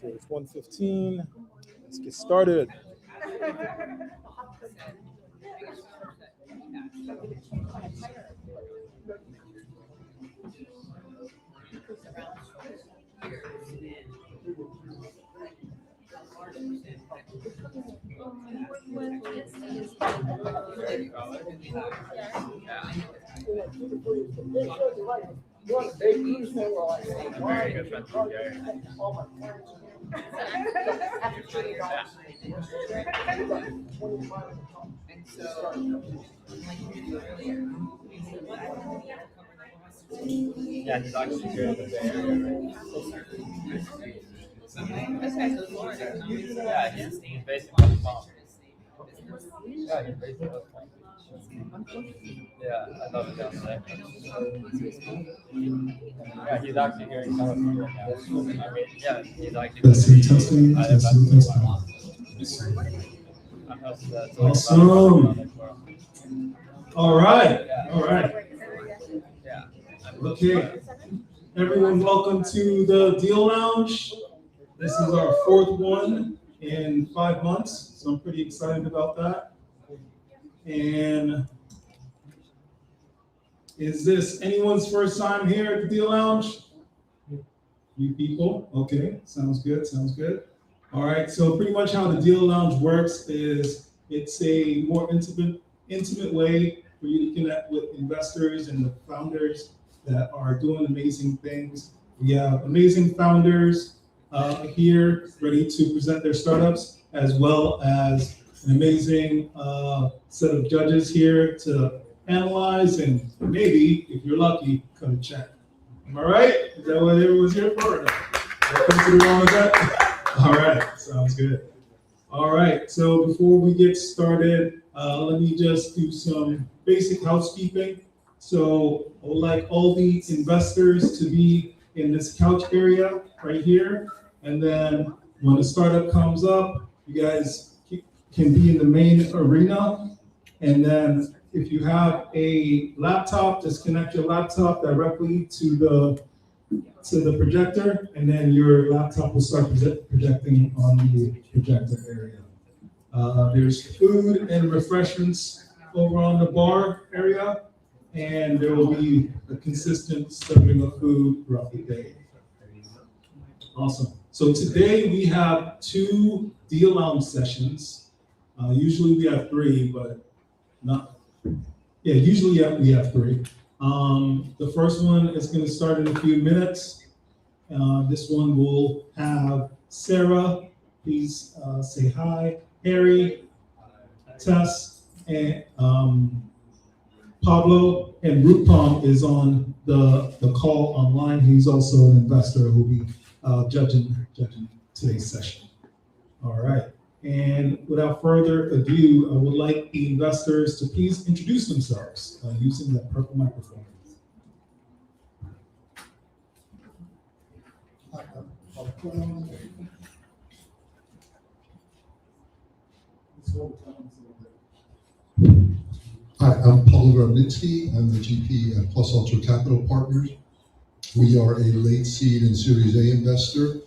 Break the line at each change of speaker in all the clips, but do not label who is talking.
So it's 1:15. Let's get started.
Yeah, he's actually here in the Bay Area. Yeah, he's basically a mom. Yeah, he's basically a mom. Yeah, I love it down there. Yeah, he's actually here in California now. I mean, yeah, he's actually.
Awesome. All right.
Yeah.
Okay. Everyone, welcome to the Deal Lounge. This is our fourth one in 5 months, so I'm pretty excited about that. And is this anyone's first time here at the Deal Lounge? You people? Okay, sounds good, sounds good. All right, so pretty much how the Deal Lounge works is it's a more intimate way for you to connect with investors and the founders that are doing amazing things. We have amazing founders here ready to present their startups, as well as an amazing set of judges here to analyze and maybe, if you're lucky, come check. Am I right? Is that what everyone's here for? Welcome to the wrong event. All right, sounds good. All right, so before we get started, let me just do some basic housekeeping. So I would like all the investors to be in this couch area right here. And then when the startup comes up, you guys can be in the main arena. And then if you have a laptop, just connect your laptop directly to the projector, and then your laptop will start projecting on the projector area. There's food and refreshments over on the bar area, and there will be a consistent serving of food throughout the day. Awesome. So today we have 2 Deal Lounge sessions. Usually we have 3, but not. Yeah, usually we have 3. The first one is going to start in a few minutes. This one will have Sarah, please say hi, Harry, Tess, and Pablo, and Rupam is on the call online. He's also an investor who will be judging today's session. All right. And without further ado, I would like the investors to please introduce themselves using that purple microphone.
Hi, I'm Paul Grabnitsky. I'm the GP at Plus Ultra Capital Partners. We are a late seed and Series A investor.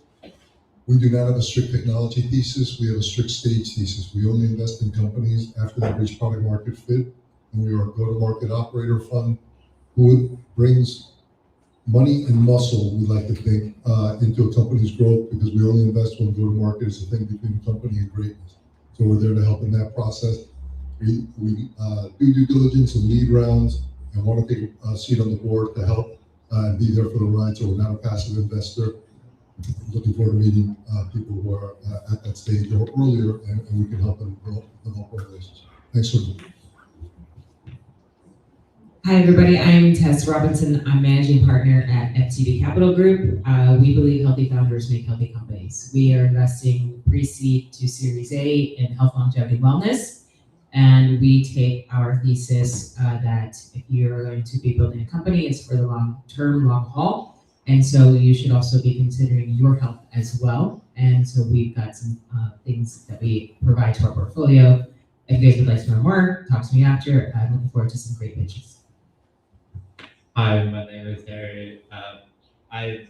We do not have a strict technology thesis. We have a strict stage thesis. We only invest in companies after they reach product market fit. And we are a go-to-market operator fund who brings money and muscle, we like to think, into a company's growth, because we only invest when go-to-market is the thing between the company and greatness. So we're there to help in that process. We do due diligence and lead rounds and want to take a seat on the board to help and be there for the ride. So we're not a passive investor. Looking forward to meeting people who are at that stage or earlier, and we can help them develop our relationship. Thanks so much.
Hi, everybody. I'm Tess Robinson. I'm managing partner at FTB Capital Group. We believe healthy founders make healthy companies. We are investing pre-seed to Series A in health, longevity, wellness. And we take our thesis that if you're going to be building a company, it's for the long term, long haul. And so you should also be considering your health as well. And so we've got some things that we provide to our portfolio. If you guys would like to know more, talk to me after. I'm looking forward to some great pitches.
Hi, my name is Harry. I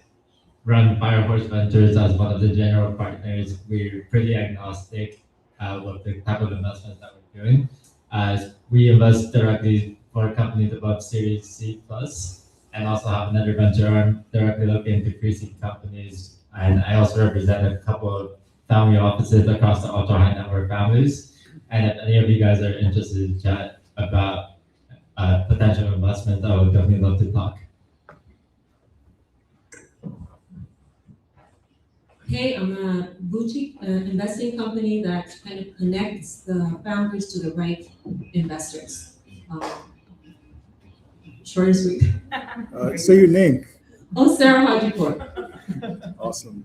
run Firehorse Ventures as one of the general partners. We're pretty agnostic with the type of investments that we're doing. We invest directly for companies above Series C plus, and also have another venture arm directly looking into pre-seed companies. And I also represent a couple of family offices across the ultra high net worth families. And if any of you guys are interested to chat about potential investment, I would definitely love to talk.
Hey, I'm a boutique investing company that kind of connects the founders to the right investors. Short and sweet.
Say your name.
Oh, Sarah Hajipur.
Awesome.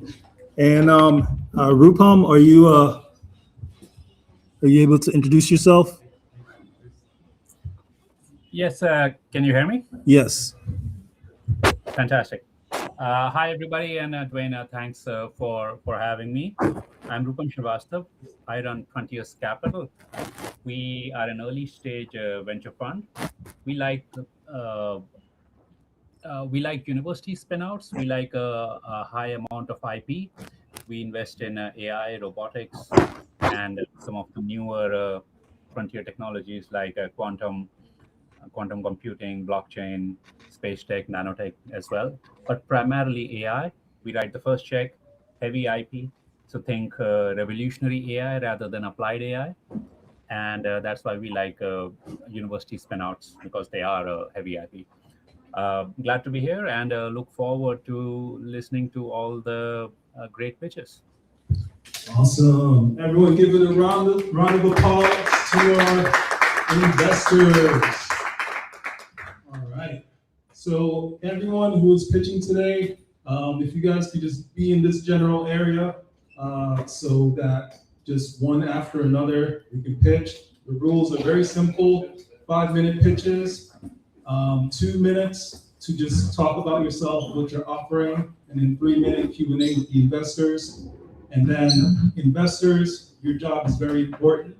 And Rupam, are you able to introduce yourself?
Yes, can you hear me?
Yes.
Fantastic. Hi, everybody, and Dwayne, thanks for having me. I'm Rupam Srivastav. I run Frontiers Capital. We are an early stage venture fund. We like university spinouts. We like a high amount of IP. We invest in AI, robotics, and some of the newer frontier technologies like quantum computing, blockchain, space tech, nanotech as well. But primarily AI. We write the first check, heavy IP. So think revolutionary AI rather than applied AI. And that's why we like university spinouts, because they are heavy IP. Glad to be here, and look forward to listening to all the great pitches.
Awesome. Everyone give it a round of applause to our investors. All right. So everyone who is pitching today, if you guys could just be in this general area so that just one after another we can pitch. The rules are very simple. 5-minute pitches, 2 minutes to just talk about yourself, what you're offering, and then 3-minute Q&A with the investors. And then investors, your job is very important.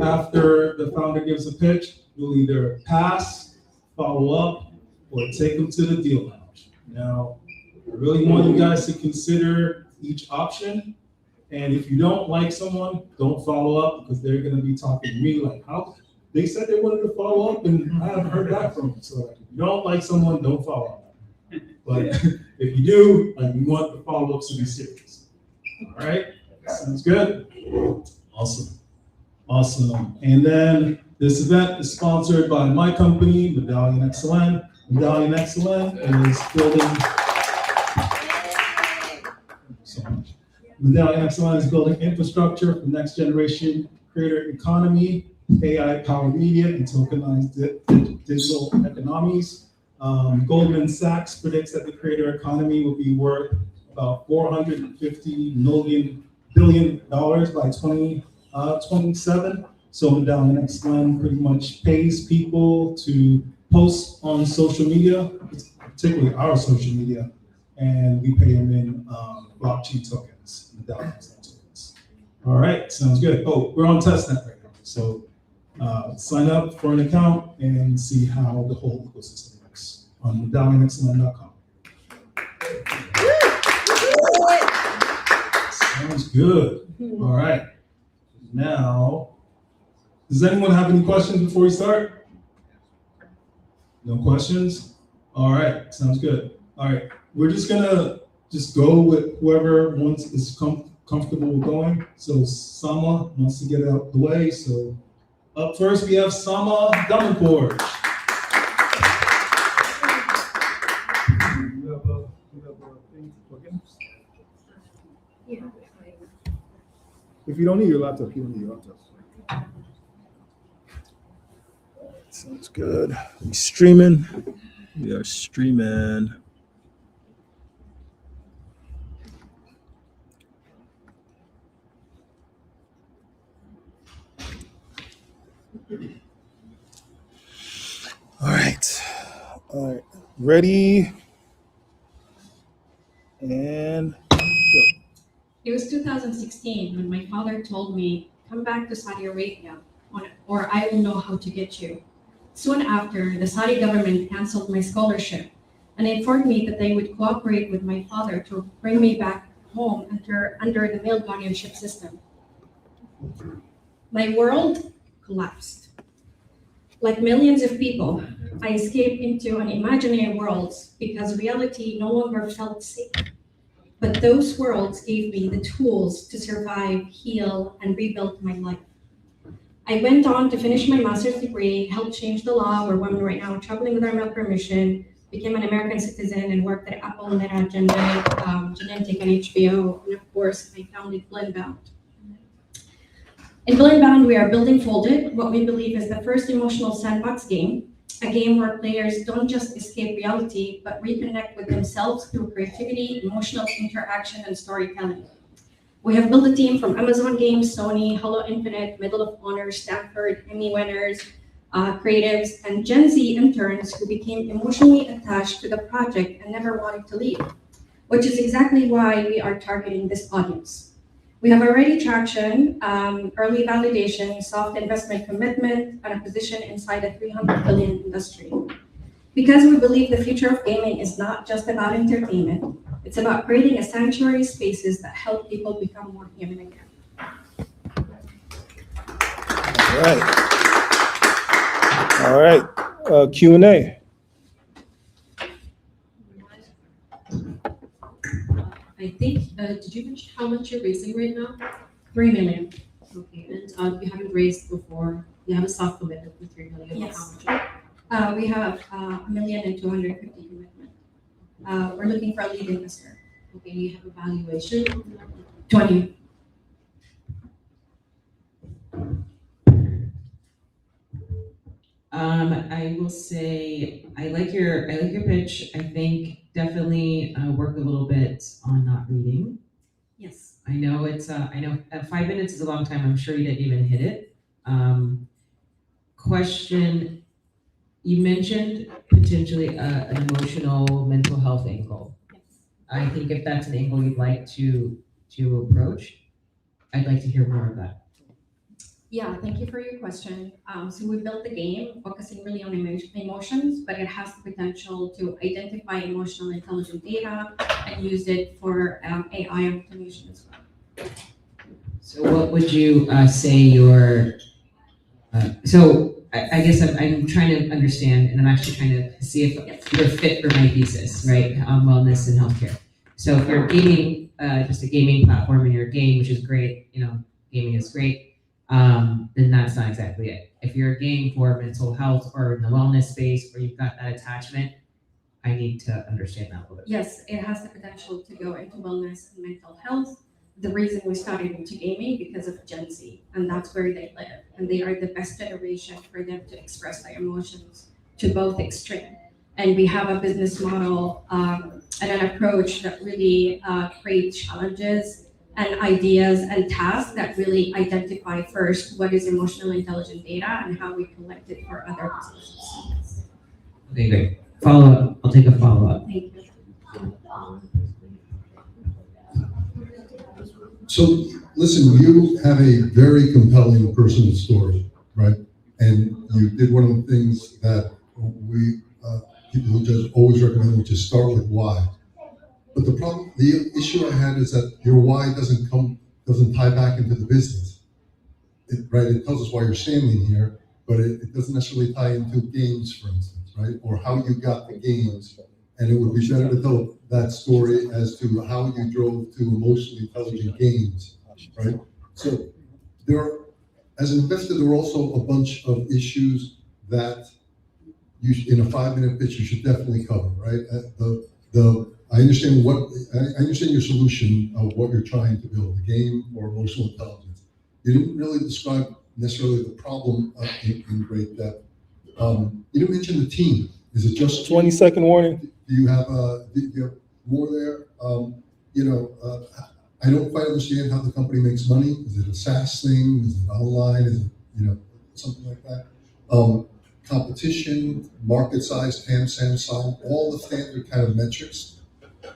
After the founder gives a pitch, you'll either pass, follow up, or take them to the deal lounge. Now, I really want you guys to consider each option. And if you don't like someone, don't follow up, because they're going to be talking to me like, how? They said they wanted to follow up and I haven't heard back from them. So if you don't like someone, don't follow up. But if you do, we want the follow-ups to be serious. All right, sounds good. Awesome. And then this event is sponsored by my company, Medallion XLN. Medallion XLN is building. So much. Medallion XLN is building infrastructure for next generation creator economy, AI-powered media, and tokenized digital economies. Goldman Sachs predicts that the creator economy will be worth about $450 billion by 2027. So Medallion XLN pretty much pays people to post on social media, particularly our social media, and we pay them in blockchain tokens, Medallion XLN tokens. All right, sounds good. Oh, we're on testnet right now, so sign up for an account and see how the whole ecosystem works on medallionxln.com. Sounds good. All right. Now, does anyone have any questions before we start? No questions? All right. Sounds good. All right. We're just gonna go with whoever is comfortable with going. So Sama wants to get it out the way. So up first we have Sama Damanpour. You have a thing to plug in?
Yeah.
If you don't need your laptop, you don't need your laptop. Sounds good. We streaming. We are streaming. All right. Ready? And go.
It was 2016 when my father told me, come back to Saudi Arabia or I will know how to get you. Soon after, the Saudi government canceled my scholarship. and informed me that they would cooperate with my father to bring me back home under the male guardianship system. My world collapsed. Like millions of people, I escaped into an imaginary world because reality no longer felt safe. But those worlds gave me the tools to survive, heal, and rebuild my life. I went on to finish my master's degree, helped change the law where women right now are traveling without permission, became an American citizen, and worked at Apple, Meta, Genentech, and HBO. And of course, I founded Blendbound. In Blendbound, we are building Folded, what we believe is the first emotional sandbox game, a game where players don't just escape reality, but reconnect with themselves through creativity, emotional interaction, and storytelling. We have built a team from Amazon Games, Sony, Halo Infinite, Medal of Honor, Stanford, Emmy winners, creatives, and Gen Z interns who became emotionally attached to the project and never wanted to leave, which is exactly why we are targeting this audience. We have already traction, early validation, soft investment commitment, and a position inside a $300 billion industry. Because we believe the future of gaming is not just about entertainment, it's about creating a sanctuary spaces that help people become more human again.
All right. Q&A.
I think, did you mention how much you're raising right now?
3 million.
Okay, and you haven't raised before, you have a soft commitment for 3 million.
Yes.
How much?
We have $1,250,000 commitment. We're looking for a lead investor.
Okay, and you have a valuation?
20.
I will say I like your pitch. I think definitely work a little bit on not reading.
Yes.
I know 5 minutes is a long time. I'm sure you didn't even hit it. Question: you mentioned potentially an emotional mental health angle.
Yes.
I think if that's an angle you'd like to approach, I'd like to hear more of that.
Yeah, thank you for your question. So we built the game focusing really on emotions, but it has the potential to identify emotional intelligent data and use it for AI automation as well.
So what would you say your, I guess I'm trying to understand, and I'm actually trying to see if you're fit for my thesis, right, on wellness and healthcare. So if you're gaming, just a gaming platform in your game, which is great, gaming is great, then that's not exactly it. If you're a game for mental health or in the wellness space where you've got that attachment, I need to understand that a little bit.
Yes, it has the potential to go into wellness and mental health. The reason we started into gaming because of Gen Z, and that's where they live, and they are the best generation for them to express their emotions to both extreme. And we have a business model and an approach that really creates challenges and ideas and tasks that really identify first what is emotional intelligent data and how we collect it for other businesses.
Okay, great. Follow up. I'll take a follow up.
Thank you.
So, listen, you have a very compelling personal story, right? And you did one of the things that we people who judge always recommend, which is start with why. But the issue I had is that your why doesn't tie back into the business, right? It tells us why you're standing here, but it doesn't necessarily tie into games, for instance, right? Or how you got the games. And it would be better to tell that story as to how you drove to emotionally intelligent games, right? So as an investor, there are also a bunch of issues that in a 5-minute pitch you should definitely cover, right? I understand your solution of what you're trying to build, a game or emotional intelligence. You didn't really describe necessarily the problem in great depth. You didn't mention the team. Is it just
20-second warning?
Do you have more there? I don't quite understand how the company makes money. Is it a SaaS thing? Is it online? Is it something like that? Competition, market size, TAM, SAM size, all the standard kind of metrics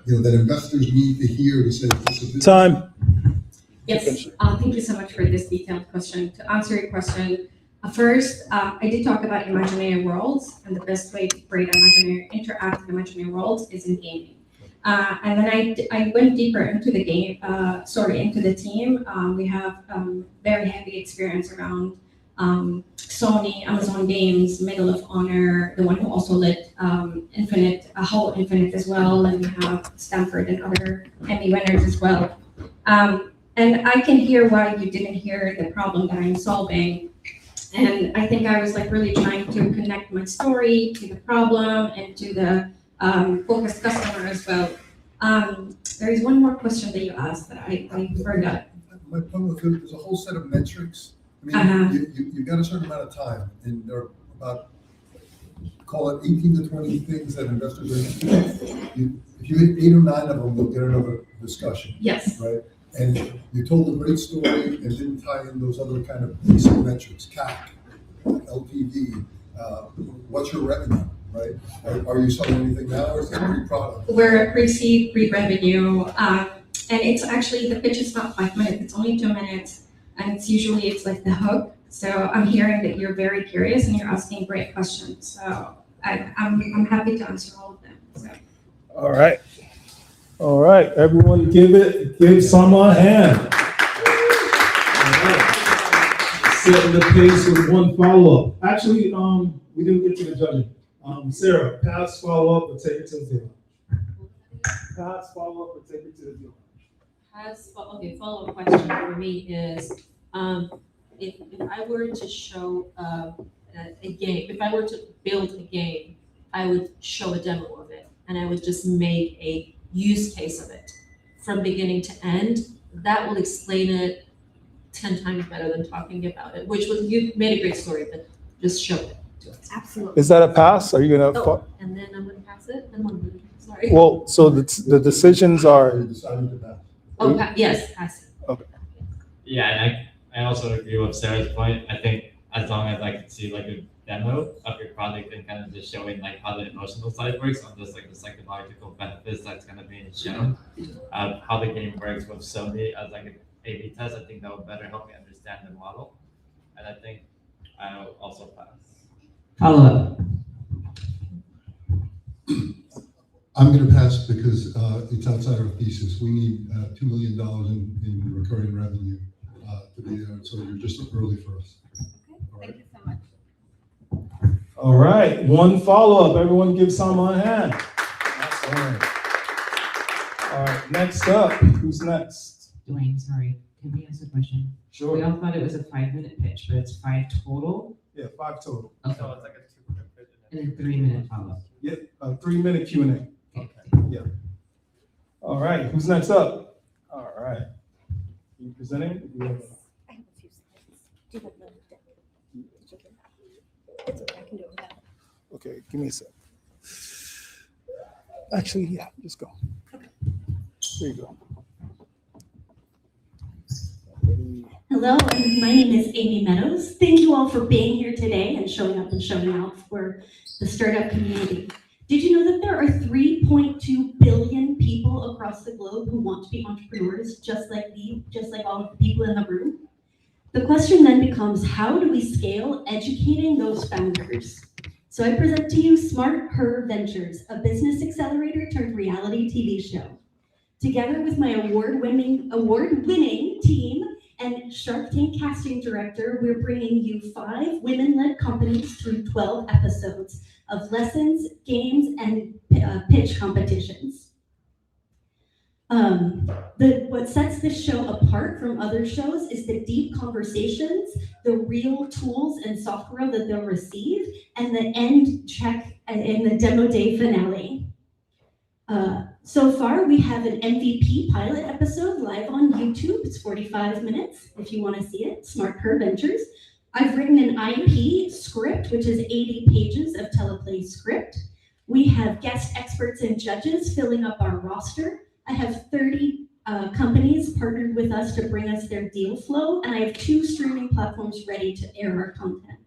that investors need to hear to say this is
Time.
Yes, thank you so much for this detailed question. To answer your question, First, I did talk about imaginary worlds, and the best way to create interactive imaginary worlds is in gaming. And then I went deeper into the into the team. We have very heavy experience around Sony, Amazon Games, Medal of Honor, the one who also led Halo Infinite as well, and we have Stanford and other Emmy winners as well. And I can hear why you didn't hear the problem that I'm solving. And I think I was like really trying to connect my story to the problem and to the focused customer as well. There is one more question that you asked that I forgot.
My point was there's a whole set of metrics. I mean,
Uh-huh.
you've got a certain amount of time, and there are about, call it 18 to 20 things that investors are interested in. If you hit 8 or 9 of them, we'll get another discussion,
Yes.
right? And you told a great story and didn't tie in those other kind of basic metrics, CAC, LTV, what's your revenue, right? Are you selling anything now, or is it pre-product?
We're a pre-seed, pre-revenue, and it's actually, the pitch is not 5 minutes, it's only 2 minutes, and it's like the hook. So I'm hearing that you're very curious and you're asking great questions. So I'm happy to answer all of them. So.
All right. All right, everyone give Sama a hand. All right. Setting the pace with one follow-up. Actually, we didn't get to the judging. Sarah, pass, follow-up, or take it to the deal. Pass, follow-up, or take it to the deal.
Follow-up question for me is, if I were to show a game, if I were to build a game, I would show a demo of it, and I would just make a use case of it from beginning to end. That will explain it 10 times better than talking about it, you made a great story, but just show it to us.
Absolutely.
Is that a pass? Are you gonna?
Oh, and then I'm gonna pass it, and one minute, sorry.
Well, so the decisions are.
You decided to pass.
Oh, yes, pass it.
Yeah, and I also agree with Sarah's point. I think as long as I can see like a demo of your product and kind of just showing like how the emotional side works on just like the psychological benefits that's kind of being shown, how the game works with Sony as like an A/B test, I think that would better help me understand the model. And I think I'll also pass.
Follow-up.
I'm going to pass because it's outside our thesis. We need $2 million in recurring revenue to be there, so you're just early for us.
Okay, thank you so much.
All right, one follow-up. Everyone give Sama a hand. All right, next up, who's next?
Dwayne, sorry. Can we ask a question? We
Sure.
all thought it was a 5-minute pitch, but it's 5 total.
Yeah, 5 total.
Okay.
So it's like a 2-minute pitch
And then 3-minute follow-up.
Yep, a 3-minute Q&A.
Okay.
All right, who's next up? All right. You presenting? You have a-
I have a few slides. Do you have the deck? Did you get that? It's okay, I can do it without.
Okay, give me a sec. Actually, yeah, just go. There you go.
Hello, and my name is Amy Meadows. Thank you all for being here today and showing up and showing out for the startup community. Did you know that there are 3.2 billion people across the globe who want to be entrepreneurs, just like all of the people in the room? The question then becomes, how do we scale educating those founders? So I present to you Smart Her Ventures, a business accelerator turned reality TV show. Together with my award-winning team and Shark Tank casting director, we're bringing you 5 women-led companies through 12 episodes of lessons, games, and pitch competitions. What sets this show apart from other shows is the deep conversations, the real tools and software that they'll receive, and the end check in the demo day finale. So far, we have an MVP pilot episode live on YouTube. It's 45 minutes if you want to see it, Smart Her Ventures. I've written an IP script, which is 80 pages of teleplay script. We have guest experts and judges filling up our roster. I have 30 companies partnered with us to bring us their deal flow, and I have 2 streaming platforms ready to air our content.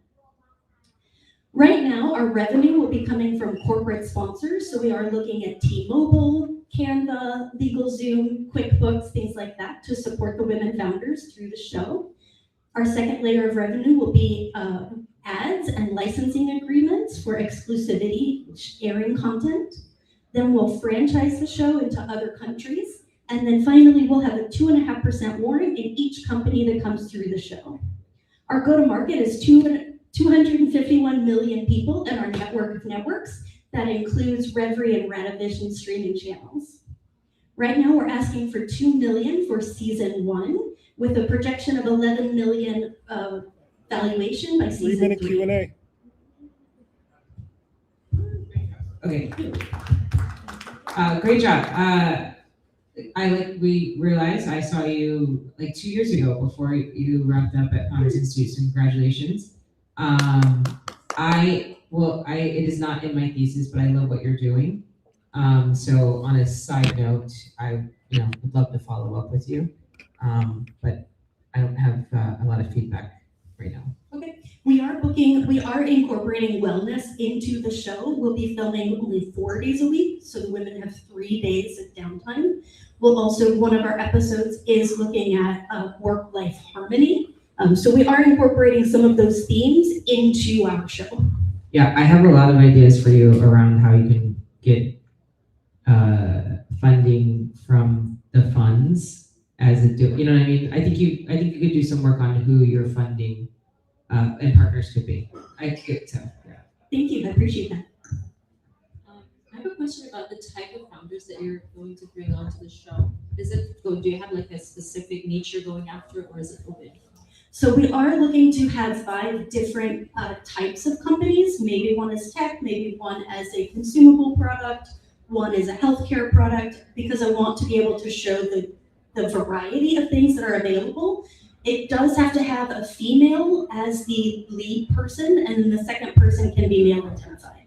Right now, our revenue will be coming from corporate sponsors, so we are looking at T-Mobile, Canva, LegalZoom, QuickBooks, things like that to support the women founders through the show. Our second layer of revenue will be ads and licensing agreements for exclusivity airing content. Then we'll franchise the show into other countries. And then finally, we'll have a 2.5% warrant in each company that comes through the show. Our go-to-market is 251 million people in our network of networks. That includes Revry and Radavision streaming channels. Right now, we're asking for $2 million for season 1, with a projection of $11 million valuation by season
3-minute Q&A.
Okay. Great job. We realized I saw you like 2 years ago before you wrapped up at Founders Institute. So congratulations. It is not in my thesis, but I love what you're doing. So on a side note, I would love to follow up with you, but I don't have a lot of feedback right now.
Okay. We are incorporating wellness into the show. We'll be filming only 4 days a week, so the women have 3 days of downtime. One of our episodes is looking at work-life harmony. So we are incorporating some of those themes into our show.
Yeah, I have a lot of ideas for you around how you can get funding from the funds as a you know what I mean? I think you could do some work on who your funding and partners could be. I get so yeah.
Thank you, I appreciate that.
I have a question about the type of founders that you're going to bring onto the show. Do you have like a specific niche you're going after, or is it open?
So we are looking to have 5 different types of companies. Maybe one is tech, maybe one as a consumable product, one is a healthcare product, because I want to be able to show the variety of things that are available. It does have to have a female as the lead person, and then the second person can be male identified.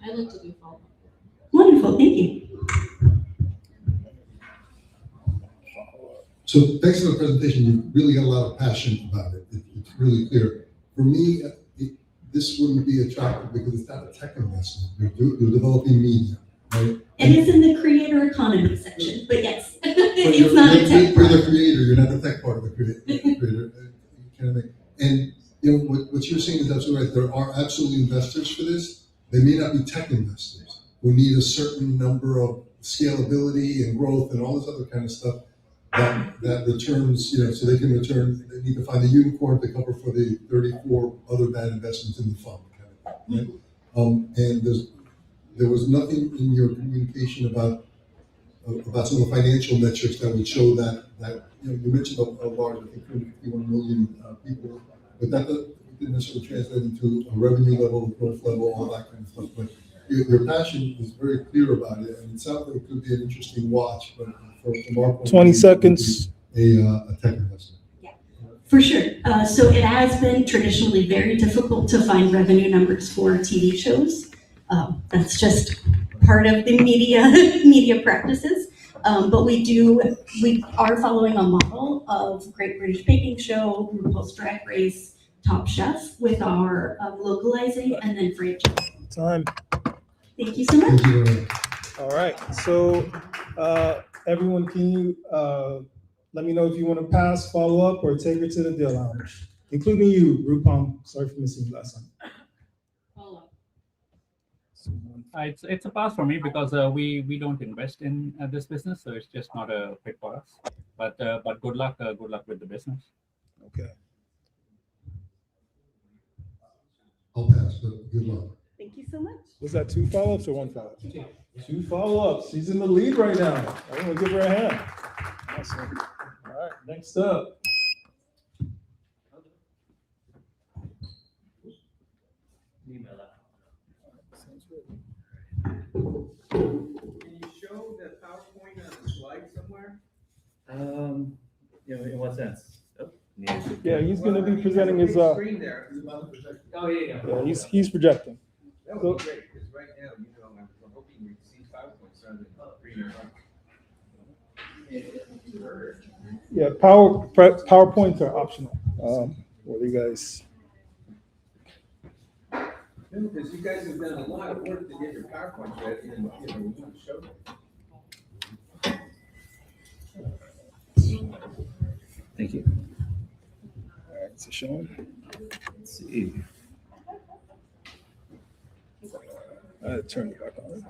I'd like to do follow-up.
Wonderful, thank you.
So thanks for the presentation. You really got a lot of passion about it. It's really clear. For me, this wouldn't be attractive because it's not a tech investment. You're developing media, right?
It is in the creator economy section, but yes, it's not a tech
You're
part.
the creator. You're not the tech part of the creator. And what you're saying is absolutely right. There are absolutely investors for this. They may not be tech investors who need a certain number of scalability and growth and all this other kind of stuff that returns, so they can return. They need to find a unicorn to cover for the 34 other bad investments in the fund. Right? And there was nothing in your communication about some of the financial metrics that would show that you mentioned a large, I think 251 million people, but that didn't necessarily translate into a revenue level, growth level, all that kind of stuff. But your passion is very clear about it, and it sounds like it could be an interesting watch. But from our point
20
of view,
seconds.
A tech investment.
For sure. So it has been traditionally very difficult to find revenue numbers for TV shows. That's just part of the media practices. But we are following a model of Great British Baking Show, RuPaul's Drag Race, Top Chef with our localizing and then franchise.
Time.
Thank you so much.
Thank you very much.
All right. So everyone, can you let me know if you want to pass, follow up, or take her to the deal lounge, including you, Rupam. Sorry for missing you last time.
Follow-up.
It's a pass for me because we don't invest in this business, so it's just not a fit for us. But good luck with the business.
Okay.
I'll pass, but good luck.
Thank you so much.
Was that 2 follow-ups or 1 follow-up? 2 follow-ups. She's in the lead right now. I'm gonna give her a hand. Awesome. All right. Next up.
Can you show the PowerPoint on the slide somewhere?
In what sense?
Yeah, he's gonna be
Well,
presenting
there's
his.
a big screen there.
Oh yeah.
Yeah, he's projecting.
That would be great, because right now, I'm hoping you see PowerPoints rather than reading them.
Yeah, PowerPoints are optional. What do you guys?
Because you guys have done a lot of work to get your PowerPoints ready, and, we want to show them.
Thank you.
Sean.
Let's see.
Turn it back on.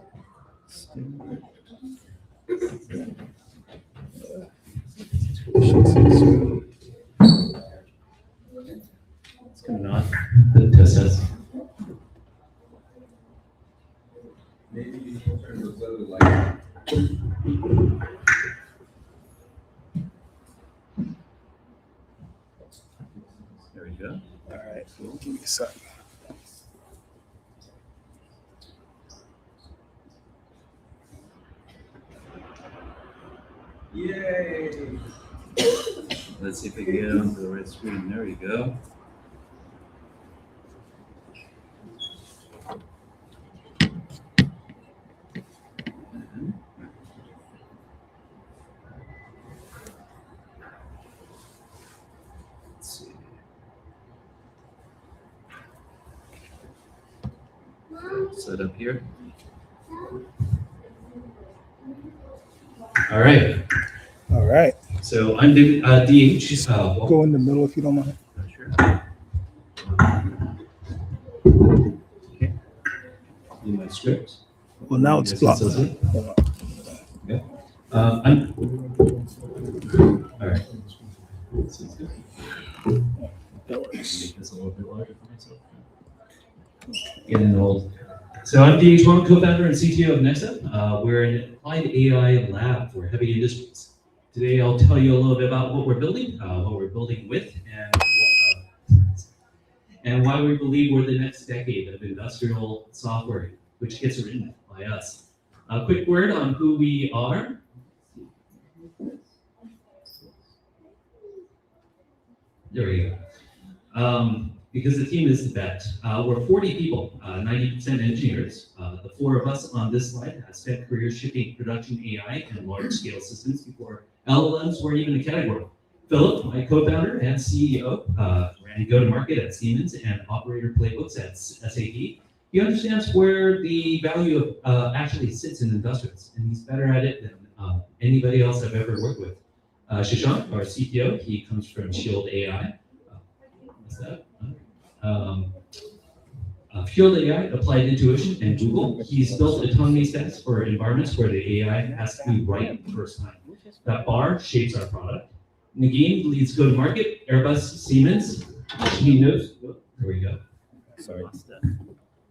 It's coming on.
Test test.
Maybe you can turn those other lights.
There we go.
All right, give me a sec.
Yay!
Let's see if we can get onto the right screen. There we go. Let's see. Set up here.
All right.
All right,
So I'm DH.
go in the middle if you don't mind.
Sure.
Okay. In my script.
Well, now it's blocked.
Hold
Hold on.
I'm all right. Sounds good.
That works.
Make this a little bit larger for myself. Getting old. So I'm DH Wong, co-founder and CTO of NextUp. We're an applied AI lab for heavy industries. Today, I'll tell you a little bit about what we're building with, and why we believe we're the next decade of industrial software, which gets written by us. A quick word on who we are. There we go. Because the team is the bet. We're 40 people, 90% engineers. The four of us on this slide have spent careers shipping production AI and large-scale systems before LLMs were even a category. Philip, my co-founder and CEO, ran go-to-market at Siemens and operator playbooks at SAP. He understands where the value of actually sits in industrials, and he's better at it than anybody else I've ever worked with. Shashank, our CTO, he comes from Shield AI. What's that? Field AI, Applied Intuition, and Google. He's built autonomy stacks for environments where the AI has to be right the first time. That bar shapes our product. Nagin leads go-to-market, Airbus, Siemens. He knows. Oh, there we go.
Sorry.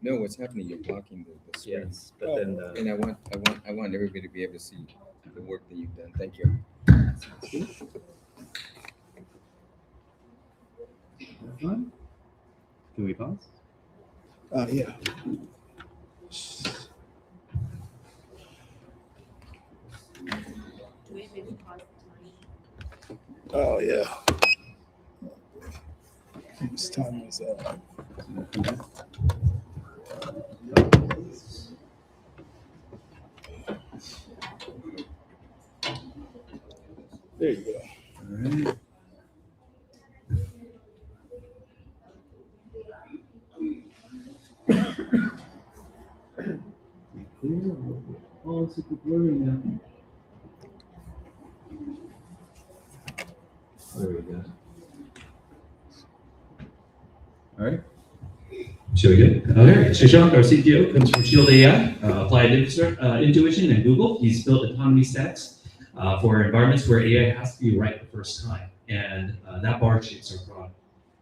No, what's happening? You're blocking the screen.
Yes, but then
And I want everybody to be able to see the work that you've done. Thank you.
can we pause?
Yeah. Oh, yeah. This time is there you go.
All right.
Oh, it's super blurry now. There we go. All right. Shall we go? Okay. Shashank, our CTO, comes from Shield AI, Applied Intuition, and Google. He's built autonomy stacks for environments where AI has to be right the first time, and that bar shapes our product.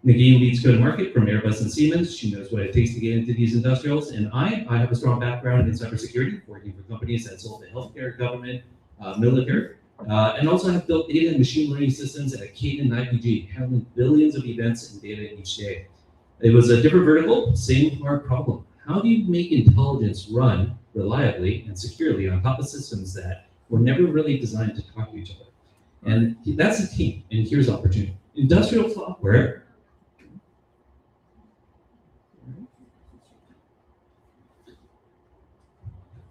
Nagin leads go-to-market from Airbus and Siemens. She knows what it takes to get into these industrials. And I have a strong background in cybersecurity, working for companies that sold to healthcare, government, military, and also have built data and machine learning systems at Cadence IPG, handling billions of events and data each day. It was a different vertical, same hard problem. How do you make intelligence run reliably and securely on top of systems that were never really designed to talk to each other? And that's the team, and here's opportunity. Industrial software.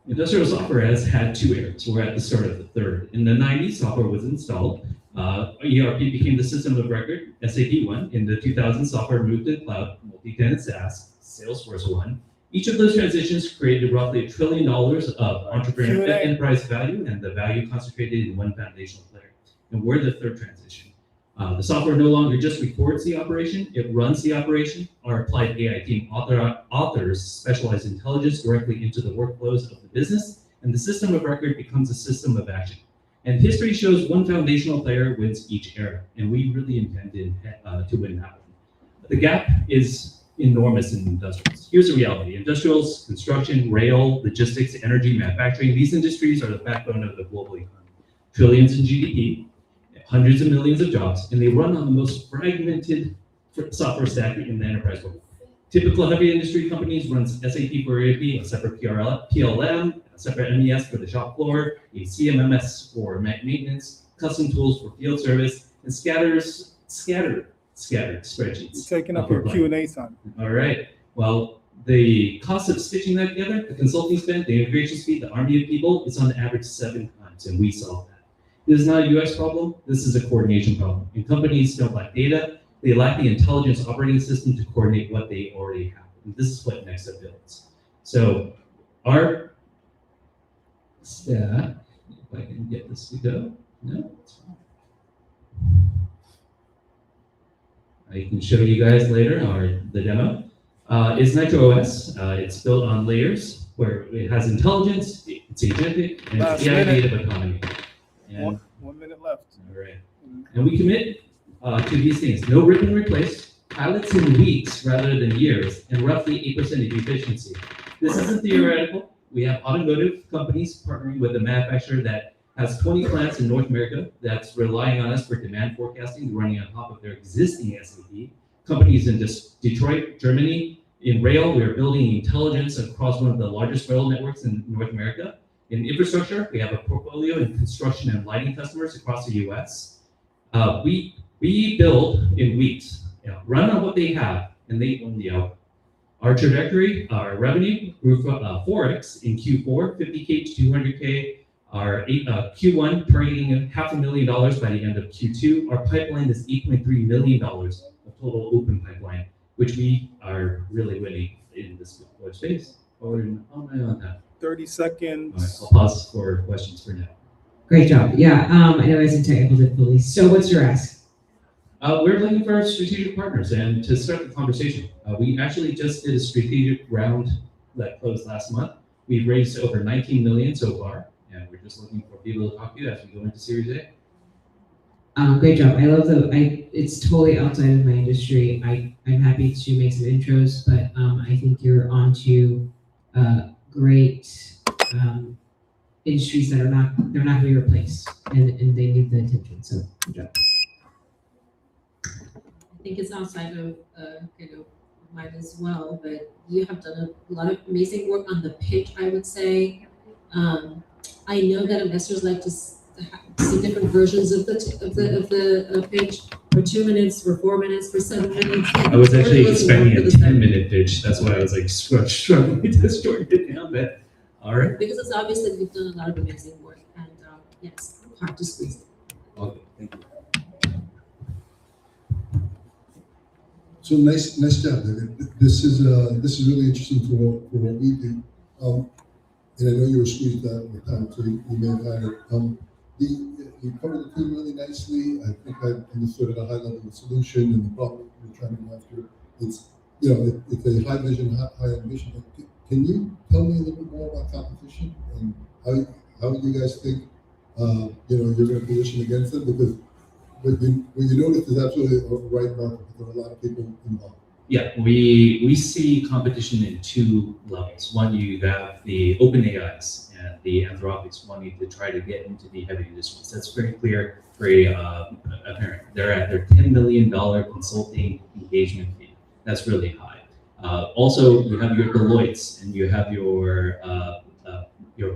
Industrial software has had two eras. We're at the start of the third. In the 90s, software was installed. ERP became the system of record. SAP won. In the 2000s, software moved to the cloud, multi-tenant SaaS, Salesforce won. Each of those transitions created roughly $1 trillion of entrepreneur enterprise value, and the value concentrated in one foundational player. And we're the third transition.
The software no longer just records the operation, it runs the operation. Our applied AI team authors specialized intelligence directly into the workflows of the business, and the system of record becomes a system of action. And history shows one foundational player wins each era, and we really intend to win that one. The gap is enormous in industrials. Here's the reality. Industrials, construction, rail, logistics, energy, manufacturing, these industries are the backbone of the global economy. Trillions in GDP, hundreds of millions of jobs, and they run on the most fragmented software stack in the enterprise world. Typical heavy industry companies runs SAP for ERP, a separate PLM, a separate MES for the shop floor, a CMMS for maintenance, custom tools for field service, and scattered spreadsheets.
You're taking up your Q&A, son.
All right. Well, the cost of stitching that together, the consulting spend, the integration speed, the army of people, is on average 7 times, and we solve that. This is not a US problem, this is a coordination problem. And companies don't lack data, they lack the intelligence operating system to coordinate what they already have. And this is what Nexa builds. So our stack, if I can get this to go, no, it's fine. I can show you guys later the demo. It's Nitro OS. It's built on layers where it has intelligence, it's agentic, and it's AI native economy. And,
1 minute left.
all right. And we commit to these things. No rip and replace, pilots in weeks rather than years, and roughly 8% of efficiency. This isn't theoretical. We have automotive companies partnering with a manufacturer that has 20 plants in North America that's relying on us for demand forecasting, running on top of their existing SAP. Companies in Detroit, Germany. In rail, we are building intelligence across one of the largest rail networks in North America. In infrastructure, we have a portfolio in construction and lighting customers across the US. We build in weeks, run on what they have, and they own the outcome. Our trajectory, our revenue grew from 4x in Q4, 50K to 200K. Our Q1 targeting $500,000 by the end of Q2. Our pipeline is $8.3 million of total open pipeline, which we are really winning in this web space. Or how am I on that?
30 seconds.
All right, I'll pause for questions for now.
Great job. Yeah, I know it's in technical difficulties. So what's your ask?
We're looking for strategic partners, and to start the conversation, we actually just did a strategic round that closed last month. We've raised over 19 million so far, and we're just looking for people to talk to as we go into Series A.
Great job. I love it's totally outside of my industry. I'm happy to make some intros, but I think you're onto great industries that they're not going to be replaced, and they need the attention. So good job.
I think it's outside of mine as well, but you have done a lot of amazing work on the pitch, I would say. I know that investors like to see different versions of the pitch for 2 minutes, for 4 minutes, for 7 minutes.
I was actually expecting a 10-minute pitch. That's why I was like struggling to shorten it down, but all right.
Because it's obvious that you've done a lot of amazing work, and yes, hard to squeeze.
Okay, thank you.
So nice job, David. This is really interesting for what we do. And I know you were squeezed out of time, so you may have had it. You covered the team really nicely. I think I understood at a high level the solution and the problem you're trying to go after. It's a high vision, high ambition. Can you tell me a little bit more about competition and how you guys think you're going to position against them? Because what you notice is absolutely a right market, but there are a lot of people involved.
Yeah, we see competition in 2 levels. One, you have the open AIs and the Anthropics wanting to try to get into the heavy industries. That's very clear, very apparent. They're at their $10 million consulting engagement fee. That's really high. Also, you have your Deloittes and you have your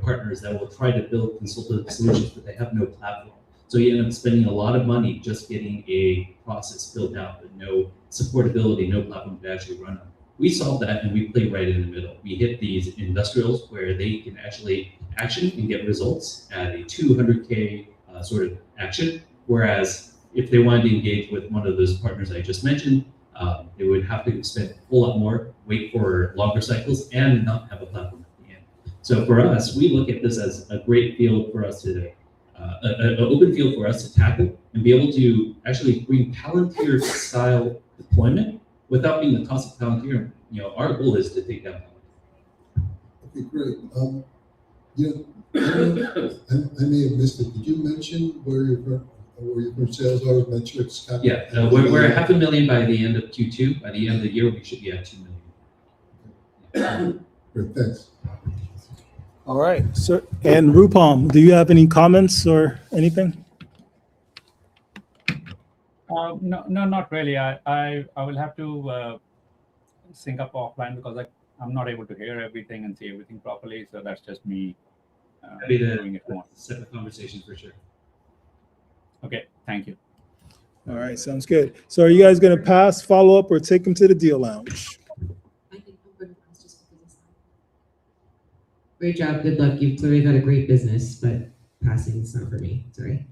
partners that will try to build consultative solutions, but they have no platform. So you end up spending a lot of money just getting a process built out, but no supportability, no platform to actually run on. We solve that and we play right in the middle. We hit these industrials where they can actually action and get results at a 200K sort of action. Whereas if they wanted to engage with one of those partners I just mentioned, they would have to spend a whole lot more, wait for longer cycles, and not have a platform at the end. So for us, we look at this as a great field for us today. An open field for us to tackle and be able to actually bring Palantir style deployment without being the cost of Palantir. Our goal is to take down Palantir.
Okay, great. I may have missed it. Did you mention where your current sales are, metrics?
Yeah, we're at $500,000 by the end of Q2. By the end of the year, we should be at $2 million.
Great, thanks.
All right, so, and Rupam, do you have any comments or anything?
No, not really. I will have to sync up offline because I'm not able to hear everything and see everything properly. So that's just me doing it more.
Set the conversation for sure.
Okay, thank you.
All right, sounds good. So are you guys gonna pass, follow up, or take them to the deal lounge?
I think I'm good with this just because it's not. Great job, good luck. You've clearly got a great business, but passing is not for me. Sorry.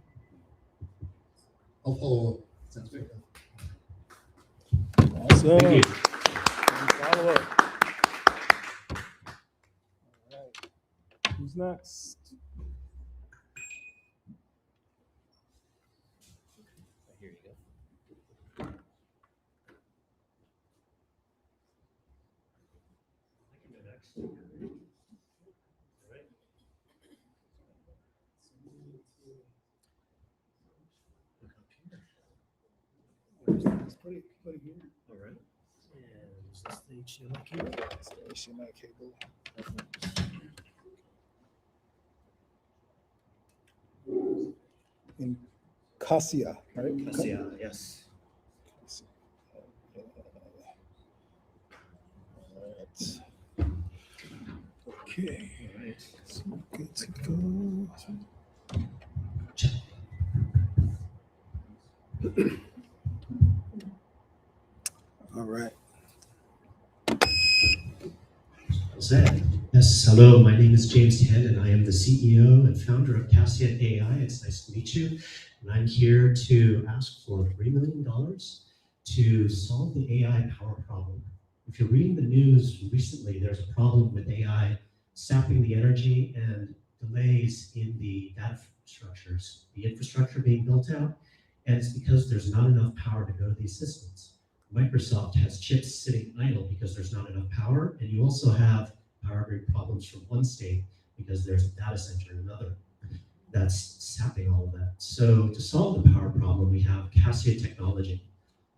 I'll follow up.
Sounds great.
Awesome.
Thank you.
Follow up. All right. Who's next?
Here you go.
Put it here.
All right.
And the HDMI cable. HDMI cable. In Cassia, right?
Cassia, yes.
Alright. Okay. So good to go. All right.
Said. Yes, hello, my name is James Tan, and I am the CEO and founder of Cassia AI. It's nice to meet you. And I'm here to ask for $3 million to solve the AI power problem. If you're reading the news recently, there's a problem with AI sapping the energy and delays in the data structures, the infrastructure being built out, and it's because there's not enough power to go to these systems. Microsoft has chips sitting idle because there's not enough power, and you also have power grid problems from one state because there's a data center in another that's sapping all of that. So to solve the power problem, we have Cassia technology.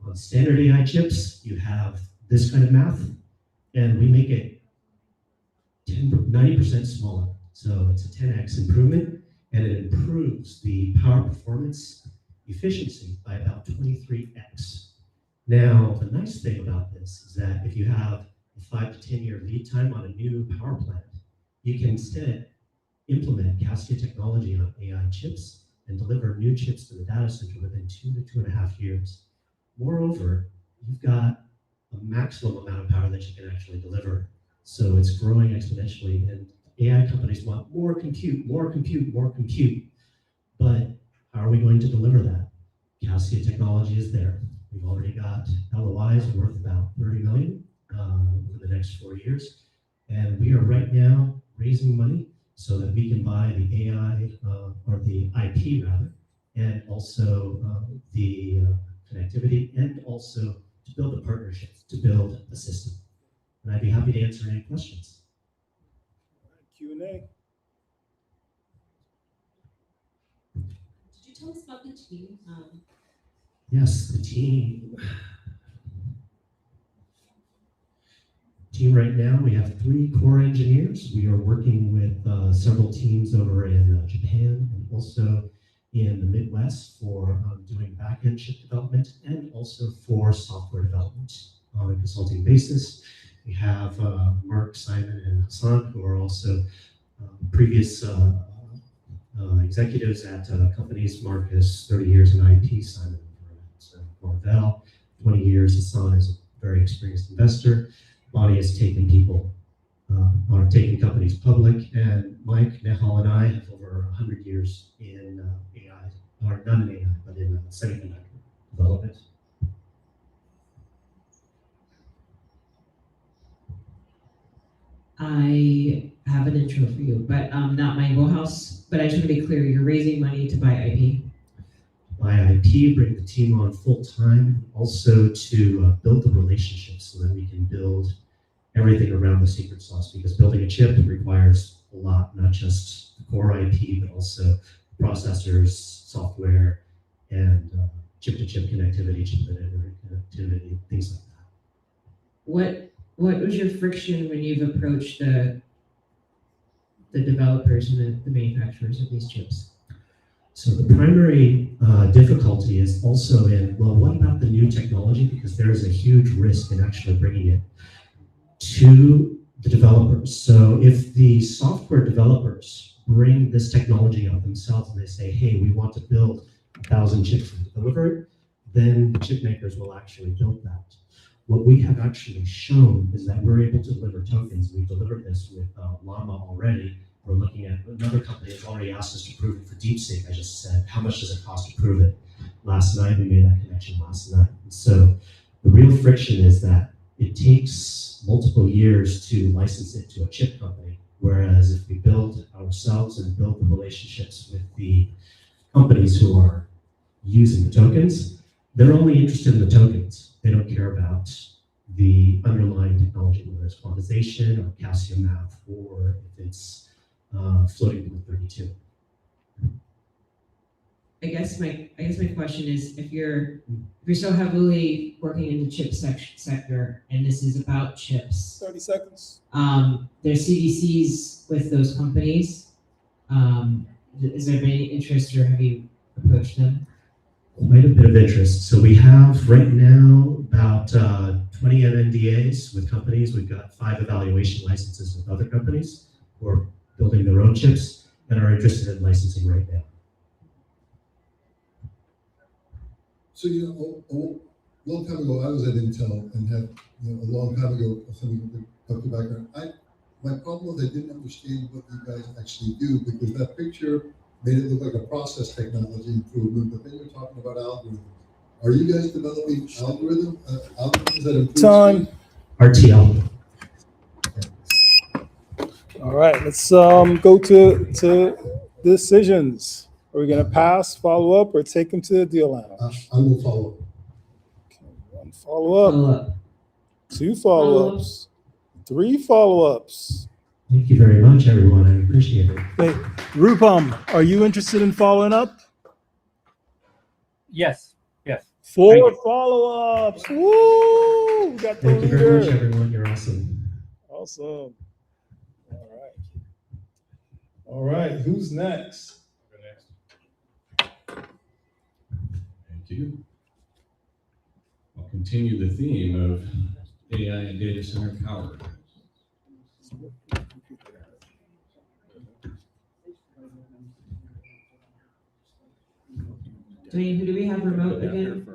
On standard AI chips, you have this kind of math, and we make it 90% smaller. So it's a 10x improvement, and it improves the power performance efficiency by about 23x. Now, the nice thing about this is that if you have a 5 to 10 year lead time on a new power plant, you can instead implement Cassia technology on AI chips and deliver new chips to the data center within 2 to 2.5 years. Moreover, you've got a maximum amount of power that you can actually deliver. So it's growing exponentially, and AI companies want more compute, more compute, more compute. But how are we going to deliver that? Cassia technology is there. We've already got LOIs worth about $30 million over the next 4 years. And we are right now raising money so that we can buy the AI, or the IP rather, and also the connectivity, and also to build the partnerships, to build a system. And I'd be happy to answer any questions.
Q&A.
Did you tell us about the team?
Yes, the team. Team right now, we have 3 core engineers. We are working with several teams over in Japan and also in the Midwest for doing back-end chip development and also for software development on a consulting basis. We have Mark, Simon, and Hassan, who are also previous executives at companies. Mark has 30 years in IP, Simon Marvell, 20 years. Hassan is a very experienced investor. Bonnie has taken people, or taken companies public, and Mike, Nehal, and I have over 100 years in AI, or not in AI, but in semiconductor development.
I have an intro for you, but not my wheelhouse. But I just want to be clear, you're raising money to buy IP.
buy IP, bring the team on full time, also to build the relationships so that we can build everything around the secret sauce, because building a chip requires a lot, not just the core IP, but also processors, software, and chip-to-chip connectivity, chip-to-network connectivity, things like that.
What was your friction when you've approached the developers and the manufacturers of these chips?
So the primary difficulty is also in, well, what about the new technology? Because there is a huge risk in actually bringing it to the developers. So if the software developers bring this technology out themselves and they say, hey, we want to build 1,000 chips and deliver it, then chip makers will actually build that. What we have actually shown is that we're able to deliver tokens. We delivered this with Llama already. We're looking at another company has already asked us to prove it for DeepSeek. I just said, how much does it cost to prove it? Last night, we made that connection last night. And so the real friction is that it takes multiple years to license it to a chip company. Whereas if we build ourselves and build the relationships with the companies who are using the tokens, they're only interested in the tokens. They don't care about the underlying technology, whether it's quantization or calcium math, or if it's floating point 32.
I guess my question is, if you're so heavily working in the chip sector, and this is about chips,
30 seconds.
there's CDCs with those companies. Is there any interest, or have you approached them?
Quite a bit of interest. So we have right now about 20 NDAs with companies. We've got 5 evaluation licenses with other companies who are building their own chips and are interested in licensing right now.
So, a long time ago, I was at Intel and had, a long time ago, something up the background. My problem was I didn't understand what you guys actually do, because that picture made it look like a process technology improvement, but then you're talking about algorithms. Are you guys developing algorithms that improve
Time.
RTL.
All right, let's go to decisions. Are we gonna pass, follow up, or take them to the deal lounge?
I will follow up.
One follow up, 2 follow-ups, 3 follow-ups.
Thank you very much, everyone. I appreciate it.
Hey, Rupam, are you interested in following up?
Yes, yes.
4
Thank you.
follow-ups. Woo! We got the
Thank you very much,
leader.
everyone. You're awesome.
Awesome. All right, who's next?
Thank you. I'll continue the theme of AI and data center power.
Dwayne, who do we have remote again?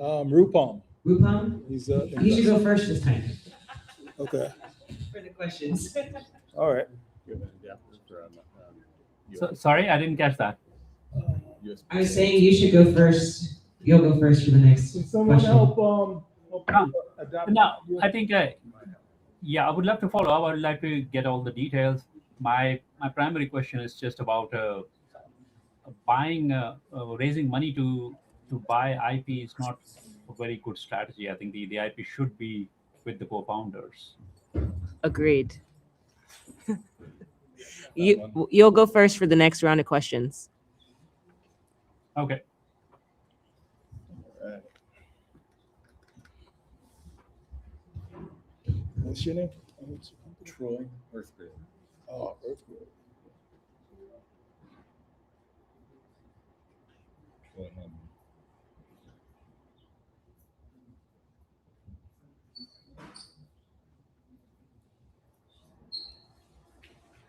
Rupam.
Rupam?
He's
You should go first this time
Okay.
for the questions.
All right.
So, sorry, I didn't catch that.
I was saying you should go first. You'll go first for the next
Can someone
question.
help adapt?
No, I think, yeah, I would love to follow up. I would like to get all the details. My primary question is just about raising money to buy IP is not a very good strategy. I think the IP should be with the co-founders.
Agreed. You'll go first for the next round of questions.
Okay.
What's your name?
Troy, Earthgrid.
Oh, Earthgrid.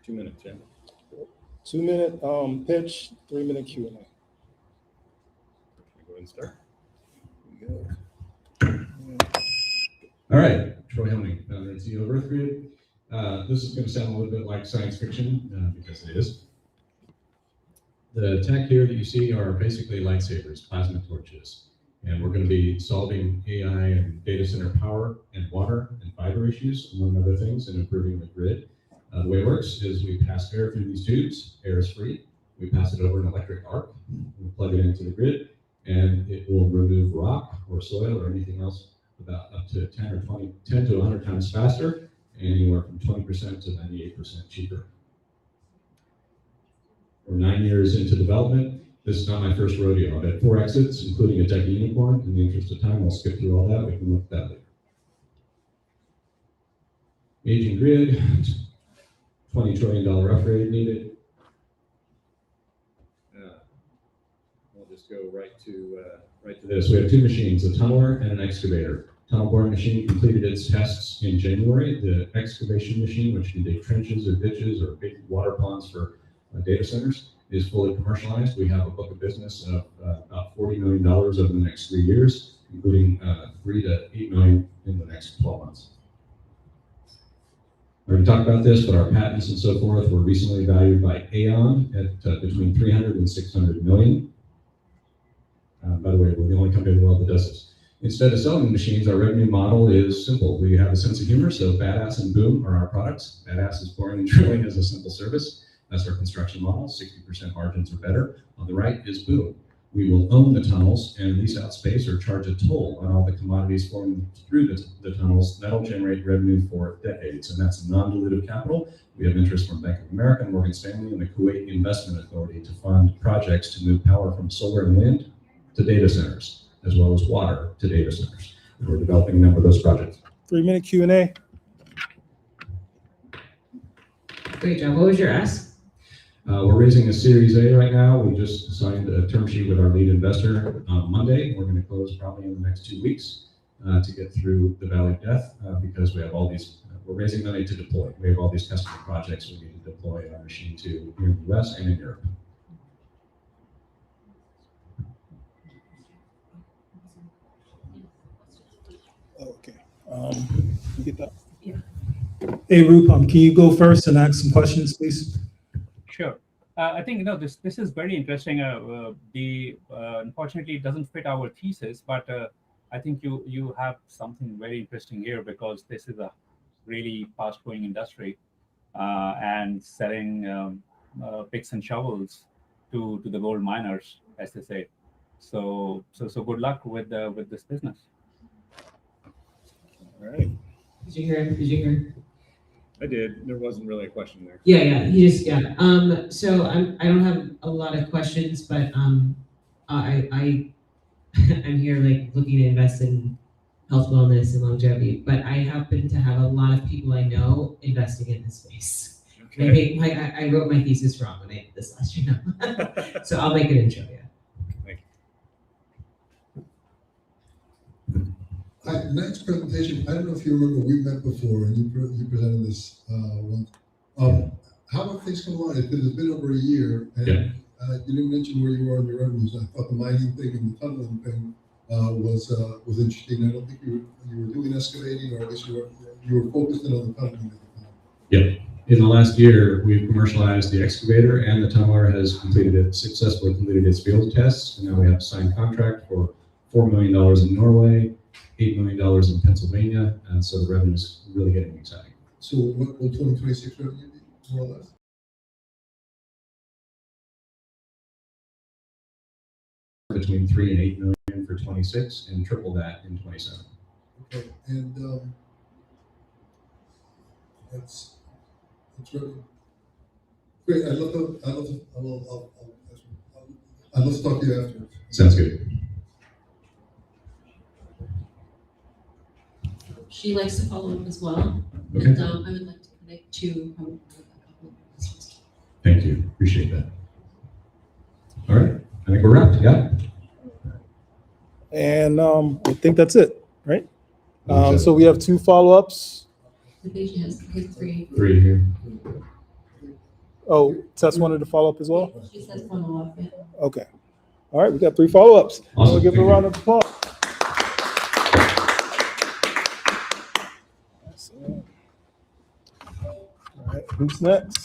Two minutes, yeah.
2-minute pitch, 3-minute Q&A.
Go ahead and start. All right, Troy Helming, founder and CEO of Earthgrid. This is going to sound a little bit like science fiction because it is. The tech here that you see are basically lightsabers, plasma torches. And we're going to be solving AI and data center power and water and fiber issues, among other things, and improving the grid. The way it works is we pass air through these tubes. Air is free. We pass it over an electric arc. We plug it into the grid, and it will remove rock or soil or anything else about up to 10 to 100 times faster, and anywhere from 20% to 98% cheaper. We're 9 years into development. This is not my first rodeo. I've had 4 exits, including a tech unicorn. In the interest of time, I'll skip through all that. We can look at that later. Aging grid, $20 trillion upgrade needed. We'll just go right to this. We have 2 machines, a tunneler and an excavator. Tunnel boring machine completed its tests in January. The excavation machine, which can dig trenches or ditches or big water ponds for data centers, is fully commercialized. We have a book of business of about $40 million over the next 3 years, including $3 to $8 million in the next 12 months. I already talked about this, but our patents and so forth were recently valued by Aon at between 300 and 600 million. By the way, we're the only company in the world that does this. Instead of selling machines, our revenue model is simple. We have a sense of humor, so Badass and Boom are our products. Badass is boring and drilling as a simple service. That's our construction model, 60% margins or better. On the right is Boom. We will own the tunnels and lease out space or charge a toll on all the commodities flowing through the tunnels. That'll generate revenue for decades, and that's non-dilutive capital. We have interest from Bank of America, Morgan Stanley, and the Kuwait Investment Authority to fund projects to move power from solar and wind to data centers, as well as water to data centers. And we're developing a number of those projects.
3-minute Q&A.
Great job. What was your ask?
We're raising a Series A right now. We just signed a term sheet with our lead investor on Monday. We're going to close probably in the next 2 weeks to get through the valley of death because we have all these, we're raising money to deploy. We have all these customer projects we need to deploy our machine to here in the US and in Europe.
Okay. You get that? Yeah. Hey, Rupam, can you go first and ask some questions, please?
Sure. I think this is very interesting. Unfortunately, it doesn't fit our thesis, but I think you have something very interesting here because this is a really fast-growing industry and selling picks and shovels to the gold miners, as they say. So good luck with this business.
All right.
Did you hear him? Did you hear?
I did. There wasn't really a question there.
Yeah. He just So I don't have a lot of questions, but I'm here like looking to invest in health, wellness, and longevity. But I happen to have a lot of people I know investing in this space.
Okay.
Maybe I wrote my thesis wrong when I did this last year. So I'll make an intro. Yeah.
Thank
Hi, next presentation, I don't know if you remember, we met before and you presented this one. How have things come along? It's been over a year and you didn't mention where you were on your revenues. I thought the mining thing and the tunneling thing was interesting. I don't think you were doing excavating, or at least you were focused in on the tunneling at the time.
Yep. In the last year, we've commercialized the excavator, and the tunneler has successfully completed its field tests. And now we have a signed contract for $4 million in Norway, $8 million in Pennsylvania, and so the revenue is really getting exciting.
So what will 2026 revenue be, more or less?
Between 3 and 8 million for 26, and triple that in 27.
Okay, and that's really great. I'd love to talk to you afterwards.
Sounds good.
She likes to follow up as well.
Okay.
And I would like to connect to probably a couple of questions.
Thank you. Appreciate that. All right. I think we're wrapped. Yeah.
And I think that's it, right? So we have 2 follow-ups.
I think she has 3.
3 here.
Oh, Tess wanted to follow up as well?
She says follow up, yeah.
Okay. All right, we got 3 follow-ups.
Awesome.
We'll give her a round of applause. All right, who's next?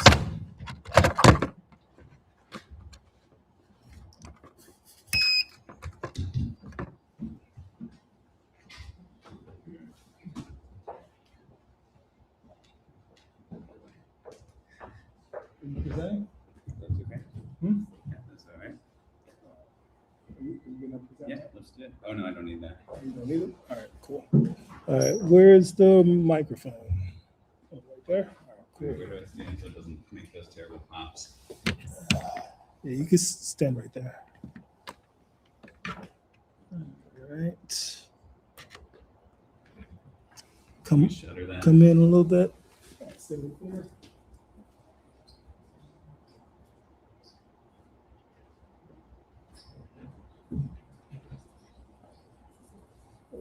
That's okay.
Hmm?
Yeah, that's all right.
Are you gonna present?
it. Oh no, I don't need that.
You don't need it? All right, cool. All right, where's the microphone? Oh, right there? All right, cool.
Where do I stand so it doesn't make those terrible pops?
Yeah, you can stand right there. All right. Come
Shutter that.
in a little bit.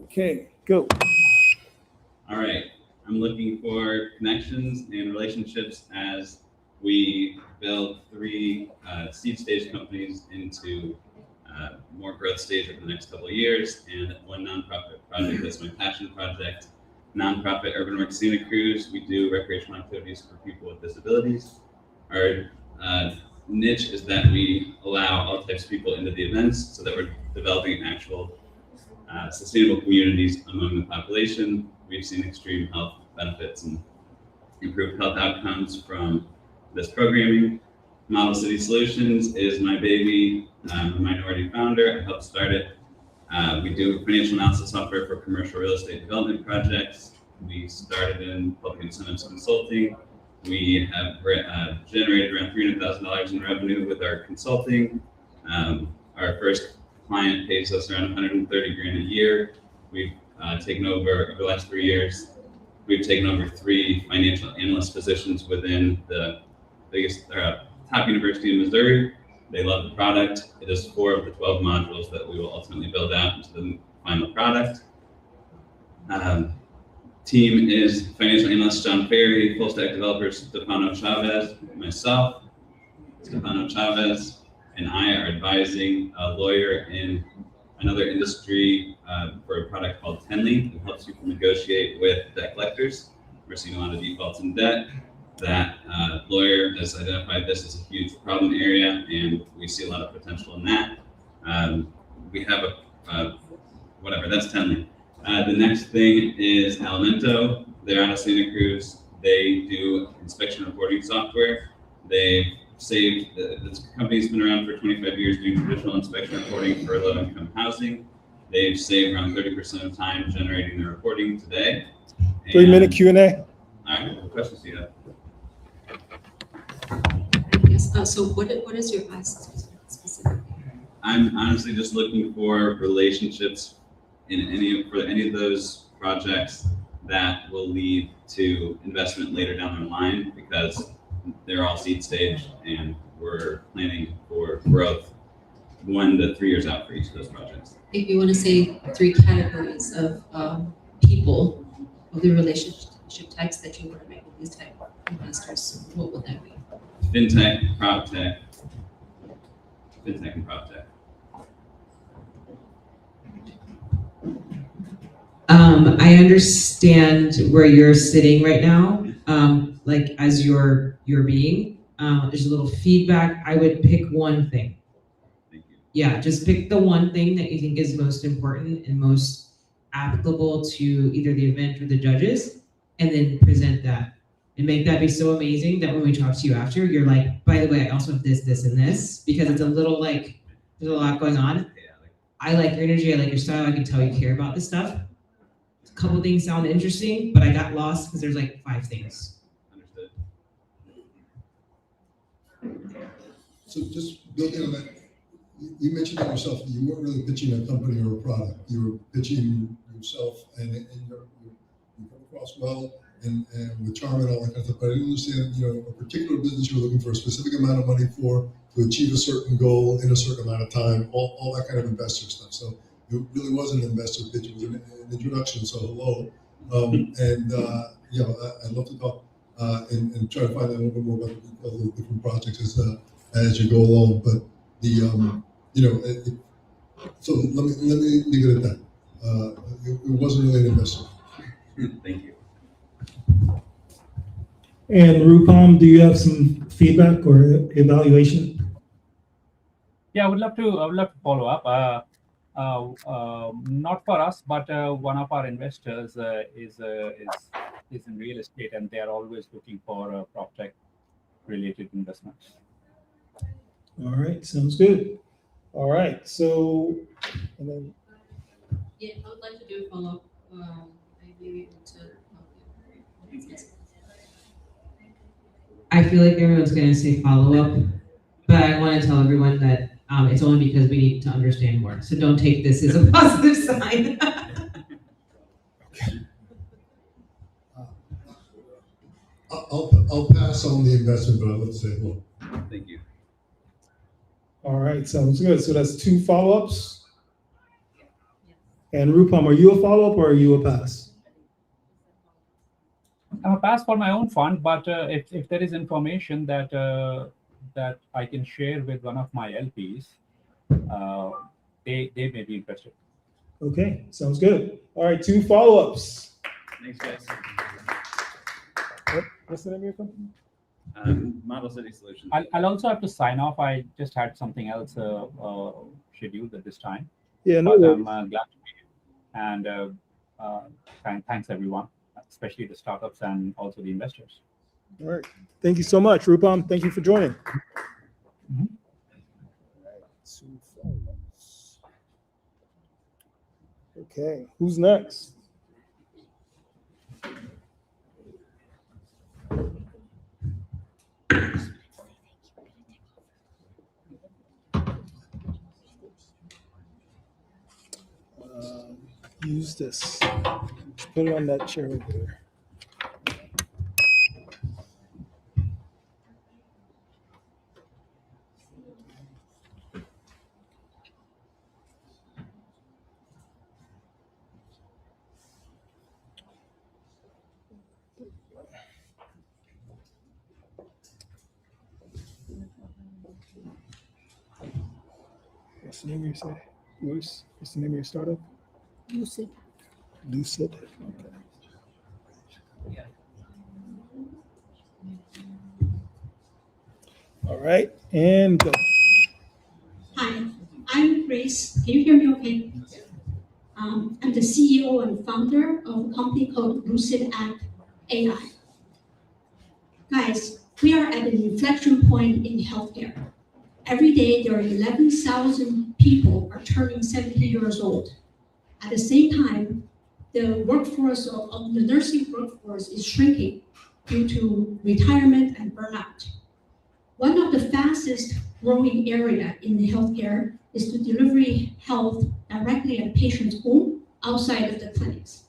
Okay, go.
All right. I'm looking for connections and relationships as we build 3 seed stage companies into more growth stage over the next couple of years, and 1 nonprofit project that's my passion project. Nonprofit Urban Work Santa Cruz. We do recreational activities for people with disabilities. Our niche is that we allow all types of people into the events, so that we're developing actual sustainable communities among the population. We've seen extreme health benefits and improved health outcomes from this programming. Model City Solutions is my baby. I'm a minority founder. I helped start it. We do financial analysis software for commercial real estate development projects. We started in public incentives consulting. We have generated around $300,000 in revenue with our consulting. Our first client pays us around 130 grand a year. We've taken over the last 3 years. We've taken over 3 financial analyst positions within the biggest top university in Missouri. They love the product. It is 4 of the 12 modules that we will ultimately build out into the final product. Team is financial analyst John Ferry, full stack developer Stefano Chavez, myself, Stefano Chavez, and I are advising a lawyer in another industry for a product called Tenley, that helps people negotiate with debt collectors. We're seeing a lot of defaults in debt. That lawyer has identified this as a huge problem area, and we see a lot of potential in that. We have whatever, that's Tenley. The next thing is Elemento. They're out of Santa Cruz. They do inspection reporting software. They've saved, this company's been around for 25 years doing traditional inspection reporting for low-income housing. They've saved around 30% of time generating their reporting today.
3-minute Q&A.
All right, what questions do you have?
Yes, so what is your ask specifically?
I'm honestly just looking for relationships in any of those projects that will lead to investment later down the line, because they're all seed stage and we're planning for growth 1 to 3 years out for each of those projects.
If you want to say 3 categories of people, of the relationship types that you want to make with these type of investors, what would that be?
Fintech, PropTech, and PropTech.
I understand where you're sitting right now, like as your being. There's a little feedback. I would pick one thing.
Thank you.
Yeah, just pick the one thing that you think is most important and most applicable to either the event or the judges, and then present that. And make that be so amazing that when we talk to you after, you're like, by the way, I also have this, this, and this, because it's a little like, there's a lot going on. I like your energy, I like your style, I can tell you care about this stuff. A couple things sound interesting, but I got lost because there's like 5 things.
Understood.
So just building on that, you mentioned it yourself, you weren't really pitching a company or a product. You were pitching yourself, and you come across well and with charm and all that kind of stuff. But I didn't understand, a particular business you were looking for a specific amount of money for to achieve a certain goal in a certain amount of time, all that kind of investor stuff. So it really wasn't an investor pitch, it was an introduction, so hello. I'd love to talk and try to find out a little bit more about the details of the different projects as you go along. But so let me leave it at that. It wasn't really an investor.
Thank you.
And Rupam, do you have some feedback or evaluation?
Yeah, I would love to follow up. Not for us, but one of our investors is in real estate, and they are always looking for PropTech related investments.
All right, sounds good. All right, so, and then
Yeah, I would like to do a follow-up, maybe to.
I feel like everyone's gonna say follow-up, but I wanna tell everyone that, it's only because we need to understand more, so don't take this as a positive sign.
I'll pass on the investment, but let's say, well,
Thank you.
All right, sounds good. So that's 2 follow-ups. And Rupam, are you a follow-up or are you a pass?
I'm a pass for my own fund, but if there is information that that I can share with one of my LPs, they may be interested.
Okay, sounds good. All right, 2 follow-ups.
Thanks, guys.
What's the name of your company?
Model City Solutions.
I'll also have to sign off. I just had something else scheduled at this time.
Yeah, no
but
worries.
I'm glad to be here. And thanks everyone, especially the startups and also the investors.
All right. Thank you so much, Rupam. Thank you for joining.
Mhm.
All right, 2 follow-ups. Okay, who's next? Use this. Just put it on that chair over there. What's the name of your say? Luce? What's the name of your startup?
Lucid.
Lucid. Okay. All right, and go.
Hi, I'm Grace. Can you hear me okay? I'm the CEO and founder of a company called Lucid Act AI. Guys, we are at an inflection point in healthcare. Every day, there are 11,000 people are turning 70 years old. At the same time, the workforce of the nursing workforce is shrinking due to retirement and burnout. One of the fastest growing area in the healthcare is to deliver health directly at patient's home outside of the clinics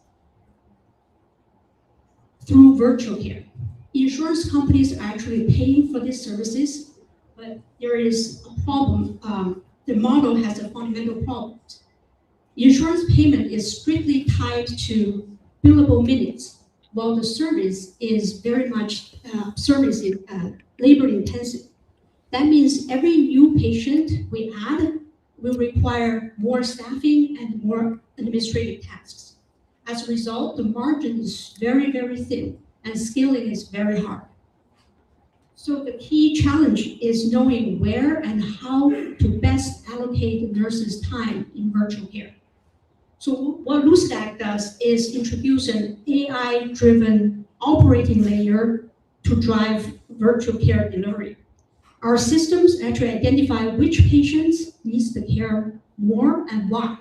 through virtual care. Insurance companies are actually paying for these services, but there is a problem. The model has a fundamental problem. Insurance payment is strictly tied to billable minutes, while the service is very much labor intensive. That means every new patient we add will require more staffing and more administrative tasks. As a result, the margin is very, very thin and scaling is very hard. So the key challenge is knowing where and how to best allocate the nurses' time in virtual care. So what Lucid Act does is introduce an AI-driven operating layer to drive virtual care delivery. Our systems actually identify which patients needs the care more and why.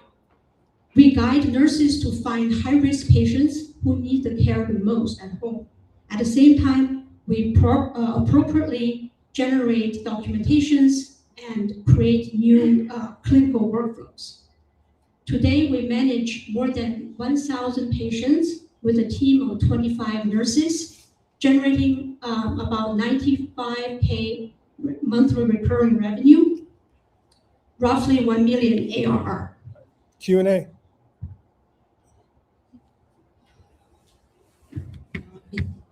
We guide nurses to find high-risk patients who need the care the most at home. At the same time, we appropriately generate documentations and create new clinical workflows. Today, we manage more than 1,000 patients with a team of 25 nurses, generating about 95K monthly recurring revenue, roughly 1 million ARR.
Q&A.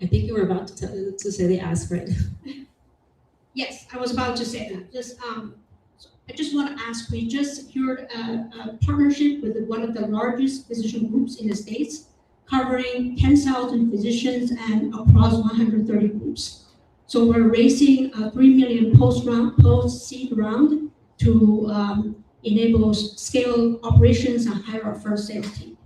I think you were about to say the ask, right?
Yes, I was about to say that. I just want to ask, we just secured a partnership with one of the largest physician groups in the States, covering 10,000 physicians and across 130 groups. So we're raising a $3 million post-seed round to enable scale operations and hire our first sales team.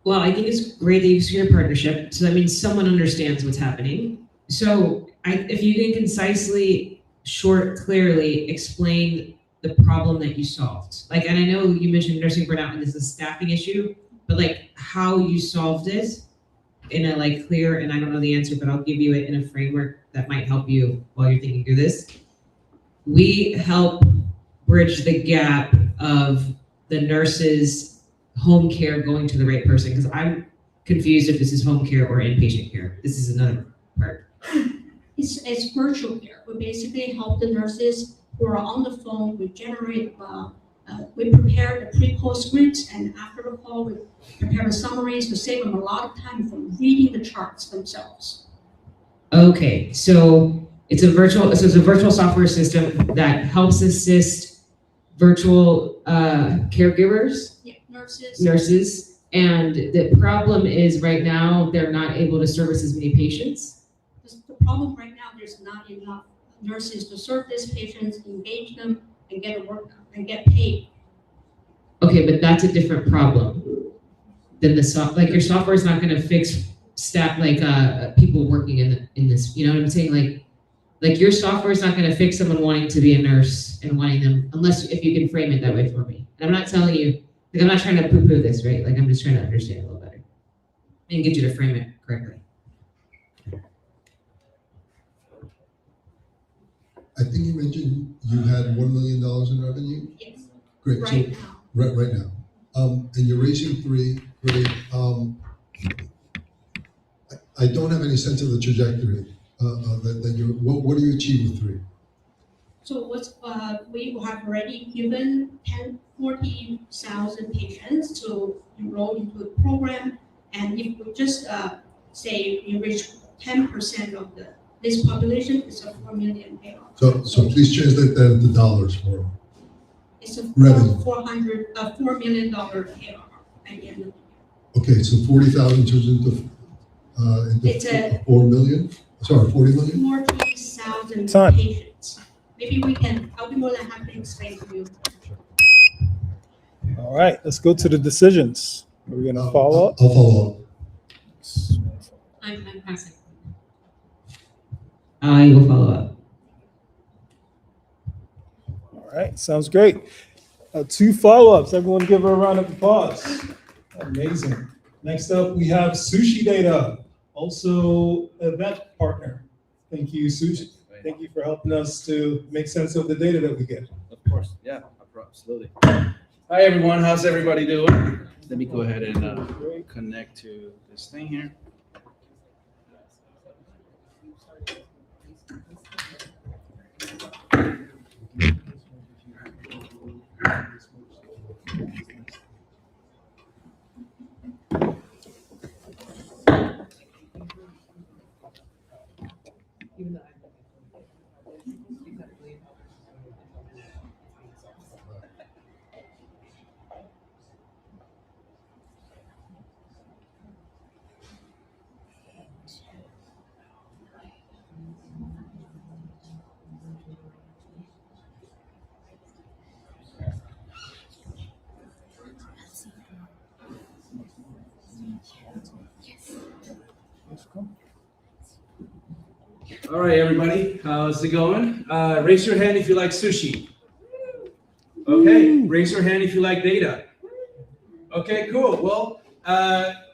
Well, I think it's great that you've secured a partnership. So that means someone understands what's happening. So if you can concisely, clearly explain the problem that you solved? Like, and I know you mentioned nursing burnout and this is a staffing issue, but like how you solved it in a like clear, and I don't know the answer, but I'll give you it in a framework that might help you while you're thinking through this. We help bridge the gap of the nurses' home care going to the right person, because I'm confused if this is home care or inpatient care. This is another part.
It's virtual care. We basically help the nurses who are on the phone. We generate, we prepare the pre-call scripts, and after the call, we prepare the summaries to save them a lot of time from reading the charts themselves.
Okay, so it's a virtual software system that helps assist virtual caregivers,
Yeah,
nurses, and the problem is right now they're not able to service as many patients.
The problem right now, there's not enough nurses to serve these patients, engage them, and get it work and get paid.
Okay, but that's a different problem than like your software is not going to fix staff like people working in this. You know what I'm saying? Like your software is not going to fix someone wanting to be a nurse and wanting them, unless if you can frame it that way for me. And I'm not telling you, like I'm not trying to poo-poo this, right? Like I'm just trying to understand a little better and get you to frame it correctly.
I think you mentioned you had $1 million in revenue?
Yes.
Great.
Right
So,
now.
right now. And you're raising 3, great. I don't have any sense of the trajectory that you're, what do you achieve with 3?
So we have already given 40,000 patients to enroll into the program, and if we just say you reach 10% of this population, it's a $4 million payoff.
So please translate that into dollars for me.
It's a
Revenue.
$4 million payoff at the end of the year.
Okay, so 40,000 turns into
It's
4 million. Sorry, 40 million.
40,000
Time.
patients. Maybe I'll be more than happy to explain to you.
All right, let's go to the decisions. Are we gonna follow up?
I'll follow up.
I'm passing. I will follow up.
All right, sounds great. 2 follow-ups. Everyone give her a round of applause. Amazing. Next up, we have Sushi Data, also event partner. Thank you, Sushi. Thank you for helping us to make sense of the data that we get.
Of course, yeah, absolutely. Hi, everyone. How's everybody doing? Let me go ahead and connect to this thing here. All right, everybody, how's it going? Raise your hand if you like sushi. Okay, raise your hand if you like data. Okay, cool. Well,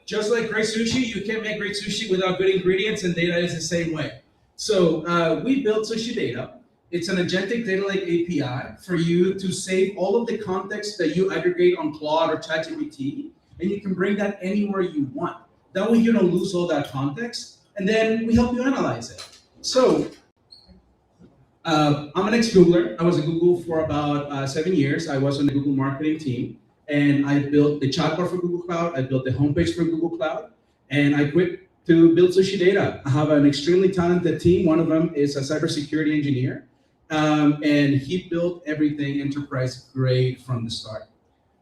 just like great sushi, you can't make great sushi without good ingredients, and data is the same way. So we built Sushi Data. It's an agentic data lake API for you to save all of the context that you aggregate on Claude or ChatGPT, and you can bring that anywhere you want. That way you don't lose all that context, and then we help you analyze it. So I'm an ex-Googler. I was at Google for about 7 years. I was on the Google marketing team, and I built the chatbot for Google Cloud. I built the homepage for Google Cloud, and I quit to build Sushi Data. I have an extremely talented team. One of them is a cybersecurity engineer, and he built everything enterprise grade from the start.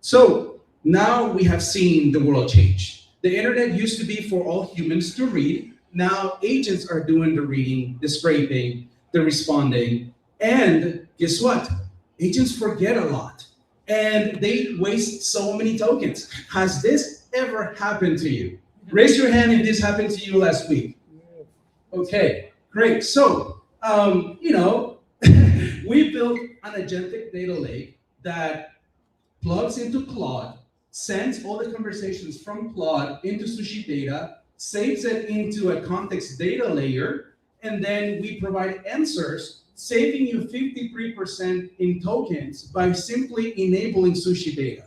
So now we have seen the world change. The internet used to be for all humans to read. Now agents are doing the reading, the scraping, the responding, and guess what? Agents forget a lot, and they waste so many tokens. Has this ever happened to you? Raise your hand if this happened to you last week. Okay, great. So, We built an agentic data lake that plugs into Claude, sends all the conversations from Claude into Sushi Data, saves it into a context data layer, and then we provide answers, saving you 53% in tokens by simply enabling Sushi Data.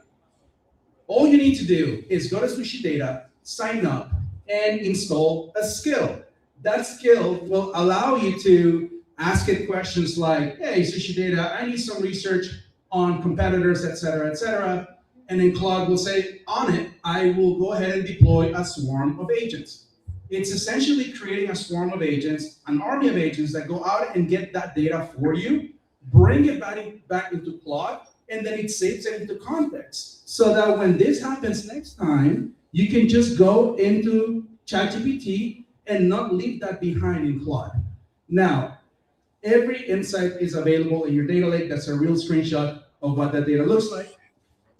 All you need to do is go to Sushi Data, sign up, and install a skill. That skill will allow you to ask it questions like, hey, Sushi Data, I need some research on competitors, et cetera, and then Claude will say, on it, I will go ahead and deploy a swarm of agents. It's essentially creating a swarm of agents, an army of agents that go out and get that data for you, bring it back into Claude, and then it saves it into context. So that when this happens next time, you can just go into ChatGPT and not leave that behind in Claude. Now, every insight is available in your data lake. That's a real screenshot of what that data looks like.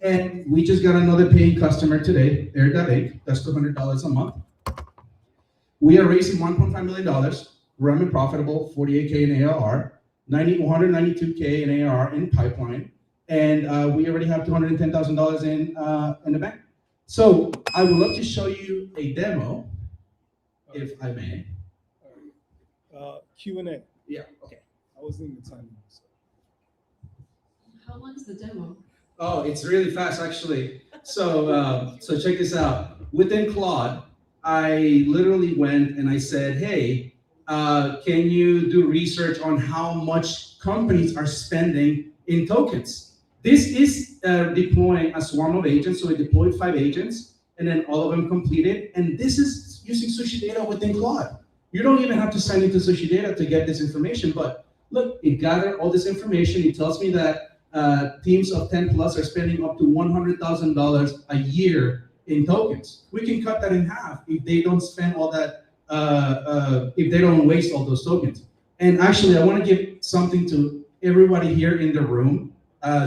And we just got another paying customer today, Air.8. That's $200 a month. We are raising $1.5 million, running profitable, 48K in ARR, 192K in ARR in pipeline, and we already have $210,000 in the bank. So I would love to show you a demo, if I may.
Q&A.
Yeah, okay.
I wasn't even timing this.
How long is the demo?
Oh, it's really fast, actually. So check this out. Within Claude, I literally went and I said, hey, can you do research on how much companies are spending in tokens? This is deploying a swarm of agents. So we deployed 5 agents and then all of them completed. And this is using Sushi Data within Claude. You don't even have to sign into Sushi Data to get this information. But look, it gathered all this information. It tells me that teams of 10 plus are spending up to $100,000 a year in tokens. We can cut that in half if they don't spend all that, if they don't waste all those tokens. And actually, I want to give something to everybody here in the room.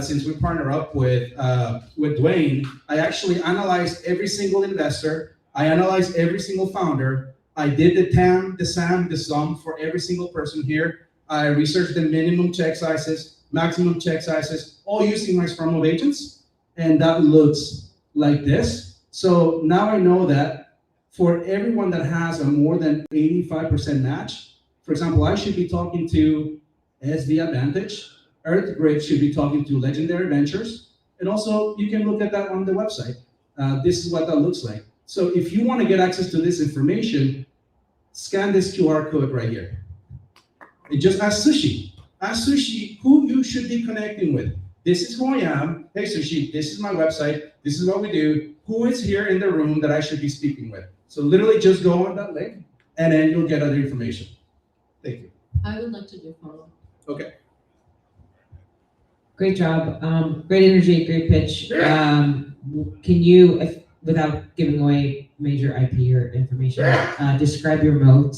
Since we partner up with Dwayne, I actually analyzed every single investor. I analyzed every single founder. I did the TAM, the SAM, the sum for every single person here. I researched the minimum check sizes, maximum check sizes, all using my swarm of agents. And that looks like this. So now I know that for everyone that has a more than 85% match, for example, I should be talking to SV Advantage, EarthGrid should be talking to Legendary Ventures, and also you can look at that on the website. This is what that looks like. So if you want to get access to this information, scan this QR code right here. And just ask Sushi. Ask Sushi who you should be connecting with. This is who I am. Hey Sushi, this is my website. This is what we do. Who is here in the room that I should be speaking with? So literally just go on that link and then you'll get other information. Thank you.
I would like to do follow-up.
Okay.
Great job. Great energy, great pitch. Can you, without giving away major IP or information, describe your moat?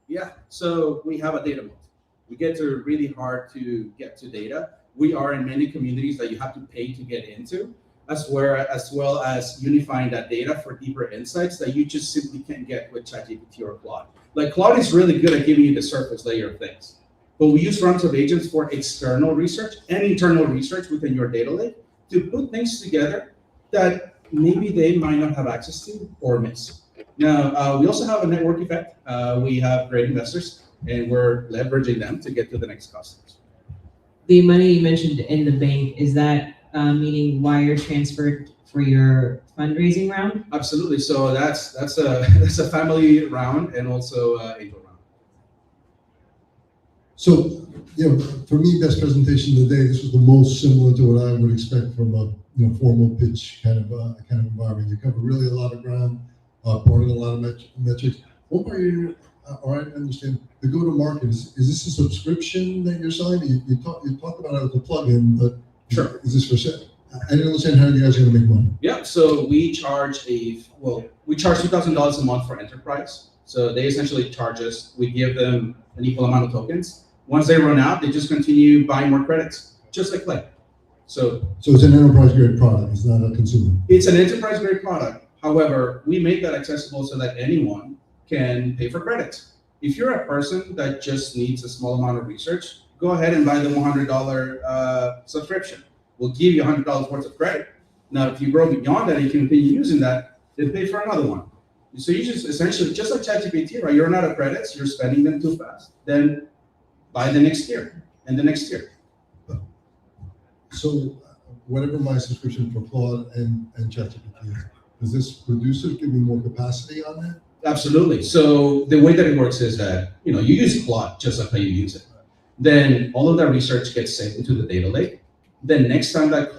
Yeah, so we have a data moat. We get to really hard to get to data. We are in many communities that you have to pay to get into, as well as unifying that data for deeper insights that you just simply can't get with ChatGPT or Claude. Like Claude is really good at giving you the surface layer of things. But we use runs of agents for external research and internal research within your data lake to put things together that maybe they might not have access to or miss. Now, we also have a network effect. We have great investors, and we're leveraging them to get to the next customers.
The money you mentioned in the bank, is that meaning wire transferred for your fundraising round?
Absolutely. So that's a family round and also angel round.
So, for me, best presentation today, this was the most similar to what I would expect from a formal pitch kind of environment. You cover really a lot of ground, brought in a lot of metrics. What part you, all right, I understand the go-to-market, is this a subscription that you're selling? You talked about it as a plugin, but
sure.
Is this for sale? I didn't understand how you guys are going to make money.
Yeah, so we charge $2,000 a month for enterprise. So they essentially charge us. We give them an equal amount of tokens. Once they run out, they just continue buying more credits, just like Play. So
it's an enterprise-grade product. It's not a consumer.
It's an enterprise-grade product. However, we make that accessible so that anyone can pay for credits. If you're a person that just needs a small amount of research, go ahead and buy the $100 subscription. We'll give you $100 worth of credit. Now, if you grow beyond that and you continue using that, then pay for another one. So you just essentially, just like ChatGPT, right? You run out of credits, you're spending them too fast. Then buy the next tier and the next tier.
So whatever my subscription for Claude and ChatGPT is, does this producer give me more capacity on that?
Absolutely. So the way that it works is that, you use Claude just like how you use it. Then all of that research gets saved into the data lake. Then next time that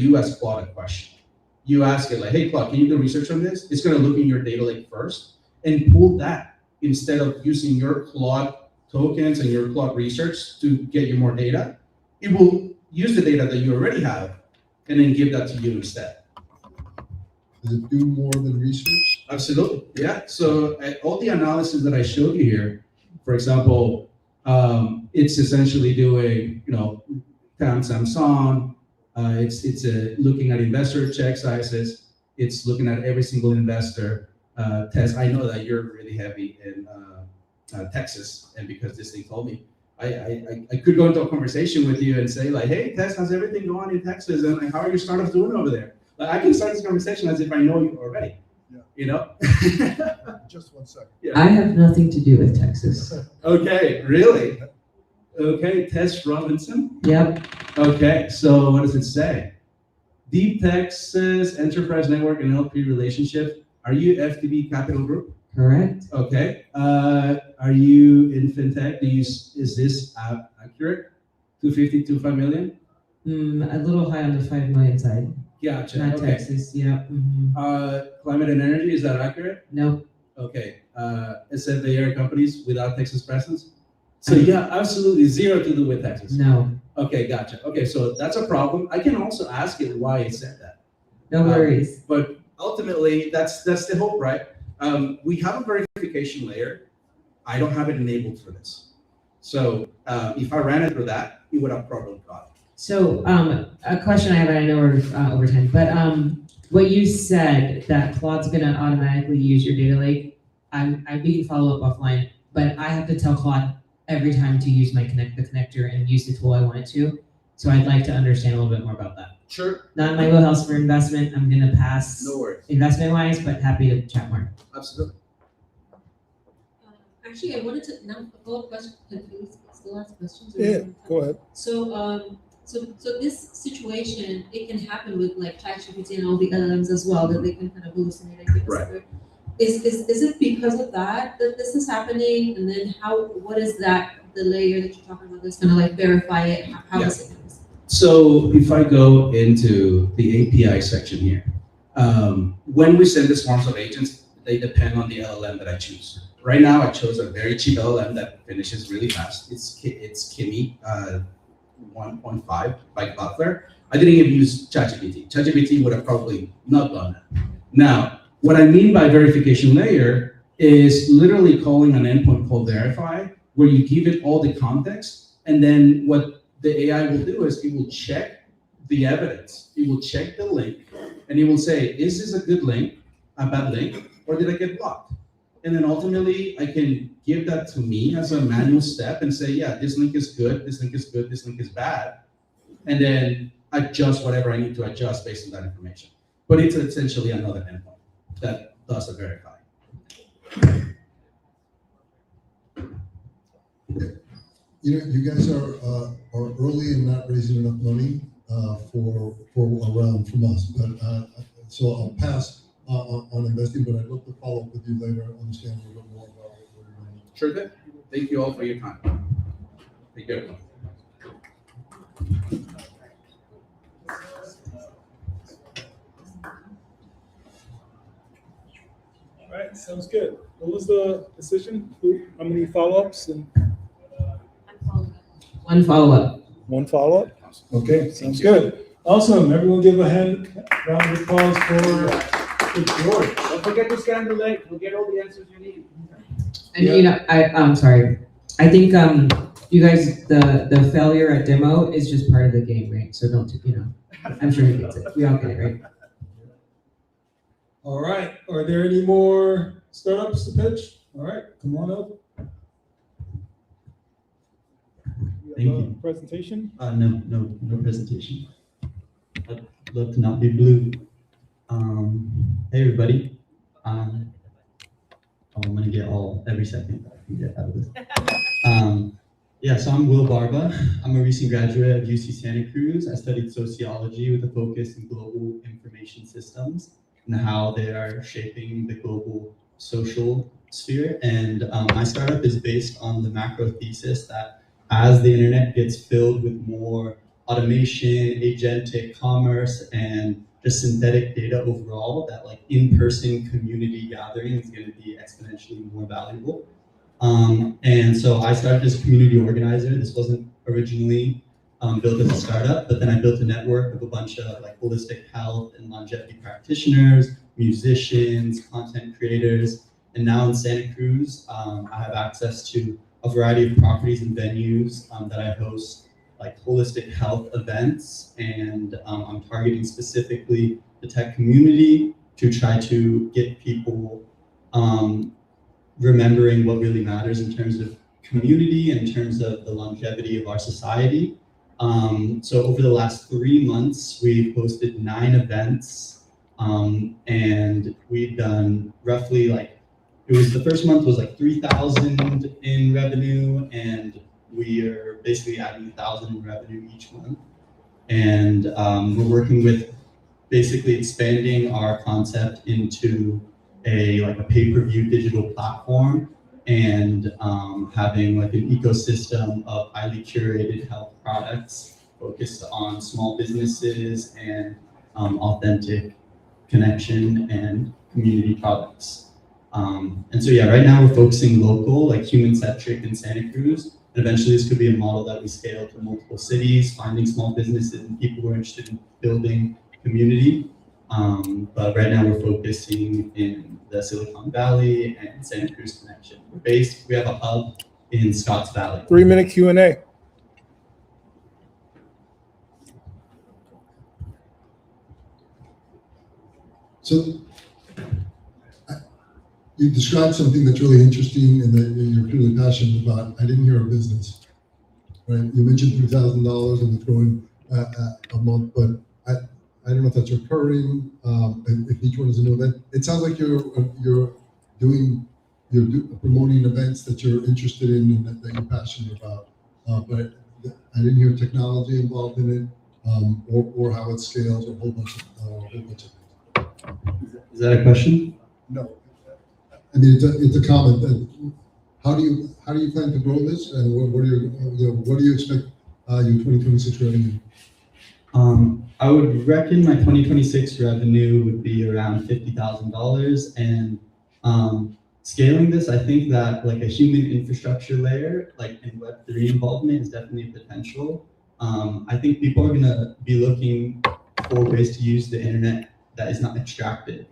you ask Claude a question, you ask it like, hey, Claude, can you do research on this? It's going to look in your data lake first and pull that instead of using your Claude tokens and your Claude research to get you more data. It will use the data that you already have and then give that to you instead.
Does it do more than research?
Absolutely, yeah. So all the analysis that I showed you here, for example, it's essentially doing, Samsung. It's looking at investor check sizes. It's looking at every single investor. Tess, I know that you're really heavy in Texas, and because this thing told me, I could go into a conversation with you and say like, hey, Tess, how's everything going in Texas, and like, how are your startups doing over there? Like, I can start this conversation as if I know you already. Yeah.
Just 1 second.
Yeah.
I have nothing to do with Texas.
Okay, really? Okay, Tess Robinson.
Yep.
Okay, so what does it say? Deep Texas Enterprise Network and LP relationship. Are you FTB Capital Group?
Correct.
Okay. Are you in fintech? Is this accurate? 2.5 million?
A little high on the 5 million side.
Gotcha.
Not
Okay.
Texas. Yeah.
Climate and energy, is that accurate?
Nope.
Okay. It said they are companies without Texas presence. So yeah, absolutely zero to do with Texas.
No.
Okay, gotcha. Okay, so that's a problem. I can also ask it why it said that.
No worries.
But ultimately, that's the hope, right? We have a verification layer. I don't have it enabled for this. So if I ran it through that, it would have probably caught it.
So a question I have, and I know we're over time, but what you said that Claude's gonna automatically use your data lake, we can follow up offline, but I have to tell Claude every time to use the connector and use the tool I want it to. So I'd like to understand a little bit more about that.
Sure.
Not my wheelhouse for investment. I'm gonna pass.
No worries.
Investment wise, but happy to chat more.
Absolutely.
Actually, I wanted to now a follow-up question. Can we still ask questions?
Yeah, go ahead.
So, so this situation, it can happen with like ChatGPT and all the LLMs as well, that they can kind of hallucinate and give us
Right.
Is it because of that this is happening? And then what is that, the layer that you're talking about that's gonna like verify it? How is it gonna be?
So if I go into the API section here, when we send the swarms of agents, they depend on the LLM that I choose. Right now, I chose a very cheap LLM that finishes really fast. It's Kimi 1.5 by Cloudflare. I didn't even use ChatGPT. ChatGPT would have probably not done that. Now, what I mean by verification layer is literally calling an endpoint called verify, where you give it all the context, and then what the AI will do is it will check the evidence. It will check the link, and it will say, is this a good link, a bad link, or did I get blocked? And then ultimately, I can give that to me as a manual step and say, yeah, this link is good, this link is good, this link is bad, and then adjust whatever I need to adjust based on that information. But it's essentially another endpoint that does the verify.
You guys are early in not raising enough money for a round from us, but so I'll pass on investing, but I'd love to follow up with you later and understand a little bit more about what you're doing.
Sure thing. Thank you all for your time. Take care.
All right, sounds good. What was the decision? How many follow-ups? And
One follow-up.
one follow-up? Okay, sounds good. Awesome. Everyone give a round of applause for George.
Don't forget to scan the link. You'll get all the answers you need.
And I'm sorry. I think you guys, the failure at demo is just part of the game, right? So don't, I'm sure he gets it. We all get it, right?
All right. Are there any more startups to pitch? All right, come on up.
Thank you.
Presentation?
No presentation. I'd love to not be blue. Hey everybody. I'm gonna get every second that I can get out of this. Yeah, so I'm Will Barba. I'm a recent graduate of UC Santa Cruz. I studied sociology with a focus in global information systems and how they are shaping the global social sphere. And my startup is based on the macro thesis that as the internet gets filled with more automation, agentic commerce, and just synthetic data overall, that like in-person community gathering is going to be exponentially more valuable. And so I started as a community organizer. This wasn't originally built as a startup, but then I built a network of a bunch of like holistic health and longevity practitioners, musicians, content creators. And now in Santa Cruz, I have access to a variety of properties and venues that I host like holistic health events. And I'm targeting specifically the tech community to try to get people remembering what really matters in terms of community, in terms of the longevity of our society. So over the last 3 months, we've hosted 9 events, and we've done roughly the first month was like 3,000 in revenue, and we are basically adding 1,000 in revenue each month. And we're working with basically expanding our concept into a pay-per-view digital platform and having like an ecosystem of highly curated health products focused on small businesses and authentic connection and community products. And so yeah, right now we're focusing local, like human-centric in Santa Cruz. And eventually this could be a model that we scale to multiple cities, finding small businesses and people who are interested in building community. But right now we're focusing in the Silicon Valley and Santa Cruz connection. We have a hub in Scotts Valley.
3-minute Q&A.
So you described something that's really interesting and that you're truly passionate about. I didn't hear a business, right? You mentioned $3,000 and it's growing a month, but I don't know if that's recurring, and if each one is a new event. It sounds like you're promoting events that you're interested in and that you're passionate about. But I didn't hear technology involved in it, or how it scales, or a whole bunch of things.
Is that a question?
No. I mean, it's a comment. How do you plan to grow this, and what do you expect your 2026 revenue?
I would reckon my 2026 revenue would be around $50,000, and scaling this, I think that like a human infrastructure layer, like in Web3 involvement, is definitely a potential. I think people are gonna be looking for ways to use the internet that is not extracted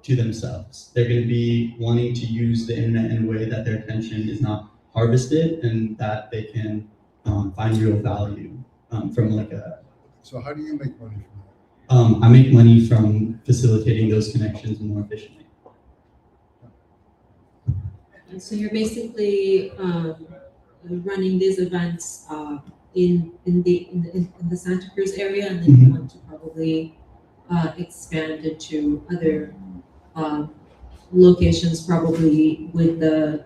to themselves. They're gonna be wanting to use the internet in a way that their attention is not harvested and that they can find real value from like a.
So how do you make money from that?
I make money from facilitating those connections more efficiently.
And so you're basically running these events in the Santa Cruz area, and then you want to probably expand into other locations, probably with the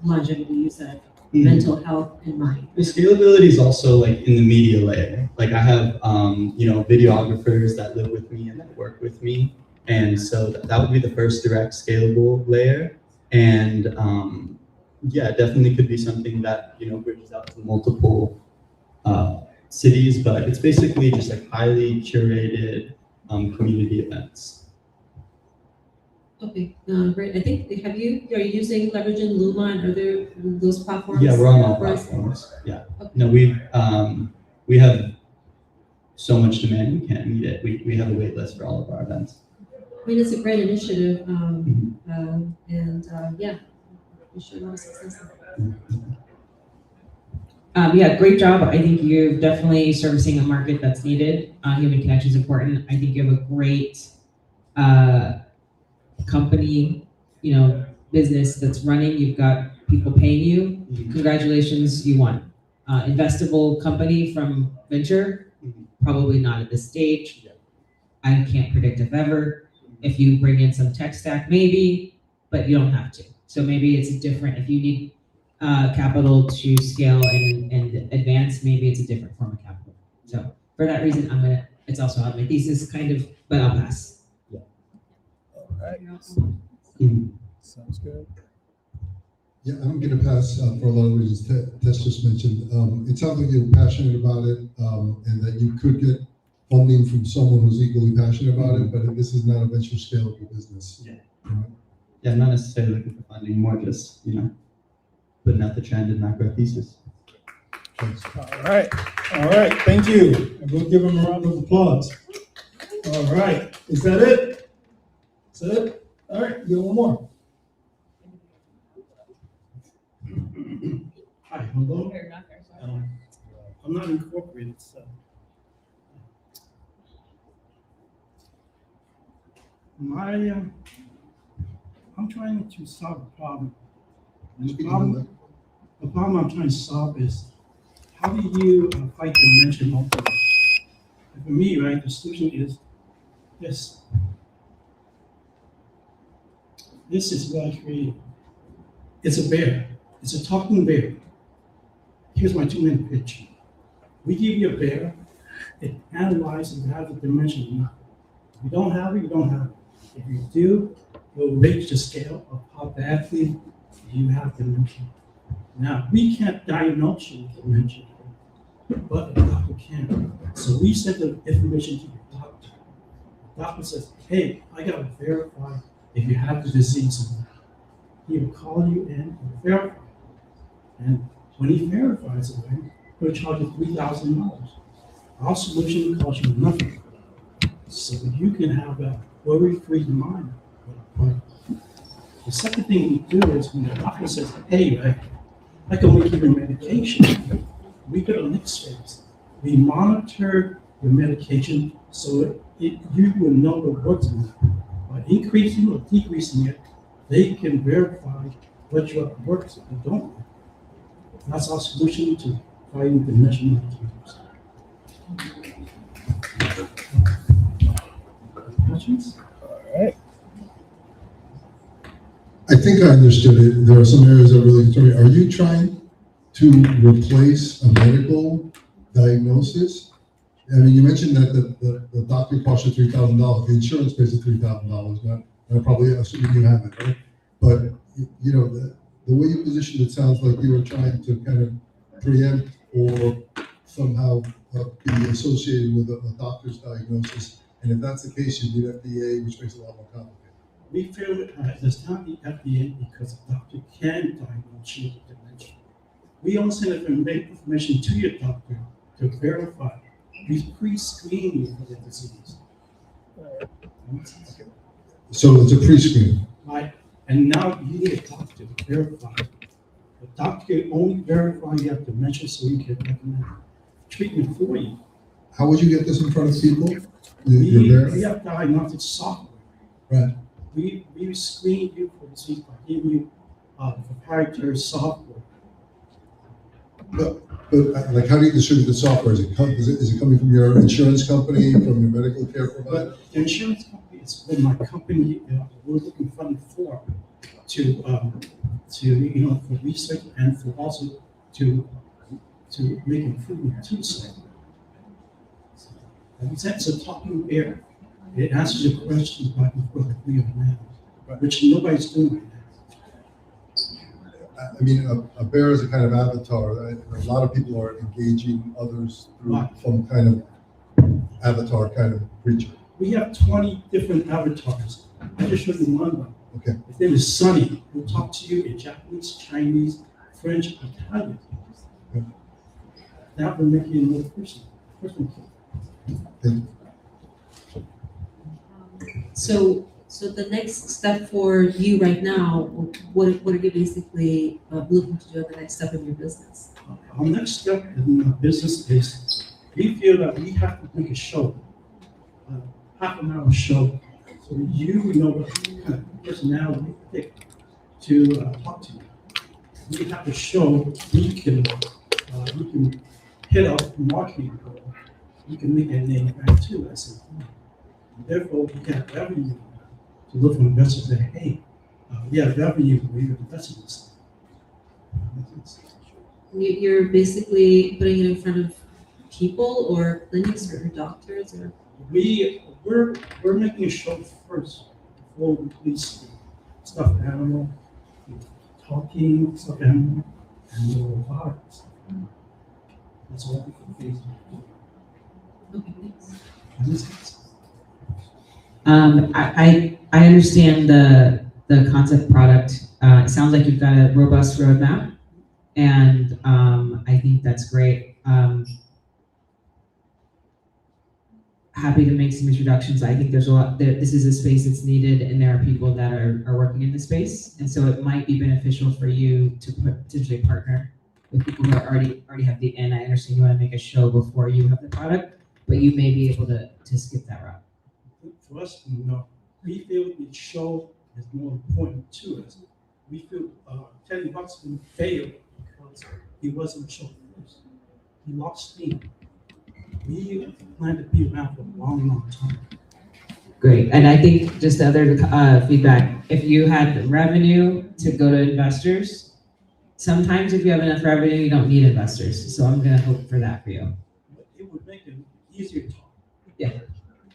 longevity you said. Mental health in mind.
The scalability is also like in the media layer. Like I have, videographers that live with me and that work with me. And so that would be the first direct scalable layer. And yeah, definitely could be something that, bridges out to multiple cities, but it's basically just like highly curated community events.
Okay, great. I think are you leveraging Luma and other those platforms?
Yeah, we're on all platforms. Yeah. Okay. No, we have so much demand we can't meet it. We have a wait list for all of our events.
I mean, it's a great initiative, yeah, we should have success.
Yeah, great job. I think you're definitely servicing a market that's needed. Human connection is important. I think you have a great company, business that's running. You've got people paying you, congratulations, you won. Investable company from venture, probably not at this stage. I can't predict if ever. If you bring in some tech stack, maybe, but you don't have to. So maybe it's different. If you need capital to scale and advance, maybe it's a different form of capital. So for that reason, it's also on my thesis kind of, but I'll pass.
All right. Sounds good.
Yeah, I'm going to pass for a lot of reasons Tess just mentioned. It sounds like you're passionate about it, and that you could get funding from someone who's equally passionate about it, but this is not a venture scalable business.
Yeah. Yeah, not necessarily looking for funding, more just, putting out the trend and macro thesis.
All right. Thank you. And we'll give them a round of applause. All right. Is that it? All right. Get one more.
Hi, hello. I'm not incorporated, so. I'm trying to solve a problem. And the problem I'm trying to solve is, how do you fight dimensional? For me, right, the solution is this. This is what I created. It's a bear. It's a talking bear. Here's my 2-minute pitch. We give you a bear, it analyzes if it has a dimension or not. If you don't have it, you don't have it. If you do, you'll reach the scale of how badly you have dementia. Now, we can't diagnose you with dementia, but the doctor can. So we send the information to the doctor. The doctor says, hey, I got to verify if you have the disease or not. He will call you in and verify. And when he verifies it, he'll charge you $3,000. Our solution costs you nothing. So you can have a worry-free mind. The second thing we do is when the doctor says, hey, I can only give you medication, we go to the next phase. We monitor your medication so you will know what works in it. By increasing or decreasing it, they can verify what drug works and don't work. That's our solution to fighting dementia. Questions?
All right.
I think I understood it. There are some areas that really concern me. Are you trying to replace a medical diagnosis? I mean, you mentioned that the doctor costs you $3,000. The insurance pays you $3,000. I probably assuming you have it, right? But the way you positioned it sounds like you were trying to kind of preempt or somehow be associated with a doctor's diagnosis. And if that's the case, you need FDA, which makes it a lot more complicated.
We feel it does not need FDA because a doctor can diagnose you with dementia. We only send information to your doctor to verify. We pre-screen you for the disease.
So it's a pre-screen.
Right. And now you need a doctor to verify. The doctor can only verify you have dementia so he can recommend treatment for you.
How would you get this in front of people?
We have diagnostic software.
Right.
We screen you for disease by giving you proprietary software.
But like, how do you distribute the software? Is it coming from your insurance company, from your medical care provider?
But the insurance company is what my company we're looking funding for for research and for also to make improvement to the software. That's a talking bear. It answers your questions back and forth like we are now, which nobody's doing right now.
I mean, a bear is a kind of avatar. Right? A lot of people are engaging others through some kind of avatar kind of creature.
We have 20 different avatars. I just showed you one of them.
Okay.
His name is Sunny. He'll talk to you in Japanese, Chinese, French, Italian.
Okay.
That will make you another person.
So the next step for you right now, what are you basically looking to do at the next step in your business?
Our next step in our business is we feel that we have to make a show, half an hour show, so you know what kind of personality we pick to talk to you. we have to show we can hit our marketing goal. We can make a name brand too as a firm. Therefore, we get revenue to look for investors and say, hey, we have revenue, we have investments.
You're basically putting it in front of people or clinics or doctors or?
We're making a show first before we release the stuffed animal, talking stuffed animal, and the robotics. That's all we can face.
Okay, thanks.
I understand the concept product. It sounds like you've got a robust roadmap, and I think that's great. Happy to make some introductions. I think there's a lot. This is a space that's needed, and there are people that are working in the space, and so it might be beneficial for you to potentially partner with people who already have the end. I understand you want to make a show before you have the product, but you may be able to skip that route.
For us, no, we feel the show is more important to us. We feel Teddy Ruxpin failed because he wasn't a show first. He lost steam. We plan to be around for a long, long time.
Great, and I think just the other feedback, if you had revenue to go to investors, sometimes if you have enough revenue, you don't need investors. So I'm gonna hope for that for you.
It would make it easier to talk.
Yeah.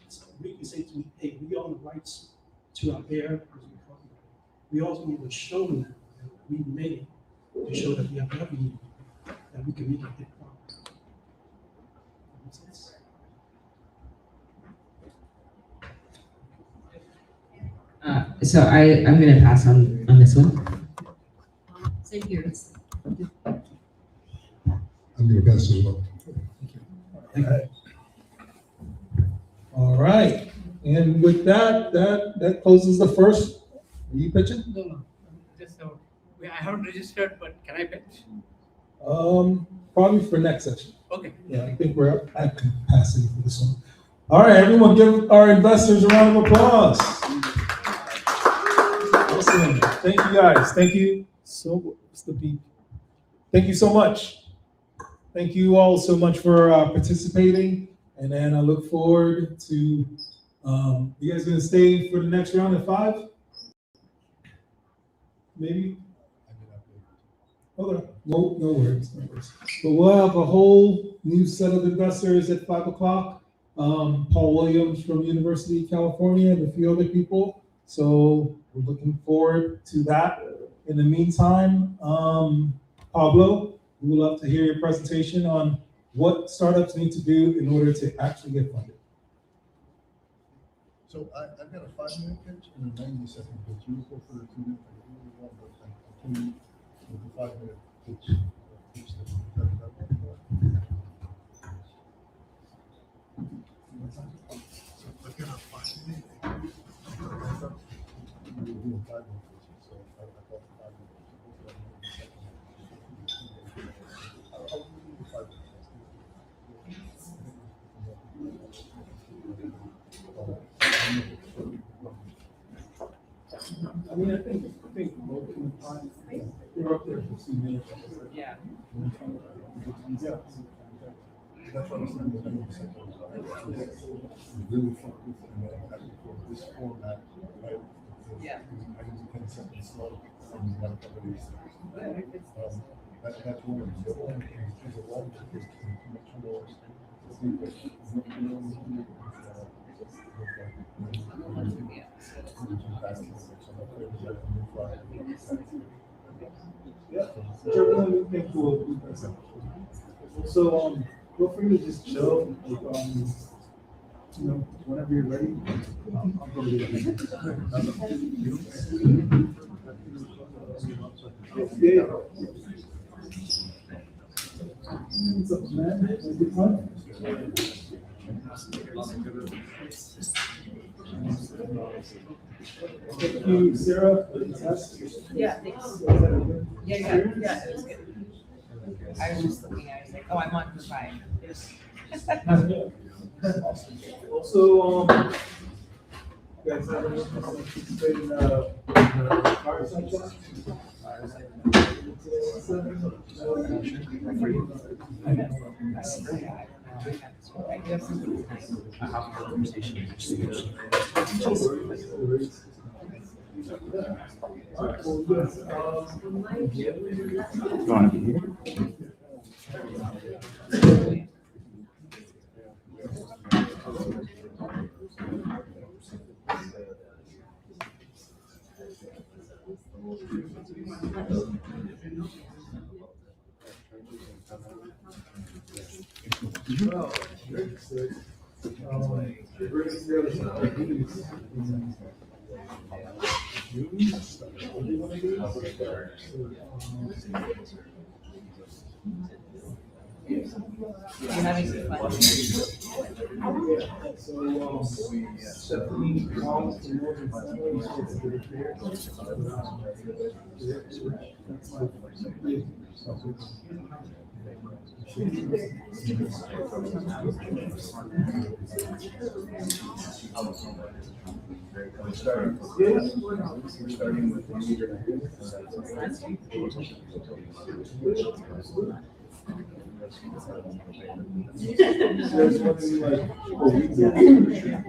So we can say to them, hey, we own the rights to our air. We also want to show them that we made it to show that we have revenue, that we can make a hit product.
So I'm gonna pass on this one.
Same here.
I'm gonna pass as well.
All right, and with that closes the first. Are you pitching?
No. Just I haven't registered, but can I pitch?
Probably for next session.
Okay.
Yeah, I think we're at capacity for this one. All right, everyone give our investors a round of applause. Awesome. Thank you guys. Thank you so Thank you so much. Thank you all so much for participating. And then I look forward to, you guys gonna stay for the next round at 5? Maybe? Okay, no worries. But we'll have a whole new set of investors at 5 o'clock. Paul Williams from University of California and a few other people. So we're looking forward to that. In the meantime, Pablo, we would love to hear your presentation on what startups need to do in order to actually get funded.
So I've got a 5-minute pitch and a 90-second pitch. You go for the 2-minute. I really want to continue with the 5-minute pitch. I've got a 5-minute.
I mean, I think most of the time they're up there for 2 minutes.
Yeah.
Yeah. That's what I'm saying. Really focus and for this format, right?
Yeah.
I use 10 seconds slow and you have to release it. That's one of them. The other one is a long because too much more.
Yeah, everyone you think will be present. So feel free to just chill. Whenever you're ready, I'll go to you. What's up, man? Good fun? Thank you, Sarah.
Yeah, thanks. Yeah, it was good. I was just looking, I was like, oh, I'm on for 5.
Also, You guys have any participate in the fireside chat?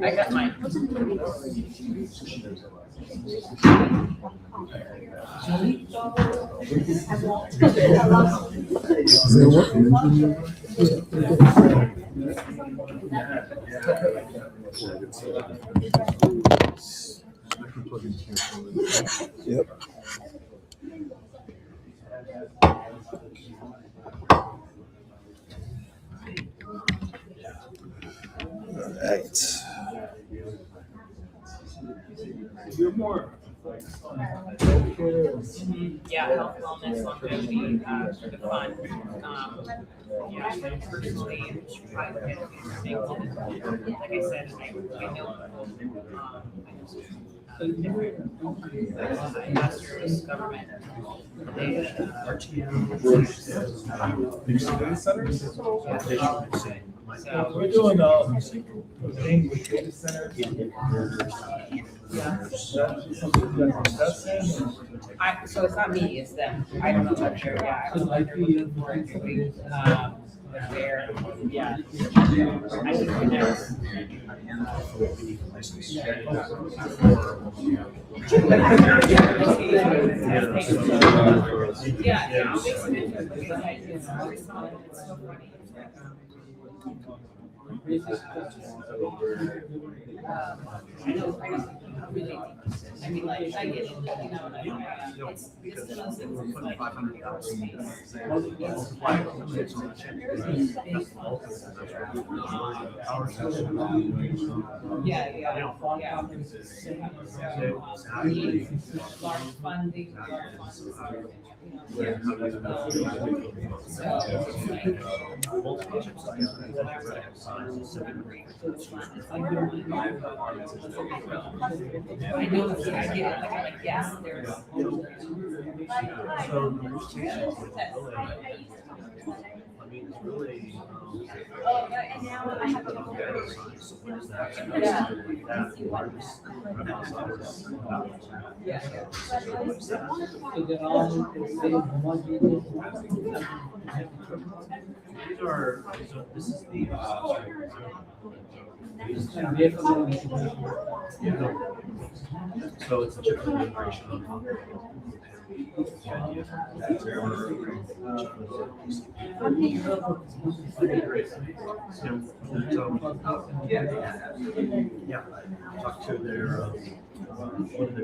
I got mine.
Yep. All right. You're more.
Yeah, health, wellness, longevity, the fund. Yeah, personally, I like I said, I know investors, government,
We're doing a thing with data centers.
So it's not me, it's them. I don't know what they're, yeah, I was wondering more into their, yeah. I think we know. Yeah, it makes it interesting. It's so funny. I mean, like, I get it, you know, it's because we're putting 500 hours space. Yeah. Large funding, I know, I get it, like, yes, there's.
And now I have to.
This is the. So it's a chip integration on yeah, talk to their what are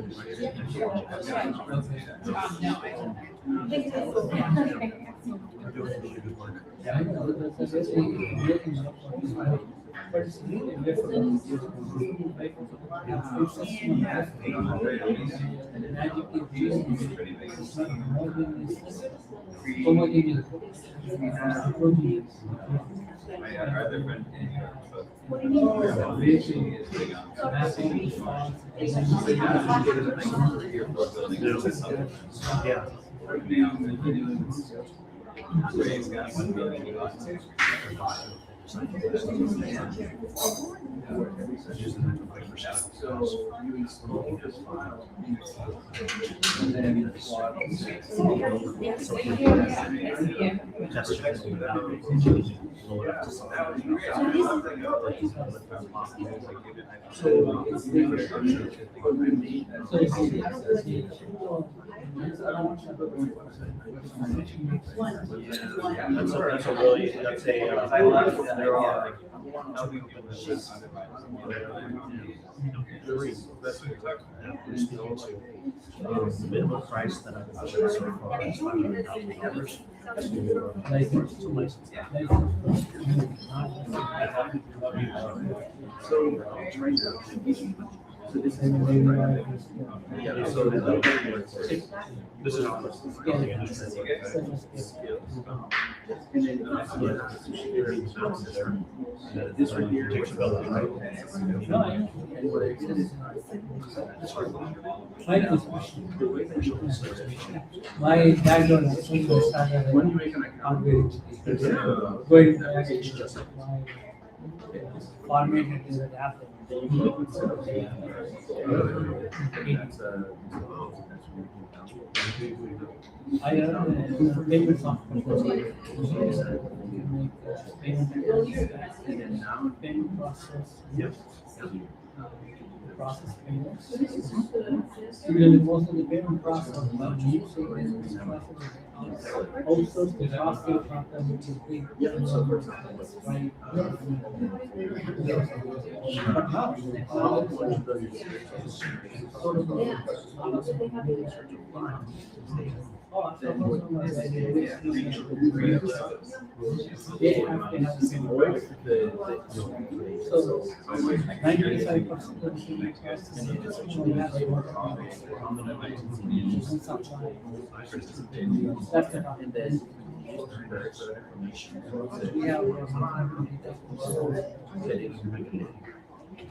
The minimum price that I've budgeted so far is $500,000. This is this right here takes about
My background is started when you make an account going formatted is an app. I have payment software. Payment process.
Yep.
Process payments. Usually most of the payment process also the process process.
Yeah, so for example,
Right.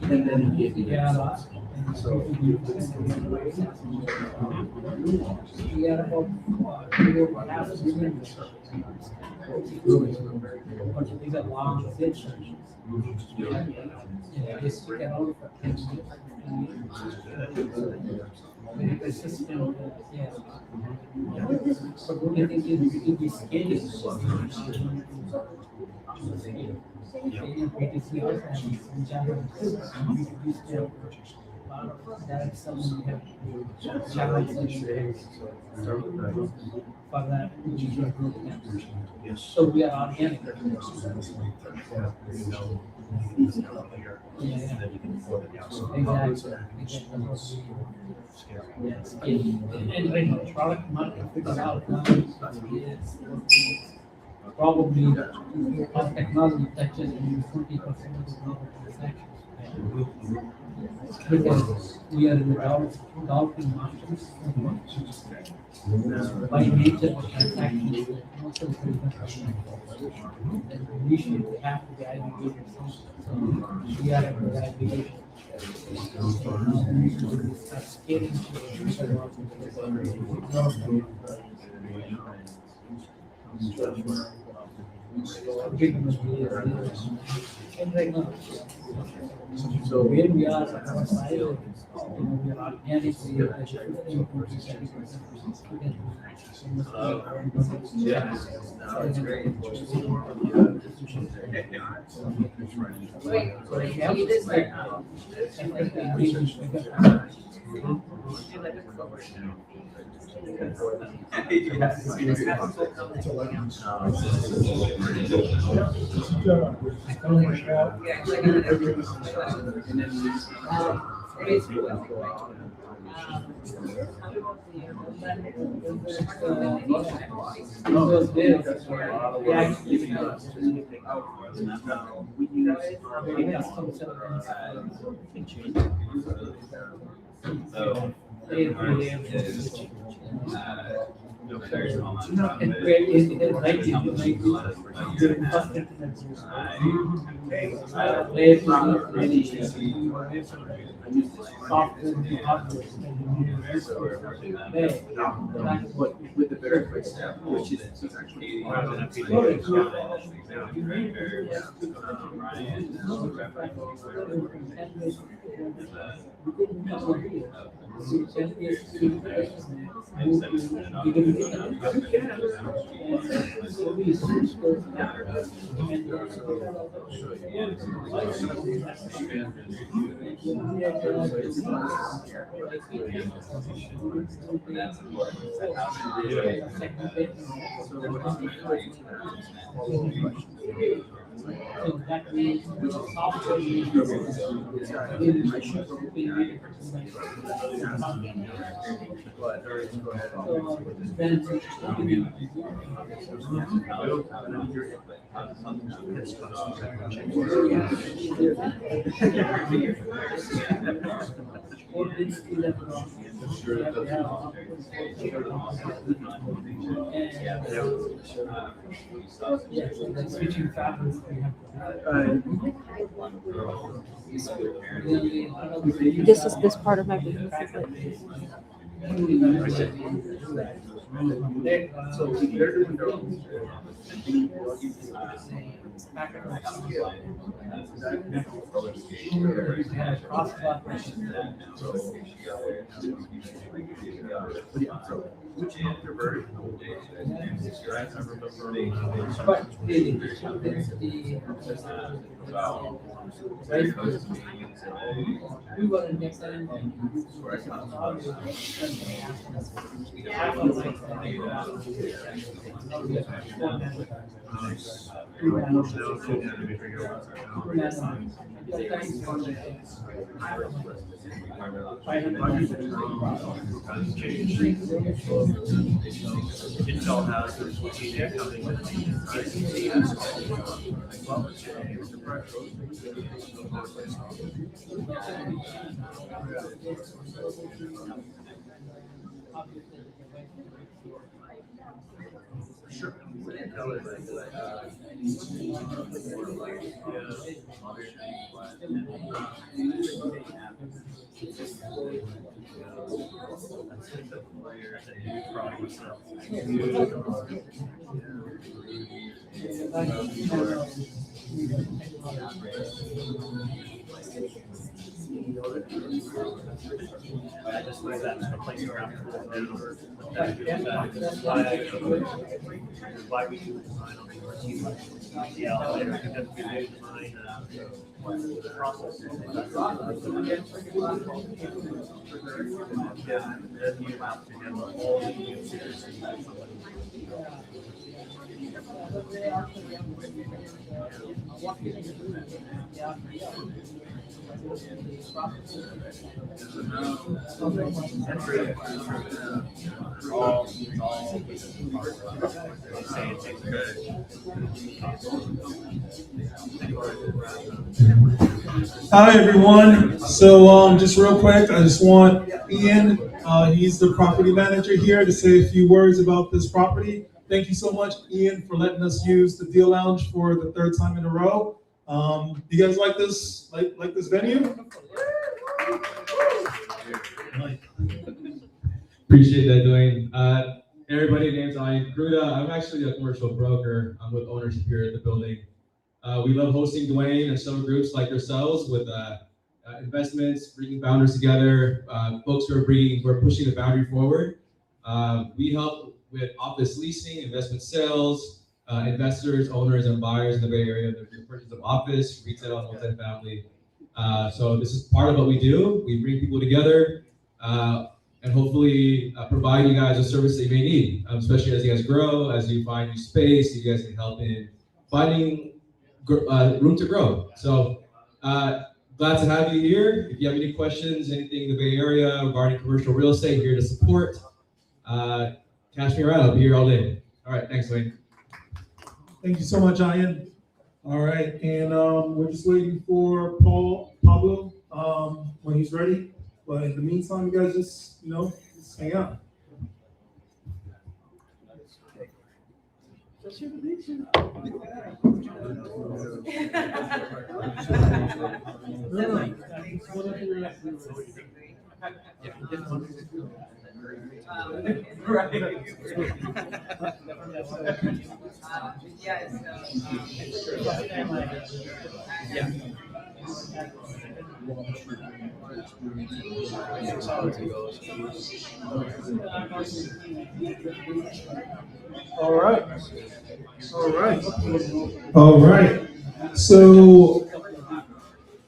And then he gave me
Yeah.
So
We are about but these are long sections. Yeah, this we can only for 10 years. Very consistent, yeah. But the only thing is it is scaling. PTC also has some challenges. Direct selling, we have challenges for that. So we are organic. And right now, product market fit is out now. Probably our technology touches 20% of the global transactions. Because we are in the developing markets. By nature of transactions, most of the we should have to be aggregated. So we are at the aggregation. Scaling and right now, so where we are at our side, we are organic, we are
yeah, it's great.
No, and great is it like the first internet use. Where to really software and hardware
With the verified staff, which is actually.
So that means the software switching fabrics we have.
This is this part of my business.
We were in next time.
Intel has their strategic coming with Sure. I just like that playing around why we do design on the team. Yeah, later because we do design the process. Yeah, and then you have to handle all the
Hi, everyone. So just real quick, I just want Ian, he's the property manager here, to say a few words about this property. Thank you so much, Ian, for letting us use the Deal Lounge for the third time in a row. You guys like this, like this venue?
Appreciate that, Dwayne. Everybody, name's Ian Gruda. I'm actually a commercial broker. I'm with ownership here at the building. We love hosting Dwayne and some groups like yourselves with investments, bringing founders together, folks who are pushing the boundary forward. We help with office leasing, investment sales, investors, owners, and buyers in the Bay Area. There's the purchase of office, retail, and multifamily. So this is part of what we do. We bring people together and hopefully provide you guys a service that you may need, especially as you guys grow, as you find new space, you guys can help in finding room to grow. So glad to have you here. If you have any questions, anything in the Bay Area regarding commercial real estate, here to support. Cash me around, I'll be here all day. All right, thanks, Wayne.
Thank you so much, Ian. All right, and we're just waiting for Pablo when he's ready. But in the meantime, you guys just hang out. All right. All right. All right. So,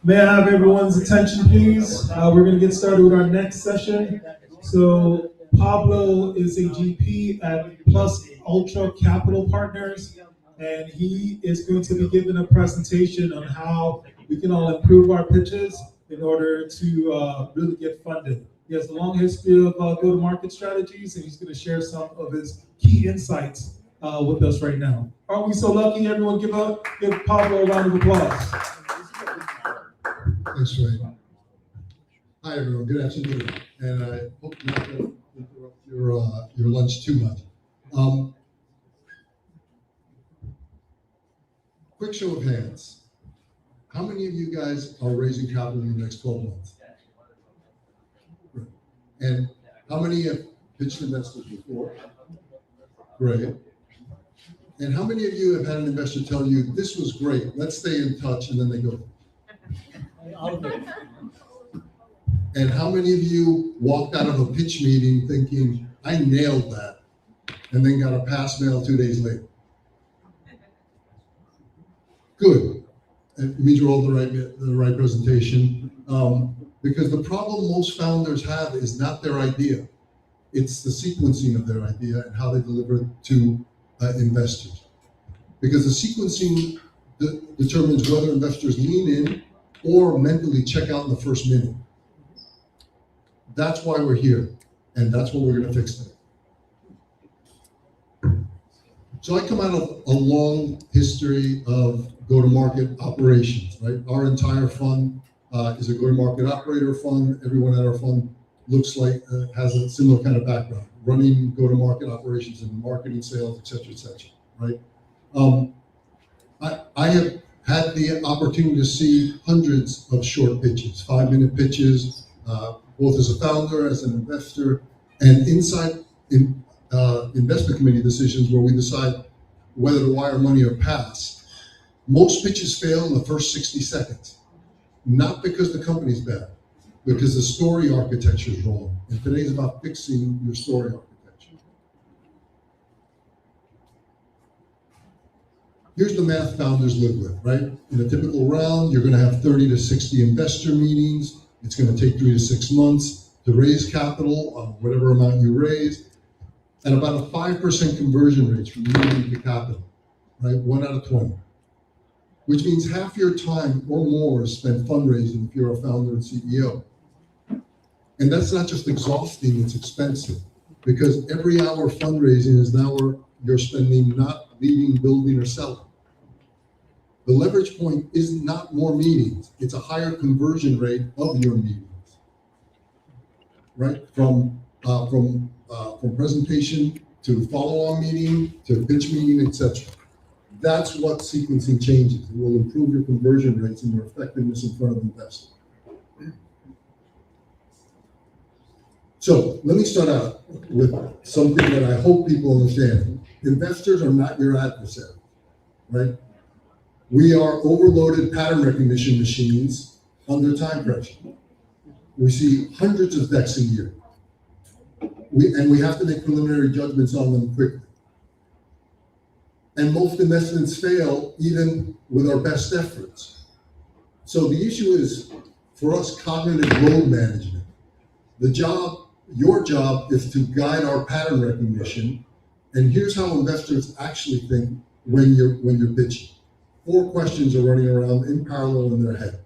may I have everyone's attention, please? We're going to get started with our next session. So, Pablo is a GP at Plus Ultra Capital Partners, and he is going to be giving a presentation on how we can all improve our pitches in order to really get funded. He has a long history of go-to-market strategies, and he's going to share some of his key insights with us right now. Aren't we so lucky? Everyone give Pablo a round of applause.
Thanks, Ray. Hi, everyone. Good afternoon. And I hope not to interrupt your lunch too much. Quick show of hands. How many of you guys are raising capital in the next 12 months? And how many have pitched investors before? Great. And how many of you have had an investor tell you, this was great, let's stay in touch, and then they go? And how many of you walked out of a pitch meeting thinking, I nailed that, and then got a pass mail 2 days later? Good. It means you're all the right presentation. Because the problem most founders have is not their idea. It's the sequencing of their idea and how they deliver it to investors. Because the sequencing determines whether investors lean in or mentally check out in the first minute. That's why we're here, and that's what we're going to fix today. So I come out of a long history of go-to-market operations, right? Our entire fund is a go-to-market operator fund. Everyone at our fund looks like has a similar kind of background, running go-to-market operations and marketing, sales, et cetera, right? I have had the opportunity to see hundreds of short pitches, 5-minute pitches, both as a founder, as an investor, and inside investment committee decisions where we decide whether to wire money or pass. Most pitches fail in the first 60 seconds, not because the company's bad, because the story architecture is wrong. And today's about fixing your story architecture. Here's the math founders live with, right? In a typical round, you're going to have 30 to 60 investor meetings. It's going to take 3 to 6 months to raise capital on whatever amount you raise, and about a 5% conversion rate from meeting to capital, right? 1 out of 20. Which means half your time or more is spent fundraising if you're a founder and CEO. And that's not just exhausting, it's expensive. Because every hour of fundraising is an hour you're spending not leading, building, or selling. The leverage point is not more meetings, it's a higher conversion rate of your meetings. Right? From presentation to follow-on meeting to pitch meeting, etc. That's what sequencing changes. It will improve your conversion rates and your effectiveness in front of investors. So let me start out with something that I hope people understand. Investors are not your adversary, right? We are overloaded pattern recognition machines under time pressure. We see hundreds of decks a year. We have to make preliminary judgments on them quickly. And most investments fail even with our best efforts. So the issue is, for us, cognitive load management. Your job is to guide our pattern recognition. And here's how investors actually think when you're pitching. 4 questions are running around in parallel in their head.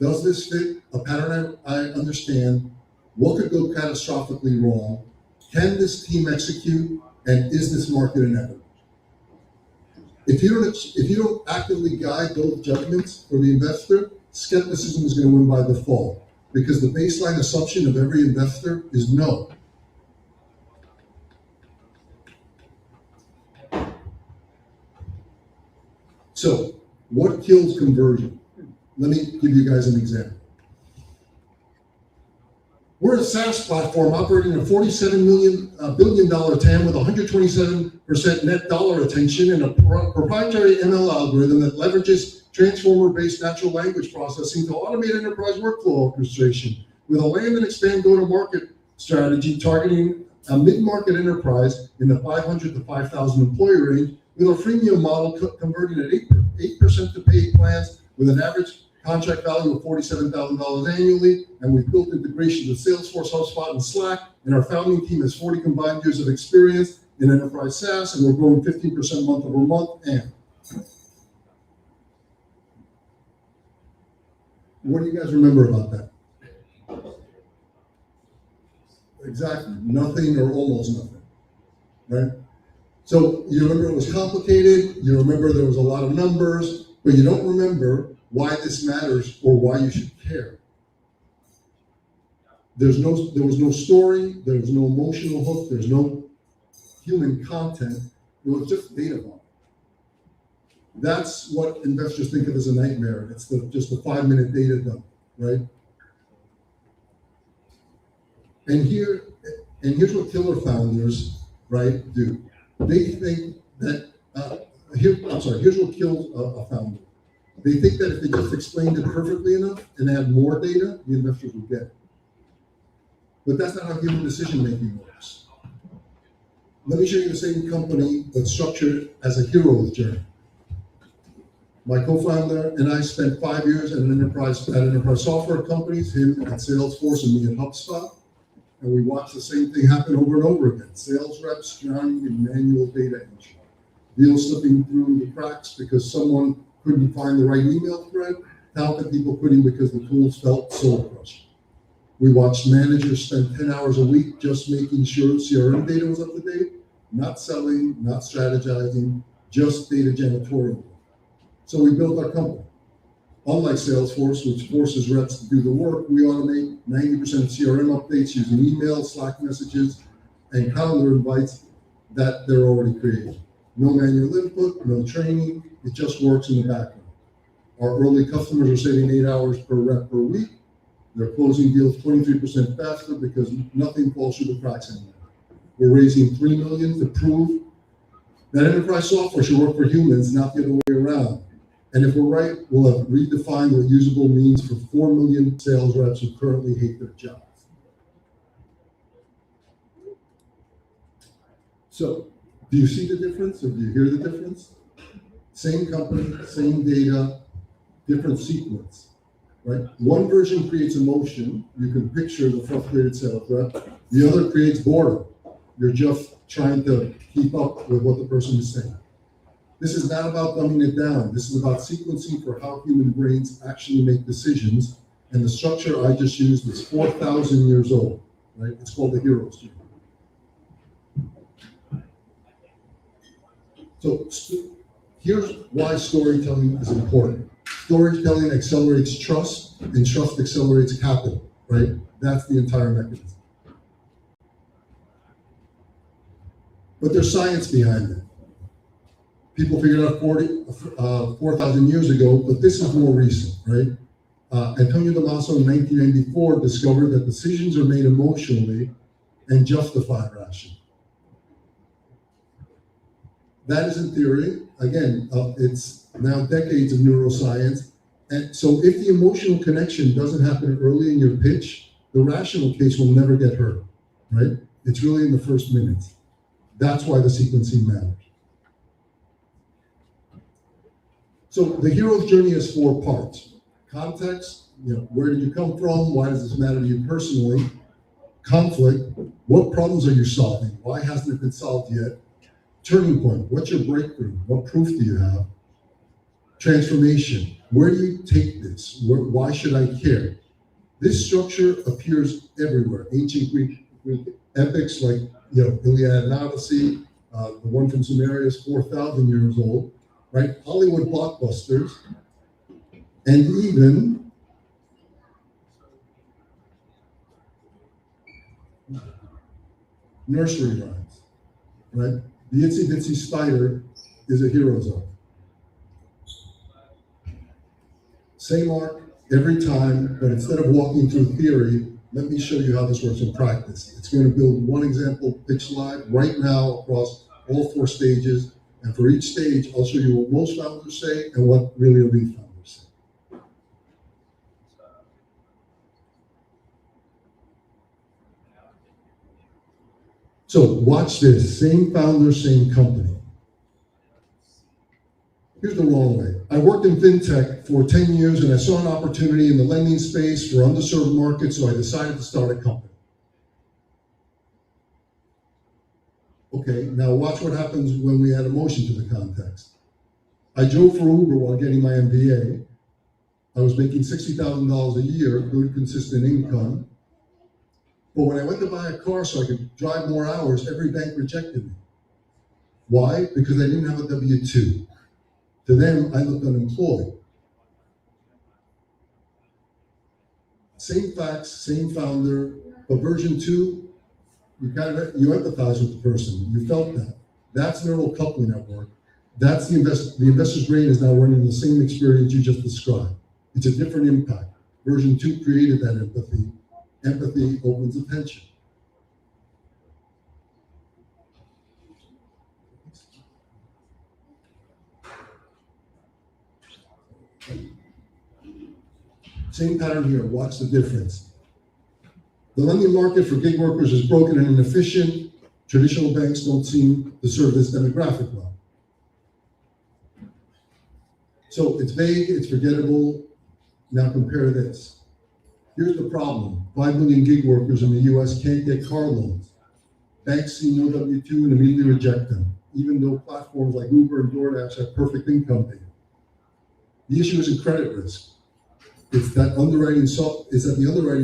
Does this fit a pattern I understand? What could go catastrophically wrong? Can this team execute? And is this market inevitable? If you don't actively guide those judgments for the investor, skepticism is going to win by default, because the baseline assumption of every investor is no. So, what kills conversion? Let me give you guys an example. We're a SaaS platform operating in a $47 billion TAM with 127% net dollar retention and a proprietary ML algorithm that leverages transformer-based natural language processing to automate enterprise workflow orchestration with a land and expand go-to-market strategy targeting a mid-market enterprise in the 500 to 5,000 employee range with a freemium model converting at 8% to paid plans with an average contract value of $47,000 annually, and we've built integrations with Salesforce, HubSpot, and Slack, and our founding team has 40 combined years of experience in enterprise SaaS, and we're growing 15% month over month, and what do you guys remember about that? Exactly, nothing or almost nothing, right? So you remember it was complicated, you remember there was a lot of numbers, but you don't remember why this matters or why you should care. There was no story, there was no emotional hook, there's no human content, it was just data volume. That's what investors think of as a nightmare. It's just the 5-minute data dump, right? And here's what killer founders, right, do. They think that, here's what kills a founder. They think that if they just explained it perfectly enough and had more data, the investors would get it. But that's not how human decision making works. Let me show you the same company, but structured as a hero's journey. My co-founder and I spent 5 years at enterprise software companies, him at Salesforce and me at HubSpot, and we watched the same thing happen over and over again. Sales reps drowning in manual data entry, deals slipping through the cracks because someone couldn't find the right email thread, talented people quitting because the tools felt soul crushing. We watched managers spend 10 hours a week just making sure CRM data was up to date, not selling, not strategizing, just data janitorial. So we built our company. Unlike Salesforce, which forces reps to do the work, we automate 90% of CRM updates using email, Slack messages, and calendar invites that they're already created. No manual input, no training, it just works in the background. Our early customers are saving 8 hours per rep per week. They're closing deals 23% faster because nothing falls through the cracks anymore. We're raising $3 million to prove that enterprise software should work for humans, not the other way around. And if we're right, we'll have redefined what usable means for 4 million sales reps who currently hate their jobs. So, do you see the difference or do you hear the difference? Same company, same data, different sequence, right? One version creates emotion. You can picture the frustrated sales rep. The other creates boredom. You're just trying to keep up with what the person is saying. This is not about dumbing it down. This is about sequencing for how human brains actually make decisions. And the structure I just used is 4,000 years old, right? It's called the hero's journey. So here's why storytelling is important. Storytelling accelerates trust, and trust accelerates capital, right? That's the entire mechanism. But there's science behind it. People figured out 4,000 years ago, but this is more recent, right? Antonio Damaso in 1994 discovered that decisions are made emotionally and justified rationally. That is in theory. Again, it's now decades of neuroscience. And so if the emotional connection doesn't happen early in your pitch, the rational case will never get heard, right? It's really in the first minutes. That's why the sequencing matters. So the hero's journey has 4 parts. Context, where did you come from? Why does this matter to you personally? Conflict, what problems are you solving? Why hasn't it been solved yet? Turning point, what's your breakthrough? What proof do you have? Transformation, where do you take this? Why should I care? This structure appears everywhere. Ancient Greek epics like Iliad and Odyssey, the one from Sumeria is 4,000 years old, right? Hollywood blockbusters, and even nursery rhymes, right? The itsy bitsy spider is a hero's arc. Same arc every time, but instead of walking through theory, let me show you how this works in practice. It's going to build one example pitch live right now across all 4 stages. And for each stage, I'll show you what most founders say and what really elite founders say. So watch this, same founder, same company. Here's the wrong way. I worked in fintech for 10 years and I saw an opportunity in the lending space for underserved markets, so I decided to start a company. Okay, now watch what happens when we add emotion to the context. I drove for Uber while getting my MBA. I was making $60,000 a year, good consistent income. But when I went to buy a car so I could drive more hours, every bank rejected me. Why? Because I didn't have a W-2. To them, I looked unemployed. Same facts, same founder, but version 2, you empathize with the person. You felt that. That's neural coupling at work. That's the investor's brain is now running the same experience you just described. It's a different impact. Version 2 created that empathy. Empathy opens attention. Same pattern here. Watch the difference. The lending market for gig workers is broken and inefficient. Traditional banks don't seem to serve this demographic well. So it's vague, it's forgettable. Now compare this. Here's the problem. 5 million gig workers in the US can't get car loans. Banks see no W-2 and immediately reject them, even though platforms like Uber and DoorDash have perfect income data. The issue isn't credit risk. It's that the underwriting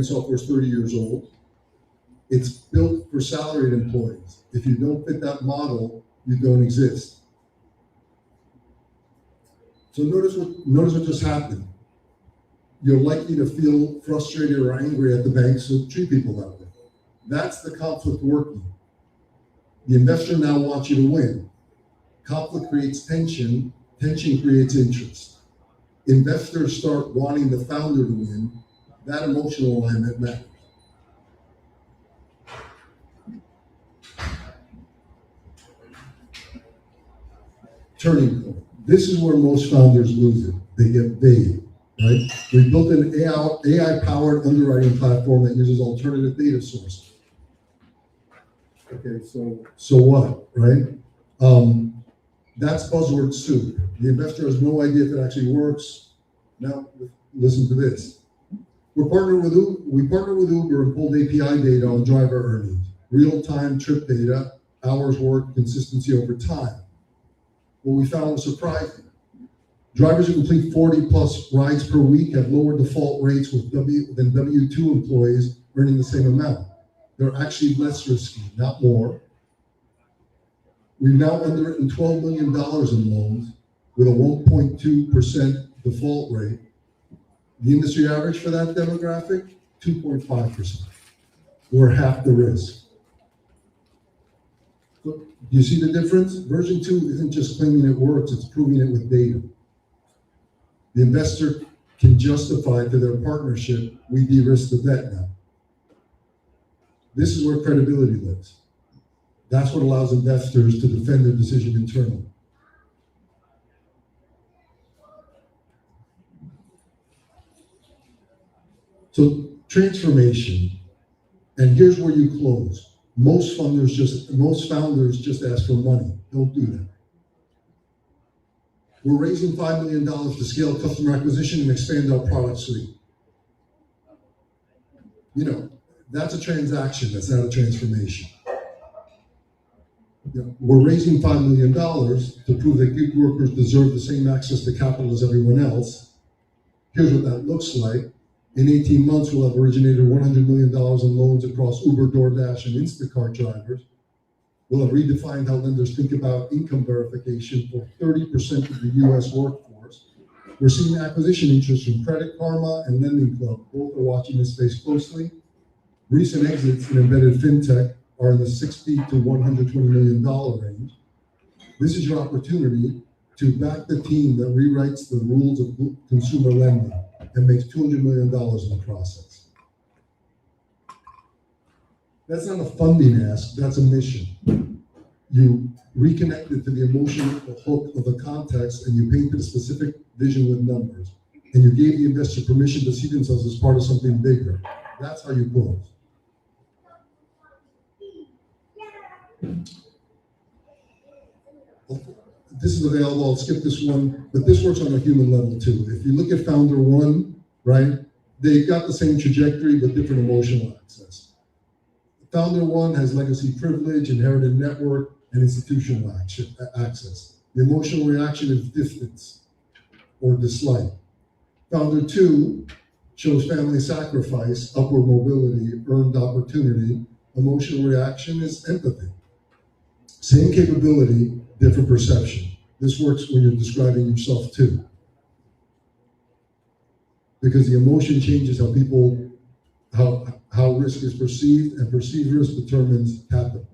software is 30 years old. It's built for salaried employees. If you don't fit that model, you don't exist. So notice what just happened. You're likely to feel frustrated or angry at the banks who treat people that way. That's the conflict working. The investor now wants you to win. Conflict creates tension. Tension creates interest. Investors start wanting the founder to win. That emotional alignment matters. Turning point. This is where most founders lose it. They get vague, right? We built an AI-powered underwriting platform that uses alternative data sources. Okay, so what, right? That's buzzword soup. The investor has no idea if it actually works. Now, listen to this. We partnered with Uber and pulled API data on driver earnings, real-time trip data, hours worked, consistency over time. What we found was surprising. Drivers who complete 40 plus rides per week have lower default rates than W-2 employees earning the same amount. They're actually less risky, not more. We've now underwritten $12 million in loans with a 1.2% default rate. The industry average for that demographic, 2.5%. We're half the risk. So, do you see the difference? Version 2 isn't just claiming it works, it's proving it with data. The investor can justify to their partnership, we de-risk the bet now. This is where credibility lives. That's what allows investors to defend their decision internally. So transformation, and here's where you close. Most founders just ask for money. Don't do that. We're raising $5 million to scale customer acquisition and expand our product suite. You know, that's a transaction, that's not a transformation. You know, we're raising $5 million to prove that gig workers deserve the same access to capital as everyone else. Here's what that looks like. In 18 months, we'll have originated $100 million in loans across Uber, DoorDash, and Instacart drivers. We'll have redefined how lenders think about income verification for 30% of the US workforce. We're seeing acquisition interest from Credit Karma and Lending Club. Both are watching this space closely. Recent exits in embedded fintech are in the $60 to $120 million range. This is your opportunity to back the team that rewrites the rules of consumer lending. and makes $200 million in the process. That's not a funding ask, that's a mission. You reconnect it to the emotional hook of the context, and you painted a specific vision with numbers. And you gave the investor permission to see themselves as part of something bigger. That's how you close. This is available, I'll skip this one, but this works on a human level too. If you look at founder one, right, they got the same trajectory, but different emotional access. Founder one has legacy privilege, inherited network, and institutional access. The emotional reaction is distance or dislike. Founder two shows family sacrifice, upward mobility, earned opportunity. Emotional reaction is empathy. Same capability, different perception. This works when you're describing yourself too. Because the emotion changes how risk is perceived, and perceived risk determines capital.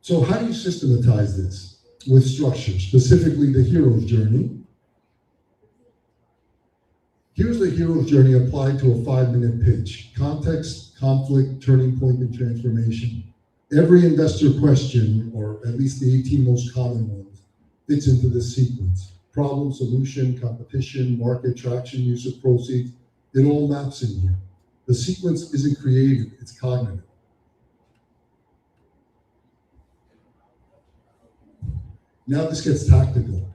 So how do you systematize this? With structure, specifically the hero's journey. Here's the hero's journey applied to a 5-minute pitch. Context, conflict, turning point, and transformation. Every investor question, or at least the 18 most common ones, fits into this sequence. Problem, solution, competition, market, traction, use of proceeds. It all maps in here. The sequence isn't creative, it's cognitive. Now this gets tactical.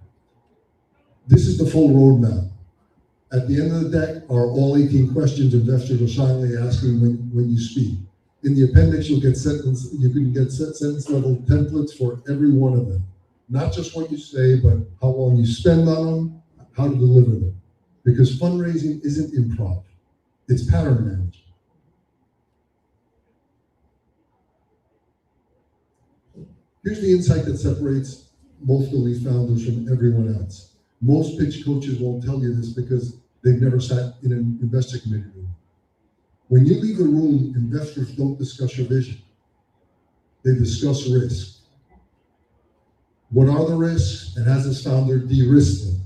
This is the full roadmap. At the end of the deck are all 18 questions investors are silently asking when you speak. In the appendix, you can get sentence level templates for every one of them. Not just what you say, but how long you spend on them, how to deliver them. Because fundraising isn't improv, it's pattern management. Here's the insight that separates most of these founders from everyone else. Most pitch coaches won't tell you this because they've never sat in an investor committee room. When you leave a room, investors don't discuss your vision. They discuss risk. What are the risks, and has this founder de-risked them?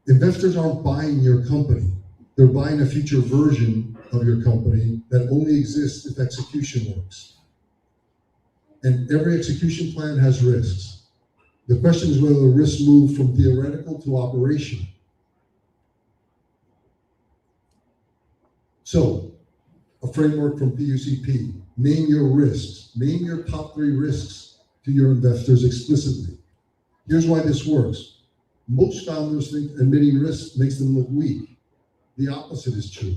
Investors aren't buying your company. They're buying a future version of your company that only exists if execution works. And every execution plan has risks. The question is whether the risks move from theoretical to operational. So, a framework from PUCP. Name your risks. Name your top 3 risks to your investors explicitly. Here's why this works. Most founders think admitting risk makes them look weak. The opposite is true.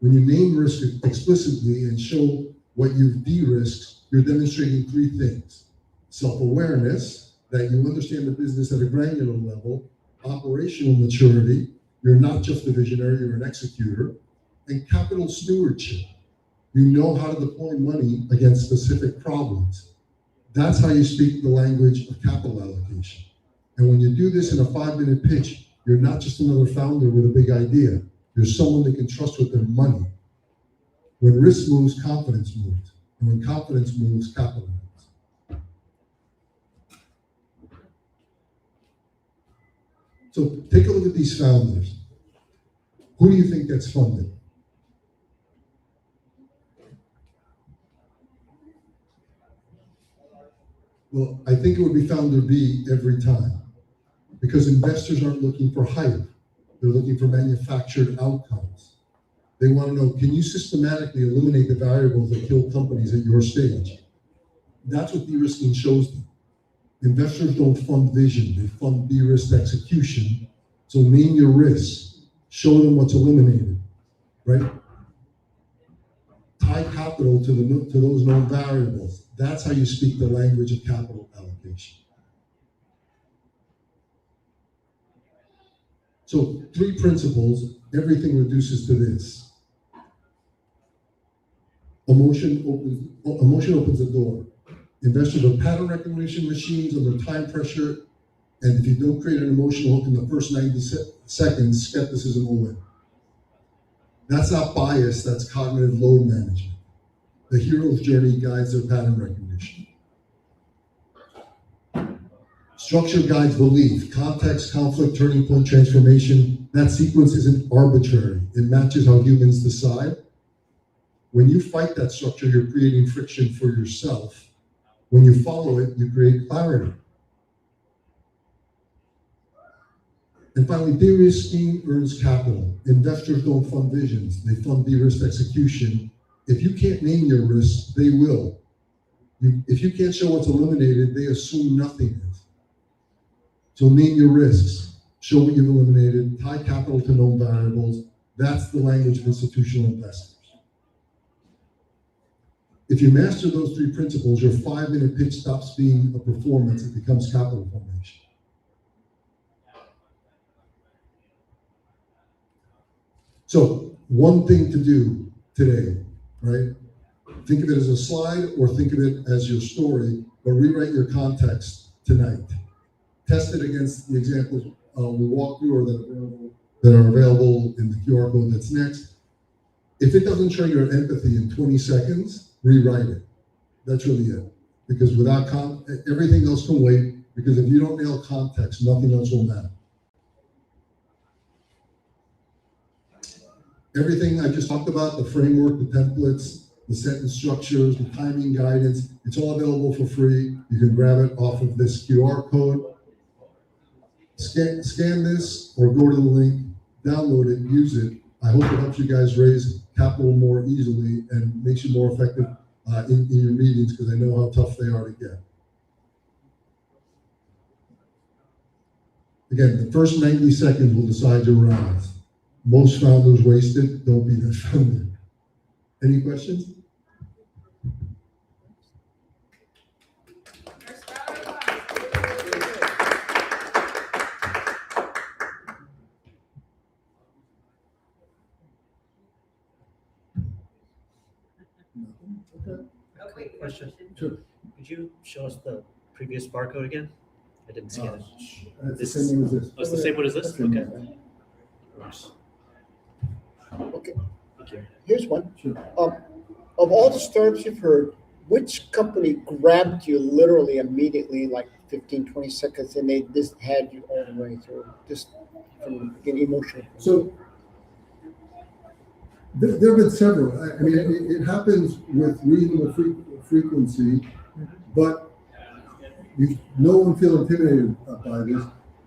When you name risk explicitly and show what you've de-risked, you're demonstrating 3 things. Self-awareness, that you understand the business at a granular level. Operational maturity, you're not just a visionary, you're an executor. And capital stewardship, you know how to deploy money against specific problems. That's how you speak the language of capital allocation. And when you do this in a 5-minute pitch, you're not just another founder with a big idea. You're someone they can trust with their money. When risk moves, confidence moves. And when confidence moves, capital moves. So take a look at these founders. Who do you think gets funded? Well, I think it would be founder B every time, because investors aren't looking for hype. They're looking for manufactured outcomes. They want to know, can you systematically eliminate the variables that kill companies at your stage? That's what de-risking shows them. Investors don't fund vision, they fund de-risked execution. So name your risks, show them what's eliminated, right? Tie capital to those known variables. That's how you speak the language of capital allocation. So 3 principles, everything reduces to this. Emotion opens the door. Investors are pattern recognition machines under time pressure, and if you don't create an emotional hook in the first 90 seconds, skepticism will win. That's not bias, that's cognitive load management. The hero's journey guides their pattern recognition. Structure guides belief, context, conflict, turning point, transformation. That sequence isn't arbitrary. It matches how humans decide. When you fight that structure, you're creating friction for yourself. When you follow it, you create clarity. And finally, de-risking earns capital. Investors don't fund visions, they fund de-risked execution. If you can't name your risks, they will. If you can't show what's eliminated, they assume nothing is. So name your risks, show what you've eliminated, tie capital to known variables. That's the language of institutional investors. If you master those three principles, your 5-minute pitch stops being a performance, it becomes capital formation. So one thing to do today, right? Think of it as a slide or think of it as your story, but rewrite your context tonight. Test it against the examples we walked through or that are available in the QR code that's next. If it doesn't show your empathy in 20 seconds, rewrite it. That's really it. Because without everything else can wait, because if you don't nail context, nothing else will matter. Everything I just talked about, the framework, the templates, the sentence structures, the timing guidance, it's all available for free. You can grab it off of this QR code. Scan this or go to the link, download it, use it. I hope it helps you guys raise capital more easily and makes you more effective in your meetings, because I know how tough they are to get. Again, the first 90 seconds will decide your rounds. Most founders waste it. Don't be that founder. Any questions?
Question.
Sure.
Could you show us the previous barcode again? I didn't scan it.
It's the same one as this.
Oh, it's the same one as this?
Same
Okay.
one.
Okay,
Thank you.
here's one.
Sure.
Of all the startups you've heard, which company grabbed you literally immediately, like 15, 20 seconds, and they just had you all the way through, just from an emotional?
So there have been several. I mean, it happens with reasonable frequency, but no one feel intimidated by this.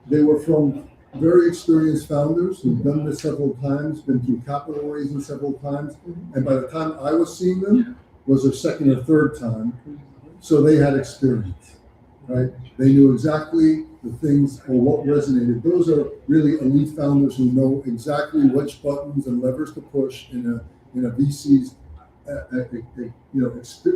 They were from very experienced founders who've done this several times, been through capital raising several times, and by the time I was seeing them, was their second or third time, so they had experience, right? They knew exactly the things or what resonated. Those are really elite founders who know exactly which buttons and levers to push in a VC's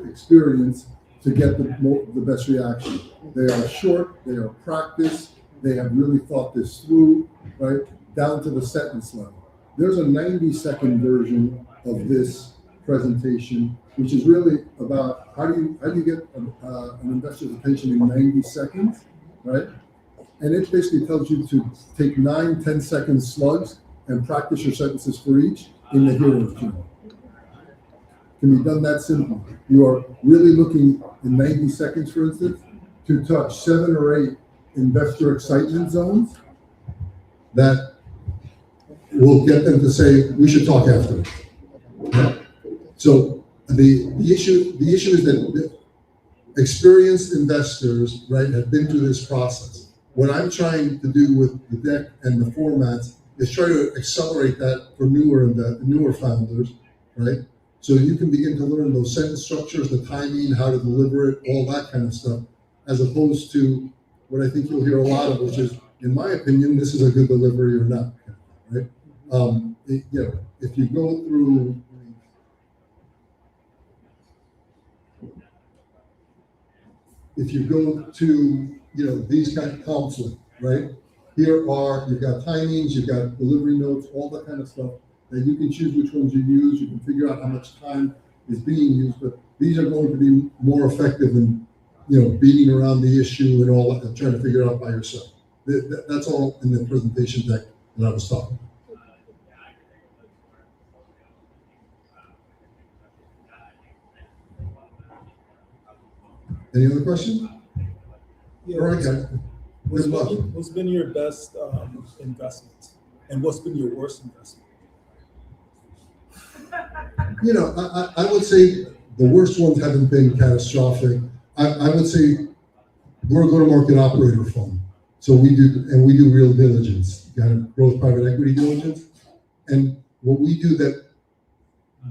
experience to get the best reaction. They are short, they are practiced, they have really thought this through, right? Down to the sentence level. There's a 90-second version of this presentation, which is really about how do you get an investor's attention in 90 seconds, right? And it basically tells you to take 9, 10-second slugs and practice your sentences for each in the hero's journey. Can be done that simple. You are really looking in 90 seconds, for instance, to touch 7 or 8 investor excitement zones that will get them to say, we should talk after. Yeah. So the issue is that experienced investors, right, have been through this process. What I'm trying to do with the deck and the formats is try to accelerate that for newer founders, right? So you can begin to learn those sentence structures, the timing, how to deliver it, all that kind of stuff, as opposed to what I think you'll hear a lot of, which is, in my opinion, this is a good delivery or not, right? If you go through, these kind of conflict, right? You've got timings, you've got delivery notes, all that kind of stuff, that you can choose which ones you use. You can figure out how much time is being used, but these are going to be more effective than, beating around the issue and all that, and trying to figure it out by yourself. That's all in the presentation deck that I was talking about. Any other questions?
Yeah,
All right, guys.
What's been your best investment, and what's been your worst investment?
You know, I would say the worst ones haven't been catastrophic. I would say we're a go-to-market operator fund, so we do real diligence, kind of growth private equity diligence, and what we do that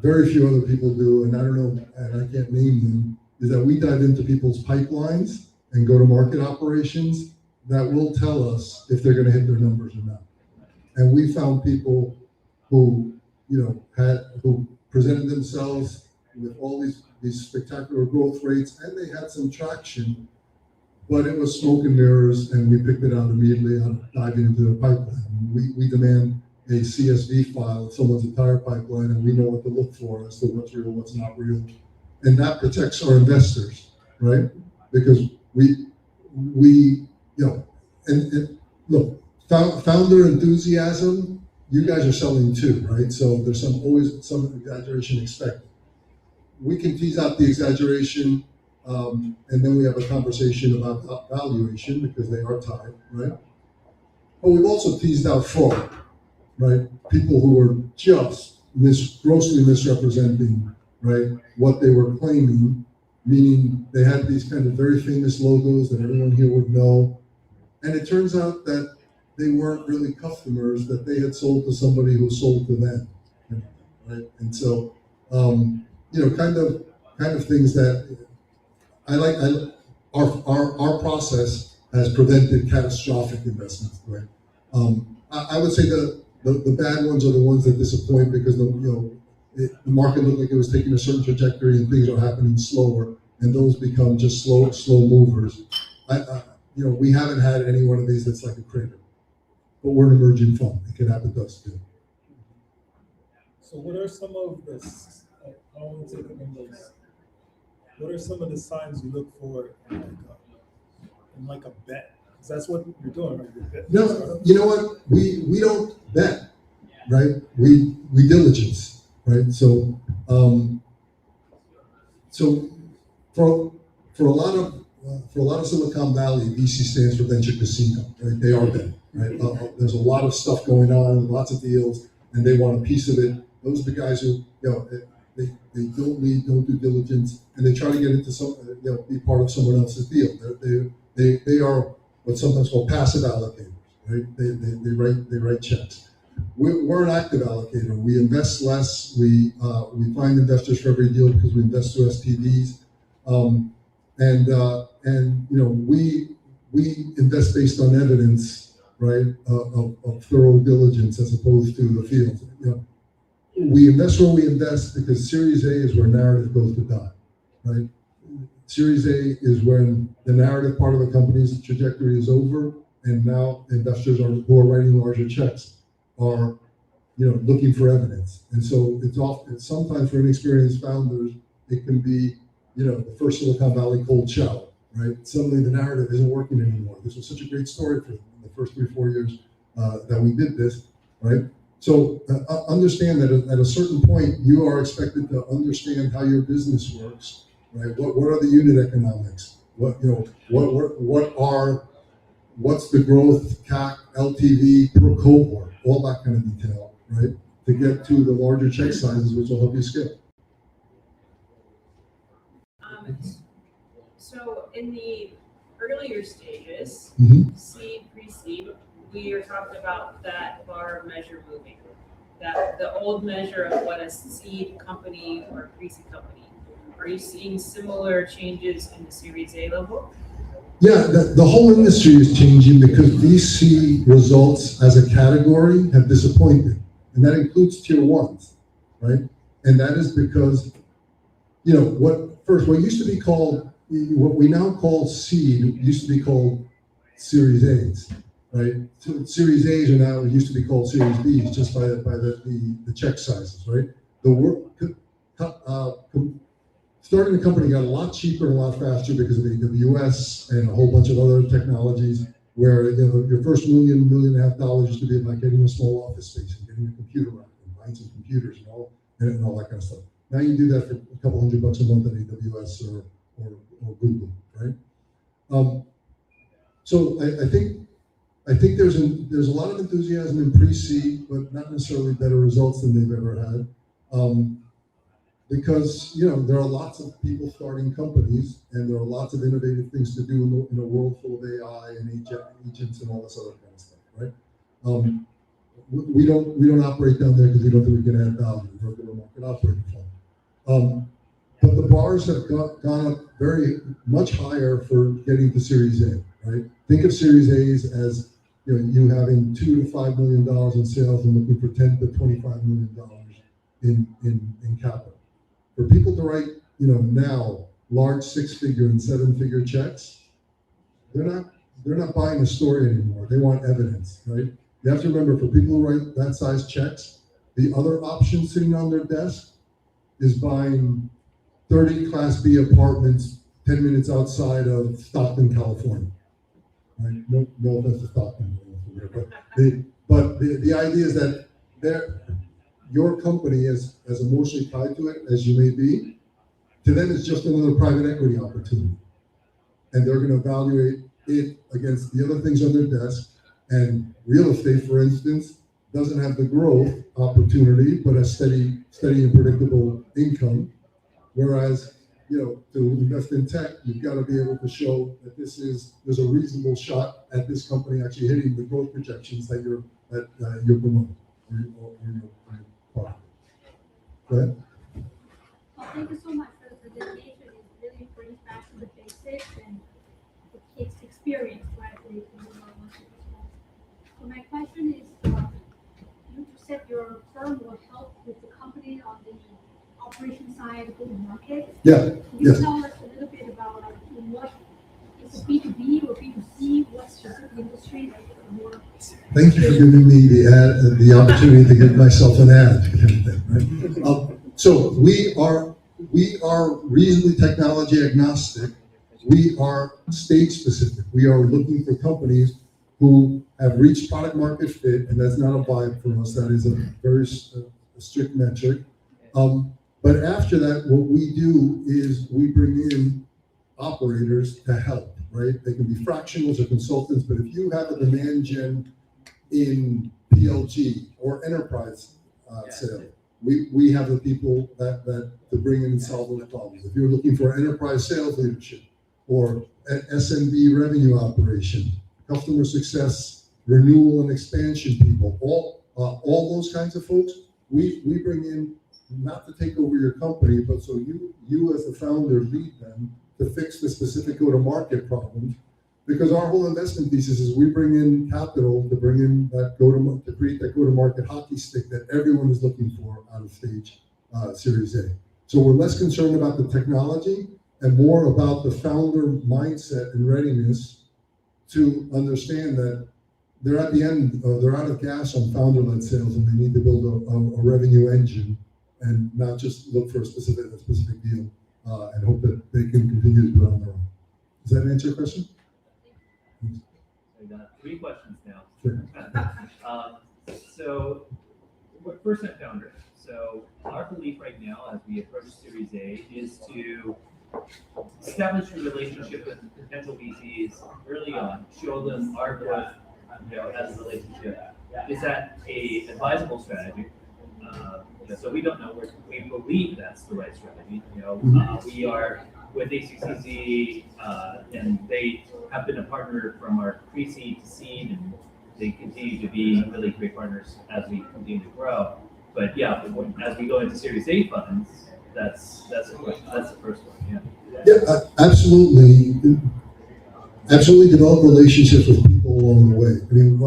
very few other people do, and I don't know, and I can't name them, is that we dive into people's pipelines and go-to-market operations that will tell us if they're going to hit their numbers or not. And we found people who, who presented themselves with all these spectacular growth rates, and they had some traction, but it was smoke and mirrors, and we picked it out immediately on diving into their pipeline. We demand a CSV file of someone's entire pipeline, and we know what to look for as to what's real, what's not real, and that protects our investors, right? Because we and look, founder enthusiasm, you guys are selling too, right? So there's always some exaggeration expected. We can tease out the exaggeration, and then we have a conversation about valuation because they are tied, right? But we've also teased out fraud, right? People who were just grossly misrepresenting, right, what they were claiming, meaning they had these kind of very famous logos that everyone here would know. And it turns out that they weren't really customers, that they had sold to somebody who sold to them, right? And so, kind of things that our process has prevented catastrophic investments, right? I would say the bad ones are the ones that disappoint because the market looked like it was taking a certain trajectory and things are happening slower, and those become just slow movers. We haven't had any one of these that's like a crater, but we're an emerging fund. It can happen to us too.
So what are some of the, I want to take a minute. What are some of the signs you look for in like a bet? Because that's what you're doing, right? You're betting.
No, you know what? We don't bet, right? We diligence, right? So for a lot of Silicon Valley, VC stands for venture casino, right? They are betting, right? There's a lot of stuff going on, lots of deals, and they want a piece of it. Those are the guys who, they don't lead, don't do diligence, and they try to get into be part of someone else's deal. They are what's sometimes called passive allocators, right? They write checks. We're an active allocator. We invest less. We find investors for every deal because we invest through SPVs, we invest based on evidence, right? Of thorough diligence as opposed to the field. We invest where we invest because Series A is where narrative goes to die, right? Series A is when the narrative part of the company's trajectory is over, and now investors who are writing larger checks are, looking for evidence. And so it's sometimes for inexperienced founders, it can be, the first Silicon Valley cold shower, right? Suddenly the narrative isn't working anymore. This was such a great story for the first 3-4 years that we did this, right? So understand that at a certain point, you are expected to understand how your business works, right? What are the unit economics? What's the growth, CAC, LTV per cohort, all that kind of detail, right? To get to the larger check sizes, which will help you scale.
So in the earlier stages, seed, pre-seed, we are talking about that bar measure moving, that the old measure of what a seed company or pre-seed company. Are you seeing similar changes in the Series A level?
Yeah, the whole industry is changing because VC results as a category have disappointed, and that includes tier ones, right? And that is because, what used to be called, what we now call seed used to be called Series A's, right? So Series A's are now used to be called Series B's just by the check sizes, right? Starting a company got a lot cheaper and a lot faster because of AWS and a whole bunch of other technologies where your first $1.5 million used to be about getting a small office space and getting a computer rack and buying some computers and all that kind of stuff. Now you do that for a couple $100 a month at AWS or Google, right? So I think there's a lot of enthusiasm in pre-seed, but not necessarily better results than they've ever had. Because there are lots of people starting companies, and there are lots of innovative things to do in a world full of AI and agents and all this other kind of stuff, right? We don't operate down there because we don't think we can add value. We're a market operating fund. But the bars have gone up very much higher for getting to Series A, right? Think of Series A's as you having $2 to $5 million in sales and looking for $10 to $25 million in capital. For people to write, now large 6-figure and 7-figure checks, they're not buying a story anymore. They want evidence, right? You have to remember, for people who write that size checks, the other option sitting on their desk is buying 30 Class B apartments 10 minutes outside of Stockton, California. Right? No offense to Stockton, but the idea is that your company is as emotionally tied to it as you may be. To them, it's just another private equity opportunity, and they're going to evaluate it against the other things on their desk. And real estate, for instance, doesn't have the growth opportunity, but a steady and predictable income. Whereas, to invest in tech, you've got to be able to show that there's a reasonable shot at this company actually hitting the growth projections that you're promoting or your product. Go ahead.
Well, thank you so much for the presentation. It really brings back to the basics and it's experience, right? So my question is, you said your firm will help with the company on the operation side, go to market.
Yeah.
Can you tell us a little bit about what is it, B2B or B2C? What specific industry that you're more?
Thank you for giving me the opportunity to give myself an ad. Right? So we are reasonably technology agnostic. We are state specific. We are looking for companies who have reached product market fit, and that's not a vibe for us. That is a very strict metric. But after that, what we do is we bring in operators to help, right? They can be fractionals or consultants, but if you have a demand gen in PLG or enterprise sale, we have the people that to bring in and solve those problems. If you're looking for enterprise sales leadership or an SMB revenue operation, customer success, renewal and expansion people, all those kinds of folks, we bring in not to take over your company, but so you as the founder lead them to fix the specific go-to-market problems. Because our whole investment thesis is we bring in capital to bring in that to create that go-to-market hockey stick that everyone is looking for out of stage Series A. So we're less concerned about the technology and more about the founder mindset and readiness to understand that they're at the end, they're out of gas on founder-led sales, and they need to build a revenue engine and not just look for a specific deal and hope that they can continue to do it on their own. Does that answer your question?
I got 3 questions now.
Sure.
So, we're first-time founders. So, our belief right now, as we approach Series A, is to establish a relationship with potential VCs early on, show them our growth, as a relationship. Is that a advisable strategy? So we don't know. We believe that's the right strategy. We are with ACCZ, and they have been a partner from our pre-seed to seed, and they continue to be really great partners as we continue to grow. But yeah, as we go into Series A funds, that's the first one.
Yeah, absolutely. Absolutely develop relationships with people along the way. I mean,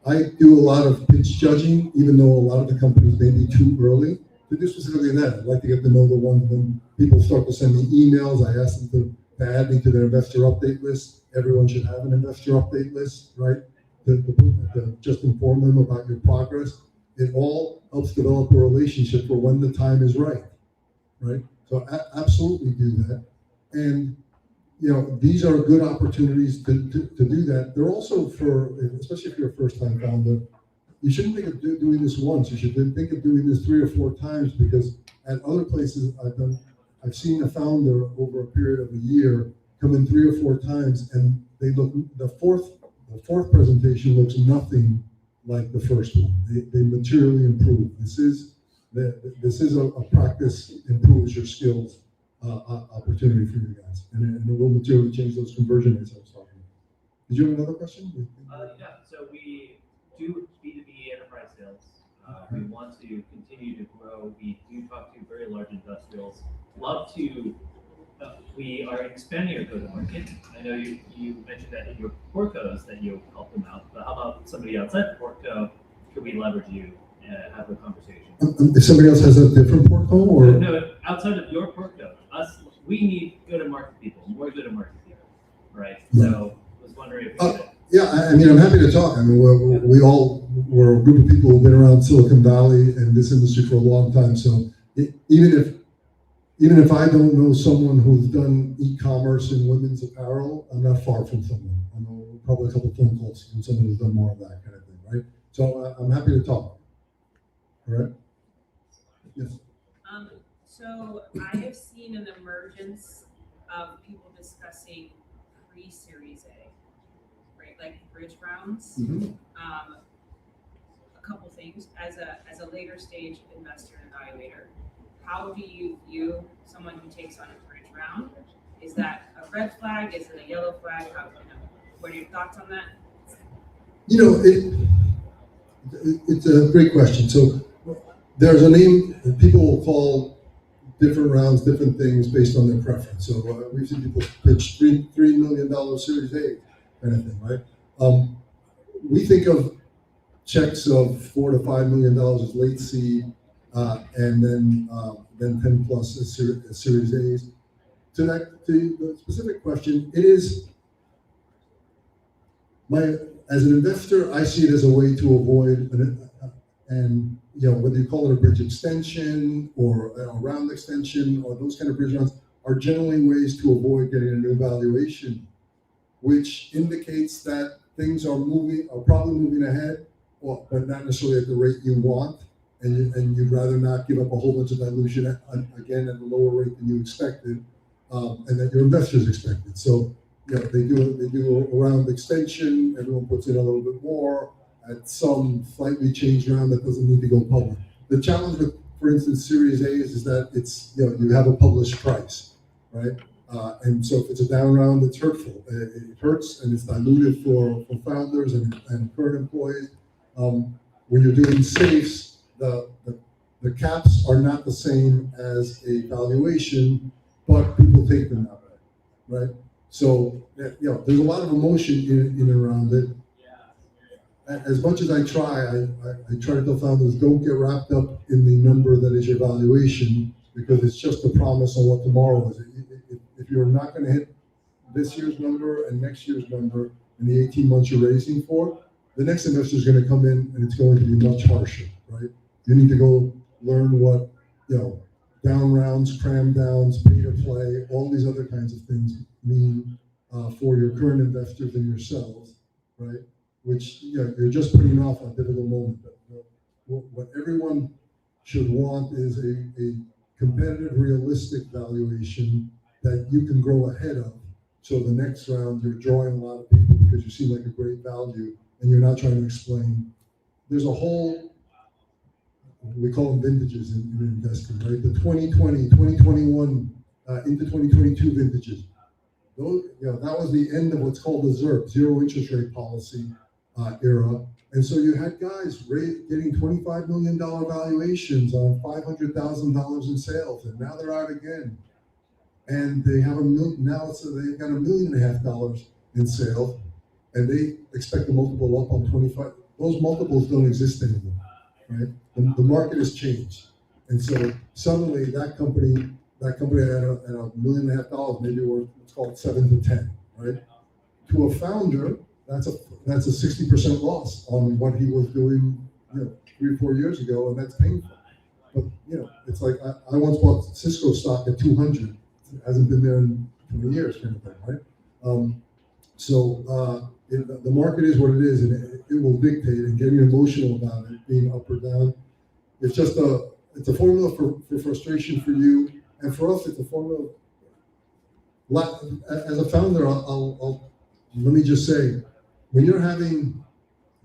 I do a lot of pitch judging, even though a lot of the companies may be too early. To do specifically that, I'd like to get to know the ones when people start to send me emails. I ask them to add me to their investor update list. Everyone should have an investor update list, right? To just inform them about your progress. It all helps develop a relationship for when the time is right, right? So absolutely do that. And these are good opportunities to do that. They're also especially if you're a first-time founder, you shouldn't think of doing this once. You should think of doing this 3 or 4 times, because at other places I've seen a founder over a period of a year come in 3 or 4 times, and they look, the fourth presentation looks nothing like the first one. They materially improve. This is a practice improves your skills opportunity for you guys, and it will materially change those conversion rates I was talking about. Did you have another question?
Yeah, so we do B2B enterprise sales. We want to continue to grow. We do talk to very large industrials. Love to, we are expanding our go-to-market. I know you mentioned that in your portcos that you help them out, but how about somebody outside the portco? Could we leverage you and have a conversation?
If somebody else has a different portco, or?
No, outside of your portco, we need go-to-market people, more go-to-market people, right?
Yeah.
So I was wondering if you could.
Yeah, I mean, I'm happy to talk. I mean, we're a group of people who've been around Silicon Valley and this industry for a long time. So even if I don't know someone who's done e-commerce in women's apparel, I'm not far from someone. I know probably a couple phone calls from someone who's done more of that kind of thing, right? So I'm happy to talk. All right? Yes.
So I have seen an emergence of people discussing pre-Series A, right? Like bridge rounds.
Mm-hmm.
A couple things as a later stage investor and evaluator. How do you view someone who takes on a bridge round? Is that a red flag? Is it a yellow flag? What are your thoughts on that?
You know, it's a great question. So there's a name that people will call different rounds, different things based on their preference. So we've seen people pitch $3 million Series A kind of thing, right? We think of checks of $4 to $5 million as late seed, and then 10 plus as Series A's. To the specific question, it is as an investor, I see it as a way to avoid whether you call it a bridge extension or a round extension or those kind of bridge rounds are generally ways to avoid getting a new valuation, which indicates that things are probably moving ahead, but not necessarily at the rate you want, and you'd rather not give up a whole bunch of dilution again at a lower rate than you expected, and that your investors expected. So they do a round extension, everyone puts in a little bit more at some slightly changed round that doesn't need to go public. The challenge with, for instance, Series A's is that it's you have a published price, right? And so if it's a down round, it's hurtful. It hurts and it's dilutive for founders and current employees. When you're doing safes, the caps are not the same as a valuation, but people take them that way, right? So there's a lot of emotion in and around it. As much as I try to tell founders, don't get wrapped up in the number that is your valuation, because it's just a promise on what tomorrow is. If you're not going to hit this year's number and next year's number in the 18 months you're raising for, the next investor is going to come in and it's going to be much harsher, right? You need to go learn what, down rounds, cram downs, pay to play, all these other kinds of things mean for your current investors and yourselves, right? Which you're just putting off a difficult moment. But what everyone should want is a competitive, realistic valuation that you can grow ahead of. So the next round, you're drawing a lot of people because you seem like a great value, and you're not trying to explain. There's a whole, we call them vintages in investing, right? The 2020, 2021, into 2022 vintages. Those, that was the end of what's called the ZIRP, zero interest rate policy era. And so you had guys getting $25 million valuations on $500,000 in sales, and now they're out again. And they have they've got $1.5 million in sales, and they expect the multiple up on 25. Those multiples don't exist anymore, right? The market has changed, and so suddenly that company at $1.5 million, maybe worth what's called 7 to 10, right? To a founder, that's a 60% loss on what he was doing, 3 or 4 years ago, and that's painful. But it's like I once bought Cisco stock at 200. It hasn't been there in 20 years, kind of thing, right? The market is what it is, and it will dictate. And getting emotional about it, being up or down, it's a formula for frustration for you, and for us, it's a formula As a founder, let me just say, when you're having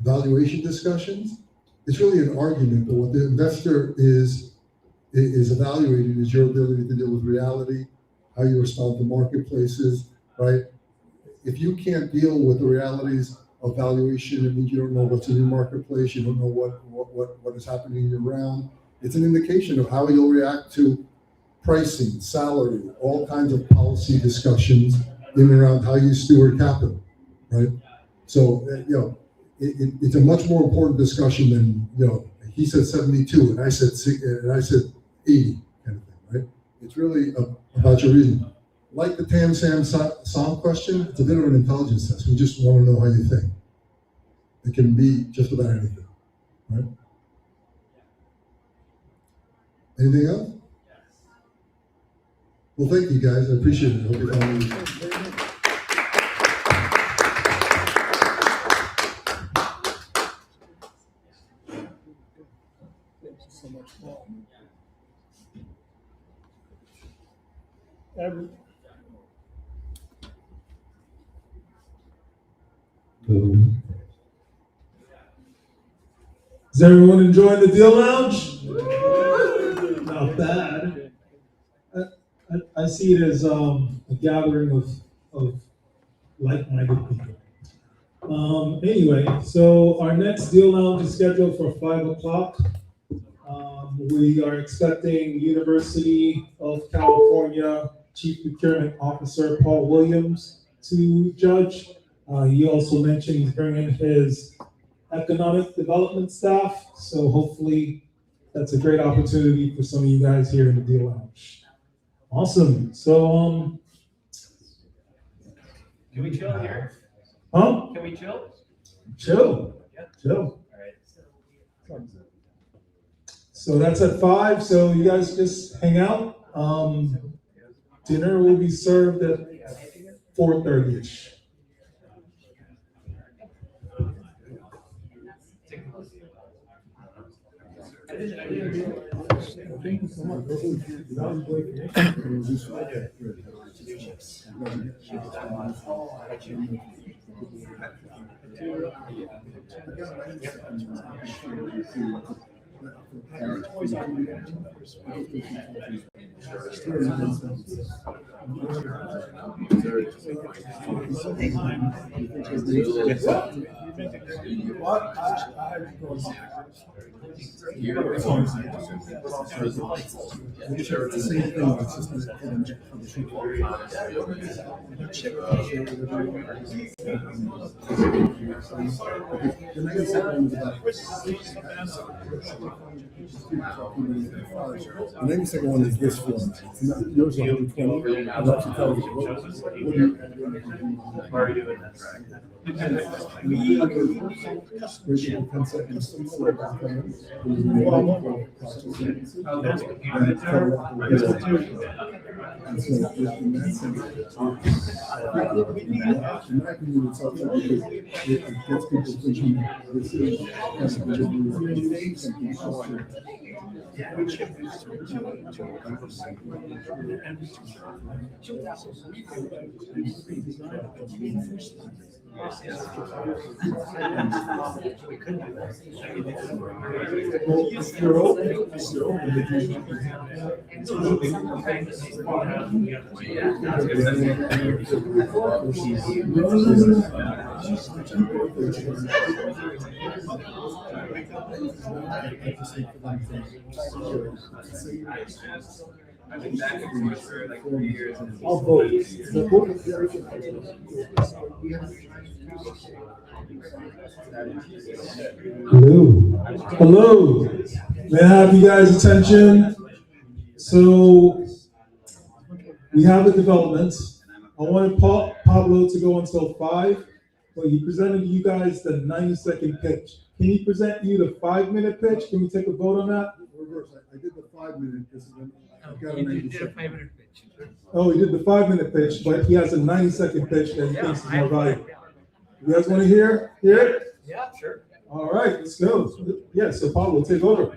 valuation discussions, it's really an argument, but what the investor is evaluating is your ability to deal with reality, how you respond to marketplaces, right? If you can't deal with the realities of valuation, it means you don't know what's in your marketplace, you don't know what is happening around. It's an indication of how you'll react to pricing, salary, all kinds of policy discussions in and around how you steward capital, right? So, it's a much more important discussion than, he said 72 and I said 80 kind of thing, right? It's really about your reason. Like the Tam Sam Sam question, it's a bit of an intelligence test. We just want to know how you think. It can be just about anything, right? Anything else? Well, thank you guys. I appreciate it. I hope you found it.
Is everyone enjoying the Deal Lounge? Not bad. I see it as a gathering of like-minded people. Anyway, so our next Deal Lounge is scheduled for 5 o'clock. We are expecting University of California Chief Procurement Officer Paul Williams to judge. He also mentioned he's bringing his economic development staff, so hopefully that's a great opportunity for some of you guys here in the Deal Lounge. Awesome. So,
Can we chill here?
Huh?
Can we chill?
Chill.
Yeah.
Chill.
All right.
So that's at 5. So you guys just hang out. Dinner will be served at 4:30ish. Thank you so much.
The 92nd one is this one. Yours is 120. It actually tells you what are you doing?
I've been back and forth for like 3 years.
I'll vote. Hello. May I have you guys' attention? So we have a development. I wanted Pablo to go until 5, but he presented you guys the 90-second pitch. Can he present you the 5-minute pitch? Can we take a vote on that?
I did the 5-minute.
He did a 5-minute pitch.
Oh, he did the 5-minute pitch, but he has a 90-second pitch that he thinks is more valuable. You guys want to hear it?
Yeah, sure.
All right, let's go. Yeah, so Pablo, take over.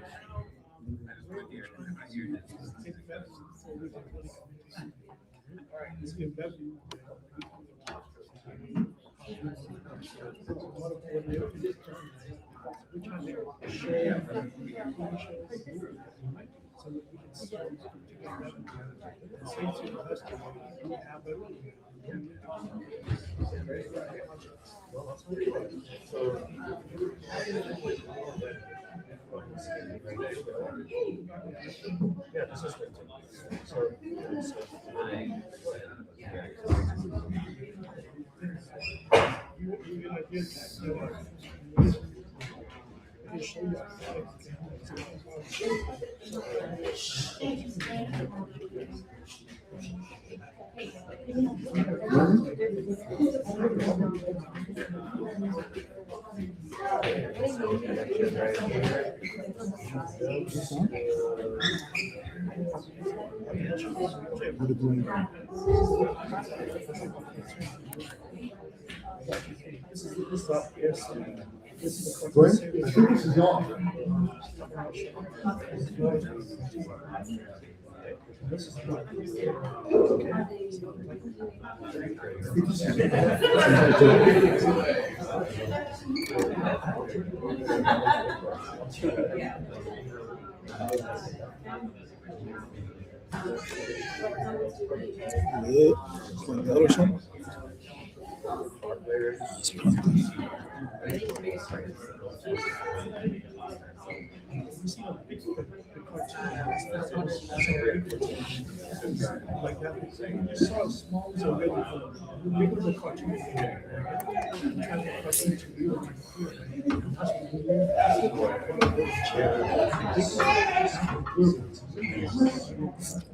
Glenn, I think this is off.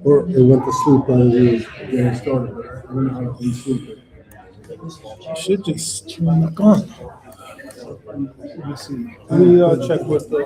Or it went to sleep while we were getting started. I don't know how to sleep.
You should just turn it back on. Let me see. Let me check with the.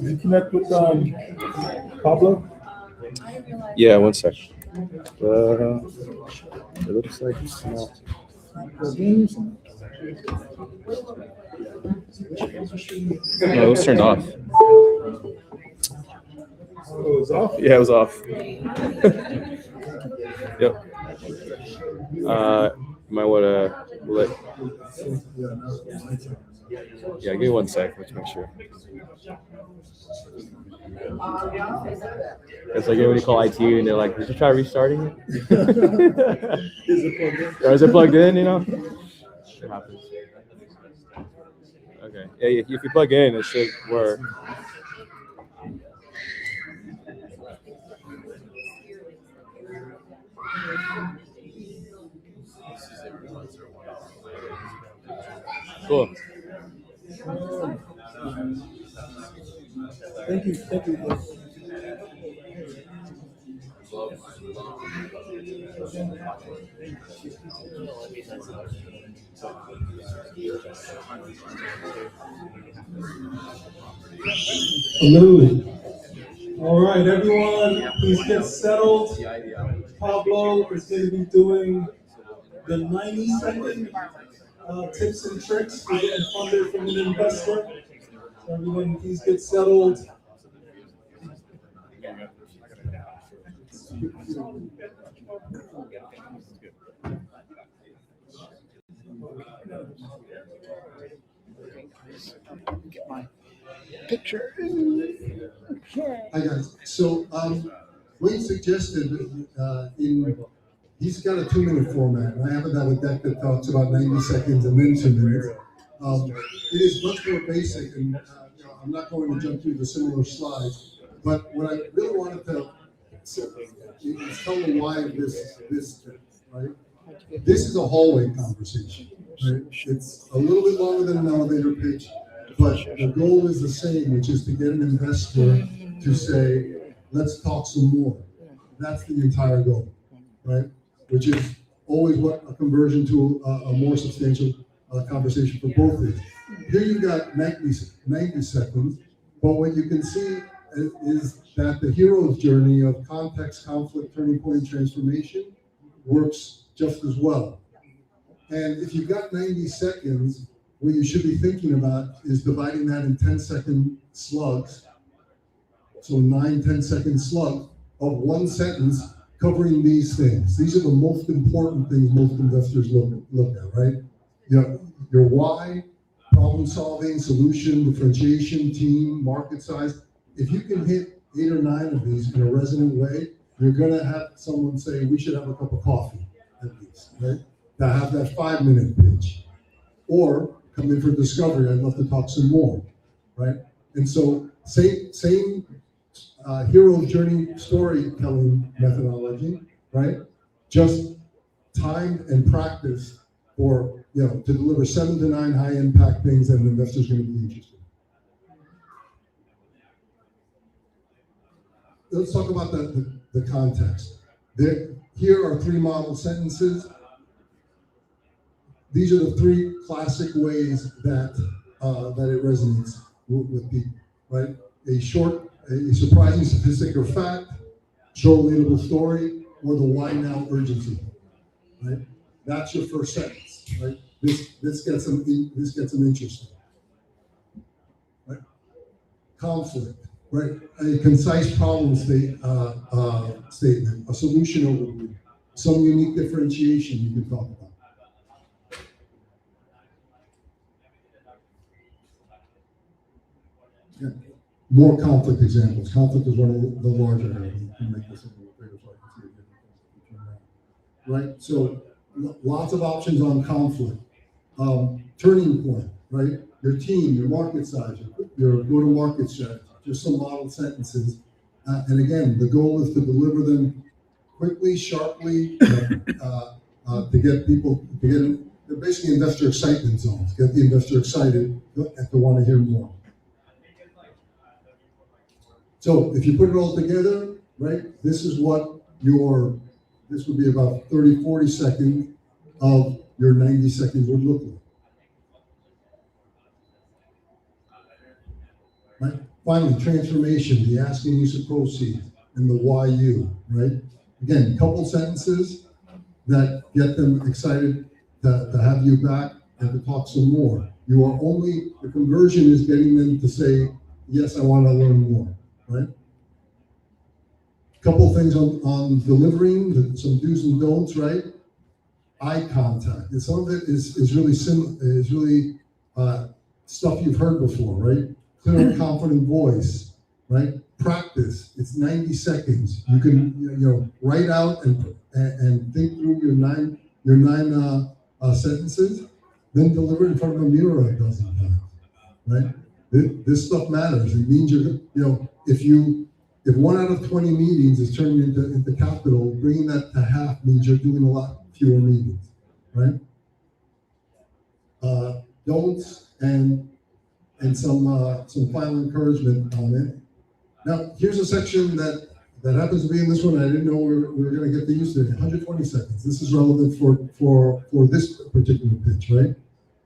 You connect with Pablo?
Yeah, one sec. It looks like it's not. No, it was turned off.
Oh, it was off?
Yeah, it was off. Yep. Might want to let. Yeah, give me one sec. Let's make sure. It's like when you call IT and they're like, "Did you try restarting it?"
Is it plugged in?
Or is it plugged in? You know. It happens. Okay. Yeah, if you plug in, it should work. Cool.
Thank you. Thank you.
Hello.
All right, everyone, please get settled. Pablo is going to be doing the 90-second tips and tricks for getting funded from an investor. So everyone, please get settled.
Get my picture.
Hi guys. So Wayne suggested he's got a 2-minute format, and I have another deck that talks about 90 seconds and then 2 minutes. It is much more basic, and I'm not going to jump through the similar slides. But what I really wanted to is tell them why this right. This is a hallway conversation. Right? It's a little bit longer than an elevator pitch, but the goal is the same, which is to get an investor to say, let's talk some more. That's the entire goal, right? Which is always what a conversion to a more substantial conversation for both is. Here you've got 90 seconds, but what you can see is that the hero's journey of context, conflict, turning point, and transformation works just as well. And if you've got 90 seconds, what you should be thinking about is dividing that in 10-second slugs. So 9, 10-second slug of one sentence covering these things. These are the most important things most investors look at, right? Your why, problem solving, solution, differentiation, team, market size. If you can hit 8 or 9 of these in a resonant way, you're gonna have someone say, we should have a cup of coffee, at least, right? To have that 5-minute pitch. Or come in for discovery, I'd love to talk some more, right? And so same hero journey storytelling methodology, right? Just time and practice for, to deliver 7 to 9 high impact things that an investor's going to be interested in. Let's talk about the context. Here are 3 model sentences. These are the 3 classic ways that it resonates with people, right? A surprising statistic or fact, short relatable story, or the why now urgency, right? That's your first sentence, right? This gets them interested, right? Conflict, right? A concise problem statement, a solution overview, some unique differentiation you can talk about. Yeah. More conflict examples. Conflict is one of the larger areas. You can make this a little bigger so I can see a difference. Right? So lots of options on conflict. Turning point, right? Your team, your market size, your go-to-market strategy, just some model sentences. And again, the goal is to deliver them quickly, sharply, to get people, they're basically investor excitement zones. Get the investor excited and to want to hear more. So if you put it all together, right, this would be about 30, 40 seconds of your 90 seconds would look like. Right? Finally, transformation, the asking use of proceeds, and the why you, right? Again, a couple sentences that get them excited to have you back and to talk some more. The conversion is getting them to say, yes, I want to learn more, right? Couple things on delivering, some do's and don'ts, right? Eye contact. And some of it is really stuff you've heard before, right? Clear and confident voice, right? Practice. It's 90 seconds. You can write out and think through your nine sentences, then deliver it in front of a mirror a dozen times, right? This stuff matters. It means if 1 out of 20 meetings is turning into capital, bringing that to half means you're doing a lot fewer meetings, right? Don'ts and some final encouragement on it. Now, here's a section that happens to be in this one. I didn't know we were going to get to use it. 120 seconds. This is relevant for this particular pitch, right?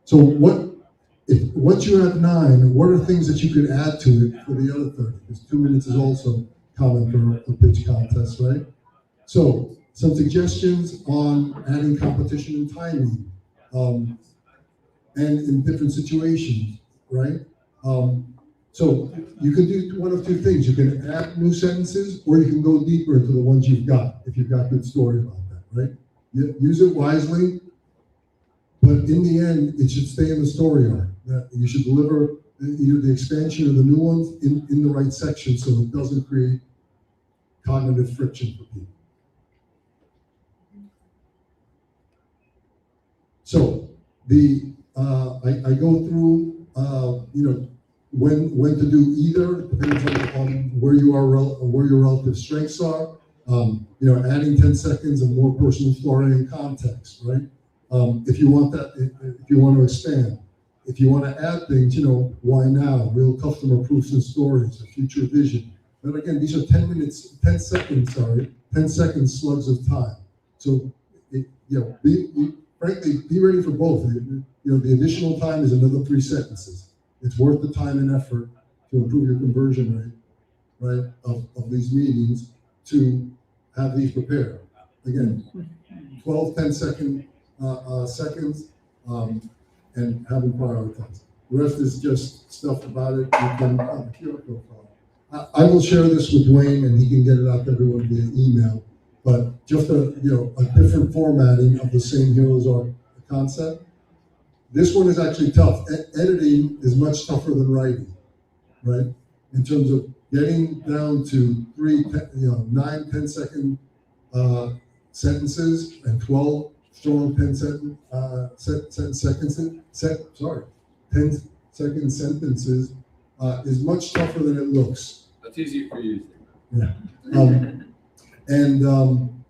So once you have 9, what are things that you could add to it for the other 30? Because 2 minutes is also common for pitch contests, right? So some suggestions on adding competition and timing, and in different situations, right? So you can do one of 2 things. You can add new sentences, or you can go deeper into the ones you've got, if you've got good story about that, right? Use it wisely, but in the end, it should stay in the story arc. That you should deliver either the expansion or the new ones in the right section so it doesn't create cognitive friction for people. So I go through when to do either, depends on where you are, where your relative strengths are. Adding 10 seconds of more personal story and context, right? If you want to expand. If you want to add things, why now? Real customer proofs and stories, a future vision. But again, these are 10 second slugs of time. So, frankly, be ready for both. The additional time is another 3 sentences. It's worth the time and effort to improve your conversion rate, right, of these meetings to have these prepared. Again, 12, 10 seconds, and having prioritized. The rest is just stuff about it. You can, QR profile. I will share this with Dwayne, and he can get it out to everyone via email. But just a different formatting of the same heroes arc concept. This one is actually tough. Editing is much tougher than writing, right? In terms of getting down to 9, 10-second sentences and 12 strong 10-second sentences is much tougher than it looks.
That's easier for you.
Yeah. And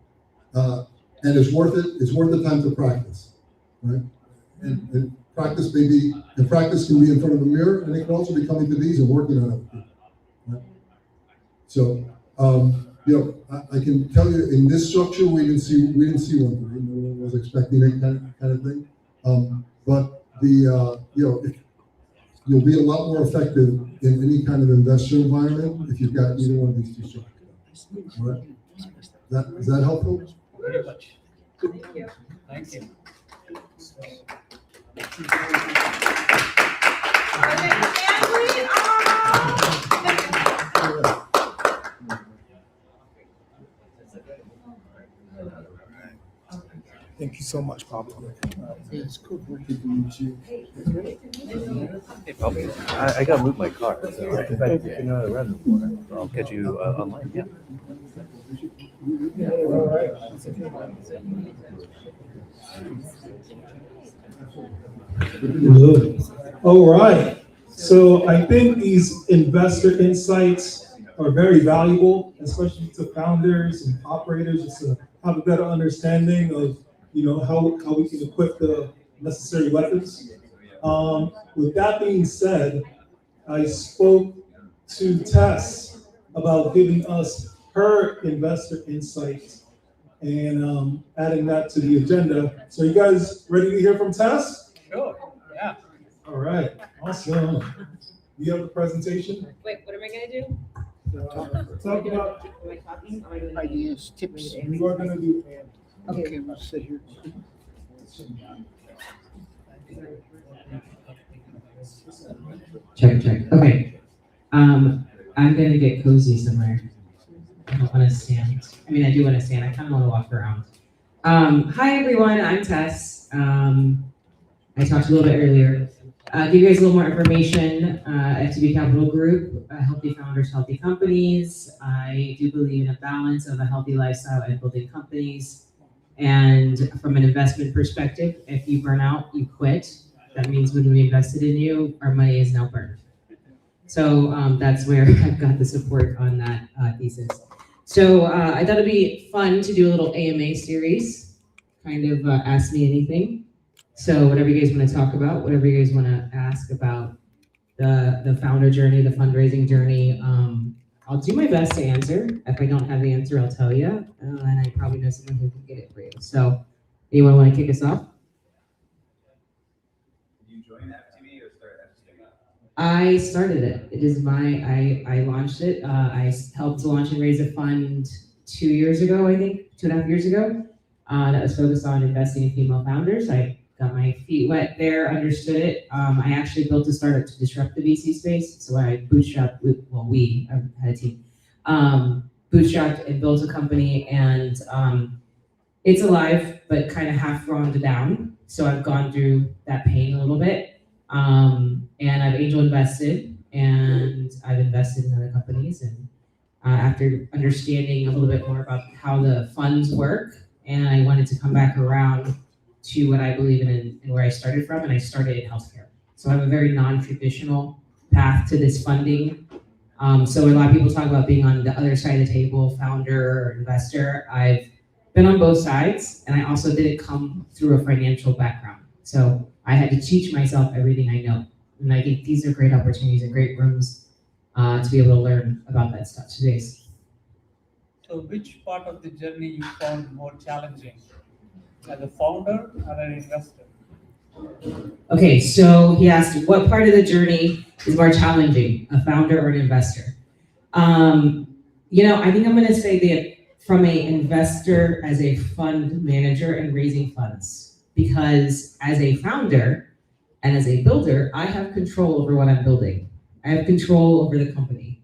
it's worth it. It's worth the time to practice, right? And practice practice can be in front of a mirror, and it can also be coming to these and working on it. Right? So, I can tell you in this structure we didn't see one. No one was expecting it kind of thing. But you'll be a lot more effective in any kind of investor environment if you've got either one of these two structures. All right. Is that helpful?
Very much. Thank you. Thank you.
Thank you so much, Pablo.
It's good working with you.
Hey, Pablo, I gotta move my car. So if you're not around anymore, I'll get you online. Yeah.
All right. So I think these investor insights are very valuable, especially to founders and operators, just to have a better understanding of how we can equip the necessary weapons. With that being said, I spoke to Tess about giving us her investor insights and adding that to the agenda. So you guys ready to hear from Tess?
Sure. Yeah.
All right. Awesome. You have the presentation?
Wait, what am I gonna do?
Talk about
Am I talking or are you
Ideas, tips.
we are gonna do.
Okay, we'll sit here.
Check. Okay. I'm gonna get cozy somewhere. I don't want to stand. I mean, I do want to stand. I kind of want to walk around. Hi everyone. I'm Tess. I talked a little bit earlier. Give you guys a little more information. FTB Capital Group, healthy founders, healthy companies. I do believe in a balance of a healthy lifestyle and building companies. And from an investment perspective, if you burn out, you quit. That means when we invested in you, our money is now burned. So that's where I've got the support on that thesis. So I thought it'd be fun to do a little AMA series, kind of ask me anything. So whatever you guys want to talk about, whatever you guys want to ask about the founder journey, the fundraising journey, I'll do my best to answer. If I don't have the answer, I'll tell you, and I probably know someone who can get it for you. So anyone want to kick us off?
Did you join FTV or start FTV?
I started it. It is I launched it. I helped to launch and raise a fund 2 years ago, I think, 2.5 years ago, that was focused on investing in female founders. I got my feet wet there, understood it. I actually built a startup to disrupt the VC space. So I bootstrapped, I had a team, bootstrapped and built a company, and it's alive, but kind of half rounded down. So I've gone through that pain a little bit. And I've angel invested, and I've invested in other companies. And after understanding a little bit more about how the funds work, and I wanted to come back around to what I believe in and where I started from, and I started in healthcare. So I have a very non-traditional path to this funding. So a lot of people talk about being on the other side of the table, founder or investor. I've been on both sides, and I also didn't come through a financial background. So I had to teach myself everything I know. And I think these are great opportunities and great rooms to be able to learn about that stuff today.
So which part of the journey you found more challenging? As a founder or an investor?
Okay, so he asked, what part of the journey is more challenging, a founder or an investor? I think I'm going to say that from a investor as a fund manager and raising funds, because as a founder and as a builder, I have control over what I'm building. I have control over the company.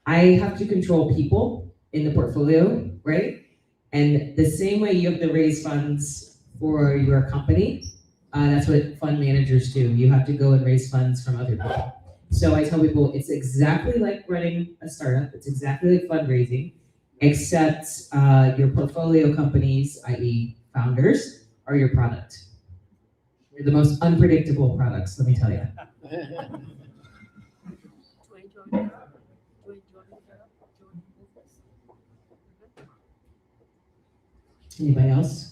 I have to control people in the portfolio, right? And the same way you have to raise funds for your company, that's what fund managers do. You have to go and raise funds from other people. So I tell people it's exactly like running a startup. It's exactly like fundraising, except your portfolio companies, i.e. founders, are your product. You're the most unpredictable products, let me tell you. Anybody else?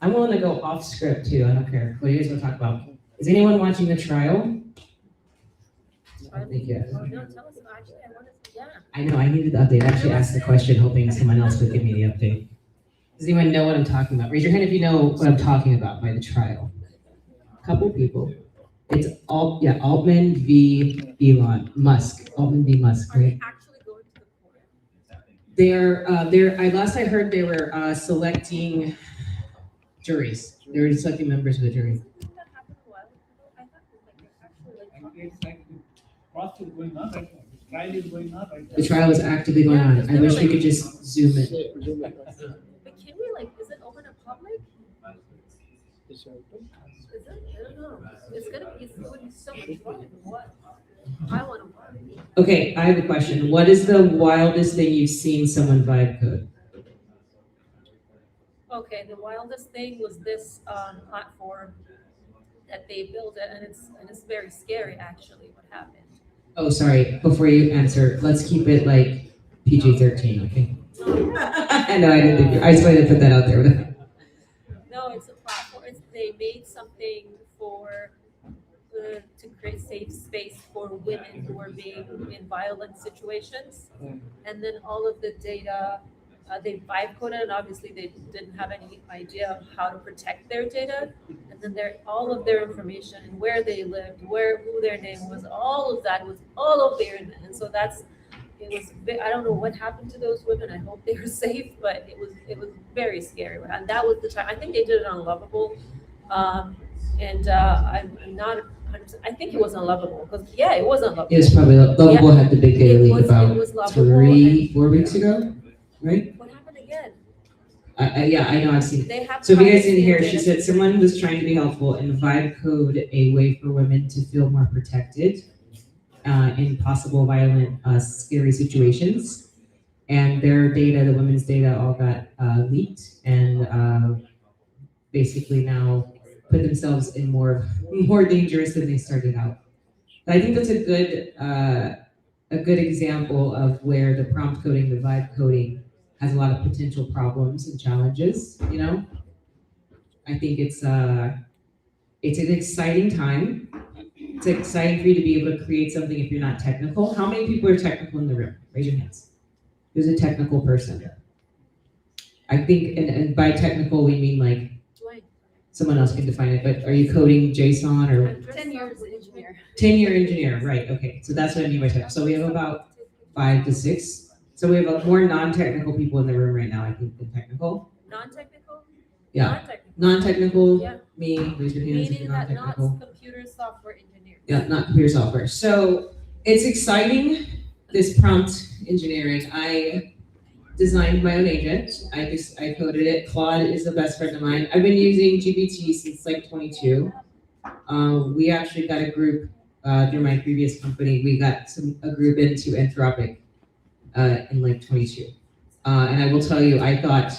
I'm willing to go off script too, I don't care. What do you guys want to talk about? Is anyone watching the trial? Thank you.
Oh, no, tell us, actually, I wanted to, yeah.
I know, I needed the update. I actually asked the question hoping someone else would give me the update. Does anyone know what I'm talking about? Raise your hand if you know what I'm talking about by the trial. Couple people. It's Altman v. Elon Musk. Altman v. Musk, right? Last I heard they were selecting juries. They were selecting members of the jury.
Process going on right now. The trial is going on right now.
The trial is actively going on. I wish we could just zoom in.
But can we is it open to public? Is it? I don't know. It's gonna be so much fun. What? I want to.
Okay, I have a question. What is the wildest thing you've seen someone vibe code?
Okay, the wildest thing was this platform that they built it, and it's very scary actually what happened.
Oh, sorry. Before you answer, let's keep it like PG-13, okay? No, I didn't think. I just wanted to put that out there.
No, it's a platform. They made something for to create safe space for women who are being in violent situations, and then all of the data they vibe coded, and obviously they didn't have any idea of how to protect their data, and then all of their information and where they lived, who their name was, all of that was all over there, and so I don't know what happened to those women. I hope they were safe, but it was very scary, and that was the time. I think they did it on Lovable, and I'm not 100%. I think it was Unlovable because it was Unlovable.
It was probably Lovable had the big data leak about
Lovable
4 weeks ago, right?
What happened again?
I know, I've seen it. So if you guys didn't hear, she said someone was trying to be helpful and vibe code a way for women to feel more protected in possible violent, scary situations. And their data, the women's data, all got leaked and basically now put themselves in more dangerous than they started out. But I think that's a good example of where the prompt coding, the vibe coding, has a lot of potential problems and challenges. I think it's an exciting time. It's exciting for you to be able to create something if you're not technical. How many people are technical in the room? Raise your hands. Who's a technical person? I think, and by technical we mean like someone else can define it. But are you coding JSON or
10 years engineer?
10-year engineer, right? Okay, so that's what I mean by technical. So we have about 5 to 6. So we have more non-technical people in the room right now, I think, than technical.
Non-technical?
Yeah. Non-technical.
Yeah.
Me. Raise your hands if you're
Meaning that not
non-technical.
computer software engineers.
Yeah, not computer software. So it's exciting, this prompt engineering. I designed my own agent. I coded it. Claude is the best friend of mine. I've been using GPT since like 22. We actually got a group through my previous company. We got a group into Anthropic in like 22. And I will tell you, I thought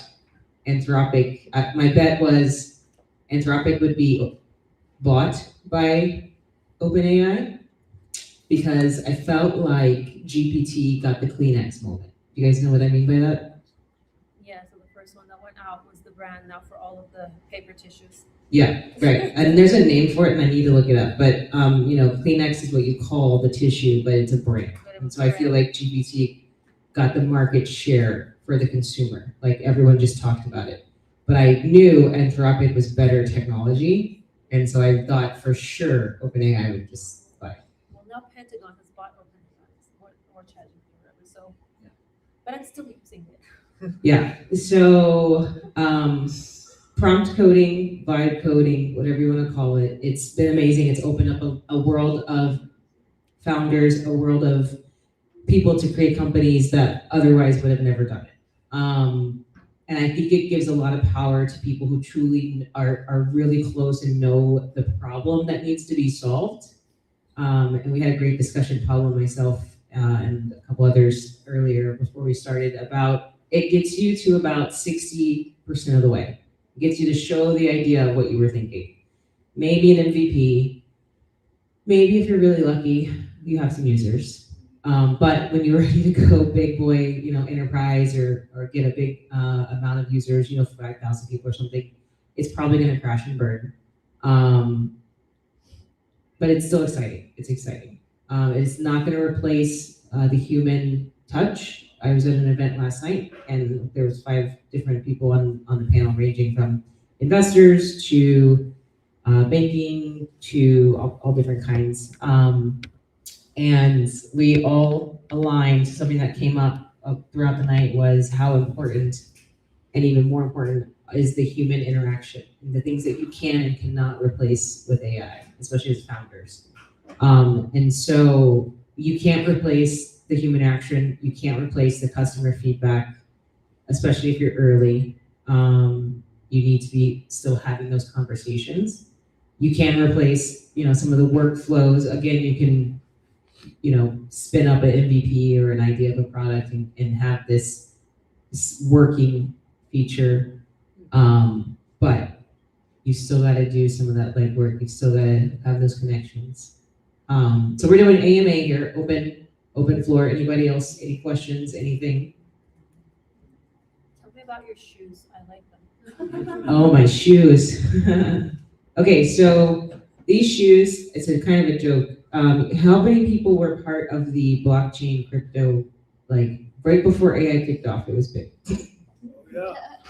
Anthropic, my bet was Anthropic would be bought by OpenAI because I felt like GPT got the Kleenex moment. You guys know what I mean by that?
Yeah, so the first one that went out was the brand now for all of the paper tissues.
Yeah, right. And there's a name for it and I need to look it up. But Kleenex is what you call the tissue, but it's a brand. And so I feel like GPT got the market share for the consumer. Like everyone just talked about it. But I knew Anthropic was better technology. And so I thought for sure OpenAI would just buy it.
Well, now Pentagon has bought OpenAI or ChatGPT. but I'm still using it.
Yeah, so prompt coding, vibe coding, whatever you want to call it, it's been amazing. It's opened up a world of founders, a world of people to create companies that otherwise would have never done it. And I think it gives a lot of power to people who truly are really close and know the problem that needs to be solved. And we had a great discussion, Paulo and myself, and a couple others earlier before we started about it gets you to about 60% of the way. It gets you to show the idea of what you were thinking. Maybe an MVP, maybe if you're really lucky, you have some users. But when you're ready to go big boy, enterprise or get a big amount of users, 5,000 people or something, it's probably going to crash and burn. But it's still exciting. It's exciting. It's not going to replace the human touch. I was at an event last night, and there was 5 different people on the panel, ranging from investors to banking to all different kinds. And we all aligned. Something that came up throughout the night was how important, and even more important, is the human interaction, and the things that you can and cannot replace with AI, especially as founders. And so you can't replace the human action. You can't replace the customer feedback, especially if you're early. You need to be still having those conversations. You can replace, some of the workflows. Again, you can, spin up an MVP or an idea of a product and have this working feature. But you still got to do some of that legwork. You still got to have those connections. So we're doing AMA here, open floor. Anybody else? Any questions? Anything?
Tell me about your shoes. I like them.
Oh, my shoes. Okay, so these shoes, it's a kind of a joke. How many people were part of the blockchain crypto, right before AI kicked off? It was big.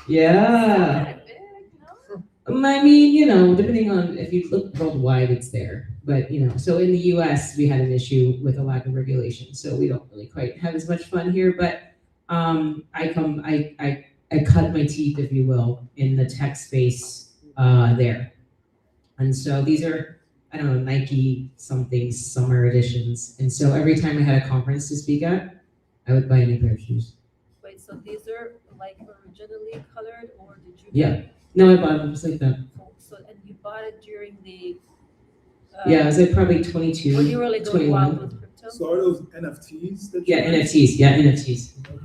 Yeah. I mean, depending on if you look worldwide, it's there. But so in the U.S. we had an issue with a lack of regulation, so we don't really quite have as much fun here. But I cut my teeth, if you will, in the tech space there. And so these are, I don't know, Nike something summer editions. And so every time I had a conference to speak at, I would buy a new pair of shoes.
Wait, so these are originally colored, or did you?
Yeah. No, I bought them just like that.
So, and you bought it during the.
Yeah, I was probably 22,
when you were going
21.
wild with crypto?
So are those NFTs?
NFTs.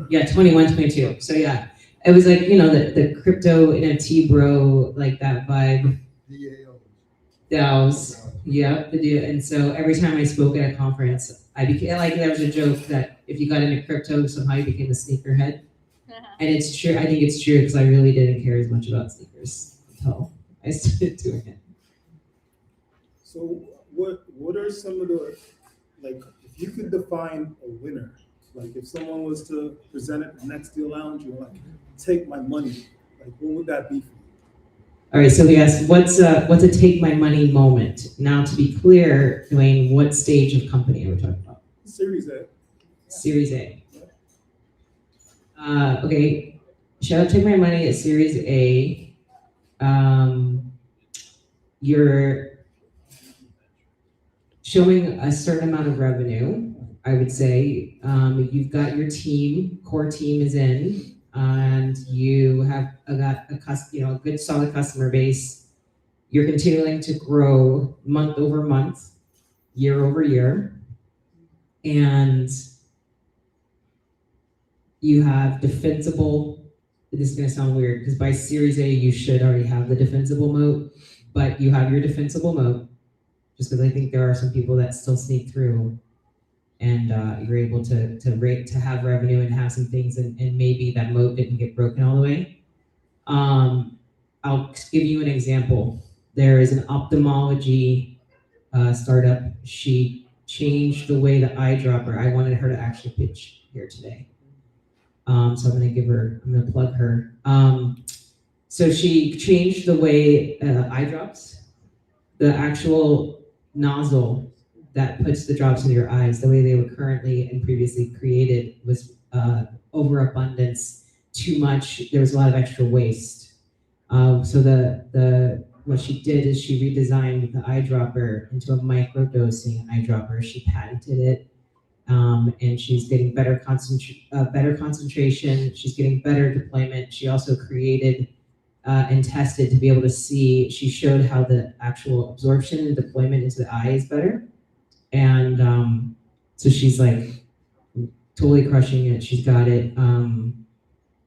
Yeah, 21, 22. So yeah, it was the crypto NFT bro, that vibe. DAOs. Yeah, and so every time I spoke at a conference, I became there was a joke that if you got into crypto, somehow you became a sneakerhead. And it's true. I think it's true because I really didn't care as much about sneakers until I started doing it.
So what are some of the, if you could define a winner, if someone was to present at the next Deal Lounge, you're take my money, what would that be for you?
All right, so we asked, what's a take my money moment? Now, to be clear, Dwayne, what stage of company are we talking about?
Series A.
Series A. Okay, shout out Take My Money at Series A. You're showing a certain amount of revenue, I would say. You've got your team, core team is in, and you have got a good solid customer base. You're continuing to grow month over month, year over year, and you have defensible. This is going to sound weird because by Series A you should already have the defensible moat, but you have your defensible moat. Just because I think there are some people that still sneak through, and you're able to have revenue and have some things, and maybe that moat didn't get broken all the way. I'll give you an example. There is an ophthalmology startup. She changed the way the eyedropper. I wanted her to actually pitch here today, so I'm gonna plug her. So she changed the way eye drops, the actual nozzle that puts the drops in your eyes, the way they were currently and previously created was overabundance, too much. There was a lot of extra waste. So what she did is she redesigned the eyedropper into a microdosing eyedropper. She patented it, and she's getting better concentration. She's getting better deployment. She also created and tested to be able to see. She showed how the actual absorption and deployment into the eye is better, and so she's like totally crushing it. She's got it.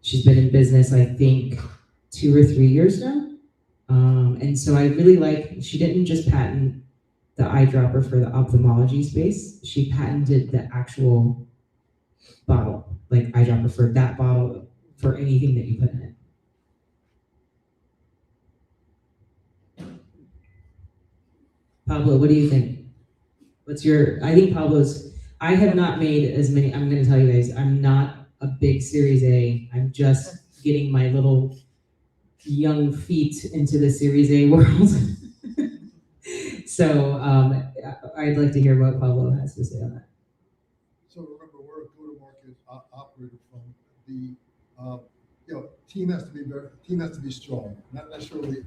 She's been in business, I think, 2 or 3 years now. And so I really like, she didn't just patent the eyedropper for the ophthalmology space, she patented the actual bottle, like eyedropper for that bottle, for anything that you put in it. Pablo, what do you think? I think Pablo's, I have not made as many, I'm gonna tell you guys, I'm not a big Series A, I'm just getting my little young feet into the Series A world. So I'd like to hear what Pablo has to say on that.
So remember, we're a go-to-market operator from the, team has to be strong, not necessarily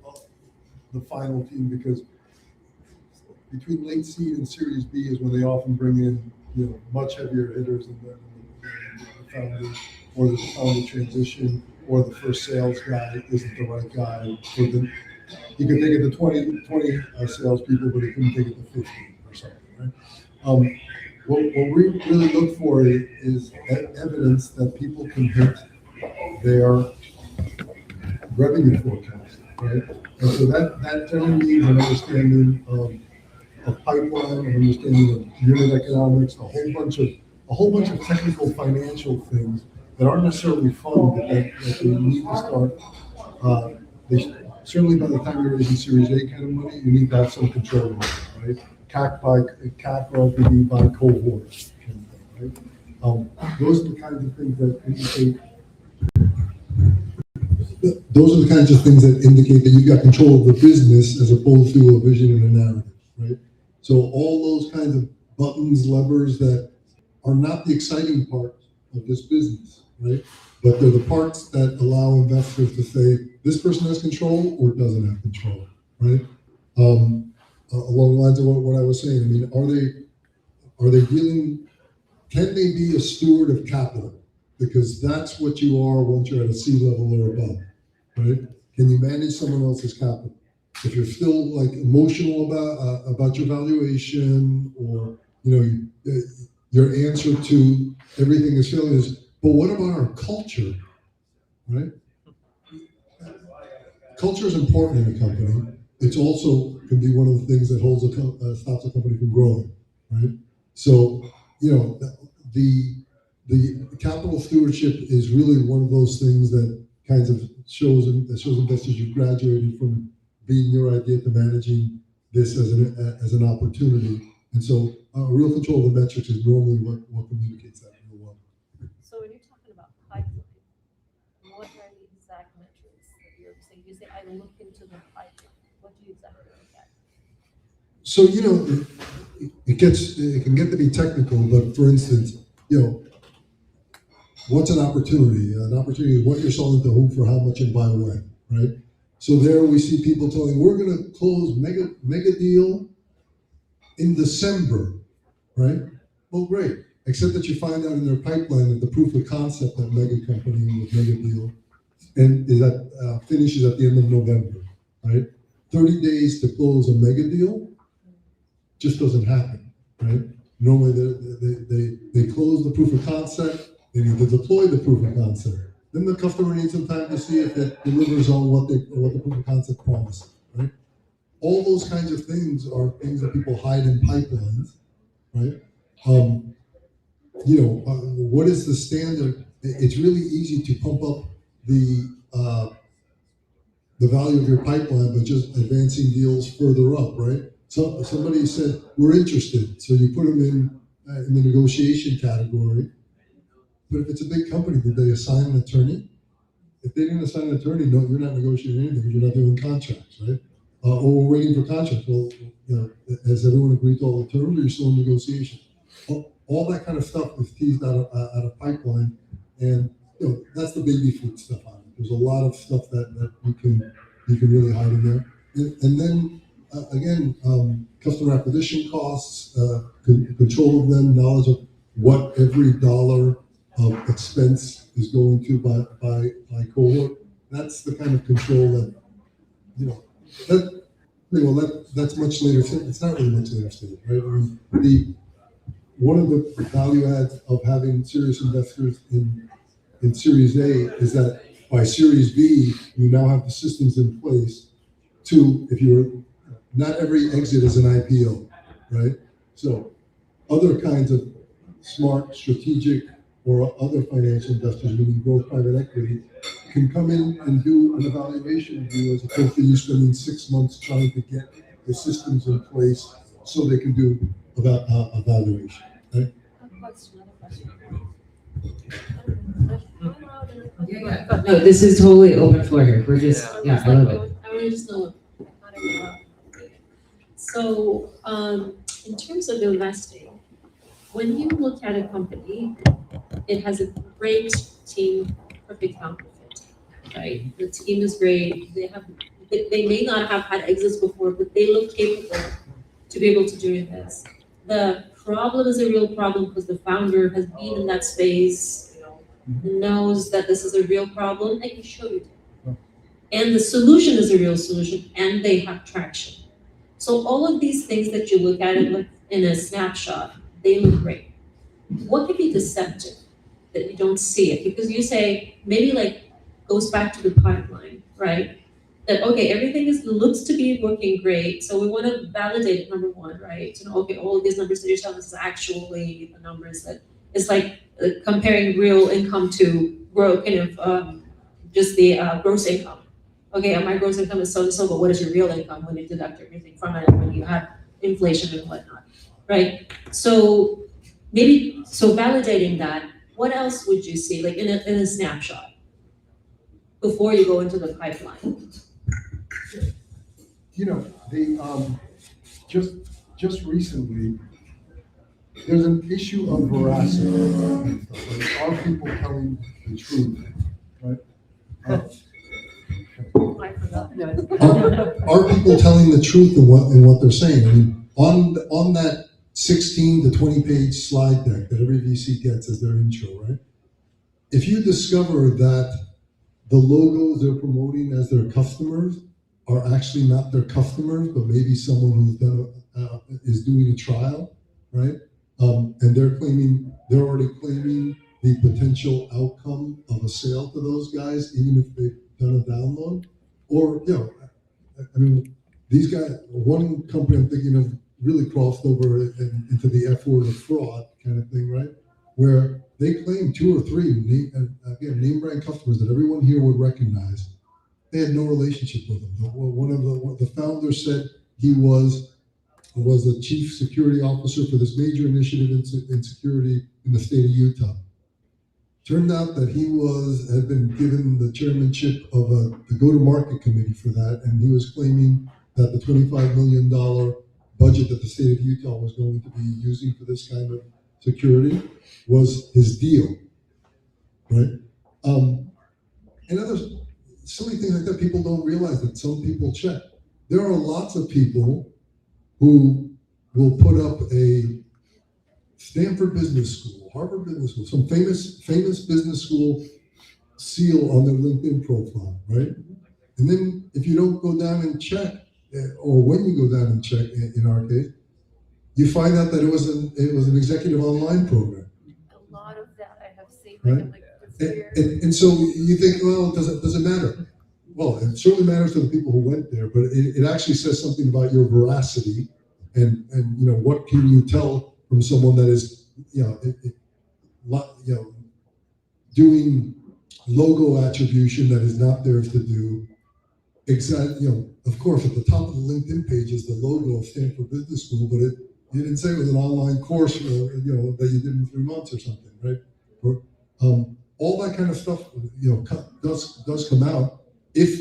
the final team, because between late seed and Series B is when they often bring in, much heavier hitters than the founders, or there's a founder transition, or the first sales guy isn't the right guy. For the, he could take it to 20 salespeople, but he couldn't take it to 50 or something, right? What we really look for is evidence that people can hit their revenue forecast, right? And so that generally means an understanding of pipeline, an understanding of unit economics, a whole bunch of technical financial things that aren't necessarily fun, but that they need to start. Certainly by the time you're raising Series A kind of money, you need to have some control over it, right? CAC or LTV by cohort, kind of thing, right? Those are the kinds of things that indicate. Those are the kinds of things that indicate that you've got control of the business as opposed to a vision and a narrative, right? So all those kinds of buttons, levers that are not the exciting part of this business, right? But they're the parts that allow investors to say, this person has control or doesn't have control, right? Along the lines of what I was saying, I mean, are they dealing, can they be a steward of capital? Because that's what you are once you're at a C level or above, right? Can you manage someone else's capital? If you're still like emotional about your valuation, or your answer to everything is failing is, but what about our culture, right? Culture is important in a company. It's also can be one of the things that holds stops a company from growing, right? So, the capital stewardship is really one of those things that kinds of shows investors you've graduated from being your idea to managing this as an opportunity. And so, real control of the metrics is normally what communicates that real well.
So when you're talking about pipeline, what are the exact metrics that you're saying? You say, I look into the pipeline. What do you exactly look at?
So, it can get to be technical, but for instance, what's an opportunity? An opportunity is what you're selling to whom, for how much, and by when, right? So there we see people telling, we're going to close mega deal in December, right? Well, great. Except that you find out in their pipeline that the proof of concept, that mega company with mega deal, and is that finishes at the end of November, right? 30 days to close a mega deal just doesn't happen, right? Normally they close the proof of concept, they need to deploy the proof of concept. Then the customer needs some time to see if it delivers on what the proof of concept promised, right? All those kinds of things are things that people hide in pipelines, right? What is the standard? It's really easy to pump up the value of your pipeline by just advancing deals further up, right? So somebody said, we're interested. So you put them in the negotiation category. But if it's a big company, did they assign an attorney? If they didn't assign an attorney, no, you're not negotiating anything. You're not doing contracts, right? Or we're waiting for contracts. Well, has everyone agreed to all the terms, or you're still in negotiation? All that kind of stuff is teased out of pipeline And that's the baby food stuff on it. There's a lot of stuff that you can really hide in there. And then again, customer acquisition costs, control of them, knowledge of what every dollar of expense is going to by cohort. That's the kind of control that that's much later. It's not really much later stage, right? I mean, one of the value adds of having serious investors in Series A is that by Series B, you now have the systems in place to, if you're, not every exit is an IPO, right? So other kinds of smart, strategic, or other financial investors, meaning growth private equity, can come in and do an evaluation of you as opposed to you spending 6 months trying to get the systems in place so they can do evaluation, right?
No, this is totally open floor here. We're just, I love it.
I want to just know. So, in terms of investing, when you look at a company, it has a great team, perfect complement, right? The team is great. They may not have had exits before, but they look capable to be able to do this. The problem is a real problem because the founder has been in that space, knows that this is a real problem, and can show you. And the solution is a real solution, and they have traction. So all of these things that you look at in a snapshot, they look great. What could be deceptive that you don't see it? Because you say, maybe goes back to the pipeline, right? That, okay, everything looks to be working great, so we want to validate it, number one, right? Okay, all of these numbers that you're telling us is actually the numbers that, it's like comparing real income to just the gross income. Okay, my gross income is so and so, but what is your real income when you deduct everything from it, when you have inflation and whatnot, right? So validating that, what else would you see, in a snapshot before you go into the pipeline?
Just recently, there's an issue of veracity. Are people telling the truth, right? Are people telling the truth in what they're saying? I mean, on that 16 to 20 page slide deck that every VC gets as their intro, right? If you discover that the logos they're promoting as their customers are actually not their customers, but maybe someone who's is doing a trial, right? And they're already claiming the potential outcome of a sale to those guys, even if they've done a download. Or, I mean, these guys, one company I'm thinking of really crossed over into the F word of fraud kind of thing, right? Where they claim 2 or 3 name brand customers that everyone here would recognize. They had no relationship with them. One of the founders said he was the chief security officer for this major initiative in security in the state of Utah. Turned out that he had been given the chairmanship of the go-to-market committee for that, and he was claiming that the $25 million budget that the state of Utah was going to be using for this kind of security was his deal, right? And other silly things like that, people don't realize that some people check. There are lots of people who will put up a Stanford Business School, Harvard Business School, some famous business school seal on their LinkedIn profile, right? And then if you don't go down and check, or when you go down and check, in our case, you find out that it was an executive online program.
A lot of that I have seen.
Right? And so you think, well, does it matter? Well, it certainly matters to the people who went there, but it actually says something about your veracity and what can you tell from someone that is doing logo attribution that is not theirs to do. Exactly, of course, at the top of the LinkedIn page is the logo of Stanford Business School, but you didn't say it was an online course, that you did in 3 months or something, right? Or, all that kind of stuff, does come out. If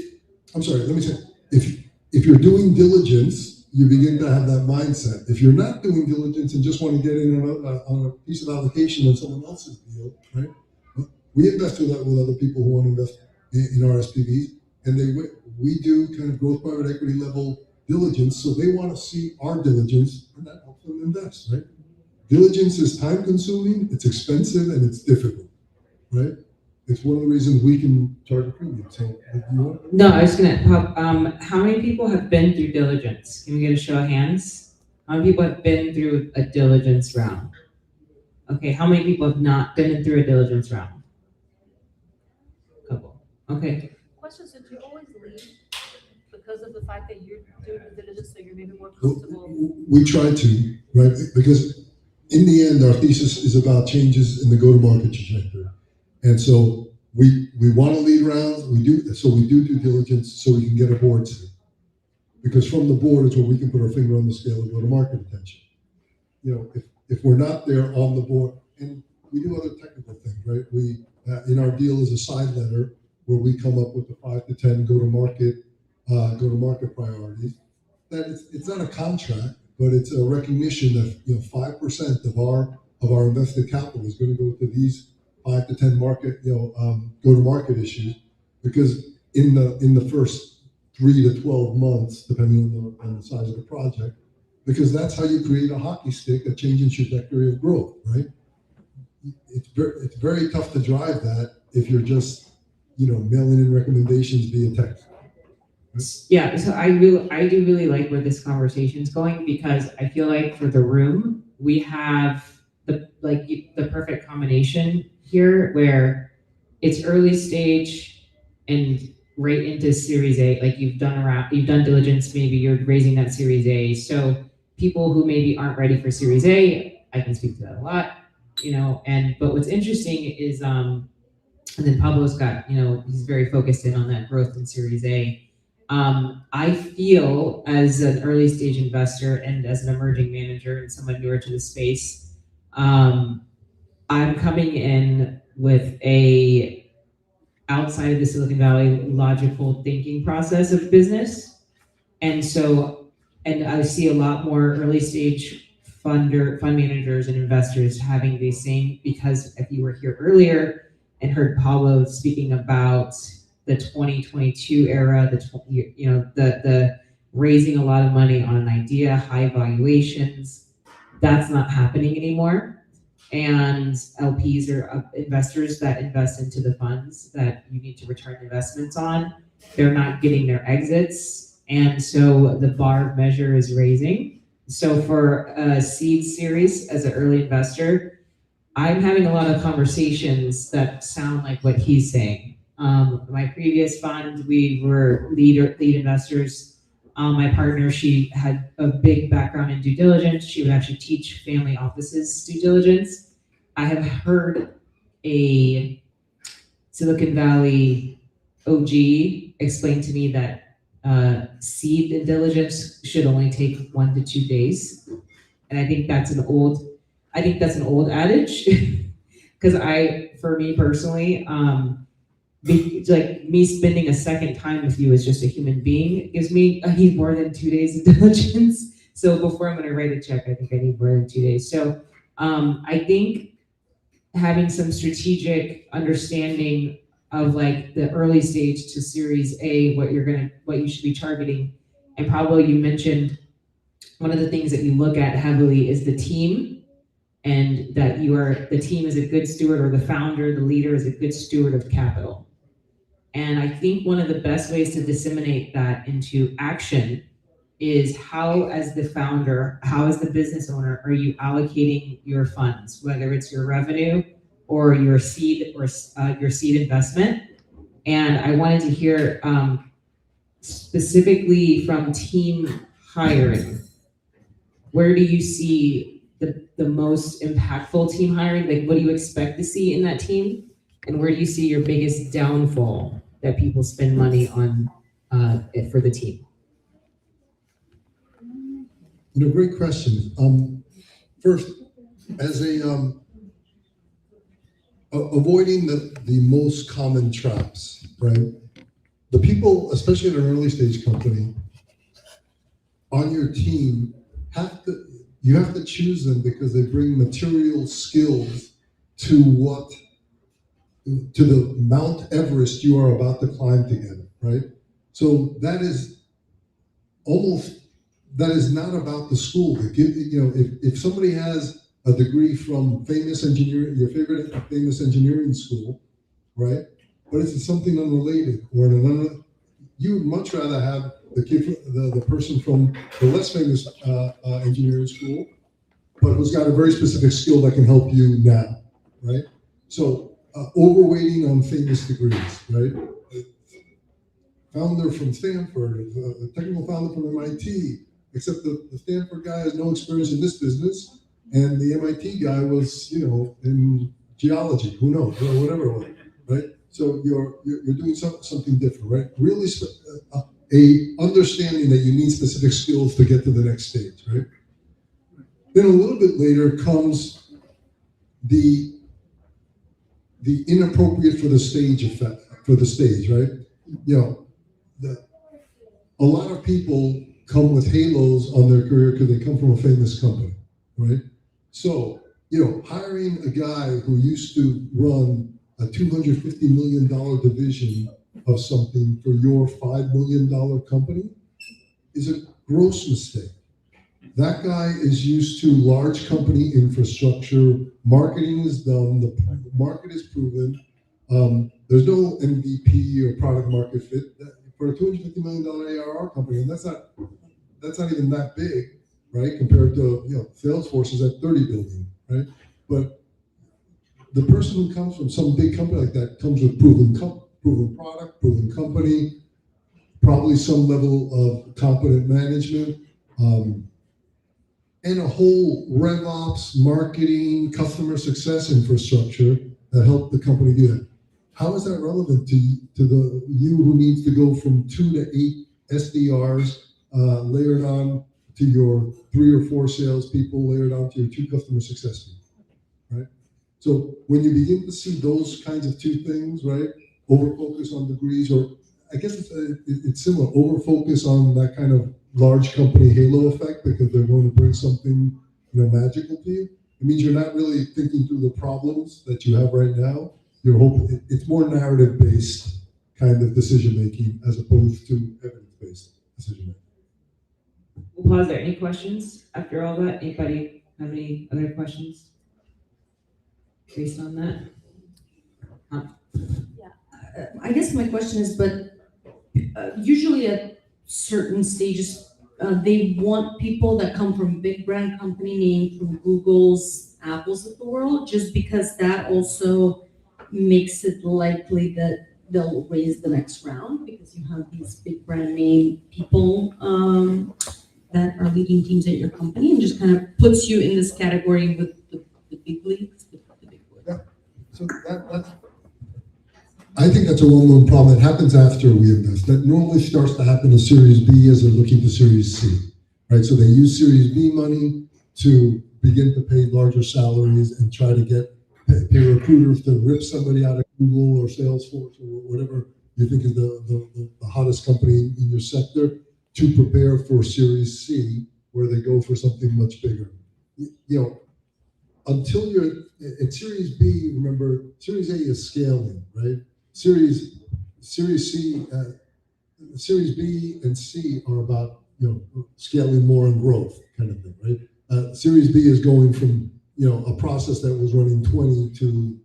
you're doing diligence, you begin to have that mindset. If you're not doing diligence and just want to get in on a piece of allocation on someone else's deal, right? we invest with other people who want to invest in our SPVs, and we do kind of growth private equity level diligence, so they want to see our diligence, and that helps them invest, right? Diligence is time consuming, it's expensive, and it's difficult, right? It's one of the reasons we can charge a premium. So, you want?
No, I was gonna, how many people have been through diligence? Can we get a show of hands? How many people have been through a diligence round? Okay, how many people have not been through a diligence round? Couple, okay.
Question, so do you always leave because of the fact that you're doing due diligence, so you're maybe more comfortable?
We try to, right? Because in the end, our thesis is about changes in the go-to-market trajectory. And so we want to lead rounds, we do due diligence so we can get a board seat. Because from the board is where we can put our finger on the scale and go-to-market attention. You know, if we're not there on the board, and we do other technical things, right? We in our deal is a side letter where we come up with the 5 to 10 go-to-market priorities. That it's not a contract, but it's a recognition that 5% of our invested capital is going to go to these 5 to 10 go-to-market issues, because in the first 3 to 12 months, depending on the size of the project, because that's how you create a hockey stick, a change in trajectory of growth, right? It's very tough to drive that if you're just mailing in recommendations via text.
Yeah, so I do really like where this conversation is going, because I feel like for the room we have the perfect combination here, where it's early stage and right into Series A. Like you've done diligence, maybe you're raising that Series A. So people who maybe aren't ready for Series A, I can speak to that a lot, but what's interesting is and then Pablo's got, he's very focused in on that growth in Series A. I feel as an early stage investor and as an emerging manager and someone newer to the space, I'm coming in with a outside of the Silicon Valley logical thinking process of business. And I see a lot more early stage fund managers and investors having the same, because if you were here earlier and heard Paulo speaking about the 2022 era, the raising a lot of money on an idea, high valuations, that's not happening anymore. And LPs are investors that invest into the funds that you need to return investments on. They're not getting their exits. And so the bar of measure is raising. So for a seed series as an early investor, I'm having a lot of conversations that sound like what he's saying. My previous fund, we were lead investors. My partner, she had a big background in due diligence. She would actually teach family offices due diligence. I have heard a Silicon Valley OG explain to me that seed diligence should only take 1 to 2 days, and I think that's an old adage. Because for me personally, like me spending a second time with you as just a human being gives me, I need more than 2 days of diligence. So before I'm going to write a check, I think I need more than 2 days. So I think having some strategic understanding of like the early stage to Series A, what you should be targeting. And Pablo, you mentioned one of the things that you look at heavily is the team, and that the team is a good steward, or the founder, the leader is a good steward of capital. And I think one of the best ways to disseminate that into action is how, as the founder, how as the business owner, are you allocating your funds, whether it's your revenue or your seed investment. And I wanted to hear specifically from team hiring, where do you see the most impactful team hiring? Like, what do you expect to see in that team? And where do you see your biggest downfall that people spend money on for the team?
Great question. First, as avoiding the most common traps, right? The people, especially in an early stage company, on your team you have to choose them because they bring material skills to to the Mount Everest you are about to climb together, right? So that is not about the school. If somebody has a degree from famous engineering, your favorite famous engineering school, right? But it's something unrelated, or you would much rather have the kid, the person from the less famous engineering school, but who's got a very specific skill that can help you now, right? So overweighting on famous degrees, right? Founder from Stanford, a technical founder from MIT, except the Stanford guy has no experience in this business, and the MIT guy was, in geology, who knows, or whatever it was, right? So you're doing something different, right? Really, a understanding that you need specific skills to get to the next stage, right? Then a little bit later comes the inappropriate for the stage effect, right? A lot of people come with halos on their career because they come from a famous company, right? So, hiring a guy who used to run a $250 million division of something for your $5 million company is a gross mistake. That guy is used to large company infrastructure. Marketing is done. The market is proven. There's no MVP or product market fit for a $250 million ARR company, and that's not even that big, right? Compared to Salesforce is at 30 billion, right? But the person who comes from some big company like that comes with proven product, proven company, probably some level of competent management. And a whole RevOps, marketing, customer success infrastructure that help the company do that. How is that relevant to you who needs to go from 2 to 8 SDRs layered on to your 3 or 4 salespeople layered on to your 2 customer success people, right? So when you begin to see those kinds of 2 things, right, over focus on degrees, or I guess it's similar, over focus on that kind of large company halo effect because they're going to bring something magical to you. It means you're not really thinking through the problems that you have right now. You're hoping it's more narrative based kind of decision making as opposed to evidence based decision making.
We'll pause there. Any questions after all that? Anybody have any other questions based on that?
I guess my question is, but usually at certain stages, they want people that come from big brand company name, from Google's, Apple's of the world, just because that also makes it likely that they'll raise the next round because you have these big brand name people that are leading teams at your company, and just kind of puts you in this category with the big leagues, the big boys.
Yeah. So I think that's a well-known problem that happens after we invest. That normally starts to happen in Series B as they're looking to Series C, right? So they use Series B money to begin to pay larger salaries and try to pay recruiters to rip somebody out of Google or Salesforce or whatever you think is the hottest company in your sector to prepare for Series C, where they go for something much bigger. Until you're at Series B, remember, Series A is scaling, right? Series C, Series B and C are about scaling more and growth kind of thing, right? Series B is going from a process that was running 20 to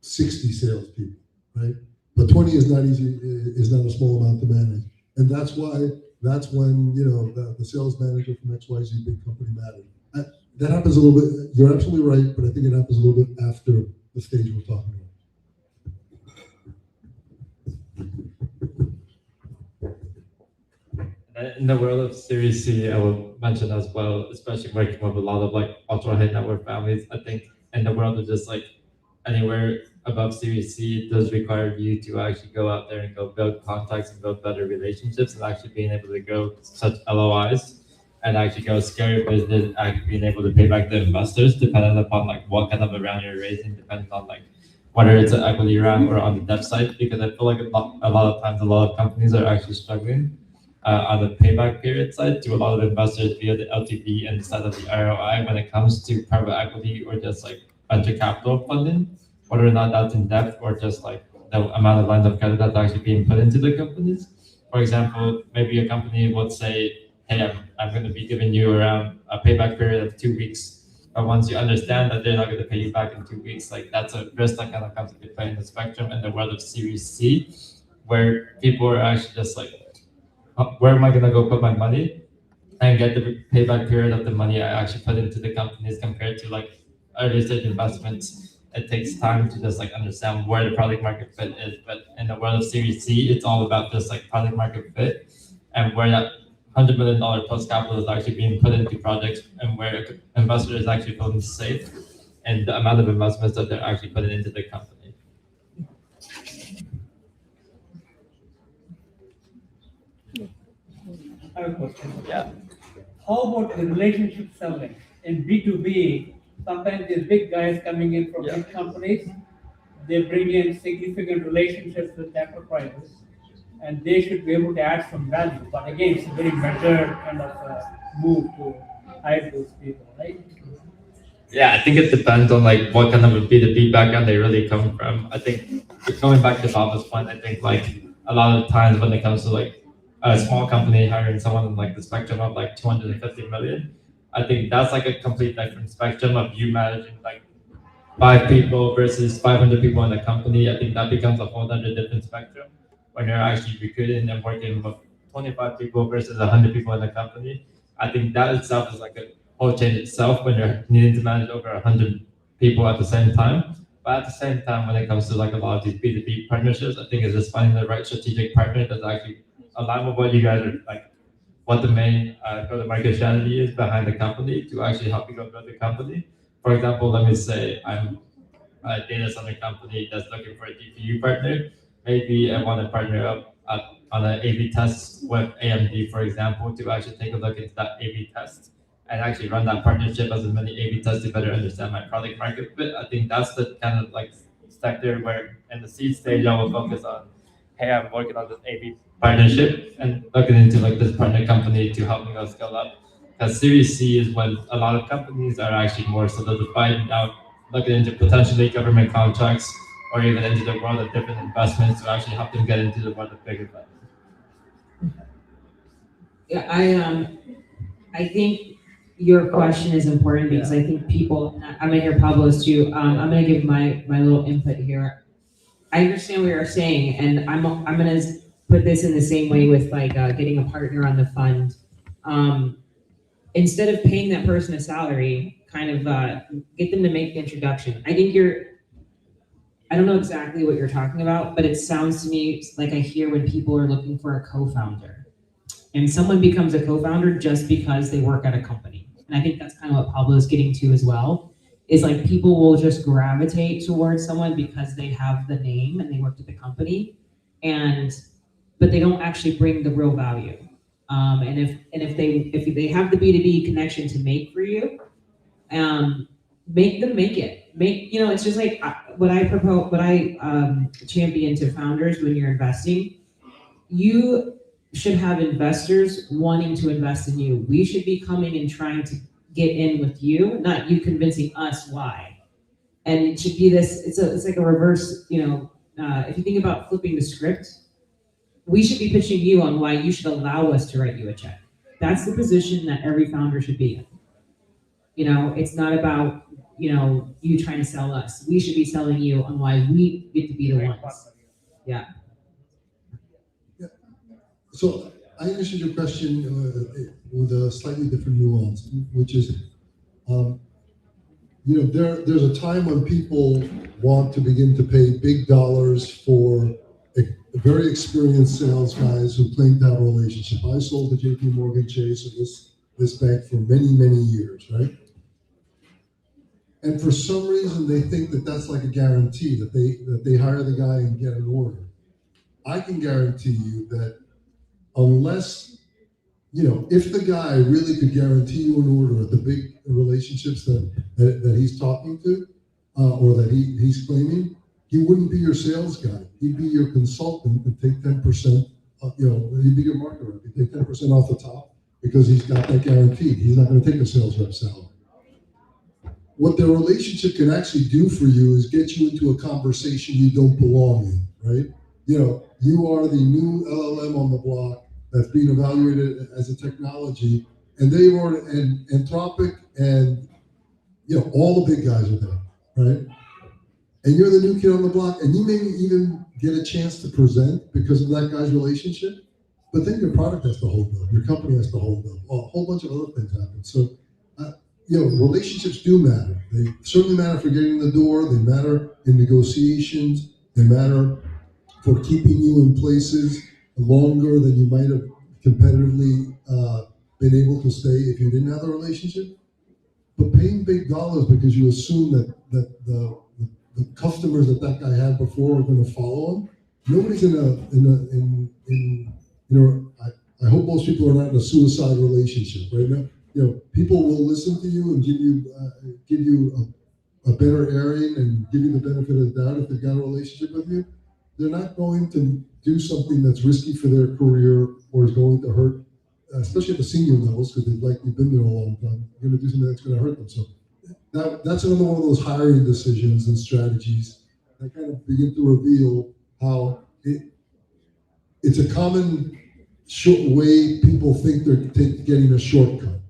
60 salespeople, right? But 20 is not easy, is not a small amount to manage, and that's when the sales manager from XYZ big company matters. That happens a little bit. You're absolutely right, but I think it happens a little bit after the stage we're talking about.
In the world of Series C, I will mention as well, especially working with a lot of ultra high net worth families. I think in the world of just anywhere above Series C, it does require you to actually go out there and go build contacts and build better relationships, and actually being able to go such LOIs and actually go scale your business, actually being able to pay back the investors, depending upon what kind of a round you're raising, depending on whether it's an equity round or on the debt side, because I feel like a lot of times a lot of companies are actually struggling on the payback period side to a lot of investors via the LTV and instead of the ROI when it comes to private equity or just venture capital funding whether or not that's in depth or just like the amount of lines of credit that's actually being put into the companies. For example, maybe a company would say, hey, I'm going to be giving you around a payback period of 2 weeks. But once you understand that they're not going to pay you back in 2 weeks, like that's a risk that kind of comes into play in the spectrum in the world of Series C, where people are actually just like, where am I going to go put my money and get the payback period of the money I actually put into the companies compared to like early stage investments. It takes time to just like understand where the product market fit is. But in the world of Series C, it's all about just like product market fit and where that $100 million plus capital is actually being put into projects and where an investor is actually feeling safe and the amount of investments that they're actually putting into the company.
I have a question.
Yeah.
How about the relationship selling? In B2B, sometimes these big guys coming in from big companies, they bring in significant relationships with enterprises, and they should be able to add some value. But again, it's a very measured kind of move to hire those people, right?
Yeah, I think it depends on like what kind of a B2B background they really come from. I think going back to Bob's point, I think like a lot of times when it comes to like a small company hiring someone in like the spectrum of like 250 million, I think that's like a complete different spectrum of you managing like 5 people versus 500 people in the company. I think that becomes a whole other different spectrum when you're actually recruiting and working with 25 people versus 100 people in the company. I think that itself is like a whole change itself when you're needing to manage over 100 people at the same time. But at the same time, when it comes to like a lot of these B2B partnerships, I think it's just finding the right strategic partner that's actually aligned with what you guys are like, what the main go-to-market strategy is behind the company to actually help you go build the company. For example, let me say I'm a data center company that's looking for a GPU partner. Maybe I want to partner up on an A/B test with AMD, for example, to actually take a look into that A/B test and actually run that partnership as a mini A/B test to better understand my product market fit. I think that's the kind of like sector where in the seed stage I will focus on, hey, I'm working on this A/B partnership and looking into like this partner company to help me go scale up. Because Series C is when a lot of companies are actually more solidified now, looking into potentially government contracts or even into the world of different investments to actually help them get into the world of bigger investments.
Yeah, I think your question is important because I think people, I'm gonna hear Pablo's too. I'm gonna give my little input here. I understand what you're saying, and I'm gonna put this in the same way with like getting a partner on the fund. Instead of paying that person a salary, kind of get them to make the introduction. I don't know exactly what you're talking about, but it sounds to me like I hear when people are looking for a co-founder. And someone becomes a co-founder just because they work at a company. And I think that's kind of what Pablo's getting to as well, is like people will just gravitate towards someone because they have the name and they worked at the company, but they don't actually bring the real value. And if they have the B2B connection to make for you, make them make it. It's just like what I propose, what I champion to founders when you're investing. You should have investors wanting to invest in you. We should be coming and trying to get in with you, not you convincing us why. And it should be this. It's like a reverse. If you think about flipping the script, we should be pitching you on why you should allow us to write you a check. That's the position that every founder should be in. It's not about, you trying to sell us. We should be selling you on why we get to be the ones. Yeah.
So I understood your question with a slightly different nuance, which is, there's a time when people want to begin to pay big dollars for very experienced sales guys who claim to have a relationship. I sold to JP Morgan Chase or this bank for many, many years, right? And for some reason, they think that that's like a guarantee, that they hire the guy and get an order. I can guarantee you that unless, if the guy really could guarantee you an order at the big relationships that he's talking to, or that he's claiming, he wouldn't be your sales guy. He'd be your consultant and take 10%, he'd be your marketer. He'd take 10% off the top because he's got that guaranteed. He's not going to take a sales rep salary. what their relationship can actually do for you is get you into a conversation you don't belong in, right? You know, you are the new LLM on the block that's being evaluated as a technology, and they've already, and Anthropic and, you know, all the big guys are there, right? And you're the new kid on the block, and you may even get a chance to present because of that guy's relationship, but then your product has to hold up, your company has to hold up, a whole bunch of other things happen. So, you know, relationships do matter. They certainly matter for getting in the door, they matter in negotiations, they matter for keeping you in places longer than you might have competitively been able to stay if you didn't have a relationship. But paying big dollars because you assume that the customers that guy had before are going to follow him. Nobody's I hope most people are not in a suicide relationship right now. You know, people will listen to you and give you a better airing and give you the benefit of the doubt if they've got a relationship with you. They're not going to do something that's risky for their career or is going to hurt, especially at the senior levels, because they've likely been there a long time. They're going to do something that's going to hurt them. So that's another one of those hiring decisions and strategies that kind of begin to reveal how it's a common short way people think they're getting a shortcut,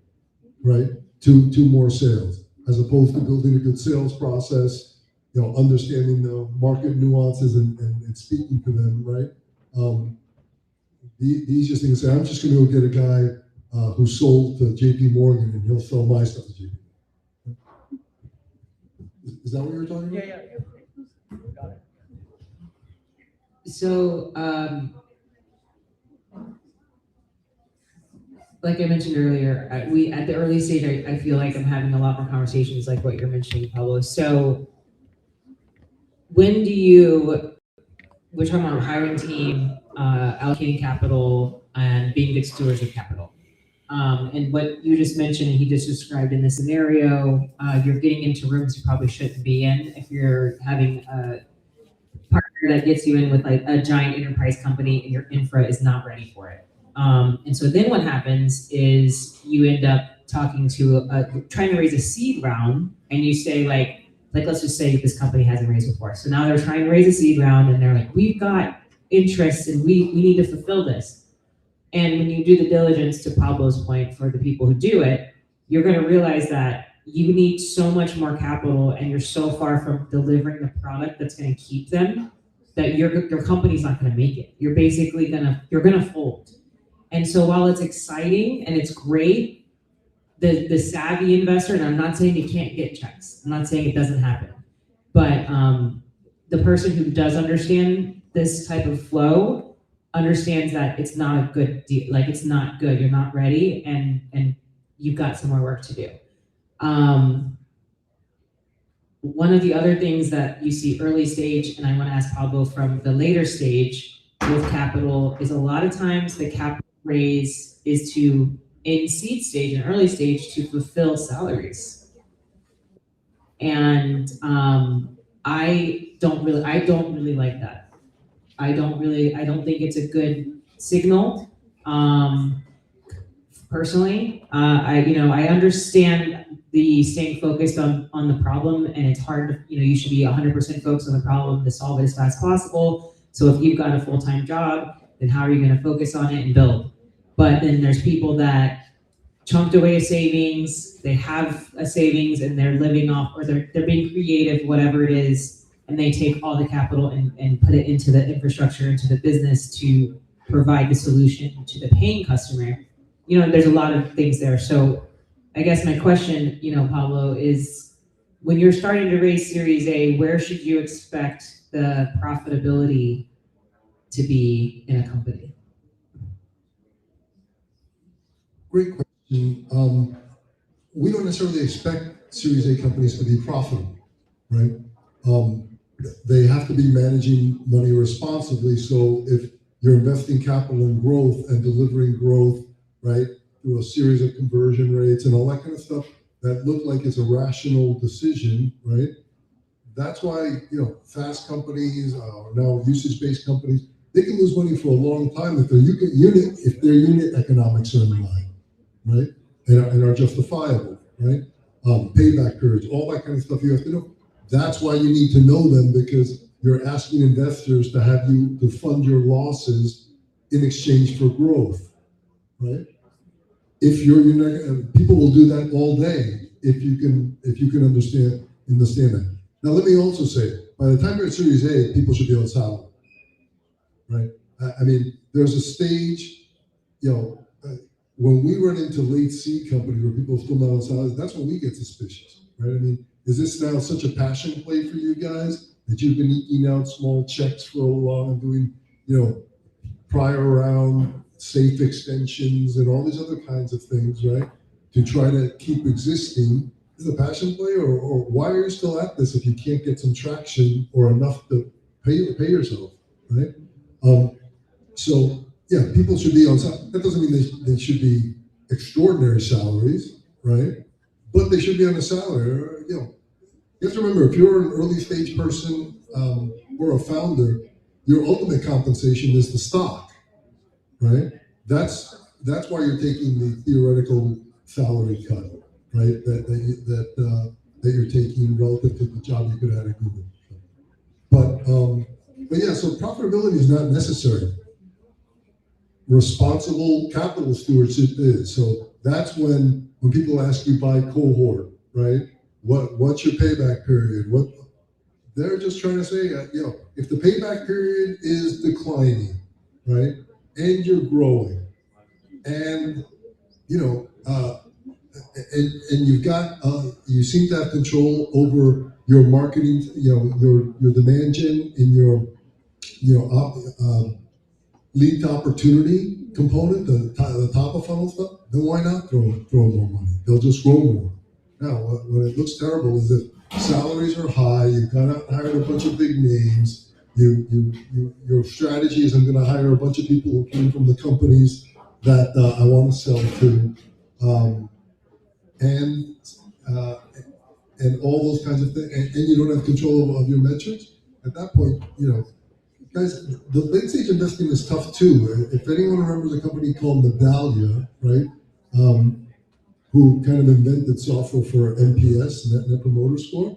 right, to more sales, as opposed to building a good sales process, you know, understanding the market nuances and speaking to them, right? The easiest thing to say, I'm just going to go get a guy who sold to JP Morgan and he'll sell my stuff to JP. Is that what you were talking about?
Yeah. Got it.
So, like I mentioned earlier, we at the early stage, I feel like I'm having a lot more conversations like what you're mentioning, Pablo. So, when do you? We're talking about a hiring team, allocating capital, and being good stewards of capital. And what you just mentioned, and he just described in this scenario, you're getting into rooms you probably shouldn't be in if you're having a partner that gets you in with like a giant enterprise company and your infra is not ready for it. And so then what happens is you end up talking to trying to raise a seed round, and you say like let's just say this company hasn't raised before. So now they're trying to raise a seed round, and they're like, we've got interest and we need to fulfill this. And when you do the diligence, to Pablo's point, for the people who do it, you're going to realize that you need so much more capital and you're so far from delivering the product that's going to keep them that your company's not going to make it. You're basically you're going to fold. And so while it's exciting and it's great, the savvy investor, and I'm not saying you can't get checks, I'm not saying it doesn't happen, but the person who does understand this type of flow understands that it's not a good deal, like it's not good, you're not ready, and you've got some more work to do. One of the other things that you see early stage, and I want to ask Pablo from the later stage with capital, is a lot of times the capital raise is to, in seed stage and early stage, to fulfill salaries. And I don't really like that. I don't think it's a good signal. Personally, I understand the staying focused on the problem, and it's hard. You should be 100% focused on the problem to solve it as fast as possible. So if you've got a full-time job, then how are you going to focus on it and build? But then there's people that chunked away a savings, they have a savings, and they're living off, or they're being creative, whatever it is. And they take all the capital and put it into the infrastructure, into the business to provide the solution to the paying customer. There's a lot of things there. So I guess my question, Pablo, is when you're starting to raise Series A, where should you expect the profitability to be in a company?
Great question. We don't necessarily expect Series A companies to be profitable, right? They have to be managing money responsibly. So if you're investing capital in growth and delivering growth, right, through a series of conversion rates and all that kind of stuff that look like it's a rational decision, right? That's why, fast companies, now usage-based companies, they can lose money for a long time if their unit economics are in line, right? And are justifiable, right? payback periods, all that kind of stuff you have to know. That's why you need to know them, because you're asking investors to have you to fund your losses in exchange for growth, right? If you're not, people will do that all day if you can understand that. Now let me also say, by the time you're at Series A, people should be on salary, right? I mean, there's a stage, when we run into late seed companies where people are still not on salary, that's when we get suspicious, right? I mean, is this now such a passion play for you guys that you've been eking out small checks for a while and doing, prior round safe extensions and all these other kinds of things, right? To try to keep existing. Is it a passion play, or why are you still at this if you can't get some traction or enough to pay yourself, right? So yeah, people should be on salary. That doesn't mean they should be extraordinary salaries, right? But they should be on a salary. You have to remember, if you're an early stage person or a founder, your ultimate compensation is the stock, right? That's why you're taking the theoretical salary cut, right? That you're taking relative to the job you could have at Google. But yeah, so profitability is not necessary. Responsible capital stewardship is. So that's when people ask you by cohort, right? What's your payback period? They're just trying to say, if the payback period is declining, right, and you're growing, and and you've got you seem to have control over your marketing, your demand gen in your lead to opportunity component, the top of funnel stuff, then why not throw more money? They'll just grow more. Now, when it looks terrible is if salaries are high, you've gone out and hired a bunch of big names, your strategy is I'm going to hire a bunch of people who came from the companies that I want to sell to, and all those kinds of things, and you don't have control of your metrics. At that point, guys, the late stage investing is tough too. If anyone remembers a company called Medallia, right, who kind of invented software for NPS, Net Promoter Score,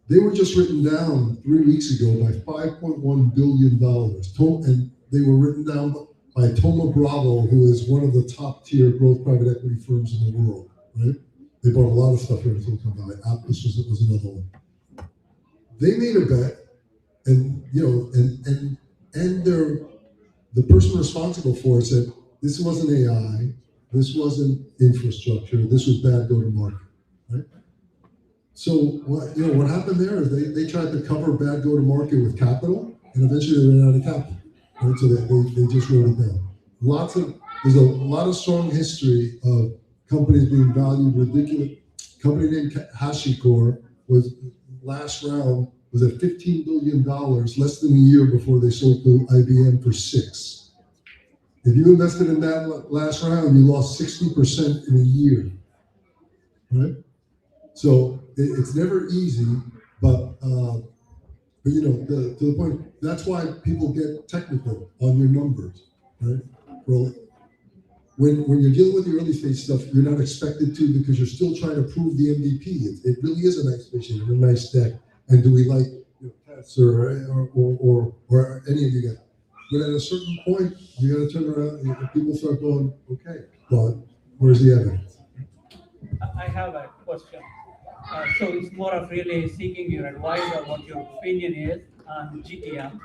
they were just written down 3 weeks ago by $5.1 billion. And they were written down by Thoma Bravo, who is one of the top tier growth private equity firms in the world, right? They bought a lot of stuff here in Silicon Valley. Aptus was another one. They made a bet, and the person responsible for it said, this wasn't AI, this wasn't infrastructure, this was bad go-to-market, right? So what happened there is they tried to cover bad go-to-market with capital, and eventually they ran out of capital, right? So they just wrote it down. There's a lot of strong history of companies being valued ridiculous. A company named HashiCorp was last round was at $15 billion less than a year before they sold to IBM for $6 billion. If you invested in that last round, you lost 60% in a year, right? So it's never easy, but to the point, that's why people get technical on your numbers, right? Well, when you're dealing with the early stage stuff, you're not expected to, because you're still trying to prove the MVP. It really is a nice vision and a nice deck. And do we like tests or any of you guys? But at a certain point, you got to turn around and people start going, okay, but where's the evidence?
I have a question. So it's more of really seeking your advice on what your opinion is on GTM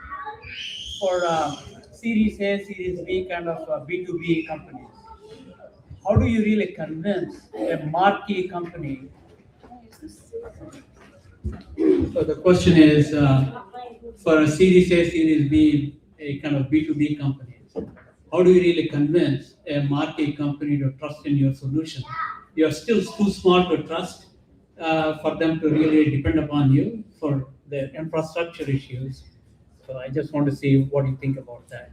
for Series A, Series B kind of B2B companies. How do you really convince a marquee company? So the question is, for a Series A, Series B, a kind of B2B companies, how do you really convince a marquee company to trust in your solution? You're still too small to trust for them to really depend upon you for their infrastructure issues. So I just want to see what you think about that.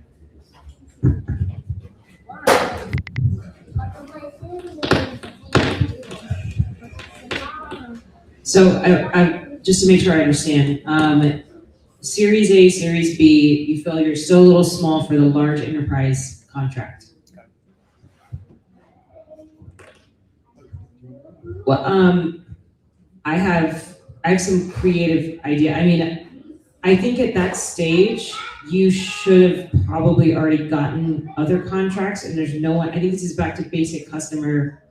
So I just to make sure I understand, Series A, Series B, you feel you're still a little small for the large enterprise contract. Well, I have some creative idea. I mean, I think at that stage, you should have probably already gotten other contracts, and there's no one. I think this is back to basic customer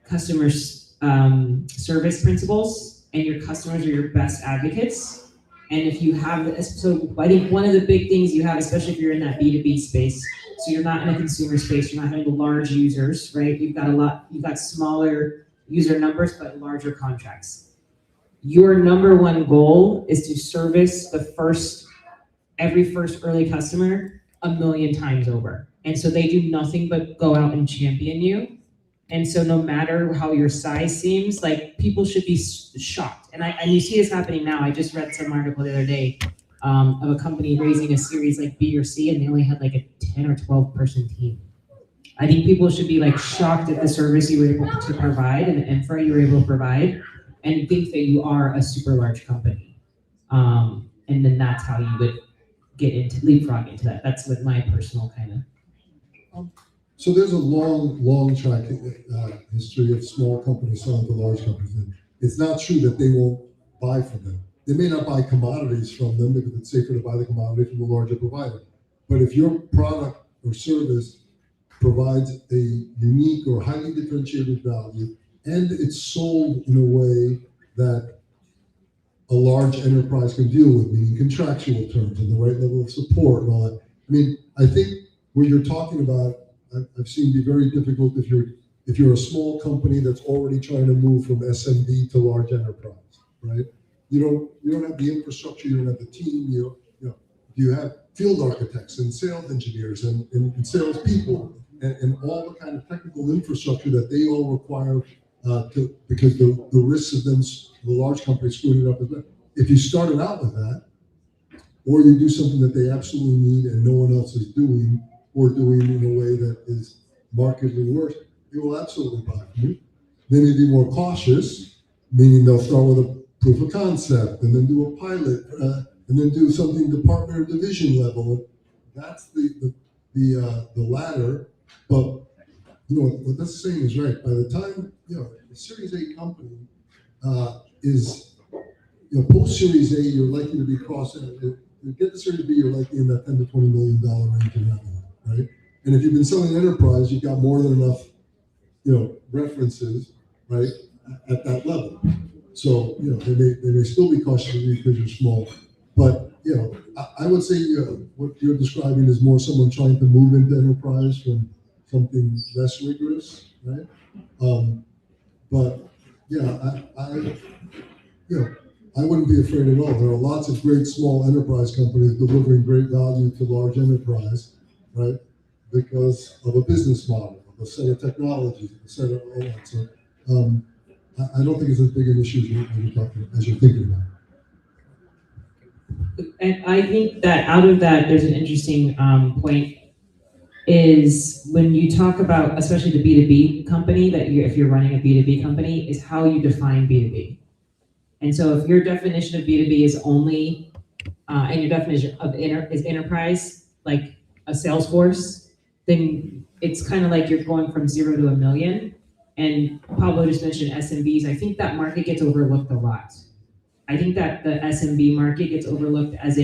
service principles, and your customers are your best advocates. And if you have, so I think one of the big things you have, especially if you're in that B2B space, so you're not in a consumer space, you're not having large users, right? You've got smaller user numbers, but larger contracts. Your number one goal is to service every first early customer 1,000,000 times over. And so they do nothing but go out and champion you. And so no matter how your size seems, like people should be shocked. And you see this happening now. I just read some article the other day of a company raising a series like B or C, and they only had like a 10 or 12 person team. I think people should be like shocked at the service you were able to provide and the infra you were able to provide, and think that you are a super large company. And then that's how you would leapfrog into that. That's what my personal kind of.
So there's a long track history of small companies selling to large companies. And it's not true that they won't buy from them. They may not buy commodities from them because it's safer to buy the commodity from the larger provider. But if your product or service provides a unique or highly differentiated value, and it's sold in a way that a large enterprise can deal with, meaning contractual terms and the right level of support and all that. I mean, I think what you're talking about, I've seen be very difficult if you're a small company that's already trying to move from SMB to large enterprise, right? You don't have the infrastructure, you don't have the team, you have field architects and sales engineers and sales people and all the kind of technical infrastructure that they all require because the risks of them, the large companies screwing it up as well. If you started out with that, or you do something that they absolutely need and no one else is doing, or doing in a way that is markedly worse, they will absolutely buy from you. They may be more cautious, meaning they'll start with a proof of concept and then do a pilot and then do something department or division level. That's the ladder. But what that's saying is right. By the time a Series A company is post Series A, you're likely to be crossing. You get to Series B, you're likely in that $10 to $20 million range in revenue, right? And if you've been selling enterprise, you've got more than enough, references, right, at that level. So they may still be cautious because you're small, but I would say what you're describing is more someone trying to move into enterprise from something less rigorous, right? But I wouldn't be afraid at all. There are lots of great small enterprise companies delivering great value to large enterprise, right? Because of a business model, of a set of technologies, a set of all that. So I don't think it's as big an issue as you're thinking about.
And I think that out of that, there's an interesting point is when you talk about, especially the B2B company, if you're running a B2B company, is how you define B2B. And so if your definition of B2B is only, and your definition of is enterprise, like a Salesforce, then it's kind of like you're going from 0 to 1,000,000. And Pablo just mentioned SMBs. I think that market gets overlooked a lot. I think that the SMB market gets overlooked as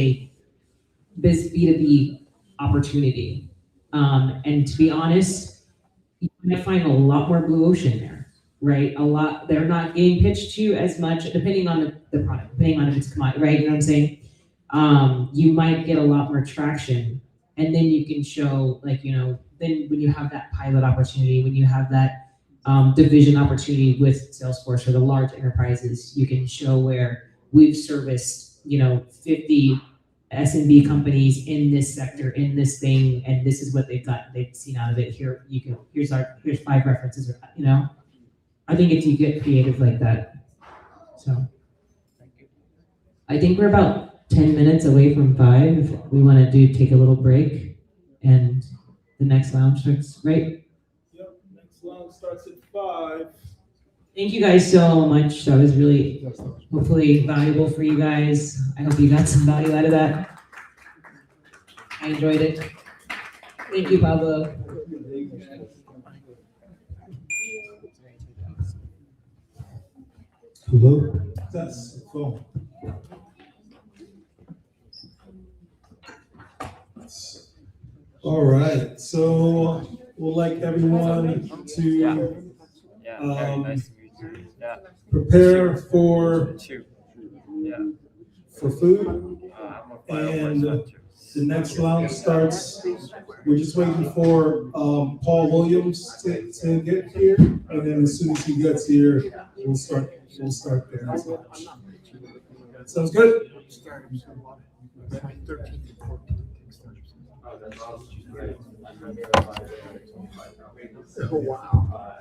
this B2B opportunity. And to be honest, you might find a lot more blue ocean there. Right, they're not getting pitched to you as much, depending on the product, depending on if it's commodity, right? You know what I'm saying? You might get a lot more traction, and then you can show, then when you have that pilot opportunity, when you have that division opportunity with Salesforce or the large enterprises, you can show where we've serviced, 50 SMB companies in this sector, in this thing, and this is what they've seen out of it. Here's 5 references, I think you get creative like that. So I think we're about 10 minutes away from 5. If we want to take a little break, and the next lounge starts, right?
Yep, next lounge starts at 5.
Thank you guys so much. That was really, hopefully, valuable for you guys. I hope you got some value out of that. I enjoyed it. Thank you, Pablo.
Hello?
That's cool. All right, so we'd like everyone to prepare for food, and the next lounge starts. We're just waiting for Paul Williams to get here, and then as soon as he gets here, we'll start the next lounge. Sounds good?
Oh, wow.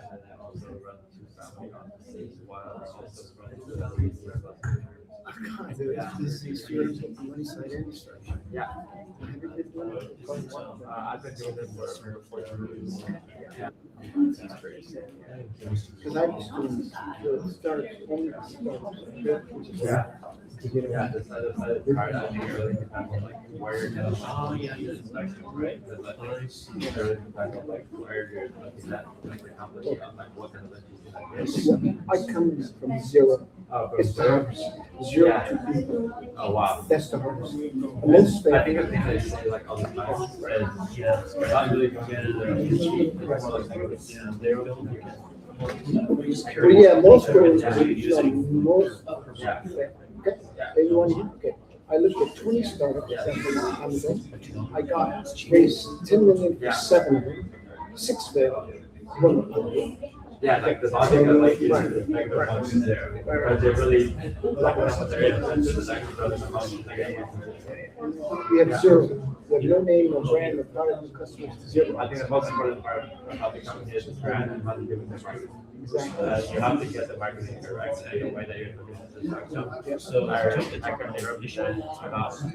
God, these students with the money side and stuff. Yeah. I've been doing this for 4 years. Because I was doing the start only. Yeah.
Yeah, this other side of the card, I think it really depends on like where you're going. Oh, yeah, it's like, right? But like, it really depends on like where you're looking at, like the company, like what kind of like.
I come from zero.
Oh,
It's the hardest. Zero to people.
Oh, wow.
That's the hardest. Most
I think the thing they say like all the time is, yeah, not really committed or cheap. It's more like, you know, they're building.
Well, yeah, most girls, most.
Yeah.
Okay, anyone, okay. I looked at 20 startups on Amazon. I got raised 10 million for 7 of them. 6 failed. 1.
Yeah, like the body of like the bigger ones in there, but they're really like what they're in. This is actually really
We have zero. We have no name, no brand, no product, no customers, zero.
I think the most important part of how the company is brand and how to do with the marketing. You have to get the marketing correct in the way that you're looking at this. So our currently represent about 5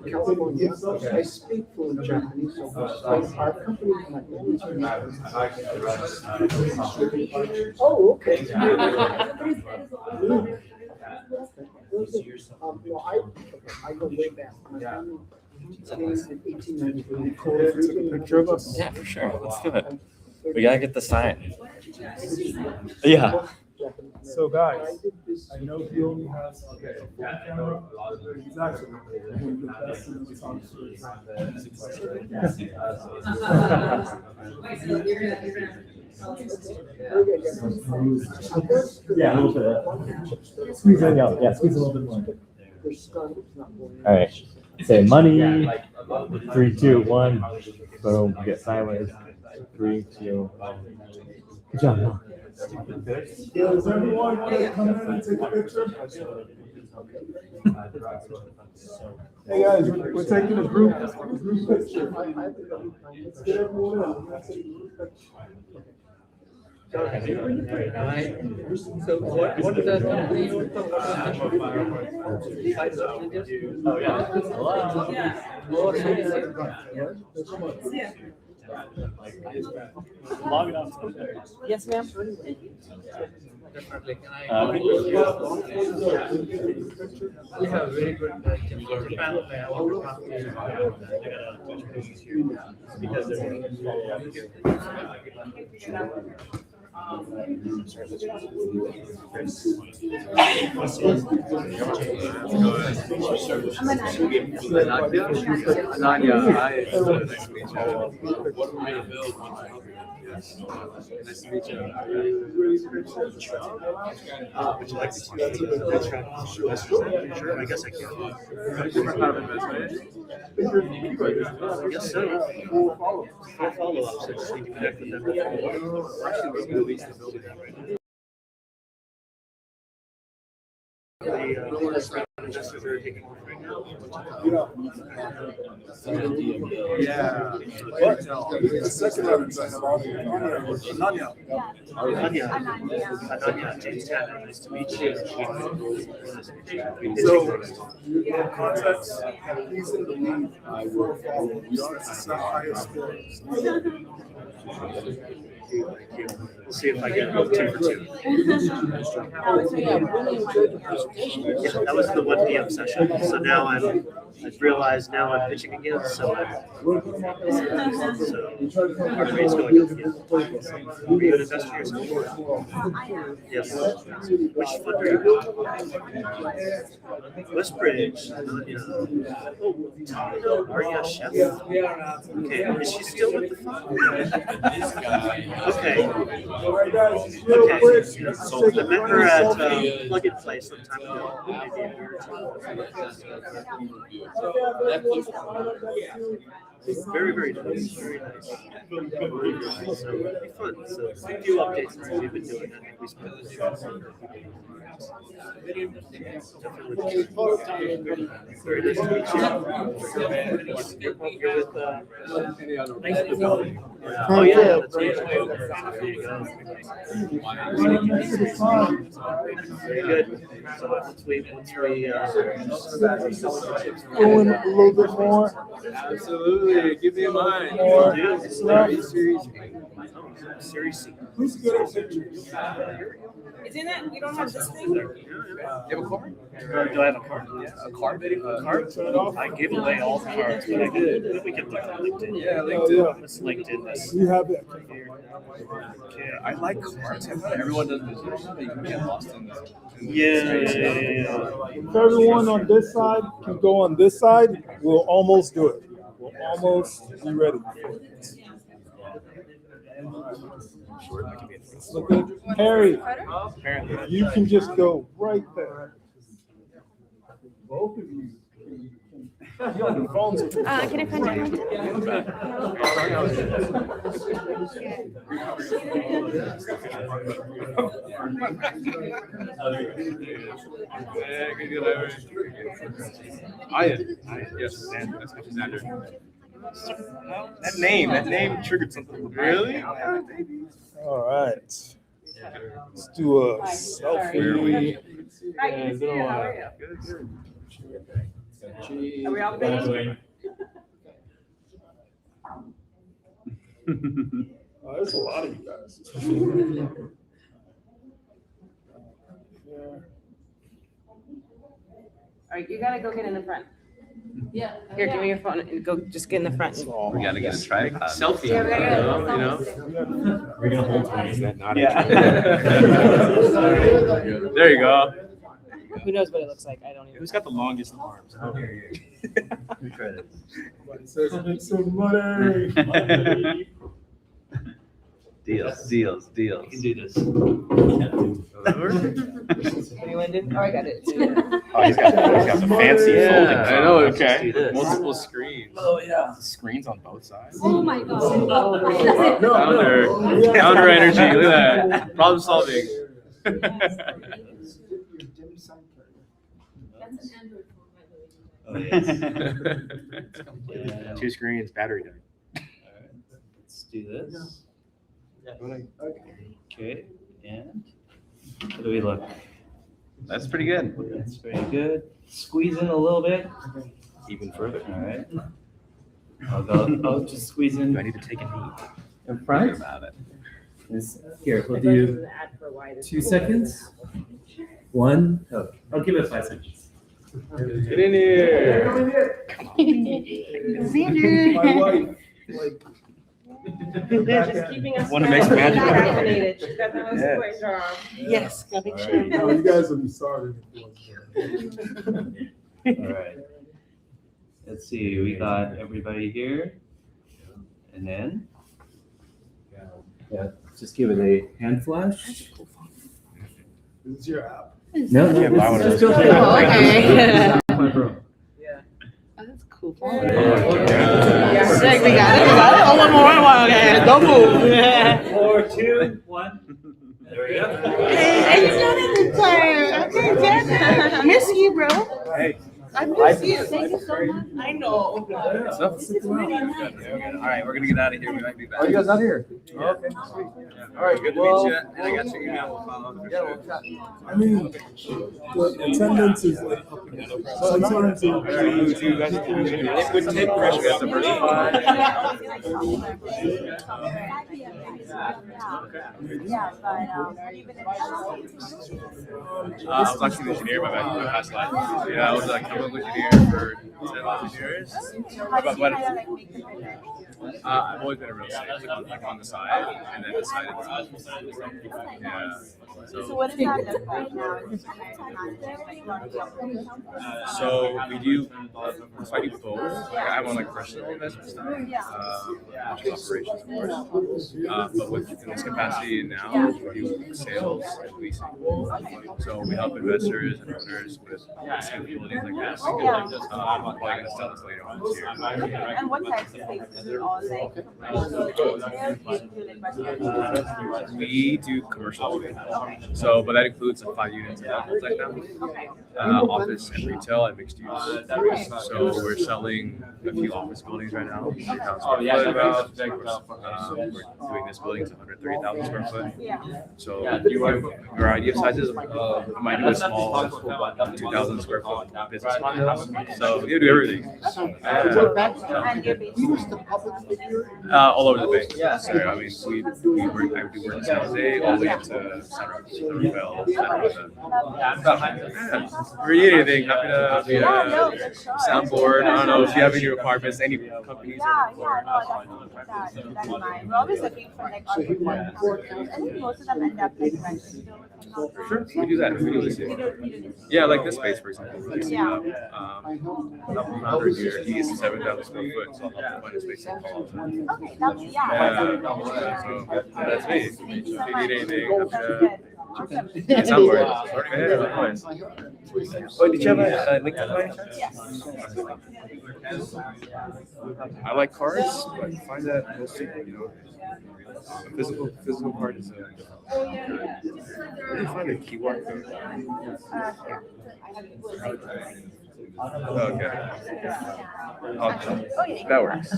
California. I speak fluent Japanese, so our company is my Oh, okay. I go way back. My family came in 1893.
Picture of us? Yeah, for sure. Let's do it. We gotta get the sign. Yeah.
So guys, I know he only has a phone camera. He's actually the best in the top
Yeah, a little bit. Squeeze it out. Yeah, squeeze a little bit more. All right. Say money. 3, 2, 1. Boom. You get sideways. 3, 2, 1. Good job, man.
Does everyone want to come in and take a picture? Hey guys, we're taking a group picture. Let's get everyone in. Let's take a group picture.
So what is that company?
Oh, yeah.
Yes, ma'am.
Definitely. Can
We have very good panel. I want to talk to you. Because
Nice to meet you. Would you like to see that? Sure, I guess I can. Yes, sir. Full follow-up, so just need to connect with them. Actually, we're going to lease the building out right now. Investors are taking off right now.
Yeah. The second one is Ananya.
Ananya, James Tanner, nice to meet you.
So, for context, he's in the lead for followers. It's the highest score.
We'll see if I get 2 for 2. Yeah, that was the 1 p.m. session. So now I'm
I've realized now I'm pitching again, so part of me is going, yeah. Are you an investor yourself? Yes. Which fund are you in? Westbridge. Maria Chef. Okay, is she still with the fund? Okay. So I met her at Plug and Play some time ago, maybe a year or two. Very, very nice. Very nice. So it'll be fun. So a few updates since we've been doing that. We spent definitely. Very nice to meet you. You're with oh yeah, that's right. There you go. Very good. So once we
Going a little bit more.
Absolutely. Give me a mind.
Series C.
Who's good at pictures?
Isn't it? You don't have this thing?
You have a card? Do I have a card? Yeah, a card? A card? I gave away all the cards, but I did. We can look at LinkedIn.
Yeah, LinkedIn.
Let's LinkedIn this.
You have it.
Okay, I like cards. I thought everyone does this. You can get lost in this.
Yeah.
If everyone on this side can go on this side, we'll almost do it. We'll almost be ready. Look good. Harry, you can just go right there. Both of you. Can I
find your
Yes, Xander. That name triggered something. Really?
All right. Let's do a selfie. And then
Are we all finished?
there's a lot of you guys.
All right, you gotta go get in the front.
Yeah.
Here, give me your phone and go just get in the front.
We gotta get a tripod. Selfie.
Yeah, we gotta get a
We're gonna hold hands.
Yeah.
There you go.
Who knows what it looks like? I don't even.
Who's got the longest arms?
Who tried it?
Says make some money.
Deals. You can do this.
What do you want to do? Oh, I got it.
Oh, he's got the fancy folding.
I know,
Let's do
okay.
this.
Multiple screens.
Oh yeah.
Screens on both sides.
Oh my God.
Counter energy. Look at that. Problem solving.
Oh, yes.
Two screens, battery die.
Let's do this. Okay, and how do we look?
That's pretty good.
That's very good. Squeeze in a little bit.
Even further.
All right. I'll just squeeze in.
Do I need to take a knee?
In front?
About it.
Here, we'll do 2 seconds. 1. Oh, I'll give it 5 seconds.
Get in here.
My wife, like,
They're just keeping us.
Wanna make some magic happen.
She's got the most voice arm.
Yes, got big
no, you guys will be sorry.
All right. Let's see. We got everybody here. And then, just give it a hand flash.
This is your app.
No,
Yeah, buy one of those.
Oh, okay.
Yeah.
Oh, that's cool.
Yeah.
Sick, we got it. Oh, one more. Okay, don't move.
4, 2, 1. There we go.
Hey, you got it in time. Okay, Jen. Miss you, bro.
Hey.
I miss you. Thank you so much. I know.
All right, we're gonna get out of here. We might be back.
Are you guys out here?
Okay. All right, good to meet you. And I got your email. We'll follow up for sure.
I mean, the attendance is like up and down. Sometimes
It would take pressure off the person. I was actually an engineer in my past life. Yeah, I was like,
civil engineer for 10 years. But I've always been a real estate, like on the side, and then decided to. Yeah.
So what does that look like now?
So we do, so I do both. Like I'm on like personal investment stuff, which is operations, of course. But in this capacity now, we do sales and leasing. So we help investors and owners with buildings like this. I'm probably going to sell this later on this year.
And what types of things is it all like?
We do commercial. So, but that includes the 5 units of multifamily, office and retail and mixed use. So we're selling a few office buildings right now. We're doing this building to 130,000 square foot. So a variety of sizes. I might do a small 2,000 square foot business model. So we do everything. All over the bay. So I mean, I do work in San Jose all the way into San Rafael. Read anything, happy to be a soundboard. I don't know if you have any requirements, any companies.
That's fine. We're always looking for like entrepreneurs. I think most of them end up like renting.
Sure, we do that. We do this. Yeah, like this space, for example.
Yeah.
Over here, he's 7,000 square foot, so I'll find a space.
Okay, that's
So that's me. If you need anything, it's soundboard. Oh, did you have a link to my chance?
Yes.
I like cards, but find that mostly, a physical card is where do you find a QR code? Okay. That works.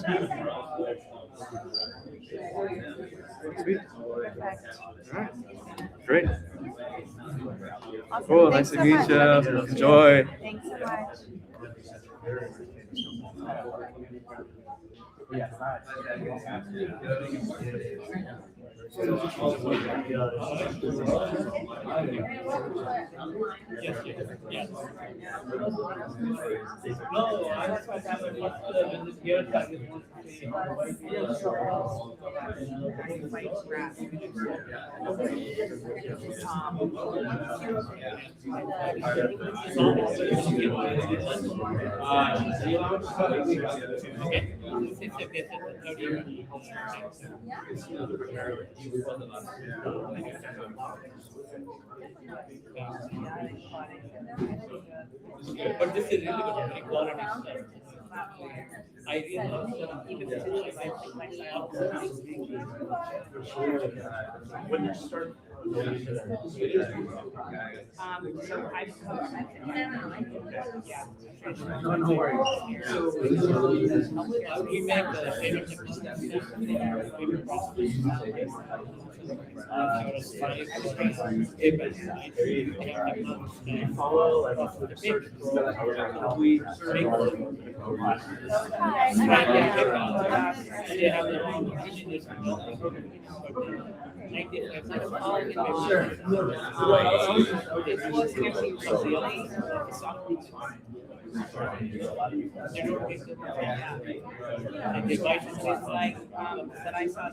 Sweet. All right. Great.
Awesome.
Cool.
Thanks
Nice to
so
meet
much.
you. Enjoy.
Thanks so much.
But this is really good quality stuff. I really love even when you start.
So I've
we make
the devices like that I saw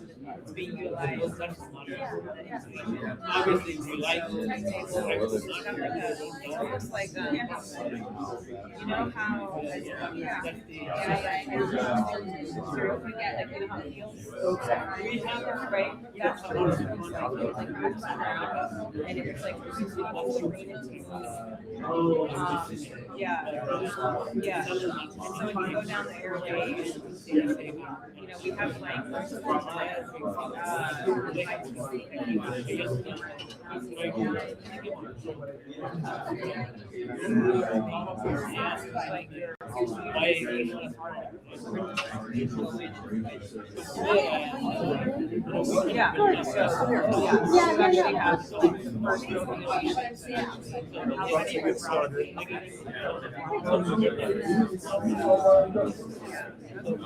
being utilized.
Obviously, we like
It's almost like you know how
we have
right? That's what and it's like yeah. And so when you go down the airway, we have like
Thank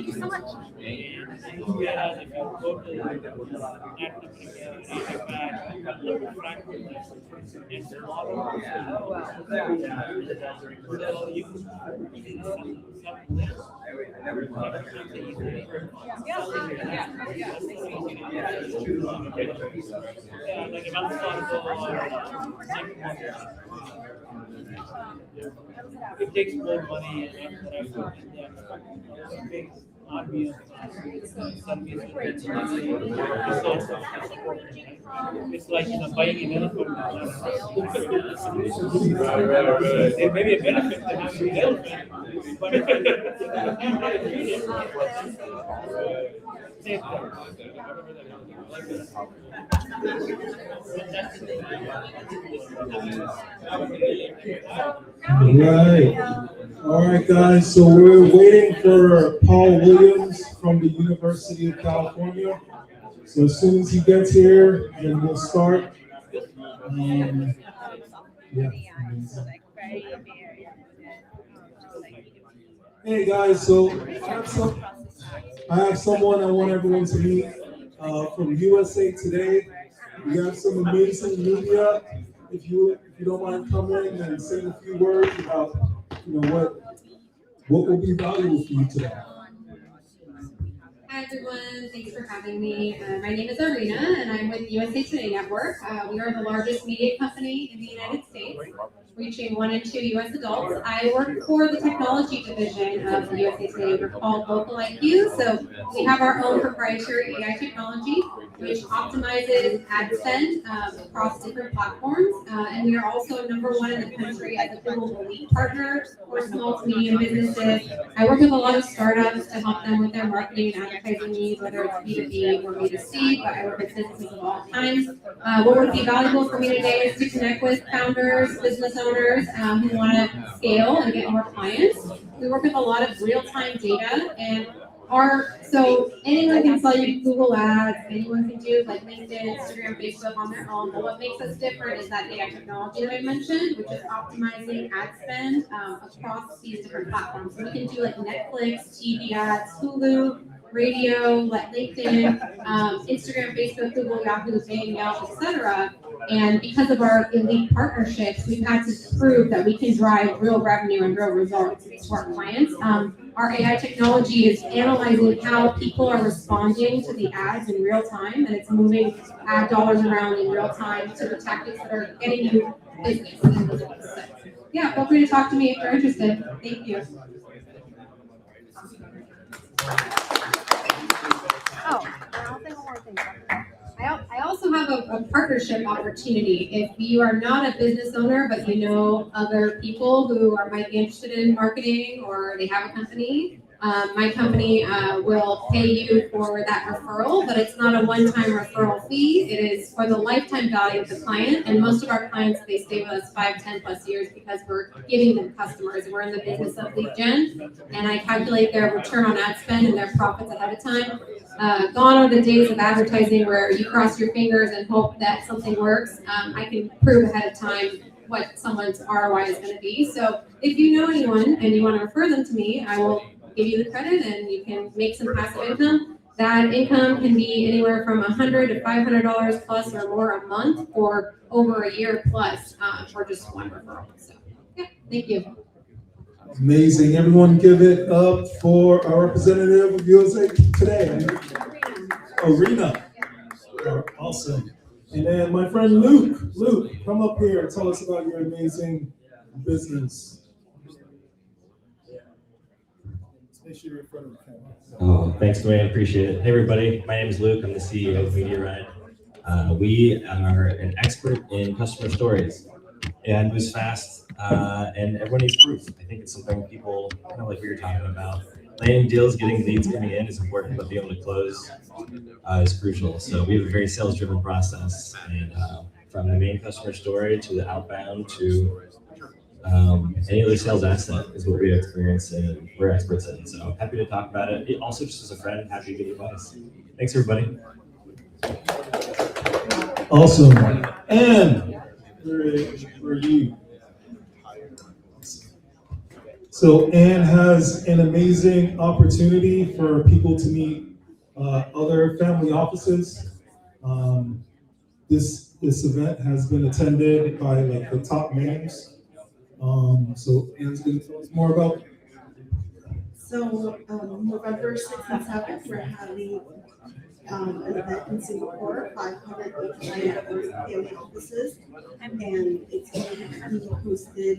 you so much.
It takes more money and obvious it's like buying an elephant. There may be a benefit to having an elephant, but if you same
Right. All right, guys. So we're waiting for Paul Williams from the University of California. So as soon as he gets here, then we'll start. Yeah. Hey guys, so I have someone I want everyone to meet from USA Today. We have some amazing media. If you don't mind coming and saying a few words about what will be valuable for you today.
Hi everyone, thanks for having me. My name is Arena and I'm with USA Today Network. We are the largest media company in the United States, reaching 1 in 2 U.S. adults. I work for the technology division of the USA Today. We're called Local IQ. So we have our own proprietary AI technology, which optimizes ad spend across different platforms. And we are also #1 in the country as a Google Elite partner for small to medium businesses. I work with a lot of startups to help them with their marketing and advertising needs, whether it's B2B or B2C, but I work with businesses of all kinds. What would be valuable for me today is to connect with founders, business owners who want to scale and get more clients. We work with a lot of real-time data and so anyone can sell you Google ads, anyone can do like LinkedIn, Instagram, Facebook on their own, but what makes us different is that AI technology that I mentioned, which is optimizing ad spend across these different platforms. So we can do like Netflix, TV ads, Hulu, radio, like LinkedIn, Instagram, Facebook, Google, Yahoo, Bing, Yelp, etc. And because of our elite partnerships, we've had to prove that we can drive real revenue and real results to our clients. Our AI technology is analyzing how people are responding to the ads in real time, and it's moving ad dollars around in real time to the tactics that are getting you business and results. So, yeah, feel free to talk to me if you're interested. Thank you. Oh, I'll say one more thing. I also have a partnership opportunity. If you are not a business owner, but you know other people who might be interested in marketing or they have a company, my company will pay you for that referral, but it's not a one-time referral fee. It is for the lifetime value of the client. And most of our clients, they stay with us 5, 10 plus years because we're giving them customers. We're in the business of lead gen, and I calculate their return on ad spend and their profits ahead of time. Gone are the days of advertising where you cross your fingers and hope that something works. I can prove ahead of time what someone's ROI is going to be. So if you know anyone and you want to refer them to me, I will give you the credit and you can make some passive income. That income can be anywhere from $100 to $500 plus or more a month for over a year plus for just one referral. So yeah, thank you.
Amazing. Everyone give it up for our representative of USA Today, Arena. Awesome. And then my friend Luke. Luke, come up here and tell us about your amazing business. Make sure you're in front of the camera.
Oh, thanks, Dwayne. Appreciate it. Hey, everybody. My name is Luke. I'm the CEO of MediaRide. We are an expert in customer stories. And moves fast, and everyone needs proof. I think it's something people, kind of like we were talking about. Landing deals, getting leads coming in is important, but being able to close is crucial. So we have a very sales-driven process, and from the main customer story to the outbound to Any other sales asset is what we experience and we're experts in. So happy to talk about it. Also, just as a friend, happy to give advice. Thanks, everybody.
Awesome. And for you. So Anne has an amazing opportunity for people to meet other family offices. This event has been attended by like the top names. So Anne's going to tell us more about.
So November 6th and 7th, we're having an event in Singapore, 500 family offices, and it's going to be hosted.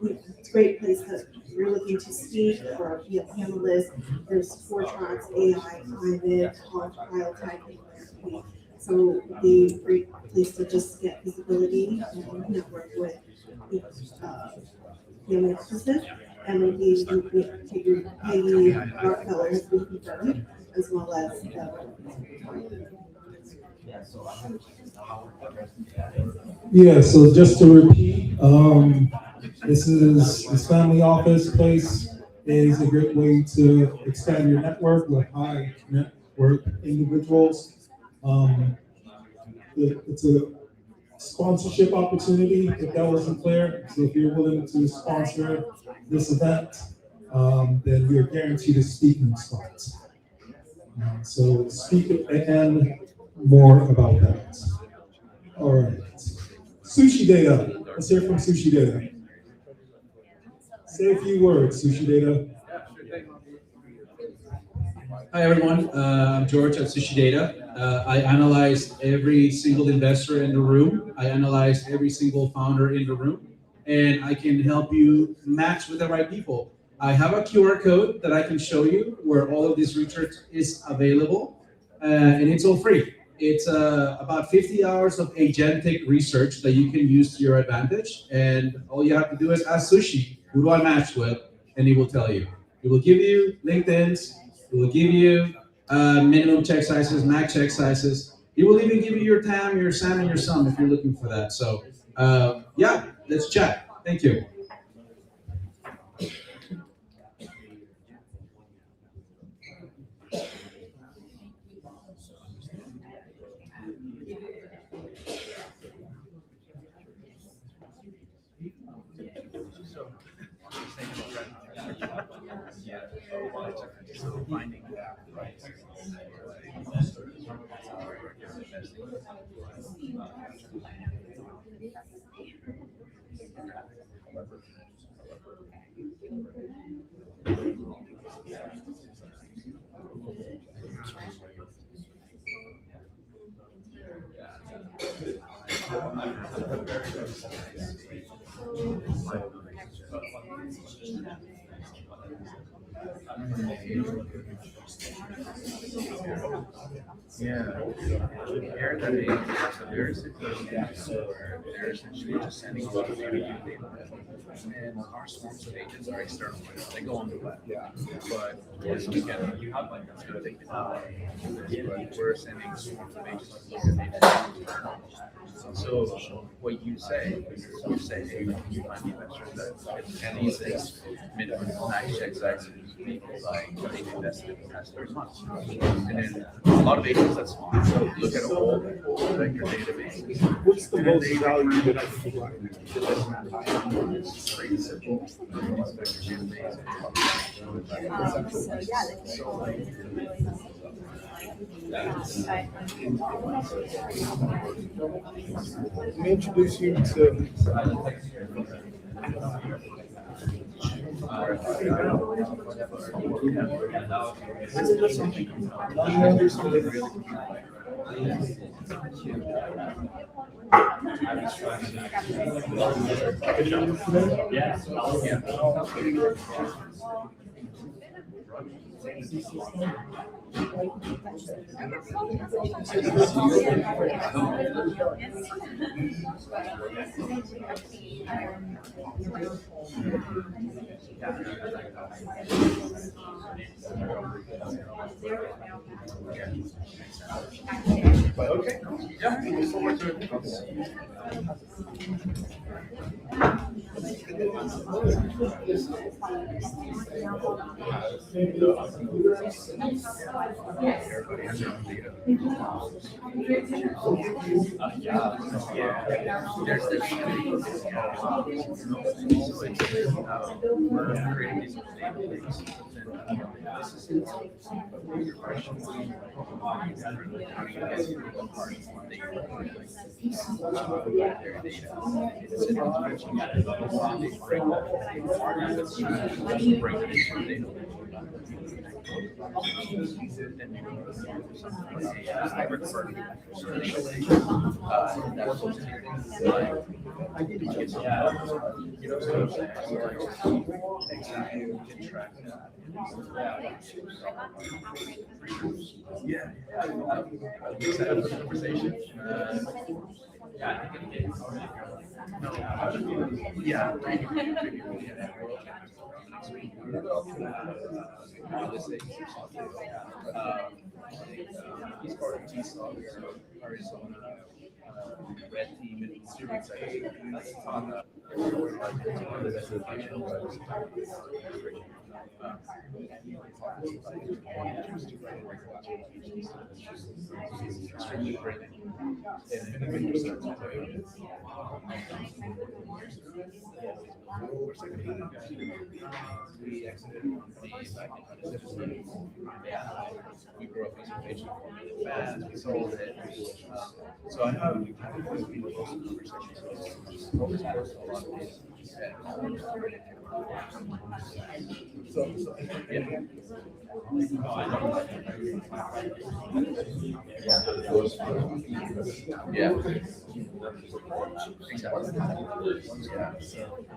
It's a great place that we're looking to speak or be a panelist. There's 4 tracks: AI, climate, health, biotech, and therapy. So the great place to just get visibility and network with family offices. And we'll be Peggy Rockefeller has been confirmed, as well as
Yeah, so just to repeat, this family office place is a great way to expand your network with high net worth individuals. It's a sponsorship opportunity, if that wasn't clear. So if you're willing to sponsor this event, then you're guaranteed a speaking spot. So speak and more about that. All right. Sushi Data. Let's hear from Sushi Data. Say a few words, Sushi Data.
Hi everyone, I'm George at Sushi Data. I analyzed every single investor in the room. I analyzed every single founder in the room, and I can help you match with the right people. I have a QR code that I can show you where all of this research is available, and it's all free. It's about 50 hours of agentic research that you can use to your advantage, and all you have to do is ask Sushi, who do I match with, and he will tell you. He will give you LinkedIn's. It will give you minimum check sizes, max check sizes. It will even give you your TAM, your SAM, and your SUM if you're looking for that. So yeah, let's chat. Thank you.
Finding that right. Yeah, here that is, so there's a case where they're essentially just sending a lot of data, and our swarms of agents are external. They go on the web. Yeah. But once we get them, it's going to take time. But we're sending swarms of agents. So what you say, hey, you might be investors that and these things, minimum max check size people like they've invested in the past 3 months. And then a lot of agents that's small. So look at all vector databases.
What's the most value that I can provide?
It's pretty simple.
Let me introduce you to
But okay, yeah, looking forward to it. I'll see you. Everybody has their own data. Yeah. There's this. We're creating these database. This is your question. How do you guys feel about part of what they their data? It's an intervention. They bring it into the data. Yeah. Conversation. Yeah. He's part of T-Stock, Arizona, red team in Series A. Extremely great. We exited the back in we grew up as a patient fast, we sold it. So I have conversations with a lot of these. So yeah. Yeah. Exactly. Yeah.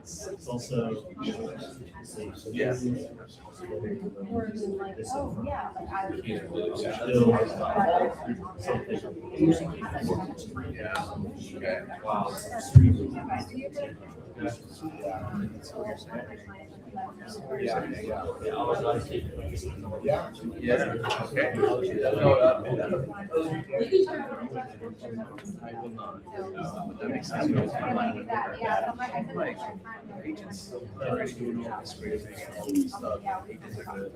It's also yeah. Okay. Wow. I will not. That makes sense. Like agents are already doing all this crazy stuff. Agents are good.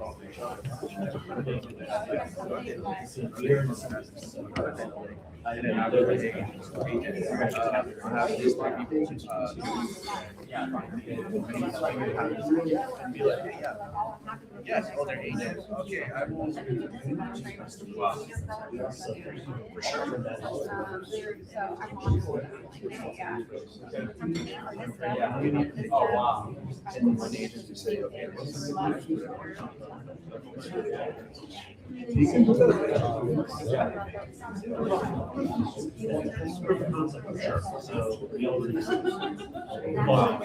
I didn't have the agents. I have these people. Be like, hey, yeah. Yes, oh, they're agents. Okay, I will. Wow. For sure. Oh, wow. And when the agents just say, okay, sure. So we all wow.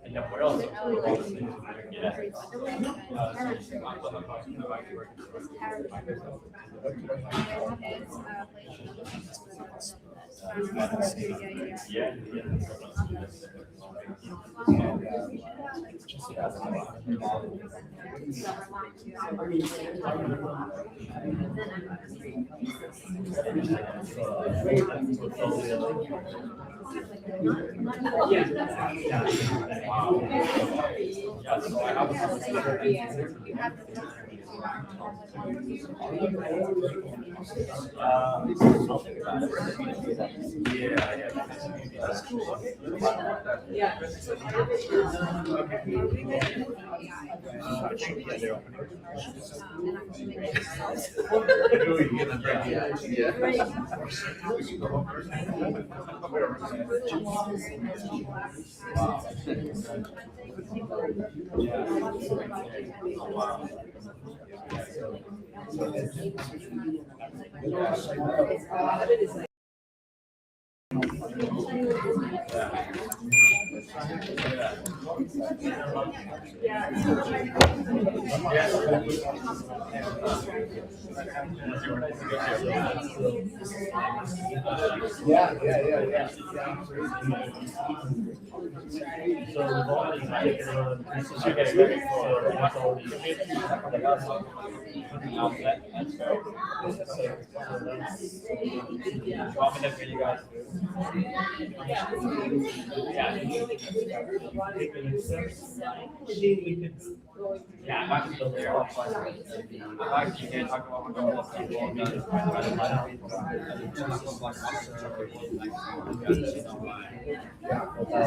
And then what else?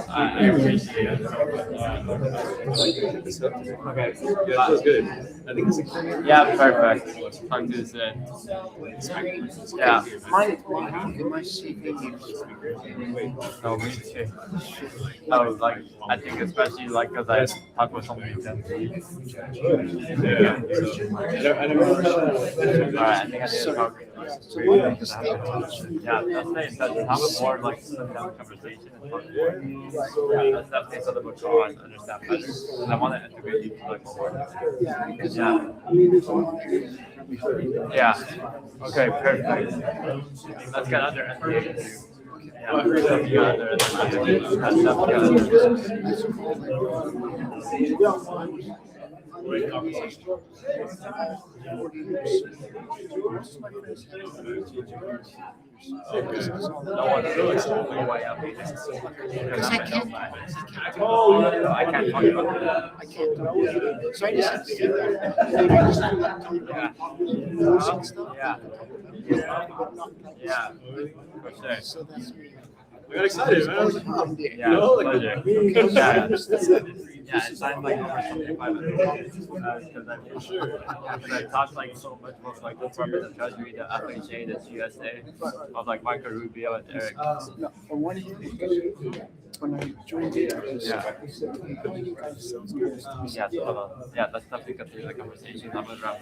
I appreciate it. Okay, that was good. I think it's yeah, perfect. Talk to this end. Yeah.
My CV.
No, me too. I was like, I think especially like because I talk with so many Gen Z. Yeah. I never Alright, I think I need to talk. Yeah, let's stay in touch. Have a more like sit down conversation and talk more. Yeah, let's definitely set up a call and understand better. Because I want to integrate you to like more. Yeah. Okay, perfect. Let's get under NDA too. Yeah, let's get under NDA. That's no one knows who I am. Because I can't. Oh, I can't talk about that. I can't talk about it. So I just have to say that. Yeah. For sure. So that's me. I got excited, man. Yeah, pleasure. Yeah, it sounds like over 75 minutes. Because I talked like so much about like the Department of Treasury, the FHA, the USA, of like Michael Rubio and Eric.
When I joined it,
yeah, let's definitely continue the conversation. I'm gonna wrap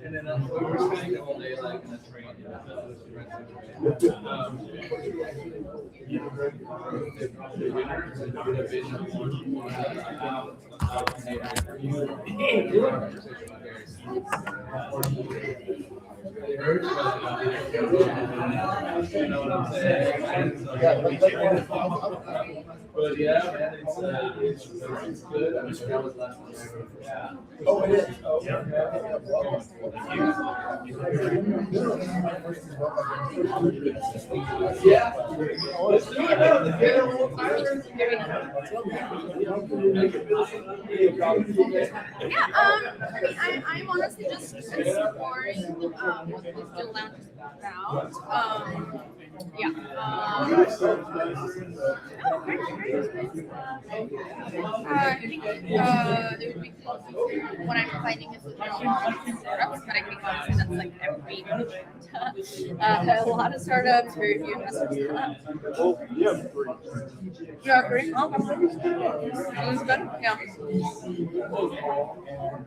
And then we were spending the whole day like in a train. You know what I'm saying? But yeah, man, it's good. I wish that was last year. Yeah. Oh, it is. Oh, yeah.
I'm honestly just exploring what the Still Lounge is about. I think it would be cool. What I'm finding is that there's a lot of startups, but I think honestly that's like every a lot of startups, very few investors. You agree? Oh, sounds good. Yeah.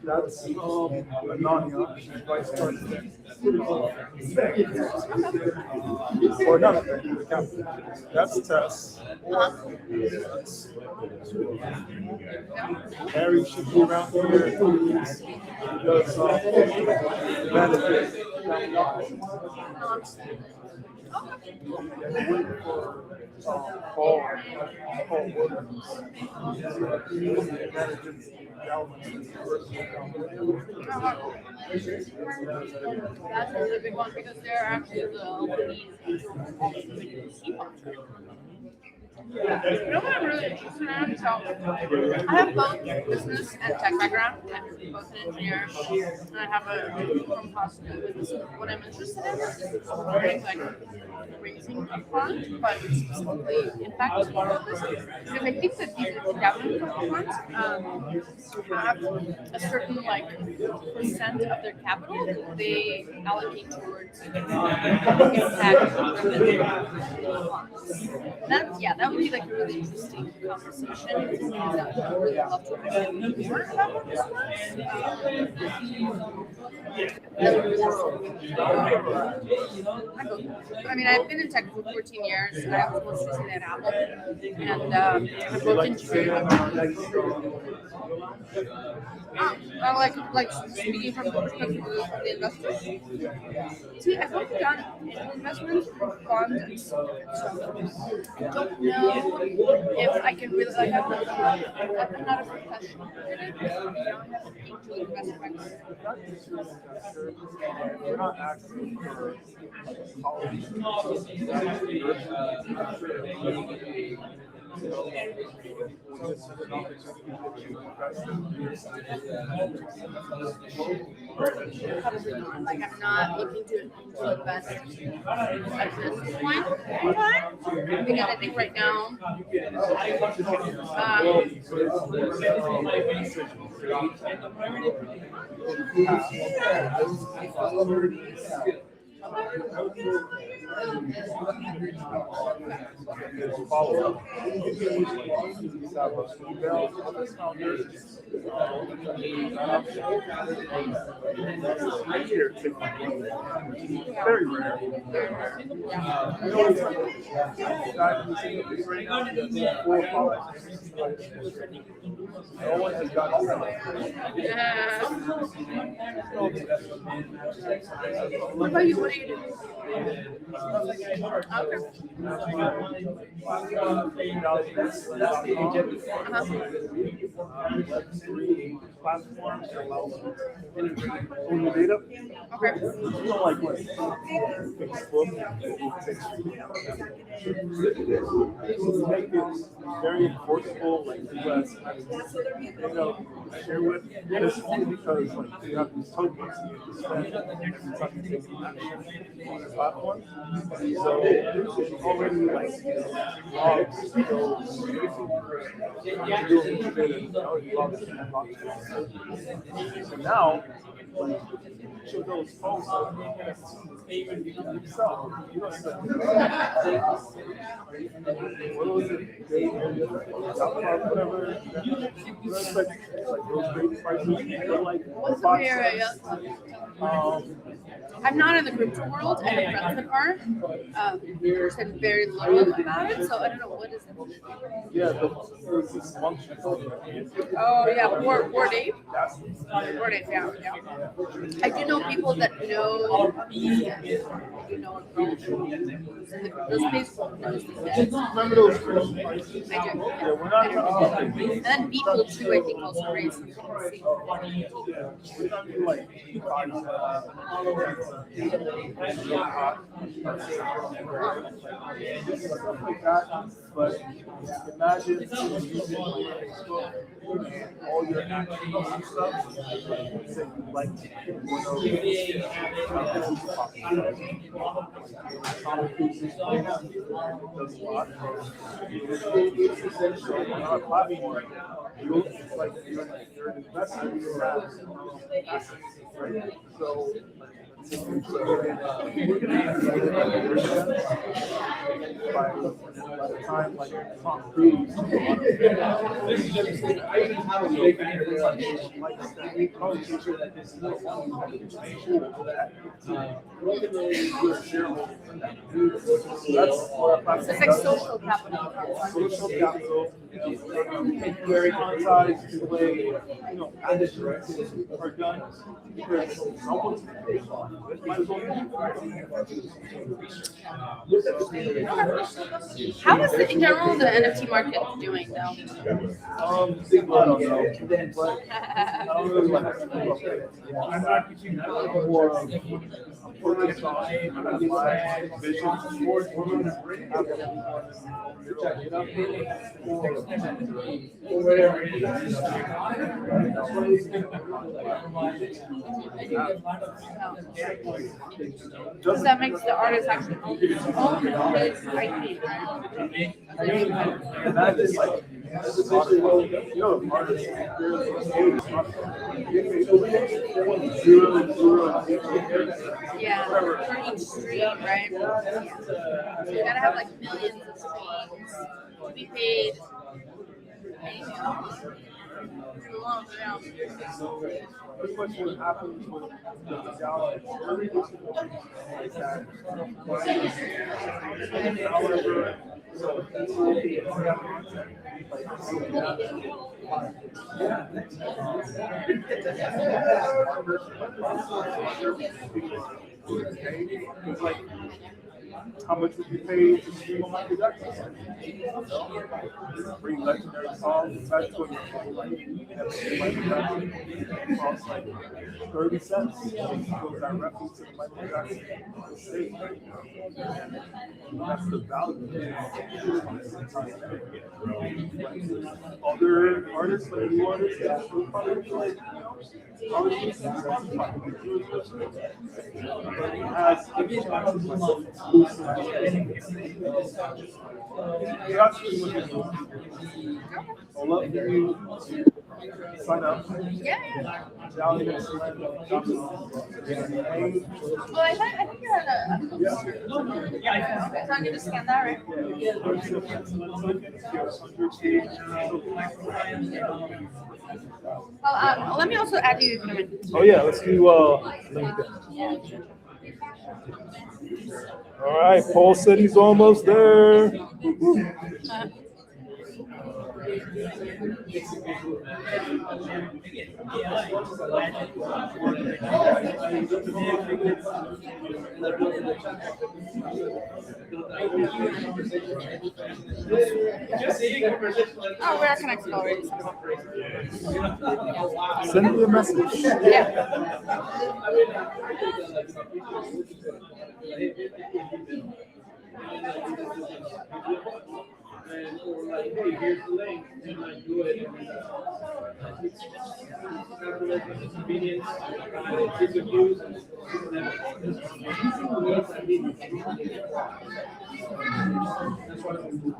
That's Ananya, she's vice president. Or not, the captain. That's Tess. That's Harry should be around here. He does management. And we're waiting for Paul Williams. He manages
That's a really big one because they're actually the lead. You know what I'm really interested in? So I have both business and tech background. I'm both an engineer, and I have a from hospitality. What I'm interested in is learning like raising a fund, but specifically impact focused. Because I think that these endowment funds have a certain like percent of their capital that they allocate towards impact funds. That would be like a really interesting conversation. I would really love to learn more about what this I mean, I've been in tech for 14 years, and I was most recently at Apple, and I've worked in engineering. Like speaking from the perspective of the investors. See, I've only done angel investments, bonds, and stuff. I don't know if I can really like. I'm not a professional in it. I have an angel investment.
We're not asking for policy.
Like I'm not looking to invest at this point in time because I think right now
Follow up. Very rare. No one has gotten
What about you? What do you do?
Platforms that allow you to own your data.
Okay.
You know, like what Facebook, make it very enforceable, like US share with this only because like you have these tokens you spend every time you take action on the platform. So already like logs and now like each of those posts even yourself. You don't even what was it? Whatever. It's like those great prices. They're like
I'm not in the crypto world, and the friends that are said very little about it, so I don't know what is it.
Yeah, there's this function.
Oh yeah, Bored Ape. Bored Ape, yeah. I do know people that know. Those space knows these guys.
Remember those crazy prices?
I do.
Yeah, we're not.
And then people too, I think, also raise some
We're talking like stuff like that, but imagine using Facebook and all your actions and stuff. Say you like does a lot. So on our platform, you like you're an investor, you have assets, right? So We're gonna have to by the time like Tom Cruise.
It's like social capital.
Social capital. Very monetized to way, additions are done. Because someone's might as well.
How is in general the NFT market doing though?
I don't know. But I don't really like it. I'm not more focused on my vision towards whatever it is.
So that makes the artist actually own his IP, right?
And that is like,
Yeah, for each stream, right? Yeah. So you gotta have like millions of streams to be paid. Amazing. Pretty long, yeah.
Pretty much what happens with the Dallas is that however, it's like how much would you pay to stream on Michael Jackson? Bring legendary songs. That's what Michael Jackson costs like 30 cents. It goes directly to the Michael Jackson estate. That's the value. Other artists, like new artists, will probably be like, probably Spotify. But it has I'll love you sign up.
Yeah.
Well,
I think you're on a. Yeah. So I need to scan that, right? Well, let me also add you.
Oh yeah, let's do LinkedIn. All right, Paul said he's almost there.
Oh, we're connected already.
Send me a message.
Yeah.
Or like, hey, here's the link, and like do it. Convenience, ease of use, that's what I'm doing.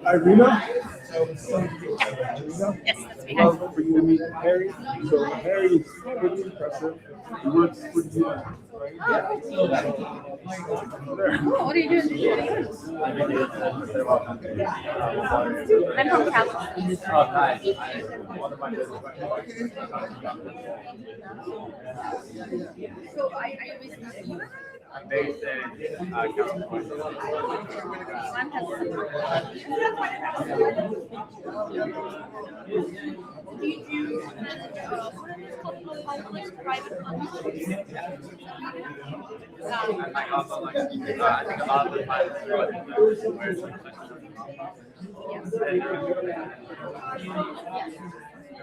Irina?
Yes, that's me.
Love for you to meet Harry. So Harry is pretty impressive. He works for you.
Oh, what are you doing? I'm from California.
Oh, hi.
So are you based in the
I'm based in California.
Do you do private
I might also like, I think a lot of the time it's where it's like,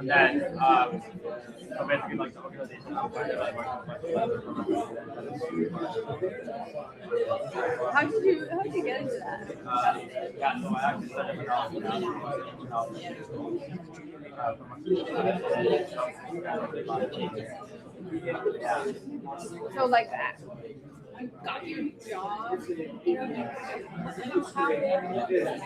And then, so basically like the organization.
How did you get into that?
Yeah, so I actually started my
So like that. You got your job interview. How like you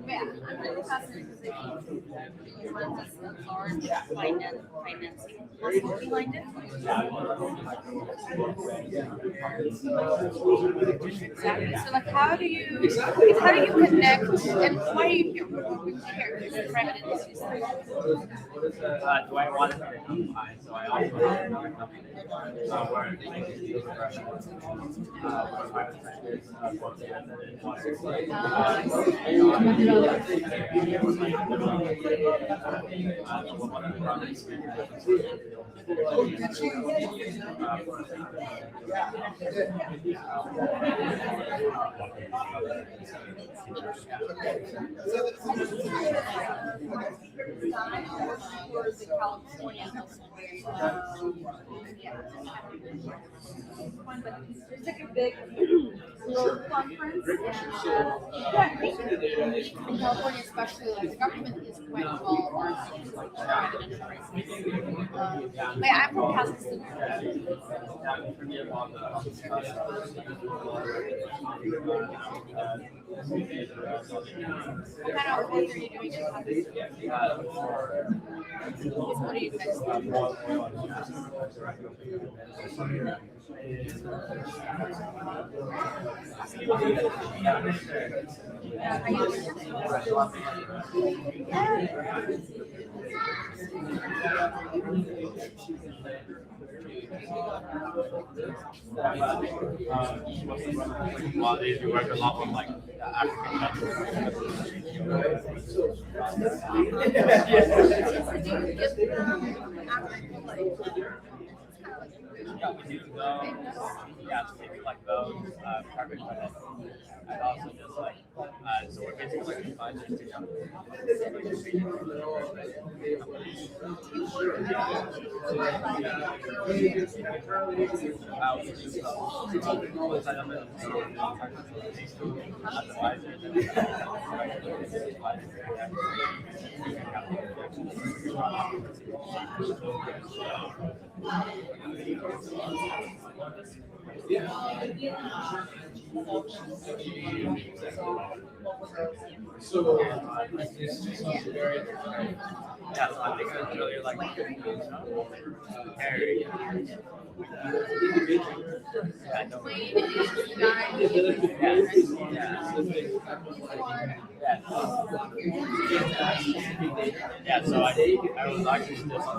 yeah, I'm really fascinated because it runs this large financing muscle behind it. Exactly. So like how do you connect and why are you here? Here, private industry side.
Do I want to be a company? So I also have another company where
There's like a big road conference in California, especially like the government is quite involved in like private insurance. I'm from Kazakhstan. What kind of work are you doing in Kazakhstan? What do you guys
you work a lot with like African yeah, so maybe like those private credit. And also just like, so we're basically like advisors to young So it's just very yeah, so I think it's really like very yeah, so I was actually still
So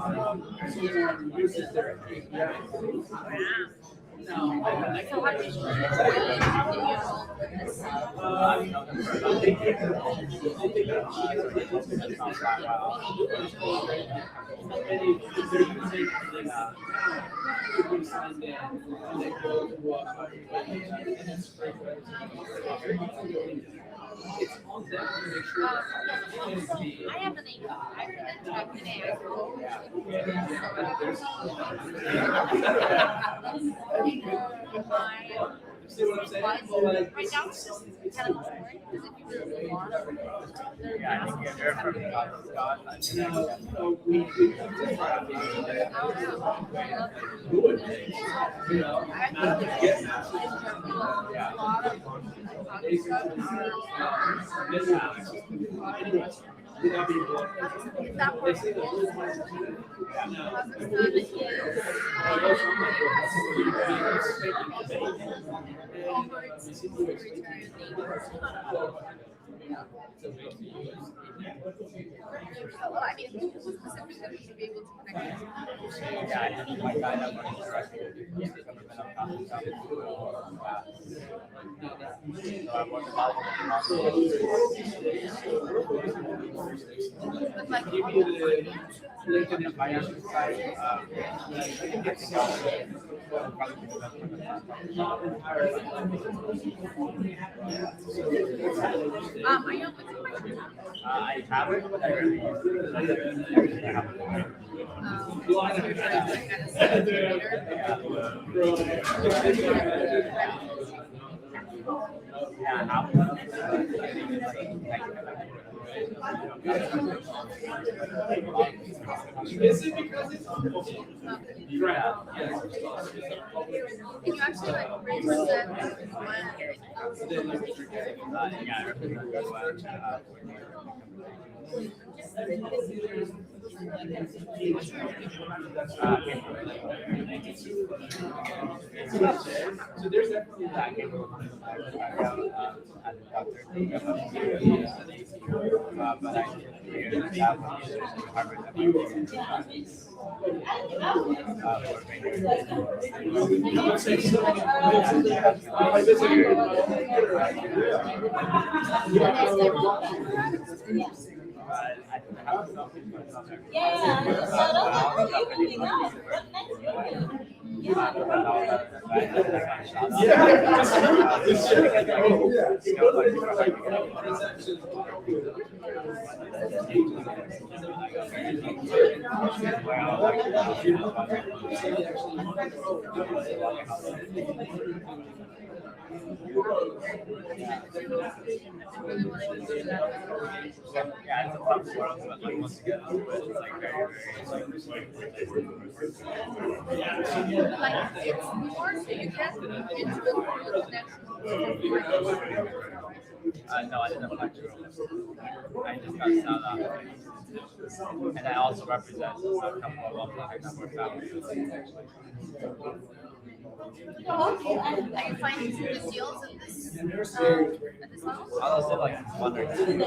how do you I have an ego. I really talk today. See what I'm saying? Right now it's just kind of boring because if you really want to,
yeah, I think you're from God. I think
Well, I mean, who specifically that we should be able to connect with?
Yeah, I think my guy that runs directly with the he's never been on top of stuff. So I was about
But like,
on the financial side, I think
are you on with
I have it, but I rarely use it. I have it.
Is it because it's yeah. Can you actually like represent
Yeah, I represent
So there's definitely
but
yeah, it's a tough world, but like once you get into it, it's like very, like it's more so you get into it through the connection.
No, I didn't apply to I just got signed up. And I also represent a couple of well-known network founders.
Okay, are you finding some good deals at this level?
I'll say like it's fundraising.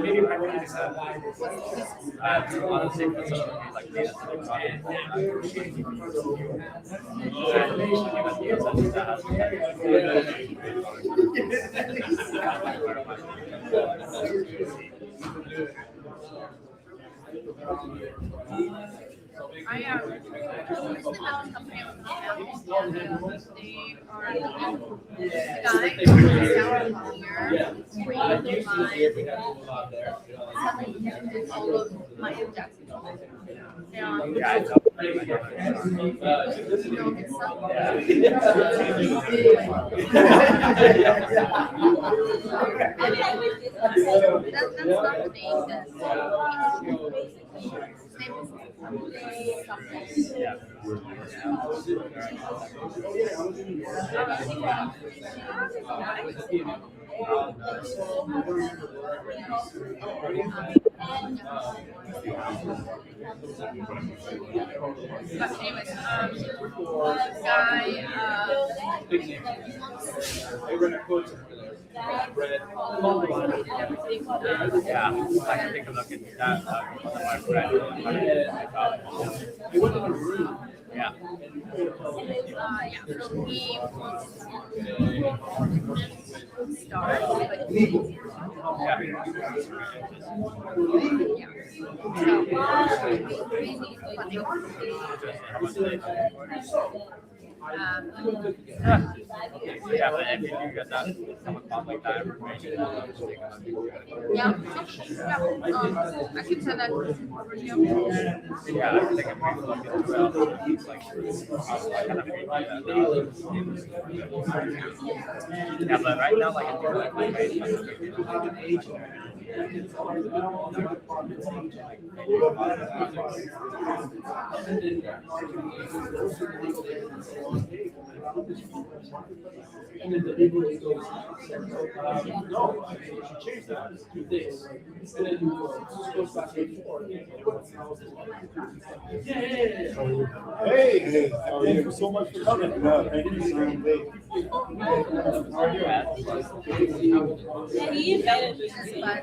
Maybe honestly, for some of these like data
I recently met a company with the they are the guy did all of my indexing. That's not the name that But anyways, the guy,
yeah, I can take a look at that. Yeah.
yeah, so he wants to start, but
Yeah, but if you get that, someone pop like that information,
yeah, I can send that over to you.
yeah, I think I'm going to look into it. It's like, kind of yeah, but right now, like,
And then the people goes, no, I should change that to this. And then it just goes back and forth. Hey, thank you so much for coming. Yeah, thank you, sir.
Yeah, he invited me, but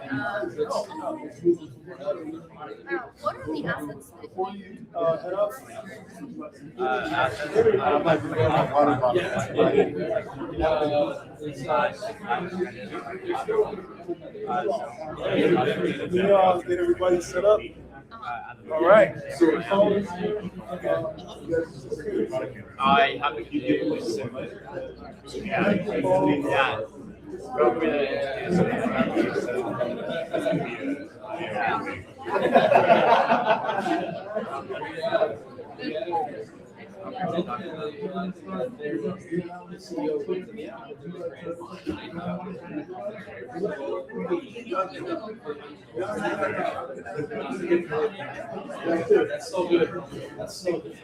what are the assets?
Before you head up. Get everybody set up. All right. So
I have to keep it with yeah.
That's so good. That's so good.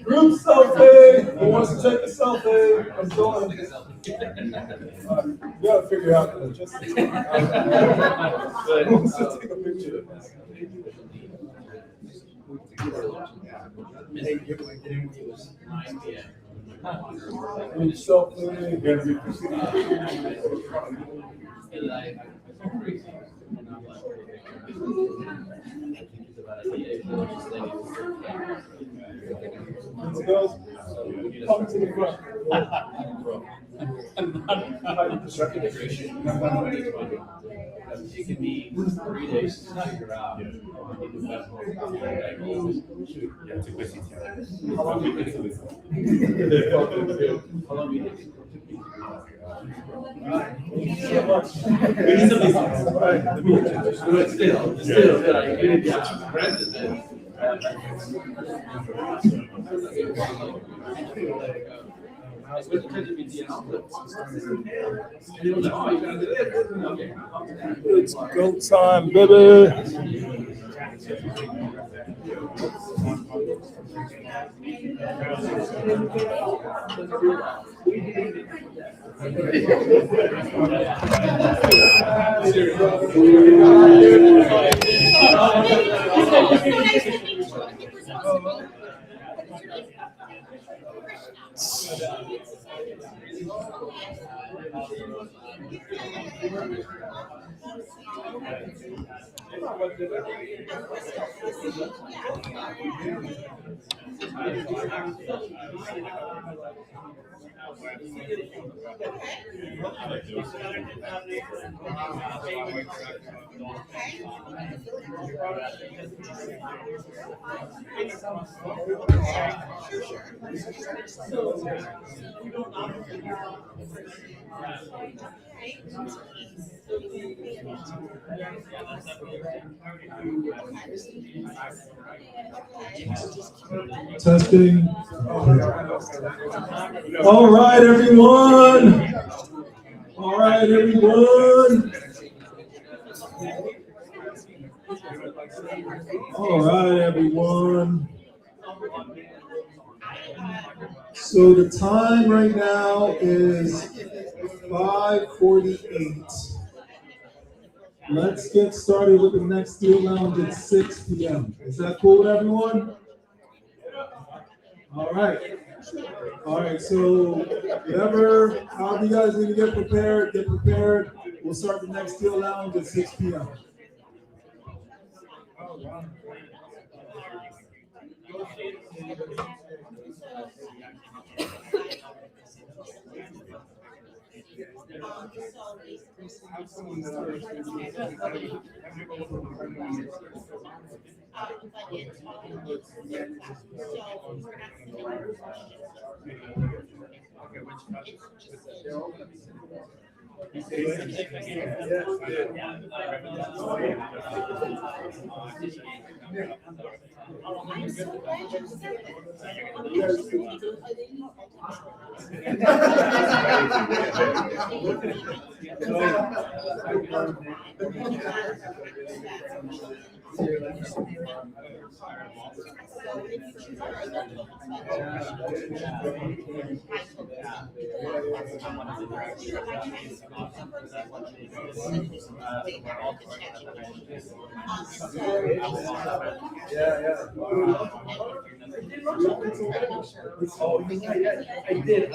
Group selfie. Who wants to take a selfie? I'm going. You gotta figure out the logistics. Who wants to take a picture? Group selfie. Gotta be girls, come to the front.
It can be 3 days to figure out.
How long do you think it is?
How long do you think?
We need something.
But still, like, good job. Granted, man.
It's go time, baby.
Testing. All right, everyone. All right, everyone. All right, everyone. So the time right now is 5:48. Let's get started with the next deal lounge at 6 p.m. Is that cool with everyone? All right. All right, so whatever, however you guys need to get prepared, get prepared. We'll start the next deal lounge at 6 p.m.
I did.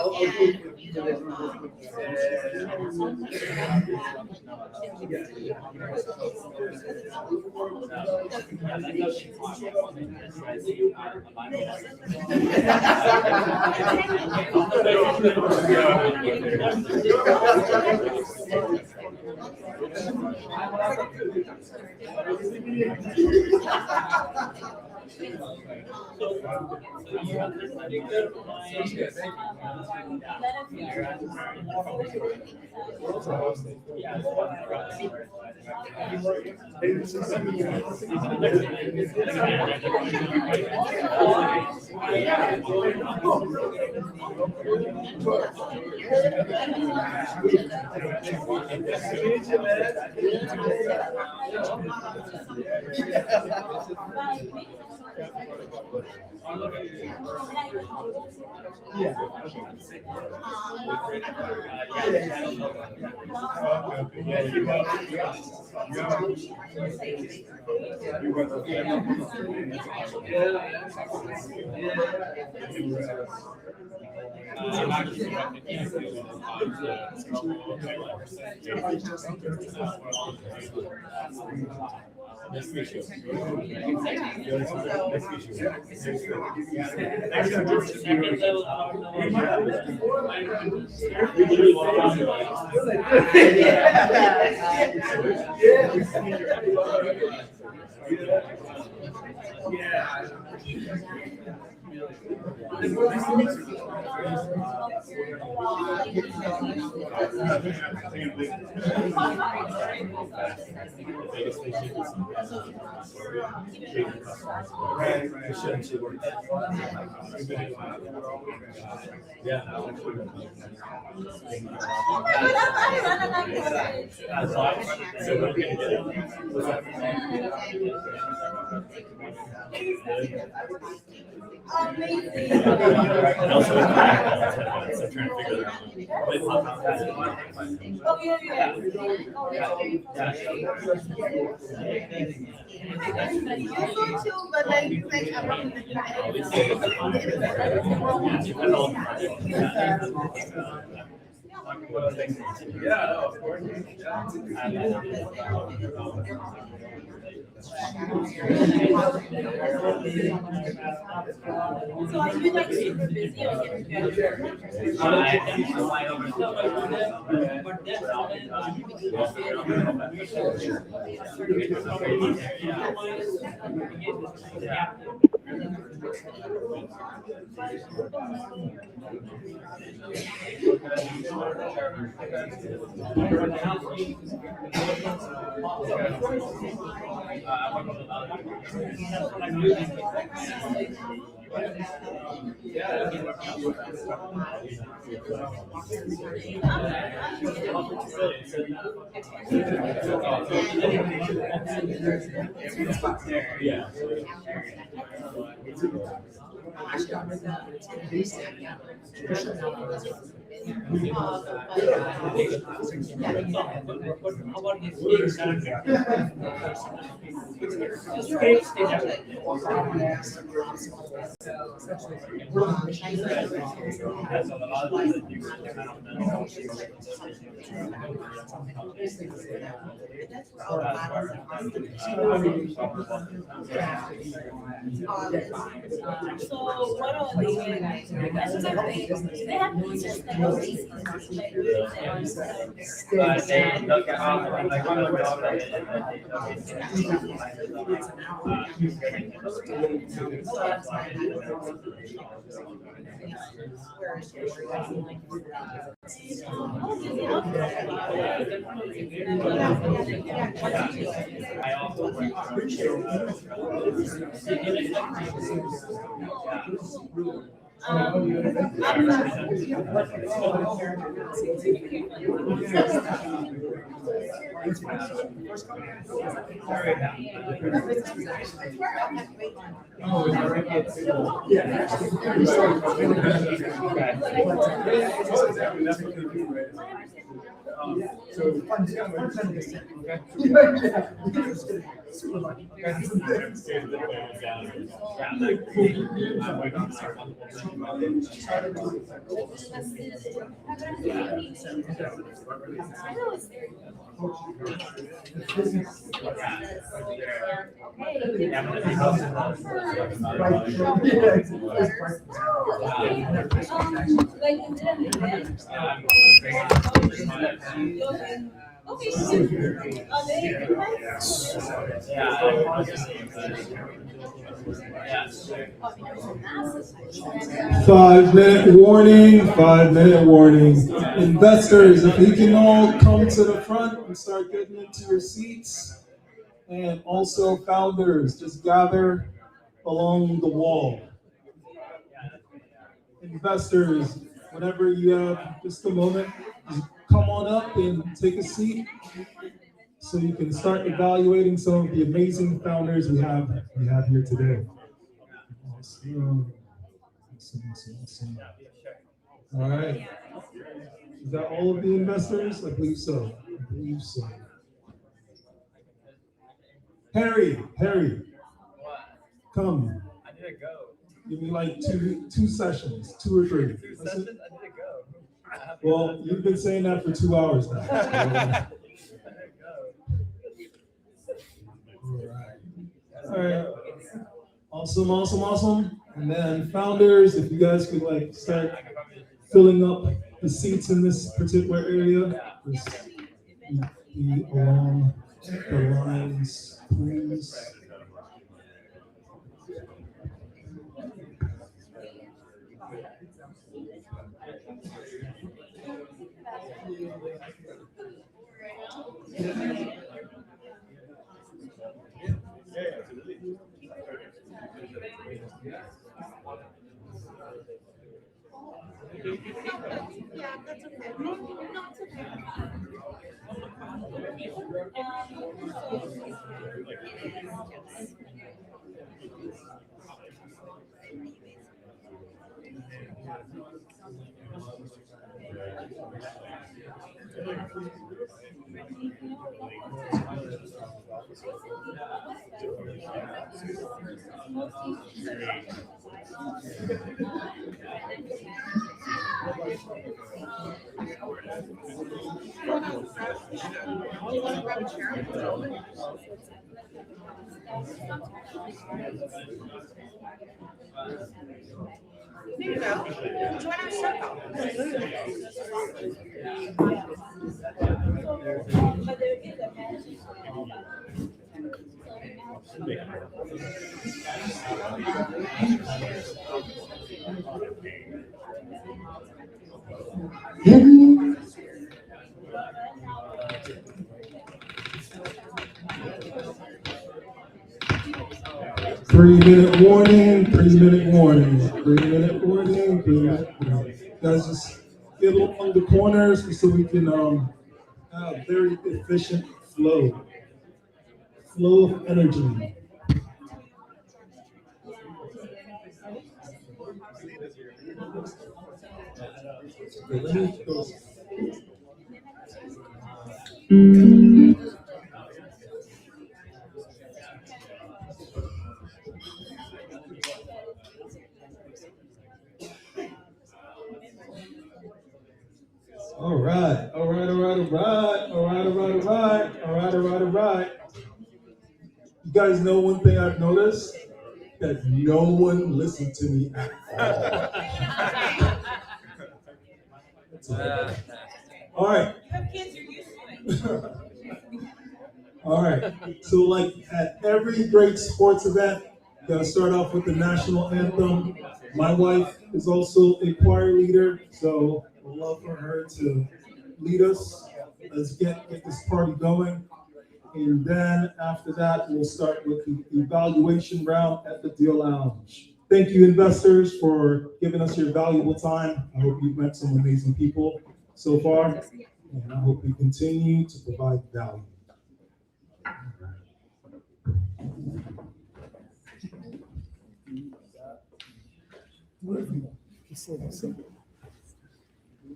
Nice to meet you.
So are you like super busy or so what are they doing? They have pieces that are
Five-minute warning, 5-minute warning. Investors, if you can all come to the front and start getting into your seats. And also founders, just gather along the wall. Investors, whenever you have just a moment, just come on up and take a seat so you can start evaluating some of the amazing founders we have here today. Awesome. All right. Is that all of the investors? I believe so. Harry, come.
I didn't go.
Give me like two sessions, 2 or 3.
2 sessions? I didn't go.
Well, you've been saying that for 2 hours now. All right. Awesome. And then founders, if you guys could like start filling up the seats in this particular area, just be along the lines, please.
There you go. Join our circle.
Three-minute warning, 3-minute warning, 3-minute warning, 3-minute warning. Guys, just get along the corners so we can have a very efficient flow of energy. Okay, let me go. All right. You guys know one thing I've noticed? That no one listened to me at all. All right. All right. So like at every great sports event, you gotta start off with the national anthem. My wife is also a choir leader, so we'd love for her to lead us. Let's get this party going. And then after that, we'll start with the evaluation round at the Deal Lounge. Thank you, investors, for giving us your valuable time. I hope you've met some amazing people so far, and I hope you continue to provide value.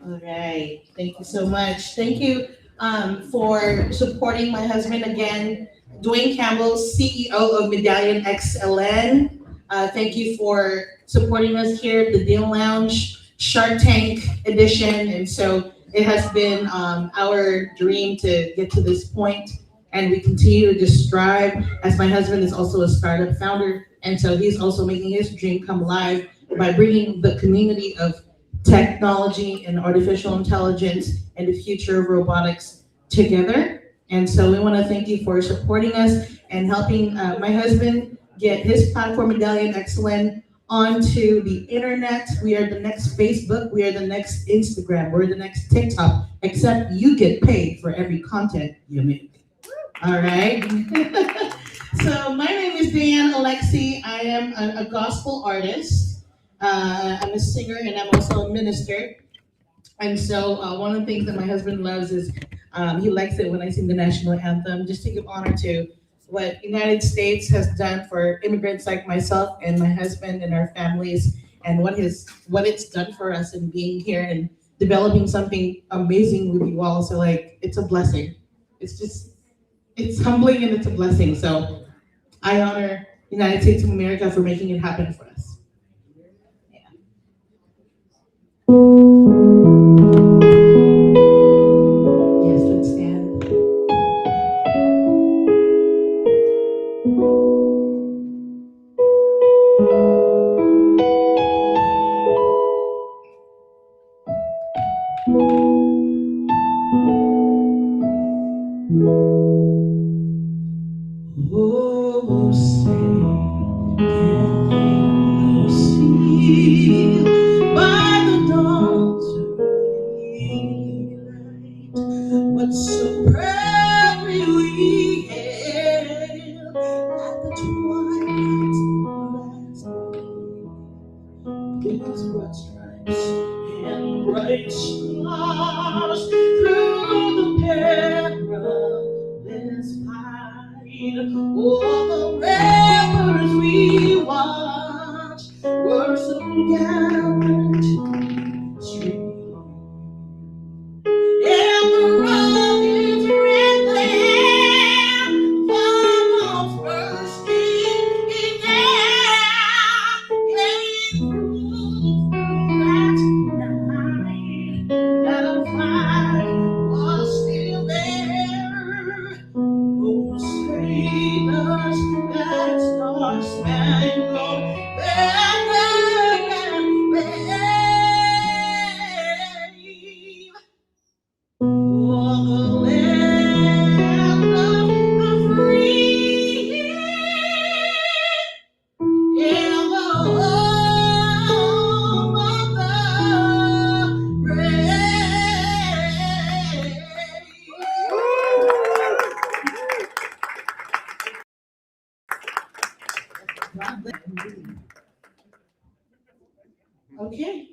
All right, thank you so much. Thank you for supporting my husband again, Dwayne Campbell, CEO of Medallion XLN. Thank you for supporting us here at the Deal Lounge, Shark Tank edition. And so it has been our dream to get to this point, and we continue to just strive, as my husband is also a startup founder. And so he's also making his dream come alive by bringing the community of technology and artificial intelligence and the future of robotics together. And so we want to thank you for supporting us and helping my husband get his platform, Medallion XLN, onto the internet. We are the next Facebook, we are the next Instagram, we're the next TikTok, except you get paid for every content you make. All right. So my name is Diane Alexi. I am a gospel artist. I'm a singer and I'm also a minister. And so one of the things that my husband loves is he likes it when I sing the national anthem, just to give honor to what United States has done for immigrants like myself and my husband and our families, and what it's done for us in being here and developing something amazing with you all. So like, it's a blessing. It's humbling and it's a blessing. So I honor United States of America for making it happen for us. Yes, let's stand. Oh, say, can you see by the dawn's early light what so proudly we hailed at the twilight's last gleam? His broad stripes and bright stars through the perilous fight. All the rivers we watched were so gallant stream. And the rugged red land followed first in there, came through that night, that a fight was still there. Oh, say does that Okay,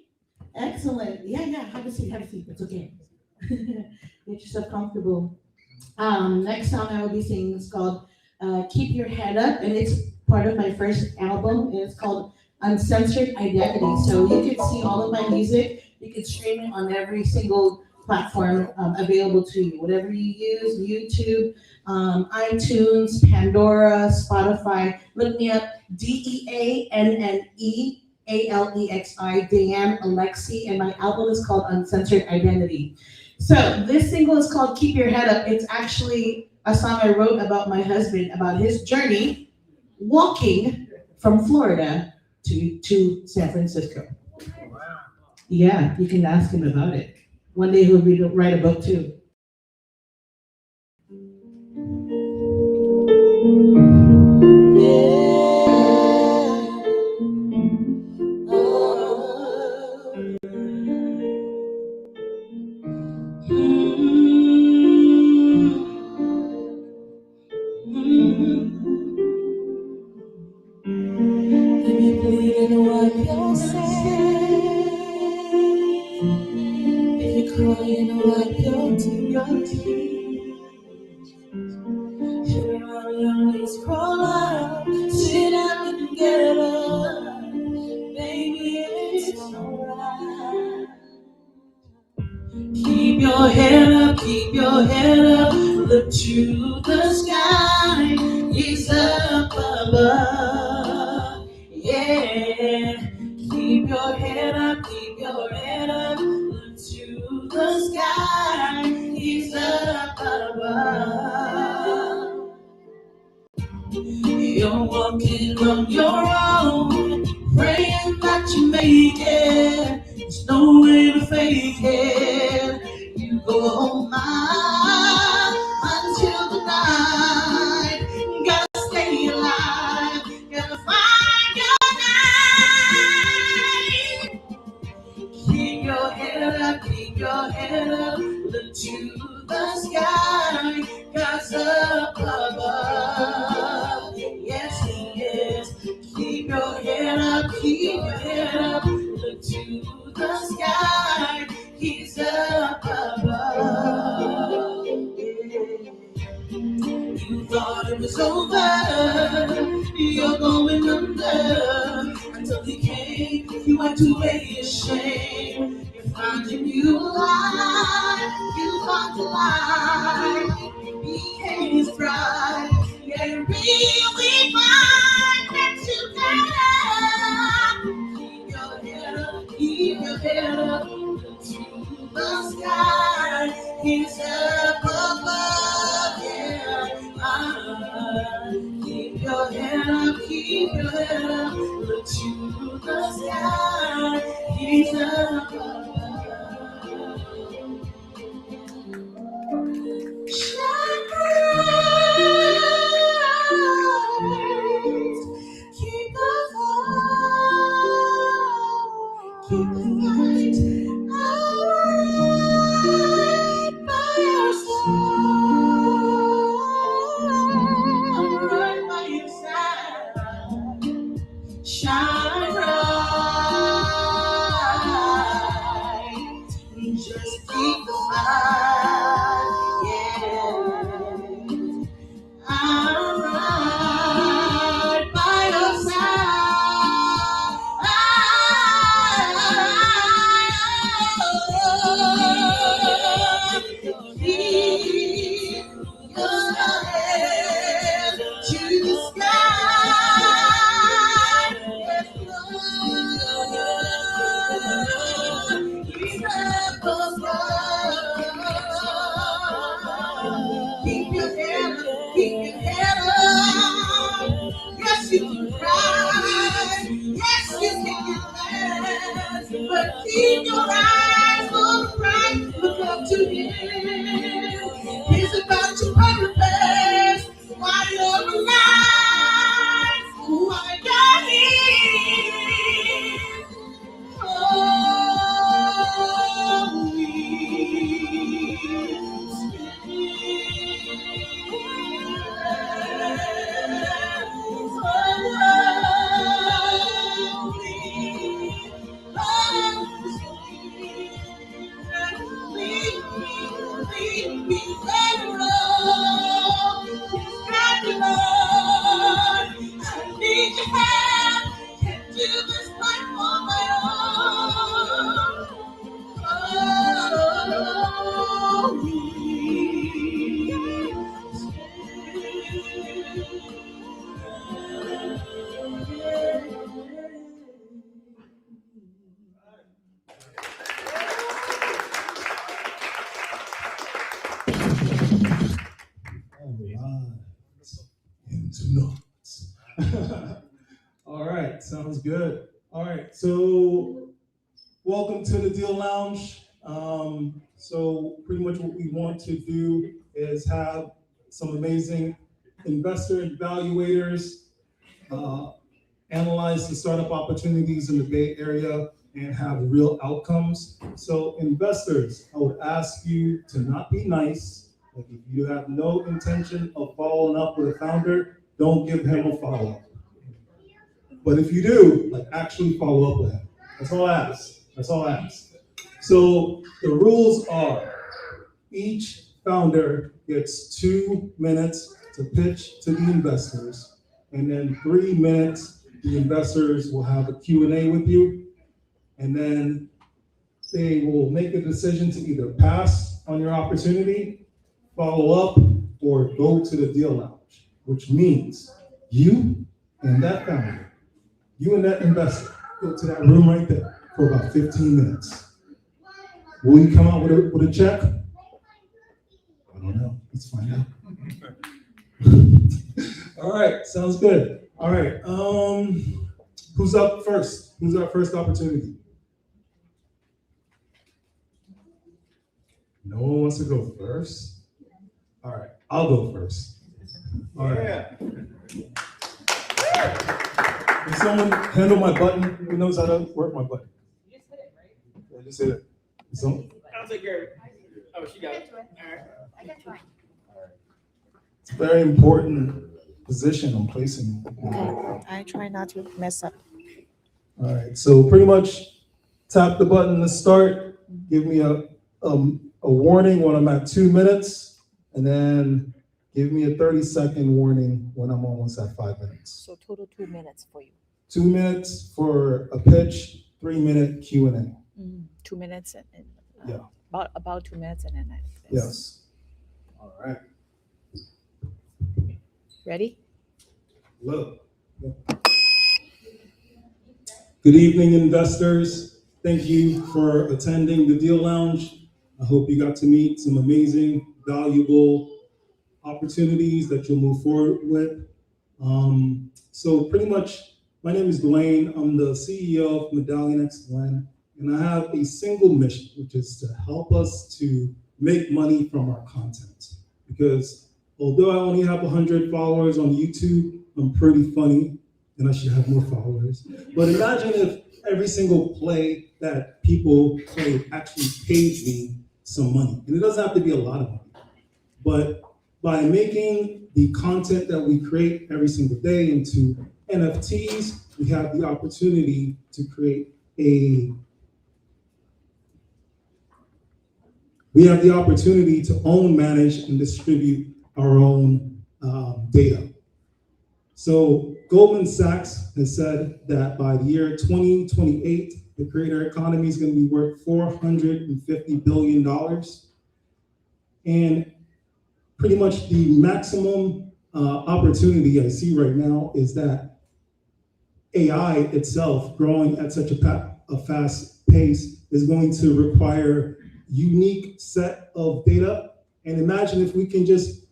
excellent. Yeah, have a seat, it's okay. Get yourself comfortable. Next song I will be singing is called Keep Your Head Up, and it's part of my first album, and it's called Uncensored Identity. So you can see all of my music, you can stream it on every single platform available to you. Whatever you use, YouTube, iTunes, Pandora, Spotify, look me up, DEANNEALEXI, Diane Alexi, and my album is called Uncensored Identity. So this single is called Keep Your Head Up. It's actually a song I wrote about my husband, about his journey walking from Florida to San Francisco. Yeah, you can ask him about it. One day he'll write a book too. Crying, wipe your tears. Please crawl out, sit down and get up. Baby, it's alright. Keep your head up, keep your head up. Look to the sky, he's up above. Yeah, keep your head up, keep your head up. Look to the sky, he's up above. You're walking on your own, praying that you make it. There's no way to fake it. You go home until the night. Gotta stay alive, gotta find your night. Keep your head up, keep your head up. Look to the sky, God's up above. Yes, He is. Keep your head up, keep your head up. Look to the sky, He's up above. You thought it was over, you're going under. Until He came, you had to weigh your shame. You found a new life, you found a life. Became His bride, yeah, really find that together. Keep your head up, keep your head up. Look to the sky, He's up above, yeah. Keep your head up, keep your head up. Look to the sky, He's up above. Shine bright, keep the light, keep the light right by your side, right by your side. Shine bright, just keep the light, yeah. I'm right by your side. Keep your head to the sky. He's up above. Keep your head up, keep your head up. Yes, you can cry. Yes, you can get mad. But keep your eyes on Christ. Look up to Him. He's about to run the best while you're alive, while you're here.
Sounds good. All right, so welcome to the Deal Lounge. So pretty much what we want to do is have some amazing investor evaluators analyze the startup opportunities in the Bay Area and have real outcomes. So investors, I would ask you to not be nice. Like if you have no intention of following up with a founder, don't give him a follow-up. But if you do, like actually follow up with him. That's all I ask. That's all I ask. So the rules are each founder gets 2 minutes to pitch to the investors, and then 3 minutes, the investors will have a Q&A with you, and then they will make a decision to either pass on your opportunity, follow up, or go to the Deal Lounge, which means you and that founder, you and that investor, go to that room right there for about 15 minutes. Will you come out with a check? I don't know. Let's find out. All right, sounds good. All right, who's up first? Who's our first opportunity? No one wants to go first? All right, I'll go first. All right. Can someone handle my button? Who knows how to work my button?
You just hit it, right?
I just hit it. Some,
I'll take care of it. Oh, she got it. All right.
I got mine.
it's a very important position I'm placing.
I try not to mess up.
All right, so pretty much tap the button to start. Give me a warning when I'm at 2 minutes, and then give me a 30-second warning when I'm almost at 5 minutes.
So total 2 minutes for you.
2 minutes for a pitch, 3-minute Q&A.
2 minutes and
Yeah.
about 2 minutes and then
Yes. All right.
ready?
Look. Good evening, investors. Thank you for attending the Deal Lounge. I hope you got to meet some amazing, valuable opportunities that you'll move forward with. So pretty much, my name is Dwayne. I'm the CEO of Medallion XLN, and I have a single mission, which is to help us to make money from our content. Because although I only have 100 followers on YouTube, I'm pretty funny, and I should have more followers. But imagine if every single play that people play actually paid me some money. And it doesn't have to be a lot of money. But by making the content that we create every single day into NFTs, we have the opportunity to create we have the opportunity to own, manage, and distribute our own data. So Goldman Sachs has said that by the year 2028, the creator economy is going to be worth $450 billion. And pretty much the maximum opportunity I see right now is that AI itself, growing at such a fast pace, is going to require unique set of data. And imagine if we can just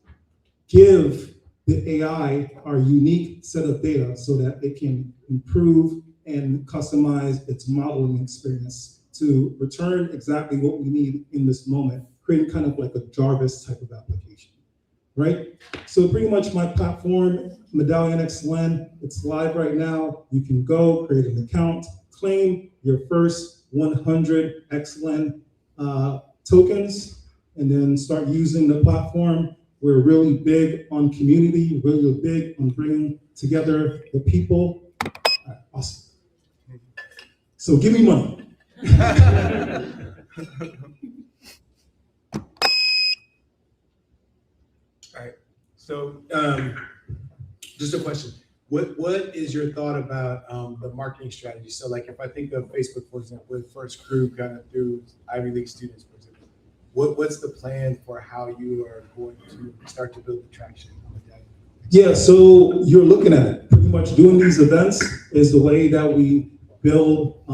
give the AI our unique set of data so that it can improve and customize its modeling experience to return exactly what we need in this moment, creating kind of like a Jarvis type of application, right? So pretty much my platform, Medallion XLN, it's live right now. You can go create an account, claim your first 100 XLN tokens, and then start using the platform. We're really big on community, really big on bringing together the people. All right, awesome. So give me money.
All right. So just a question. What is your thought about the marketing strategy? So like if I think of Facebook, for example, where the first grew kind of through Ivy League students, for example, what's the plan for how you are going to start to build the traction?
Yeah, so you're looking at it. Pretty much doing these events is the way that we build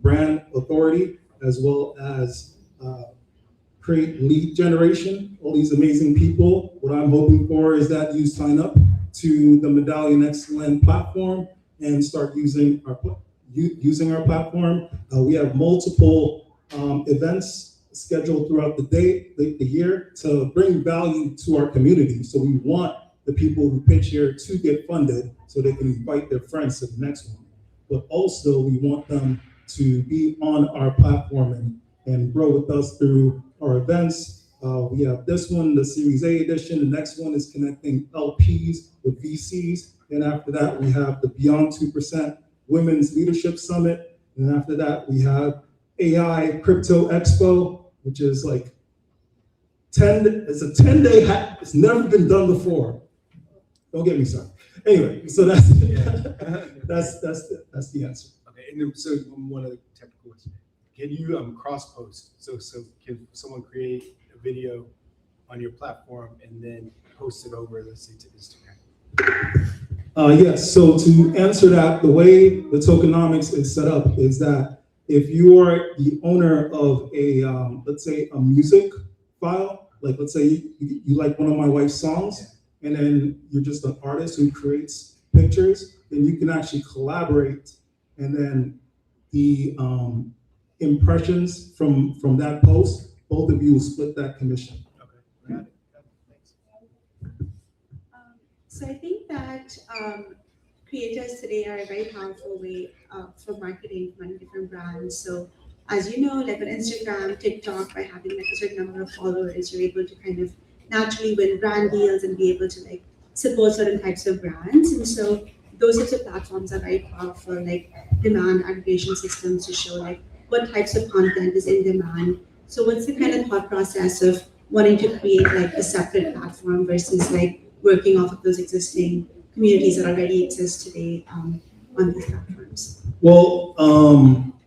brand authority as well as create lead generation, all these amazing people. What I'm hoping for is that you sign up to the Medallion XLN platform and start using our platform. We have multiple events scheduled throughout the year to bring value to our community. So we want the people who pitch here to get funded so they can invite their friends to the next one. But also we want them to be on our platform and grow with us through our events. We have this one, the Series A edition. The next one is connecting LPs with VCs. And after that, we have the Beyond 2% Women's Leadership Summit. And after that, we have AI Crypto Expo, which is like it's a 10-day hack. It's never been done before. Don't get me started. Anyway, so that's the answer.
Okay, and then, so one other technical question. Can you cross post? So can someone create a video on your platform and then post it over, let's say, to Instagram?
Yes, so to answer that, the way the tokenomics is set up is that if you are the owner of a, let's say, a music file, like let's say you like one of my wife's songs, and then you're just an artist who creates pictures, then you can actually collaborate, and then the impressions from that post, both of you will split that commission.
Okay, got it. Thanks.
So I think that creators today are a very powerful way for marketing for many different brands. So as you know, like on Instagram, TikTok, by having like a certain number of followers, you're able to kind of naturally win brand deals and be able to like support certain types of brands. And so those types of platforms are very powerful, like demand aggregation systems to show like what types of content is in demand. So what's the kind of thought process of wanting to create like a separate platform versus like working off of those existing communities that already exist today on these platforms?
Well,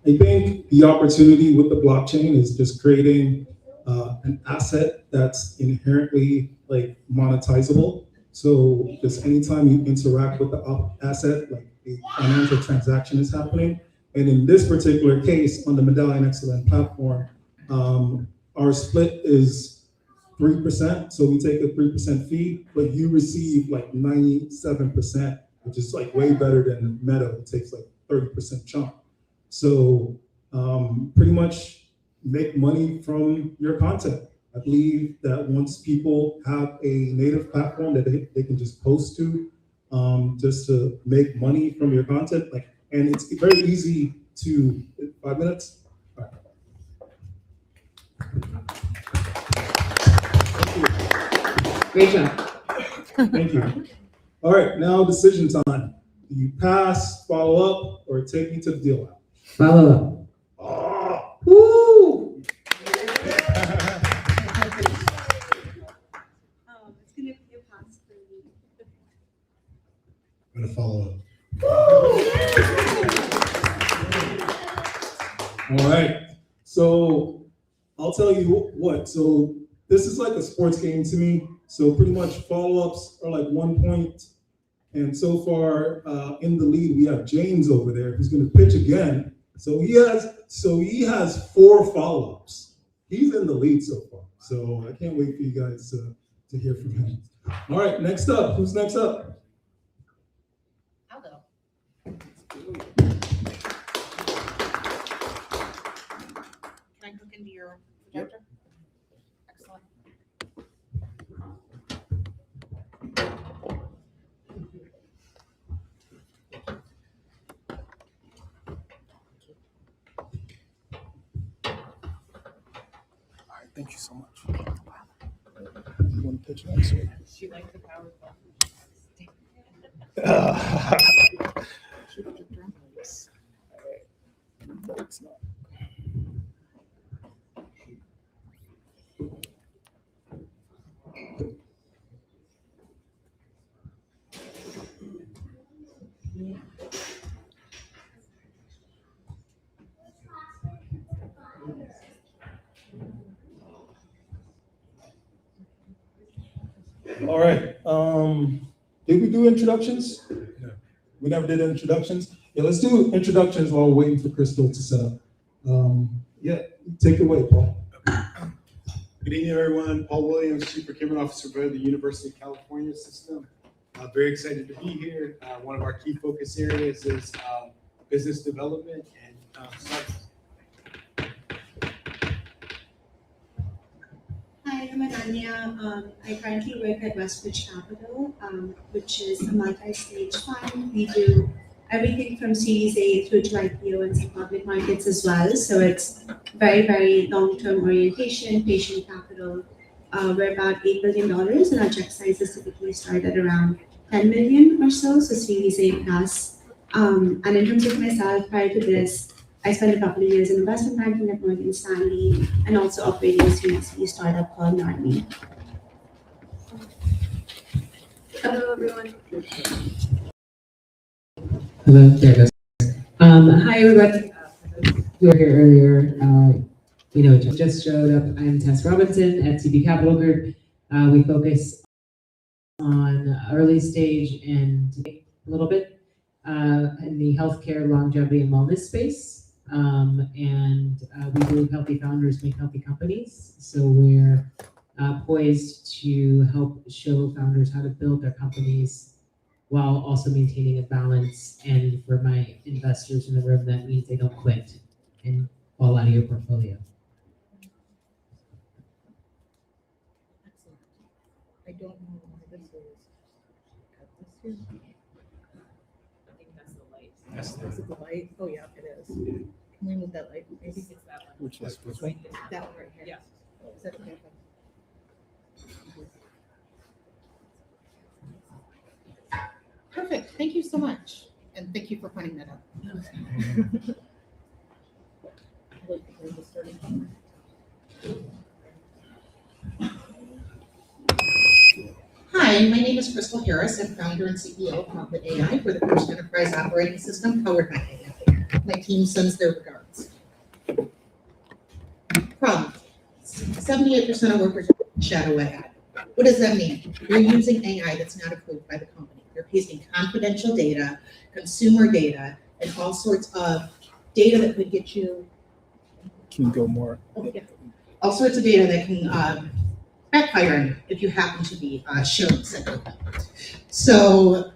I think the opportunity with the blockchain is just creating an asset that's inherently like monetizable. So just anytime you interact with the asset, like a financial transaction is happening. And in this particular case, on the Medallion XLN platform, our split is 3%. So we take a 3% fee, but you receive like 97%, which is like way better than Meta, it takes like 30% chunk. So pretty much make money from your content. I believe that once people have a native platform that they can just post to, just to make money from your content, like, and it's very easy to, 5 minutes? All right.
Great job.
Thank you. All right, now decision time. Do you pass, follow up, or take me to the deal out?
Follow up.
Oh, woo!
It's gonna be a pass for me.
I'm gonna follow up. All right, so I'll tell you what. So this is like a sports game to me. So pretty much follow-ups are like 1 point. And so far in the lead, we have James over there who's gonna pitch again. So he has 4 follow-ups. He's in the lead so far. So I can't wait for you guys to hear from him. All right, next up, who's next up?
I'll go. Can I hook into your projector? Excellent.
Thank you so much. You want to pitch next?
She likes the power button.
No, it's not. All right. Did we do introductions? No. We never did introductions. Yeah, let's do introductions while we're waiting for Crystal to set up. Yeah, take it away, Paul.
Good evening, everyone. Paul Williams, Chief Procurement Officer for the University of California System. Very excited to be here. One of our key focus areas is business development and
Hi, I'm Ananya. I currently work at Westbridge Capital, which is a multi-stage fund. We do everything from Series A through to IPO and some public markets as well. So it's very, very long-term orientation, patient capital. We're about $8 billion, and our check sizes typically start at around 10 million or so, so Series A plus. And in terms of myself, prior to this, I spent a couple of years in investment banking at Morgan Stanley and also operating a Series C startup called Narmi.
Hello, everyone.
Hello, there it goes. Hi, everybody. You were here earlier. Just showed up. I'm Tess Robinson at CB Capital Group. We focus on early stage and a little bit in the healthcare, longevity, and wellness space. We believe healthy founders make healthy companies. So we're poised to help show founders how to build their companies while also maintaining a balance. And for my investors in the room, that means they don't quit and fall out of your portfolio.
I don't know why this is.
I think that's the light.
Is it the light? Oh, yeah, it is. Can we move that light? Maybe
It's that one.
Which is this way?
that one right here.
Yeah.
Is that the one? Perfect. Thank you so much. And thank you for pointing that out. Hi, my name is Crystal Harris. I'm founder and CEO of Confident AI. We're the first enterprise operating system powered by AI. My team sends their regards. Problem. 78% of workers shadow AI. What does that mean? You're using AI that's not approved by the company. You're pasting confidential data, consumer data, and all sorts of data that could get you.
Can you go more?
Oh, yeah. All sorts of data that can backfire on you if you happen to be shown said data. So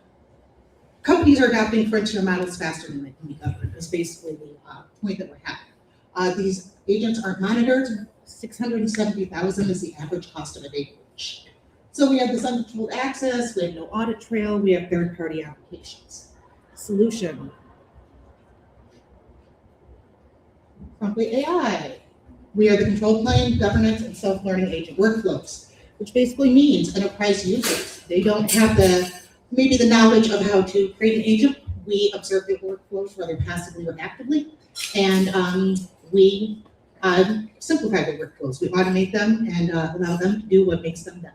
companies are adopting frontier models faster than they can be governed. Is basically the point that we're having. These agents aren't monitored. 670,000 is the average cost of a data breach. So we have this uncontrolled access, we have no audit trail, we have third-party applications. Solution. Promptly AI. We are the control plane, governance, and self-learning agent workflows, which basically means enterprise users. They don't have maybe the knowledge of how to create an agent. We observe their workflows, whether passively or actively, and we simplify the workflows. We automate them and allow them to do what makes them done.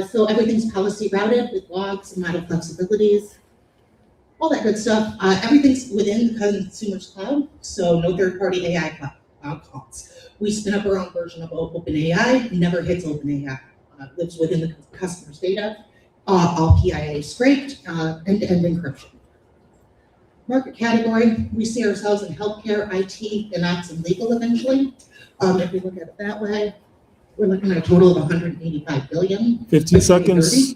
So everything's policy routed with logs and model flexibilities, all that good stuff. Everything's within the consumer's cloud, so no third-party AI cloud calls. We spin up our own version of OpenAI, never hits OpenAI, lives within the customer's data, all PIA scraped, end-to-end encryption. Market category, we see ourselves in healthcare, IT, FinOps, and legal eventually. If we look at it that way, we're looking at a total of 185 billion.
15 seconds.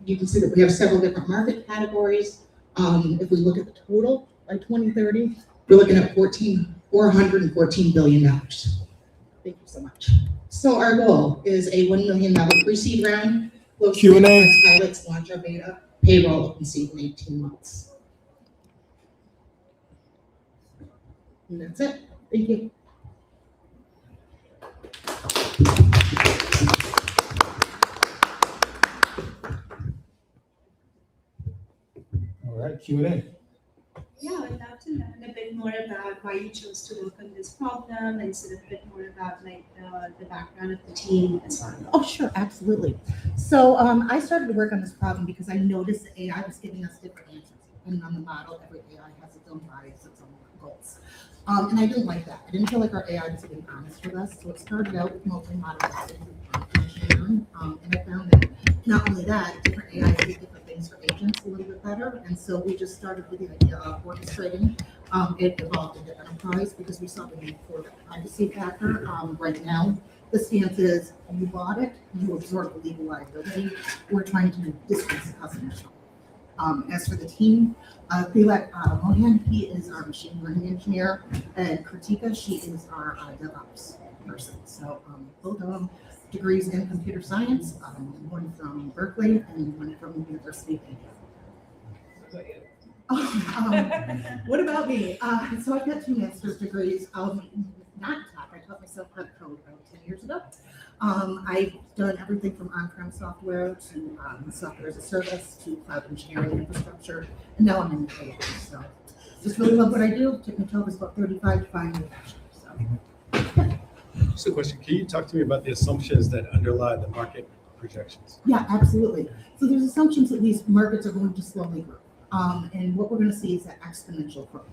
You can see that we have several different market categories. If we look at the total by 2030, we're looking at $414 billion. Thank you so much. So our goal is a $1 million pre-seed round.
Q&A.
Pilots, launch our beta, payroll, open seed in 18 months. And that's it. Thank you.
All right, Q&A.
Yeah, I'd love to learn a bit more about why you chose to work on this problem and sort of a bit more about like the background of the team as well.
Oh, sure, absolutely. So I started to work on this problem because I noticed that AI was giving us different answers. Depending on the model, every AI has its own bias, its own goals. And I didn't like that. I didn't feel like our AI was being honest with us. So it started out with multi-model done. And I found that not only that, different AIs do different things for agents a little bit better. And so we just started with the idea of orchestrating. It evolved into enterprise because we saw the need for the privacy factor. Right now, the stance is you bought it, you absorb the legal liability. We're trying to distance the customers. As for the team, Thilak Mohan, he is our machine learning engineer, and Kritika, she is our DevOps person. So both of them degrees in computer science, one from Berkeley and one from the University of India. What about me? So I've got 2 master's degrees. Not tech, I taught myself how to code about 10 years ago. I've done everything from on-prem software to software as a service to cloud engineering infrastructure, and now I'm in the AI. So just really love what I do. Took me till I was about 35 to find my passion. So
Just a question, can you talk to me about the assumptions that underlie the market projections?
yeah, absolutely. So there's assumptions that these markets are going to slowly grow. And what we're going to see is that exponential growth.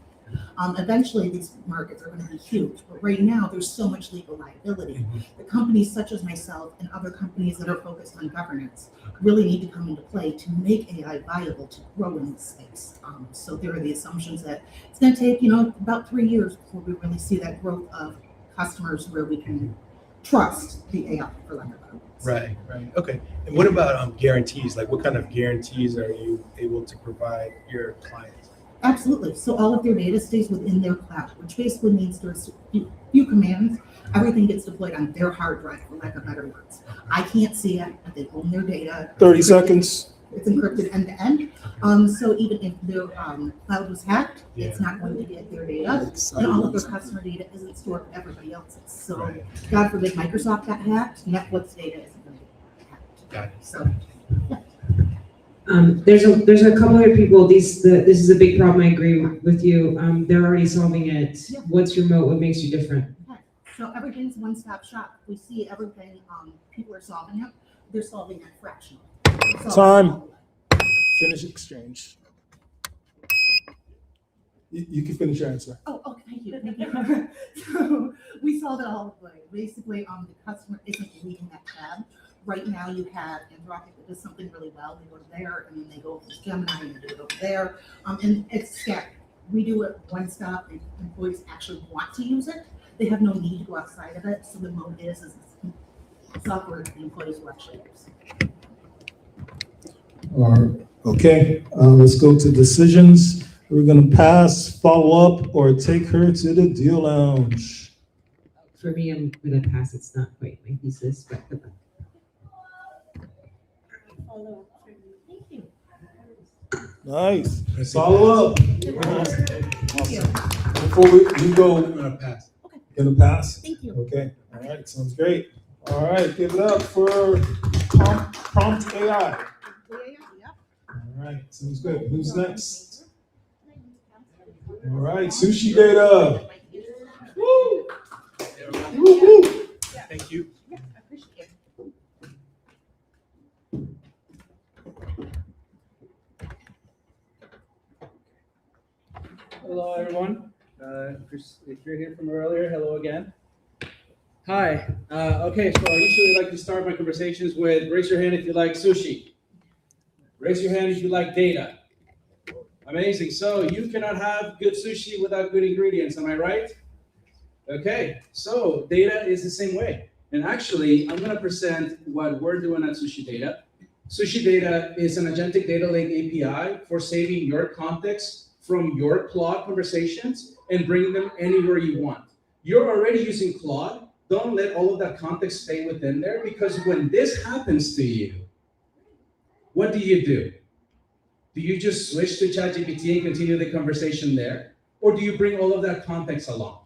Eventually, these markets are going to be huge, but right now there's so much legal liability that companies such as myself and other companies that are focused on governance really need to come into play to make AI viable to grow in this space. So there are the assumptions that it's going to take, about 3 years before we really see that growth of customers where we can trust the AI, for lack of a better word.
Right. Okay. And what about guarantees? Like what kind of guarantees are you able to provide your clients?
Absolutely. So all of their data stays within their cloud, which basically means there's few commands. Everything gets deployed on their hard drive, for lack of better words. I can't see it, but they own their data.
30 seconds.
It's encrypted end to end. So even if their cloud was hacked, it's not going to get their data. And all of their customer data isn't stored with everybody else's. So God forbid Microsoft got hacked, Netflix data isn't going to get hacked.
Got it.
So yeah.
There's a couple other people. This is a big problem. I agree with you. They're already solving it.
Yeah.
What's your moat? What makes you different?
Okay. So everything's one-stop shop. We see everything. People are solving it. They're solving it fractionally.
Time. Finish exchange. You can finish your answer.
Oh, thank you. Thank you. So we solve it all the way. Basically, the customer isn't leaving that tab. Right now, you have Anthropic that does something really well. They go to there, and then they go over to Gemini and do it over there. And it's scattered. We do it one stop. If employees actually want to use it, they have no need to go outside of it. So the mode is software the employees will actually use.
All right. Okay. Let's go to decisions. We're going to pass, follow up, or take her to the deal lounge.
For me, I'm going to pass. It's not quite my thesis, but
Nice. Follow up. Awesome. Before we go,
I'm gonna pass.
Gonna pass?
Thank you.
Okay. All right. Sounds great. All right. Give it up for Prompt AI. All right. Sounds good. Who's next? All right. Sushi Data. Woo! Woo, woo.
Thank you.
Yeah, I appreciate it.
Hello, everyone. If you're here from earlier, hello again. Hi. Okay, so I usually like to start my conversations with raise your hand if you like sushi. Raise your hand if you like data. Amazing. So you cannot have good sushi without good ingredients, am I right? Okay, so data is the same way. And actually, I'm going to present what we're doing at Sushi Data. Sushi Data is an agentic data lake API for saving your context from your Claude conversations and bringing them anywhere you want. You're already using Claude. Don't let all of that context stay within there, because when this happens to you, what do? Do you just switch to ChatGPT and continue the conversation there? Or do you bring all of that context along?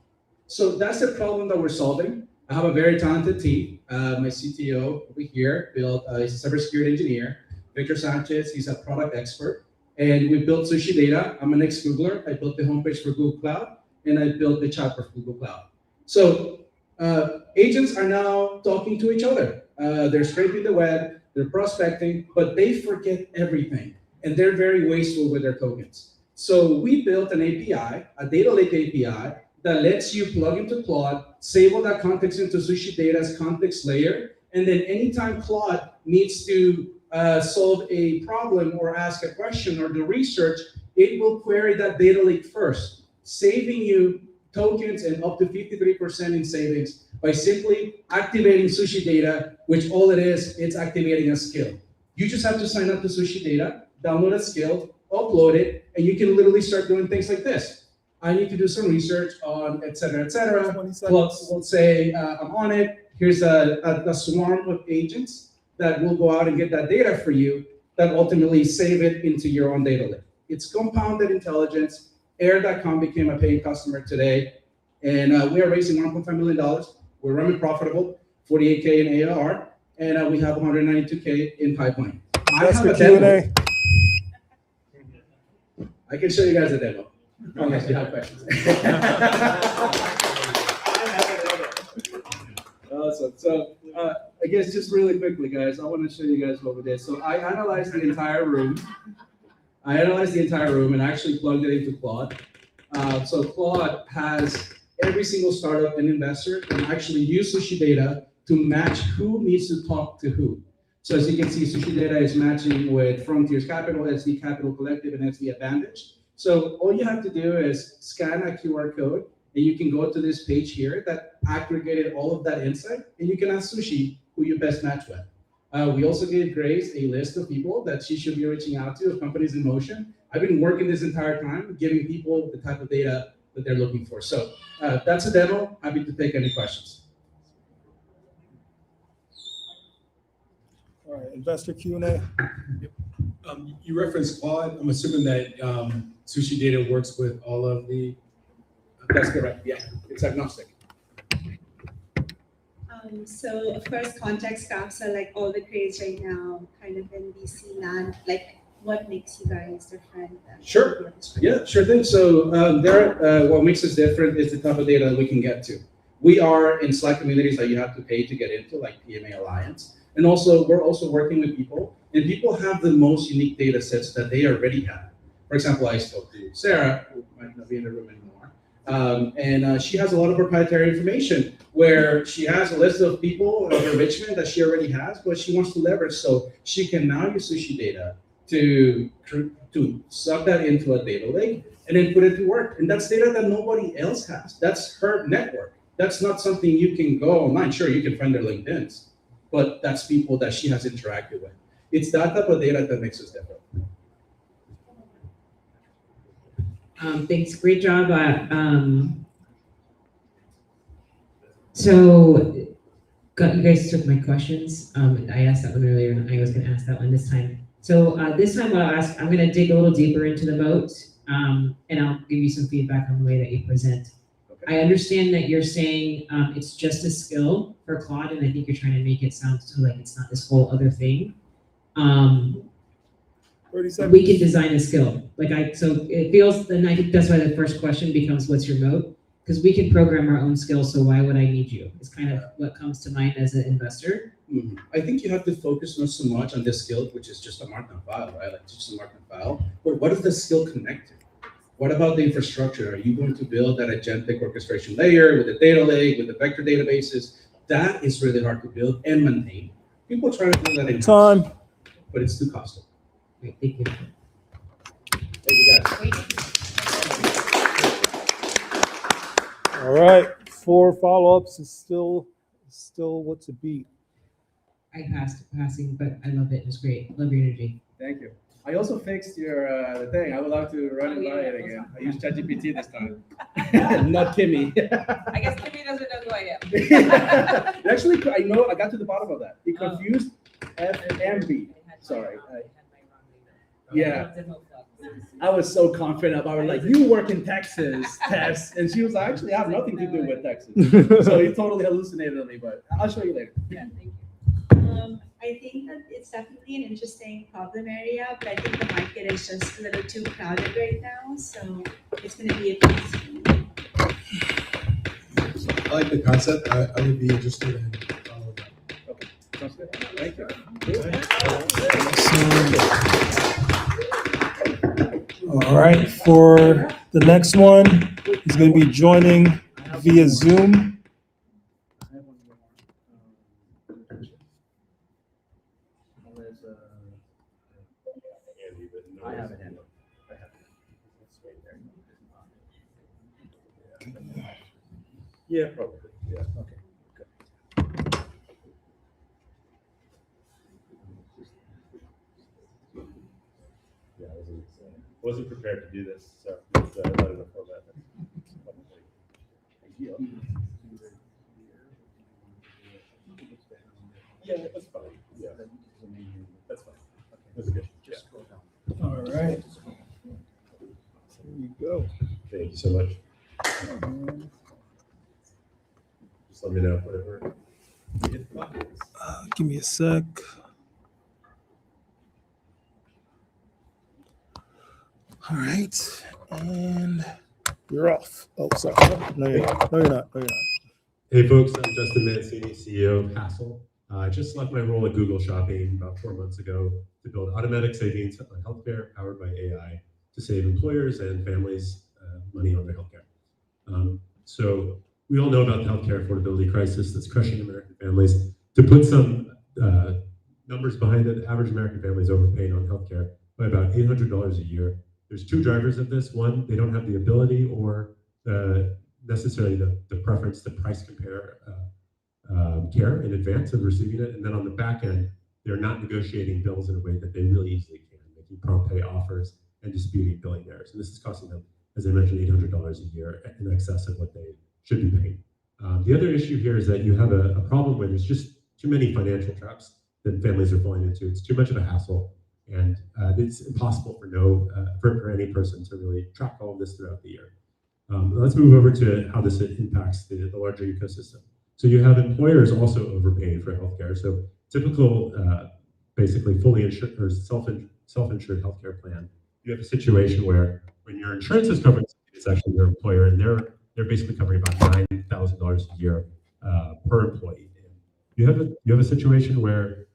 So that's the problem that we're solving. I have a very talented team. My CTO over here built, he's a cybersecurity engineer. Victor Sanchez, he's a product expert. And we built Sushi Data. I'm an ex-Googler. I built the homepage for Google Cloud, and I built the chat for Google Cloud. So agents are now talking to each other. They're scraping the web, they're prospecting, but they forget everything. And they're very wasteful with their tokens. So we built an API, a data lake API, that lets you plug into Claude, save all that context into Sushi Data's context layer,
And then anytime Claude needs to solve a problem or ask a question or do research, it will query that data lake first, saving you tokens and up to 53% in savings by simply activating Sushi Data, which all it is, it's activating a skill. You just have to sign up to Sushi Data, download a skill, upload it, and you can literally start doing things like this. I need to do some research on et cetera, et cetera. We'll say I'm on it. Here's a swarm of agents that will go out and get that data for you that ultimately save it into your own data lake. It's compounded intelligence. Air.com became a paying customer today, and we are raising $1.5 million. We're running profitable, 48K in ARR, and we have 192K in pipeline.
That's the Q&A.
I can show you guys a demo, unless you have questions. Awesome. So I guess just really quickly, guys, I want to show you guys what we did. So I analyzed the entire room. And actually plugged it into Claude. So Claude has every single startup and investor and actually use Sushi Data to match who needs to talk to who. So as you can see, Sushi Data is matching with Frontiers Capital, SD Capital Collective, and SD Advantage. So all you have to do is scan a QR code, and you can go to this page here that aggregated all of that insight, and you can ask Sushi who you best match with. We also gave Grace a list of people that she should be reaching out to, of companies in motion. I've been working this entire time, giving people the type of data that they're looking for. So that's a demo. Happy to take any questions.
All right, investor Q&A.
You referenced Claude. I'm assuming that Sushi Data works with all of the.
That's correct. Yeah, it's agnostic.
So of course, context graphs are like all the craze right now, kind of in VC land. Like, what makes you guys different?
Sure. Yeah, sure thing. So what makes us different is the type of data that we can get to. We are in Slack communities that you have to pay to get into, like PMA Alliance. And also, we're also working with people, and people have the most unique data sets that they already have. For example, I spoke to Sarah, who might not be in the room anymore, and she has a lot of proprietary information where she has a list of people of enrichment that she already has, but she wants to leverage. So she can now use Sushi Data to suck that into a data lake and then put it to work. And that's data that nobody else has. That's her network. That's not something you can go online. Sure, you can find their LinkedIns, but that's people that she has interacted with. It's that type of data that makes us different.
Thanks, great job. So you guys took my questions. I asked that one earlier, and I was going to ask that one this time. So this time I'm going to dig a little deeper into the moat, and I'll give you some feedback on the way that you present. Okay. I understand that you're saying it's just a skill for Claude, and I think you're trying to make it sound so like it's not this whole other thing. We can design a skill. So it feels, and I think that's why the first question becomes, what's your moat? Because we can program our own skills, so why would I need you? It's kind of what comes to mind as an investor.
Mm-hmm. I think you have to focus not so much on this skill, which is just a markdown file, right? Like just a markdown file. But what does the skill connect to? What about the infrastructure? Are you going to build that agentic orchestration layer with a data lake, with the vector databases? That is really hard to build and maintain. People try to do that in time, but it's too costly.
Thank you.
Thank you, guys.
All right, 4 follow-ups is still what to beat.
I passing, but I love it. It was great. Love your energy.
Thank you. I also fixed your thing. I would love to run it by it again. I used ChatGPT this time, not Kimmy.
I guess Kimmy doesn't know who I am.
Actually, I got to the bottom of that. It confused F and B. Sorry. Yeah. I was so confident about it. Like, you work in Texas, Tess. And she was like, actually, I have nothing to do with Texas. So he totally hallucinated on me, but I'll show you later.
Yeah, thank you. I think that it's definitely an interesting problem area, but I think the market is just a little too crowded right now, so it's going to be a piece.
I like the concept. I would be interested in all of that.
Okay, sounds good. Thank you.
All right, for the next one, he's going to be joining via Zoom.
Yeah, probably. Yeah.
Okay.
Yeah, wasn't prepared to do this, so it's not in the format. Yeah, that's fine. Yeah, that's fine. That's good. Yeah.
All right. There you go.
Thank you so much. Just let me know whatever.
Give me a sec. All right, and you're off. Oh, sorry. No, you're not. No, you're not. No, you're not.
Hey folks, I'm Justin Mancini, CEO of Hassel. I just left my role at Google Shopping about 4 months ago to build automatic savings on healthcare powered by AI to save employers and families money on their healthcare. So we all know about the healthcare affordability crisis that's crushing American families. To put some numbers behind it, the average American family is overpaying on healthcare by about $800 a year. There's two drivers of this. One, they don't have the ability or necessarily the preference to price compare care in advance of receiving it. And then on the back end, they're not negotiating bills in a way that they really easily can, making prompt pay offers and disputing billing errors. And this is costing them, as I mentioned, $800 a year in excess of what they should be paying. The other issue here is that you have a problem where there's just too many financial traps that families are falling into. It's too much of a hassle, and it's impossible for any person to really track all of this throughout the year. Let's move over to how this impacts the larger ecosystem. So you have employers also overpaying for healthcare. So typical, basically fully insured or self-insured healthcare plan, you have a situation where when your insurance is covering, it's actually your employer, and they're basically covering about $9,000 a year per employee. And you have a situation where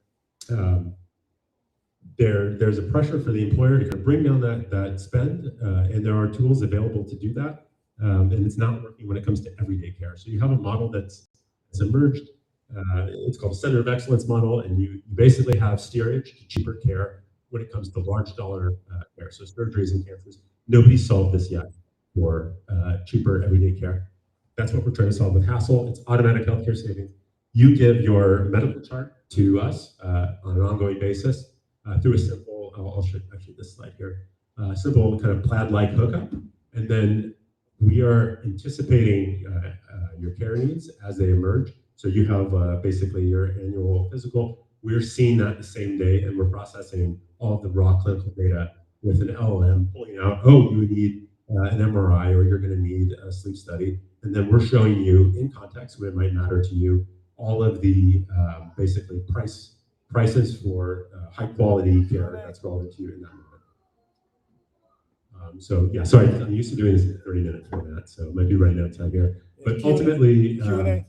there's a pressure for the employer to kind of bring down that spend, and there are tools available to do that. And it's not working when it comes to everyday care. So you have a model that's emerged. It's called a Center of Excellence model, and you basically have steerage to cheaper care when it comes to large dollar care. So surgeries and cancers. Nobody's solved this yet for cheaper everyday care. That's what we're trying to solve with Hassel. It's automatic healthcare savings. You give your medical chart to us on an ongoing basis through a simple, I'll show actually this slide here, simple kind of plaid-like hookup. And then we are anticipating your care needs as they emerge. So you have basically your annual physical. We're seeing that the same day, and we're processing all of the raw clinical data with an LLM, pulling out, oh, you need an MRI, or you're going to need a sleep study. And then we're showing you in context when it might matter to you all of the basically prices for high quality care that's relevant to you in that moment. So yeah, sorry, I'm used to doing this in 30-minute format, so it might be running out of time here. But ultimately,
Q&A.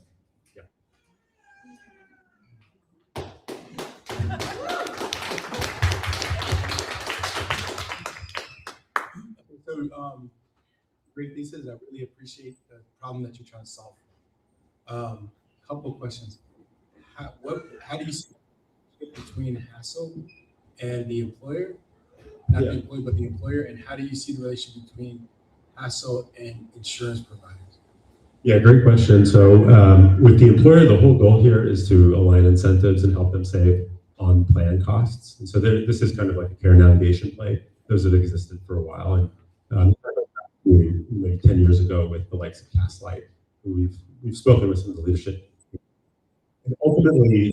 So great thesis. I really appreciate the problem that you're trying to solve. Couple of questions. How do you see between Hassel and the employer? Not the employee, but the employer, and how do you see the relationship between Hassel and insurance providers?
Yeah, great question. So with the employer, the whole goal here is to align incentives and help them save on plan costs. And so this is kind of like a care navigation play. Those have existed for a while. And maybe 10 years ago with the likes of Castlight, we've spoken with some of the leadership. And ultimately,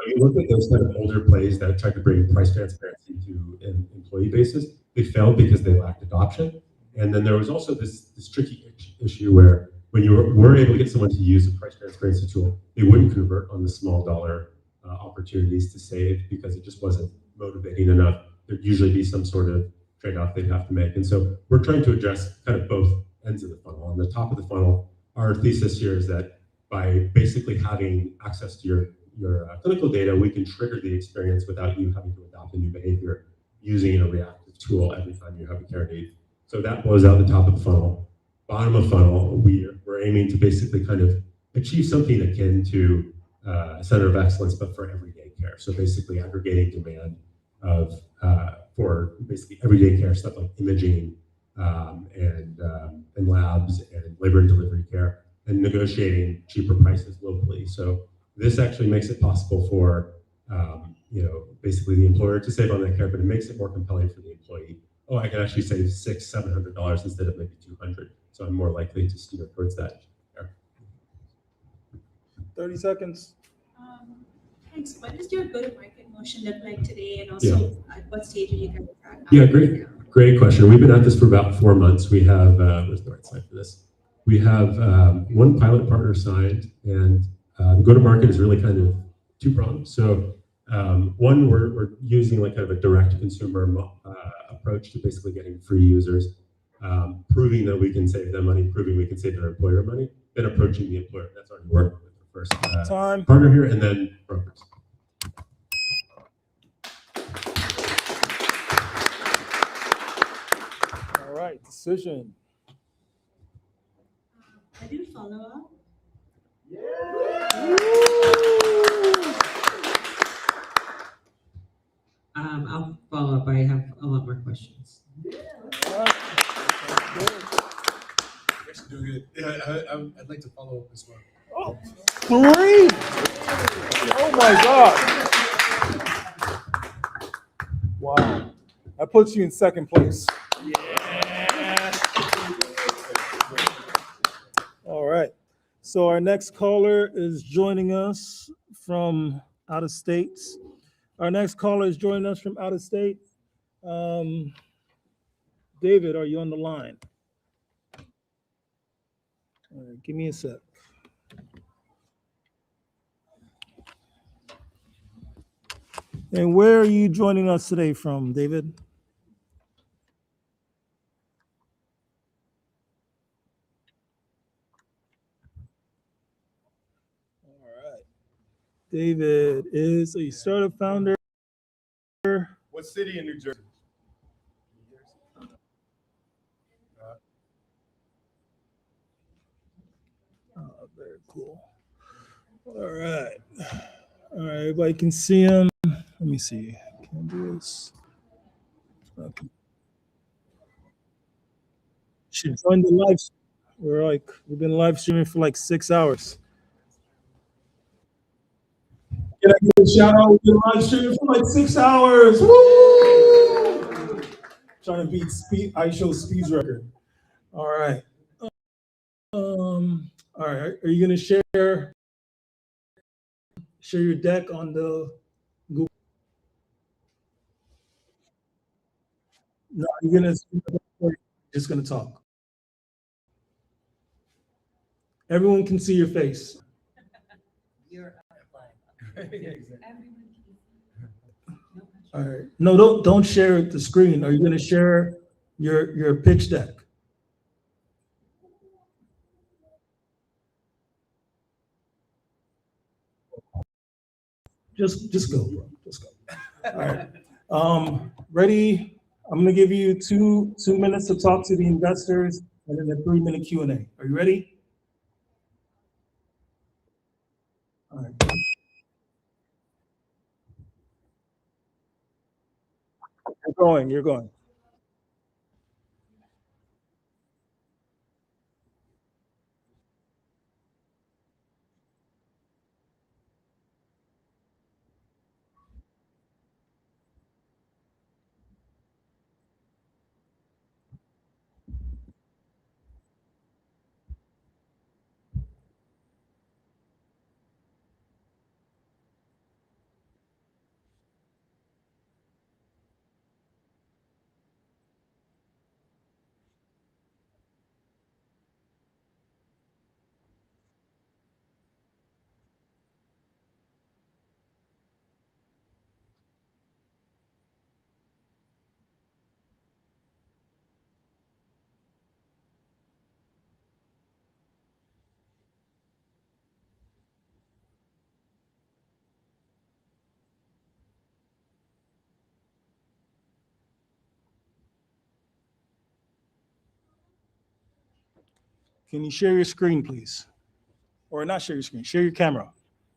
you look at those kind of older plays that tried to bring price transparency to an employee basis, they failed because they lacked adoption. And then there was also this tricky issue where when you were able to get someone to use a price transparency tool, they wouldn't convert on the small dollar opportunities to save because it just wasn't motivating enough. There'd usually be some sort of trade-off they'd have to make. And so we're trying to address kind of both ends of the funnel. On the top of the funnel, our thesis here is that by basically having access to your clinical data, we can trigger the experience without you having to adopt a new behavior using a reactive tool every time you have a care need. So that blows out the top of the funnel. Bottom of funnel, we're aiming to basically kind of achieve something akin to a center of excellence, but for everyday care. So basically aggregating demand for basically everyday care stuff like imaging and labs and labor and delivery care, and negotiating cheaper prices locally. So this actually makes it possible for basically the employer to save on that care, but it makes it more compelling for the employee. Oh, I can actually save $600-700 instead of maybe $200. So I'm more likely to steer towards that.
30 seconds.
Thanks. What does your go-to-market motion look like today, and also at what stage are you guys at?
Yeah, great question. We've been at this for about 4 months. We have, where's the right slide for this? We have one pilot partner signed, and the go-to-market is really kind of two-pronged. So one, we're using like kind of a direct-to-consumer approach to basically getting free users, proving that we can save them money, proving we can save their employer money, then approaching the employer. That's already working with the first partner here, and then brokers.
All right, decision.
I do follow up.
I'll follow up. I have a lot more questions.
You're doing good. Yeah, I'd like to follow up as well.
Oh, 3! Oh my God. Wow. That puts you in second place. Yeah. All right. So our next caller is joining us from out of state. David, are you on the line? All right, give me a sec. And where are you joining us today from, David? All right. David is a startup founder.
What city in New Jersey?
Oh, very cool. All right. All right, everybody can see him. Let me see. Can I do this? Okay. Should join the live. We've been live streaming for like 6 hours. Can I give a shout out? We've been live streaming for like 6 hours. Woo! Trying to beat iShow's speed record. All right. All right. Are you gonna share your deck on the Google? No, you're just gonna talk. Everyone can see your face. All right. No, don't share the screen. Are you gonna share your pitch deck? Just go, bro. Just go. All right. Ready? I'm gonna give you two minutes to talk to the investors, and then a 3-minute Q&A. Are you ready? All right. You're going. Can you share your screen, please? Or not share your screen, share your camera.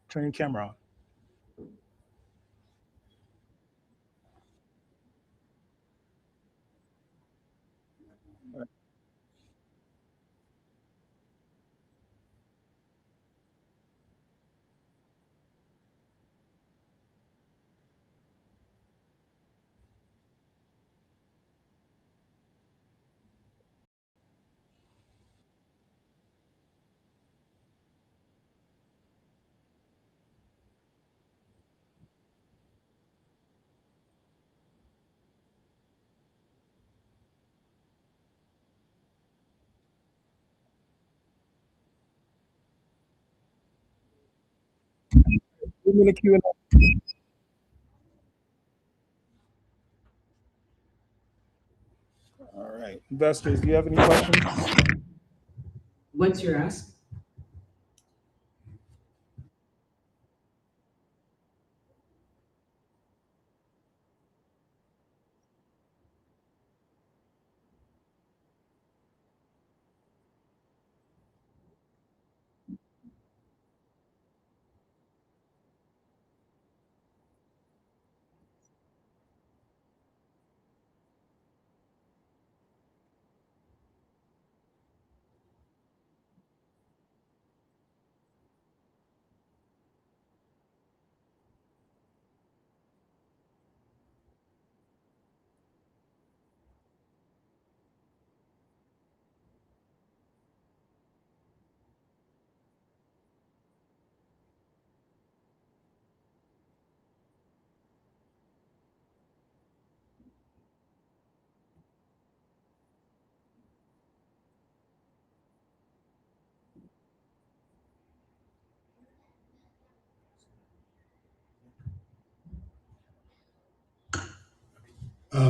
Turn your camera on. me the Q&A. All right, investors, do you have any questions?
What's your ask?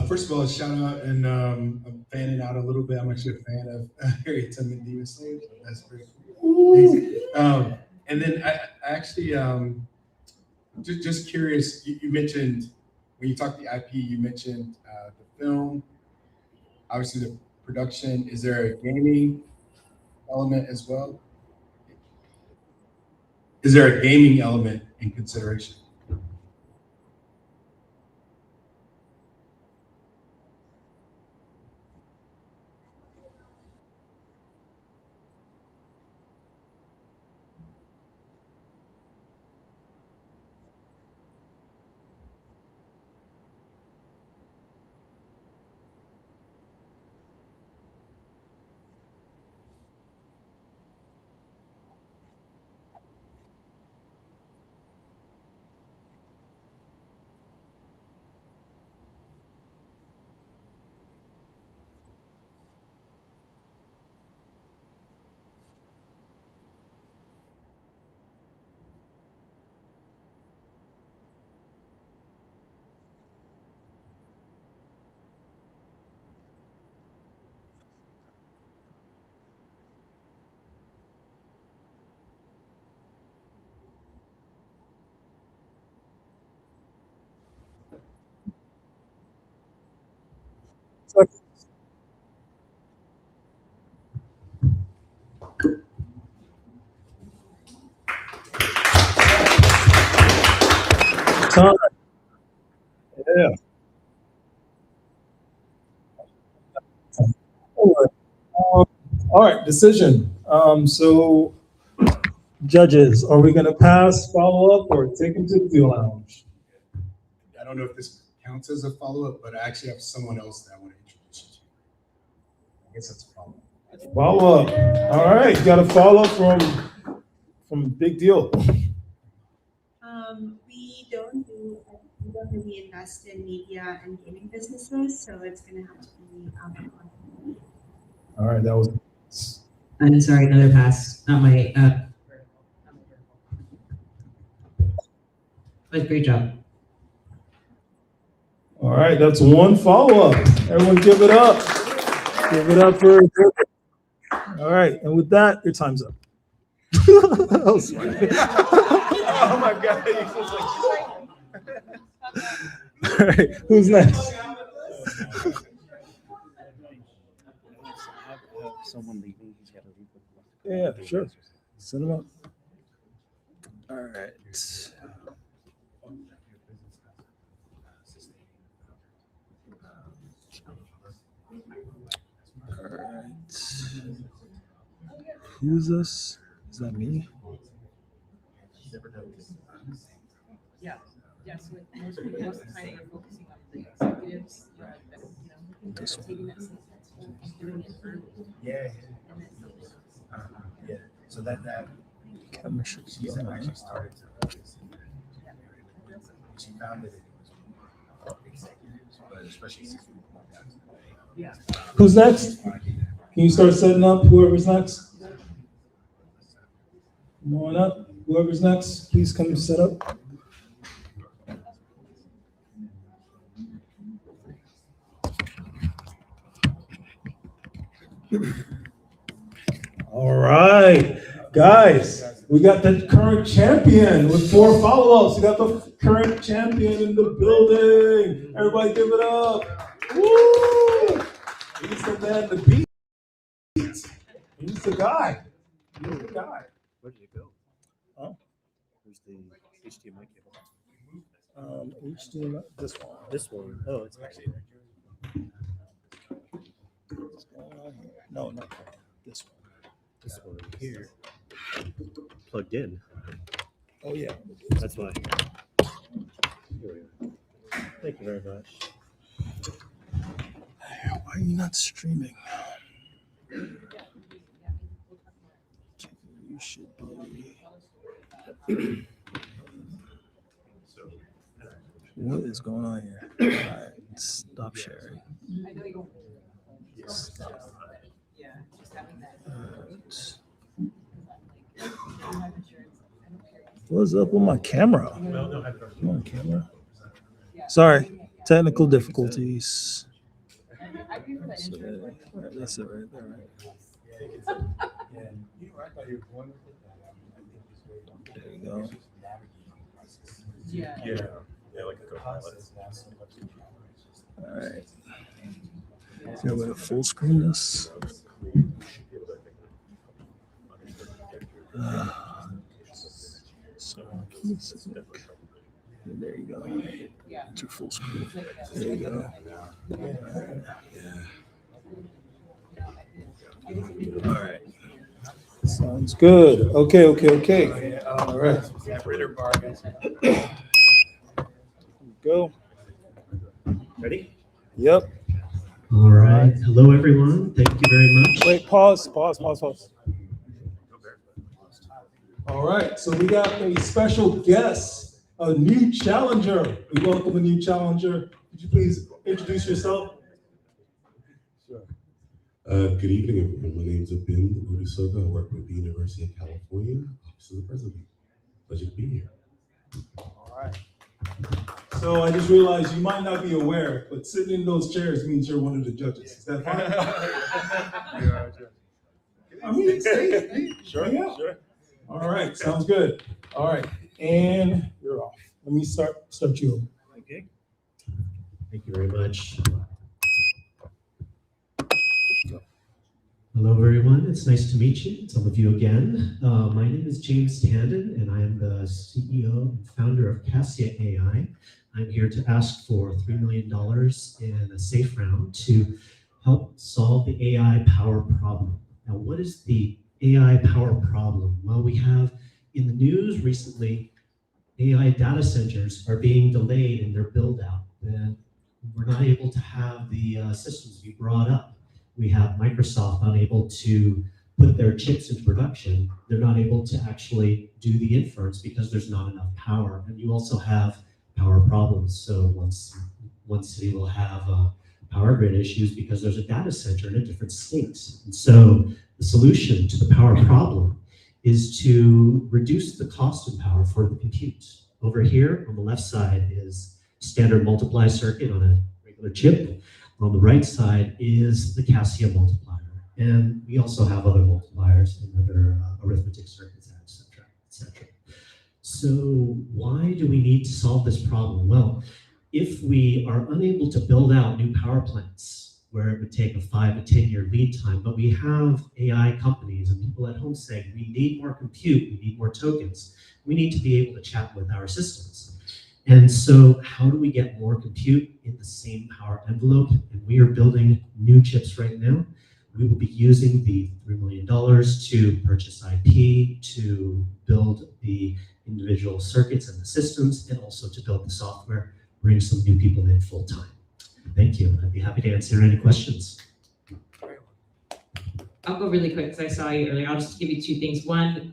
First of all, shout out, and I'm fanning out a little bit. I'm actually a fan of Harriet Tubman Demon Slayer. So that's pretty amazing. And then I actually just curious. You mentioned when you talked the IP, you mentioned the film, obviously the production. Is there a gaming element as well? Is there a gaming element in consideration?
Time. Yeah. All right, decision. So judges, are we gonna pass, follow up, or take him to the deal lounge?
I don't know if this counts as a follow-up, but I actually have someone else that I want to introduce you to. I guess that's a follow-up.
Follow up. All right, got a follow from Big Deal.
We don't really invest in media and gaming businesses, so it's gonna have to be
All right, that was.
I'm sorry, another pass. Not my. But great job.
All right, that's one follow up. Everyone, give it up. Give it up for. All right, and with that, your time's up. That was funny.
Oh my God! You're so
All right, who's next?
Someone leaving, he's got to leave.
Yeah, sure. Set him up. All right. All right. Who's this? Is that me?
Yeah, yes, with most of the time we're focusing on the executives, taking that and doing it early.
Yeah. Yeah. So that she's actually started to. She founded it. Executives, but especially since we want that.
Yeah.
Who's next? Can you start setting up whoever's next? Come on up. Whoever's next, please come set up. All right, guys, we got the current champion with 4 follow-ups. We got the current champion in the building. Everybody give it up. Woo! He's the man, the beat. He's the guy. He's the guy.
Where did it go?
Oh.
Where's the HDMI cable?
HDMI, this one.
This one. Oh, it's actually there.
What's going on here? No, not that one. This one.
This one here. Plugged in.
Oh, yeah.
That's why. Here we go. Thank you very much.
Why are you not streaming? You should be. What is going on here? All right, stop sharing. Stop. What's up with my camera? Come on, camera. Sorry, technical difficulties. That's it right there. There you go.
Yeah, like a co-pilot.
All right. Is there a way to full screen this? There you go. To full screen. There you go. All right. Sounds good. Okay. All right. Go.
Ready?
Yep.
All right. Hello, everyone. Thank you very much.
Wait, pause. All right. So we got a special guest, a new challenger. We welcome a new challenger. Could you please introduce yourself?
Good evening, everyone. My name is Abim Udusoga. I work with the University of California, Office of the President. Pleasure to be here.
All right. So I just realized you might not be aware, but sitting in those chairs means you're one of the judges. Is that fine? I mean, sure. All right, sounds good. All right, and you're off. Let me start you.
Okay. Thank you very much. Hello, everyone. It's nice to meet you, some of you again. My name is James Tandon, and I am the CEO and founder of Cassia AI. I'm here to ask for $3 million in a safe round to help solve the AI power problem. Now, what is the AI power problem? Well, we have in the news recently, AI data centers are being delayed in their build out. We're not able to have the systems we brought up. We have Microsoft unable to put their chips into production. They're not able to actually do the inference because there's not enough power. And you also have power problems. So one city will have power grid issues because there's a data center in a different state. And so the solution to the power problem is to reduce the cost of power for the compute. Over here on the left side is standard multiply circuit on a regular chip. On the right side is the Cassia multiplier. And we also have other multipliers and other arithmetic circuits, et cetera. So why do we need to solve this problem? Well, if we are unable to build out new power plants where it would take a 5 to 10 year lead time, but we have AI companies and people at home saying, we need more compute, we need more tokens, we need to be able to chat with our systems. And so how do we get more compute in the same power envelope? And we are building new chips right now. We will be using the $3 million to purchase IP, to build the individual circuits and the systems, and also to build the software, bring some new people in full time. Thank you. I'd be happy to answer any questions.
I'll go really quick because I saw you earlier. I'll just give you 2 things. One,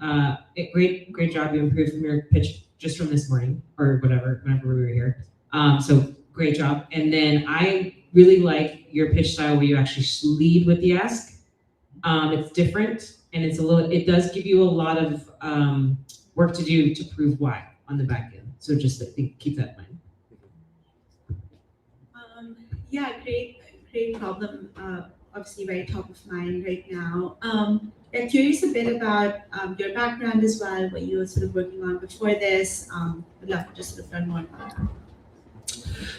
great job. You improved from your pitch just from this morning or whenever we were here. So great job. And then I really like your pitch style where you actually keep with the ask. It's different and it does give you a lot of work to do to prove why on the back end. So just keep that in mind.
Yeah, great problem. obviously very top of mind right now. I'm curious a bit about your background as well, what you were sort of working on before this. Would love to just sort of learn more about that.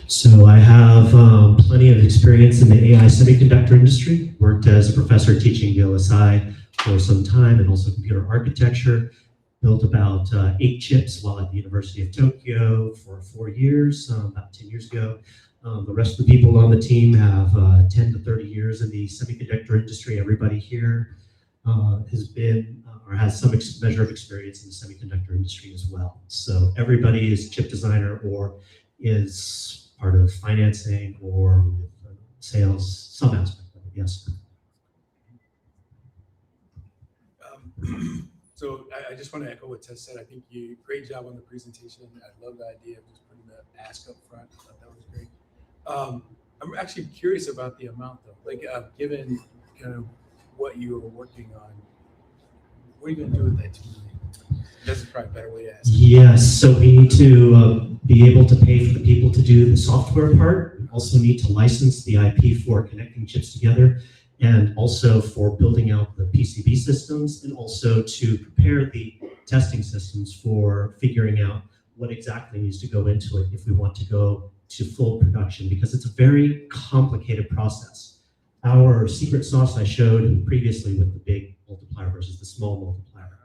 So I have plenty of experience in the AI semiconductor industry. Worked as a professor teaching VLSI for some time and also computer architecture. Built about 8 chips while at the University of Tokyo for 4 years, about 10 years ago. The rest of the people on the team have 10 to 30 years in the semiconductor industry. Everybody here has been or has some measure of experience in the semiconductor industry as well. So everybody is chip designer or is part of financing or sales, some aspect of it, yes.
So I just want to echo what Tess said. I think you great job on the presentation. I love the idea of just putting the ask up front. I thought that was great. I'm actually curious about the amount though. Like given kind of what you were working on, what are you going to do with that $2 million? That's probably a better way to ask.
Yes, so we need to be able to pay for the people to do the software part. We also need to license the IP for connecting chips together, and also for building out the PCB systems, and also to prepare the testing systems for figuring out what exactly needs to go into it if we want to go to full production, because it's a very complicated process. Our secret sauce I showed previously with the big multiplier versus the small multiplier,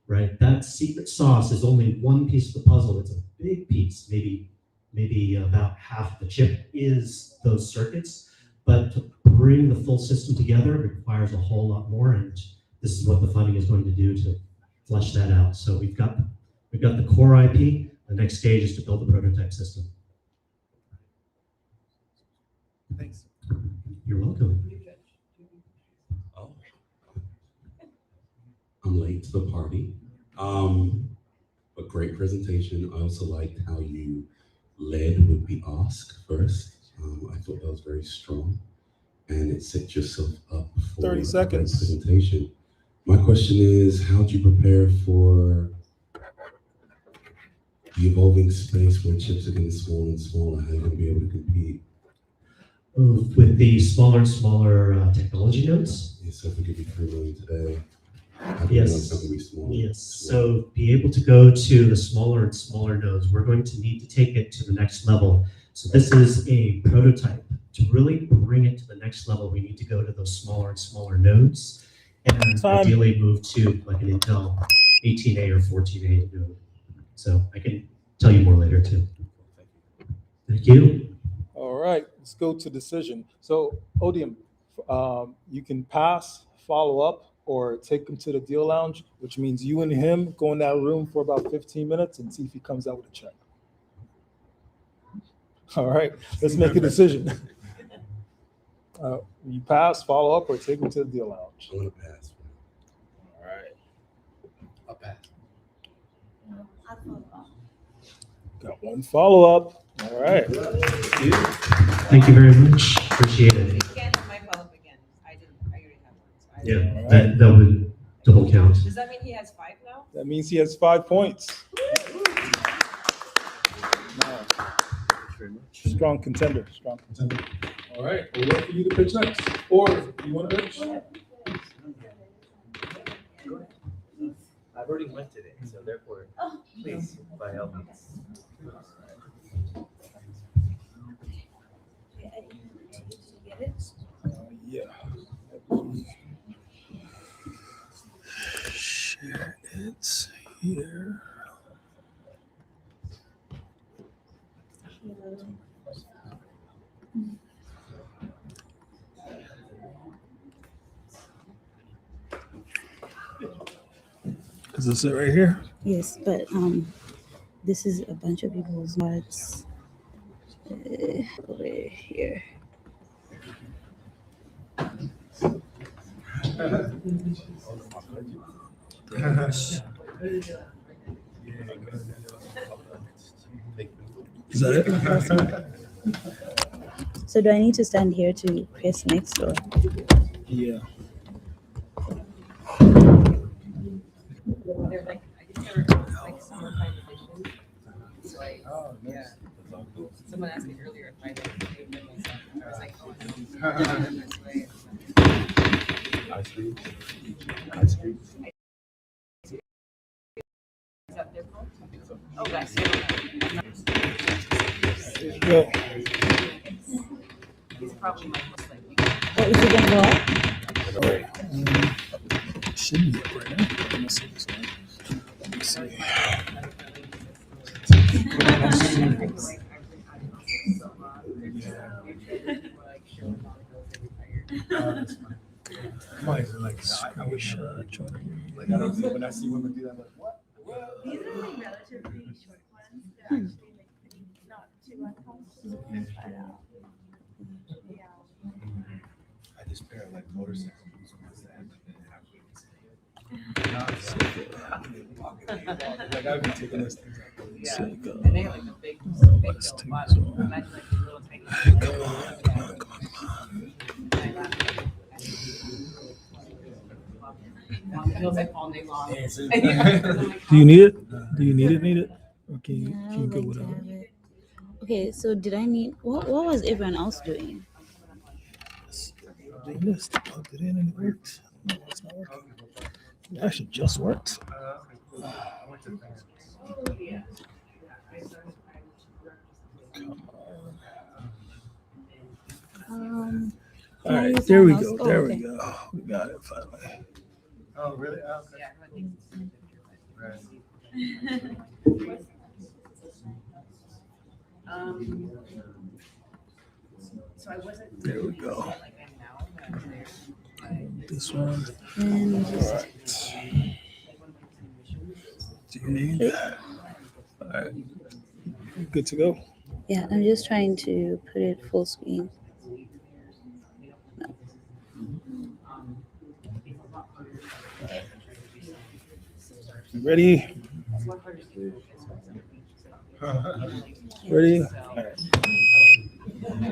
right? That secret sauce is only one piece of the puzzle. It's a big piece, maybe about half the chip is those circuits, but to bring the full system together requires a whole lot more, and this is what the funding is going to do to flesh that out. So we've got the core IP. The next stage is to build the prototype system.
Thanks.
You're welcome.
Oh. I'm late to the party. A great presentation. I also liked how you led with the ask first. I thought that was very strong, and it set yourself up for
30 seconds.
A great presentation. My question is, how do you prepare for the evolving space where chips are getting smaller and smaller? How are you going to be able to compete?
With the smaller and smaller technology nodes?
Yeah, so if we give you 3 million today, how do
Yes.
you know it's not going to be smaller?
Yes. So be able to go to the smaller and smaller nodes. We're going to need to take it to the next level. So this is a prototype. To really bring it to the next level, we need to go to those smaller and smaller nodes, and ideally move to like an Intel 18A or 14A node. So I can tell you more later too. Thank you.
All right, let's go to decision. So Odium, you can pass, follow up, or take him to the deal lounge, which means you and him go in that room for about 15 minutes and see if he comes out with a check. All right, let's make a decision. You pass, follow up, or take him to the deal lounge.
I'm going to pass.
All right.
I'll pass.
Got one follow up. All right.
Thank you very much. Appreciate it.
Again, my follow up again. I already have one. So
Yeah, that would double count.
Does that mean he has 5 now?
That means he has 5 points. Strong contender. Strong contender. All right, we'll wait for you to pitch next. Or you want to pitch?
I've already went today, so therefore, please, by help me.
Yeah. Share it here. Is this it right here?
Yes, but this is a bunch of people's notes over here.
Is that it?
So do I need to stand here to press next or?
Yeah.
They're like, I guess they're like summertime edition. So like, yeah. Someone asked me earlier if I like saved them myself. I was like, oh, I don't know this way. Oh, bless you.
Go.
He's probably my most likely.
Oh, is it gonna go up?
Should be up right now. Let me see this one. Let me see. Might like squish. Like I don't see when I see women do that. I'm like, what?
These are like relatively short ones. They're actually like pretty, not too uncomfortable. But, yeah.
I just pair like motorcycle boots with that. Like I've been taking those things out.
Yeah. And they have like the big bottom. Imagine like the little tiny. It feels like all day long.
Do you need it? Do you need it? Need it? Or can you,
Yeah, I
can you
would
go
like to
without?
have it. Okay, so did I need what was everyone else doing?
Doing this, plugged it in and it worked. No, it's not working. It actually just worked.
Can
All
I
right,
use
there we
someone
go.
else? Oh,
There
okay.
we go. We got it finally.
Oh, really? Oh, okay. Right.
So I wasn't.
There we go.
Like I know that
This one.
And
All right. Do you need that? All right. Good to go.
yeah, I'm just trying to put it full screen.
You ready? Ready? All right.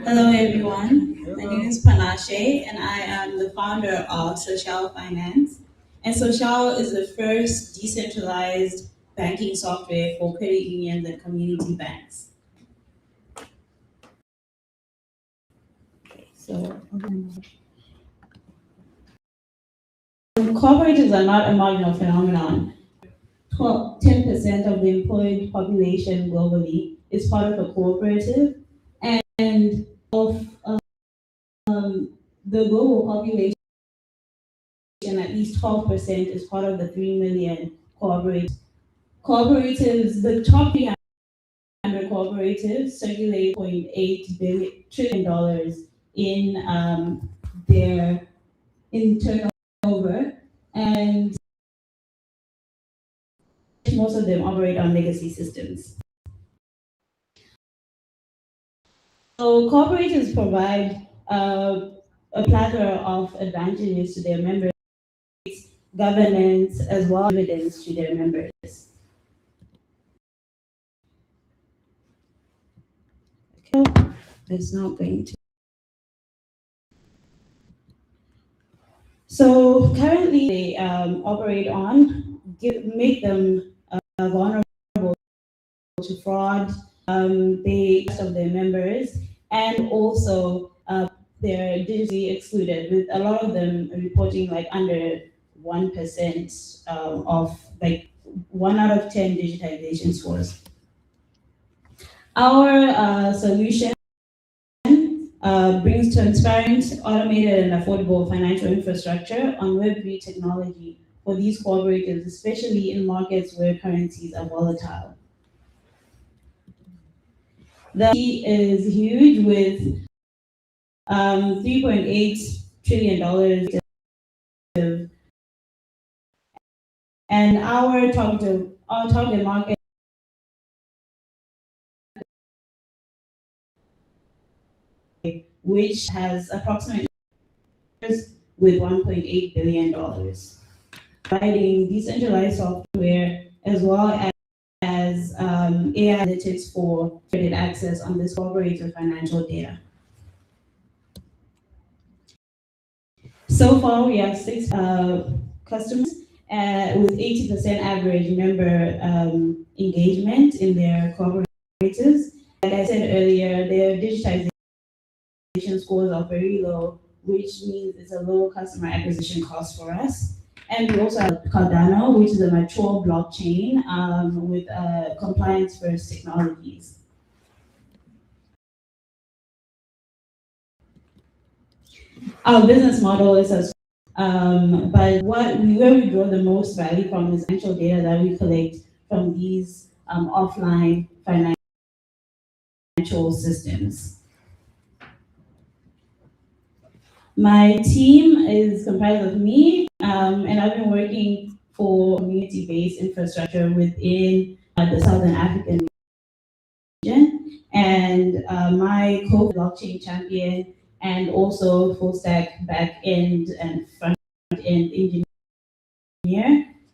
Hello everyone, my name is Panache and I am the founder of Social Finance. And Social is the first decentralized banking software for credit unions and community banks.
So
Cooperatives are not a marginal phenomenon. 10% of the employed population globally is part of a cooperative, and of the global population, at least 12% is part of the 3 million cooperatives. The top 300 cooperatives circulate $0.8 trillion in their turnover, and most of them operate on legacy systems. So cooperatives provide a plethora of advantages to their members, governance, as well as dividends to their members. Okay. It's not going to. So currently they operate on, make them vulnerable to fraud, they of their members, and also they're digitally excluded, with a lot of them reporting like under 1% of like 1 out of 10 digitization scores. Our solution brings transparent, automated, and affordable financial infrastructure on Web3 technology for these cooperatives, especially in markets where currencies are volatile. The fee is huge, with $3.8 trillion, and our target market which has approximately with $1.8 billion, providing decentralized software as well as AI analytics for credit access on this cooperative financial data. So far, we have 6 customers with 80% average member engagement in their cooperatives. Like I said earlier, their digitization scores are very low, which means it's a low customer acquisition cost for us. And we also have Cardano, which is a mature blockchain with compliance-first technologies. Our business model is as but where we draw the most value from is actual data that we collect from these offline financial systems. My team is comprised of me, and I've been working for community-based infrastructure within the Southern African region, and my co-blockchain champion and also full stack back-end and front-end engineer,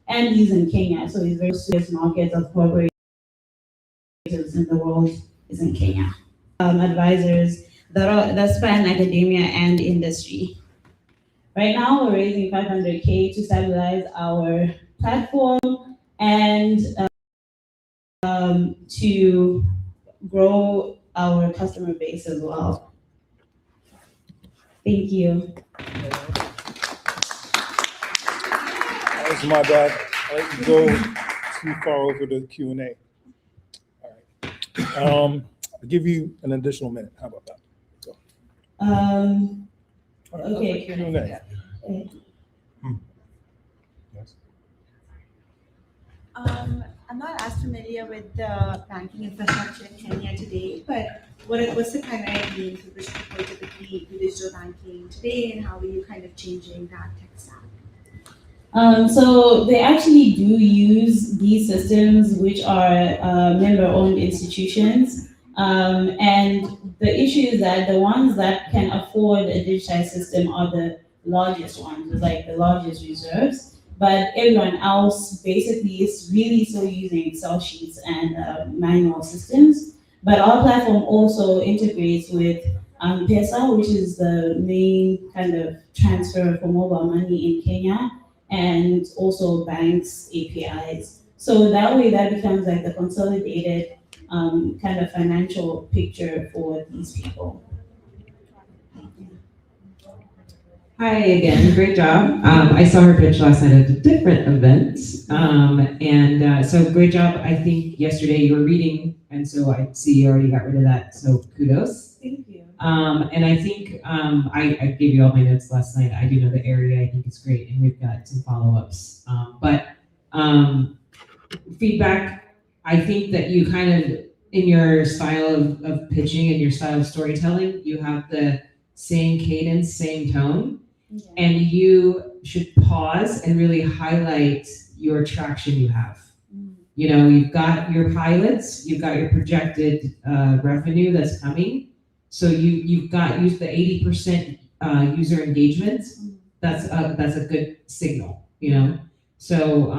and he's in Kenya, so he's very serious market of corporations in the world is in Kenya. Advisors that span academia and industry. Right now, we're raising 500K to stabilize our platform and to grow our customer base as well. Thank you.
That's my bad. I let you go too far over the Q&A. All right. I'll give you an additional minute. How about that? Go.
Okay.
Q&A. Yes.
I'm not as familiar with the banking infrastructure in Kenya today, but what's the primary means with which people typically do digital banking today, and how are you kind of changing that tech stack?
So they actually do use these systems, which are member-owned institutions. And the issue is that the ones that can afford a digitized system are the largest ones, like the largest reserves. But everyone else basically is really still using Excel sheets and manual systems. But our platform also integrates with M-Pesa, which is the main kind of transfer for mobile money in Kenya, and also banks' APIs. So that way that becomes like the consolidated kind of financial picture for these people.
Hi again, great job. I saw her pitch last night at a different event. So great job. I think yesterday you were reading, and so I see you already got rid of that, so kudos.
Thank you.
And I think I gave you all my notes last night. I do know the area, I think it's great, and we've got some follow-ups. Feedback, I think that you kind of, in your style of pitching and your style of storytelling, you have the same cadence, same tone. And you should pause and really highlight your traction you have. You know, you've got your pilots, you've got your projected revenue that's coming. So you've got the 80% user engagement. That's a good signal, you know. So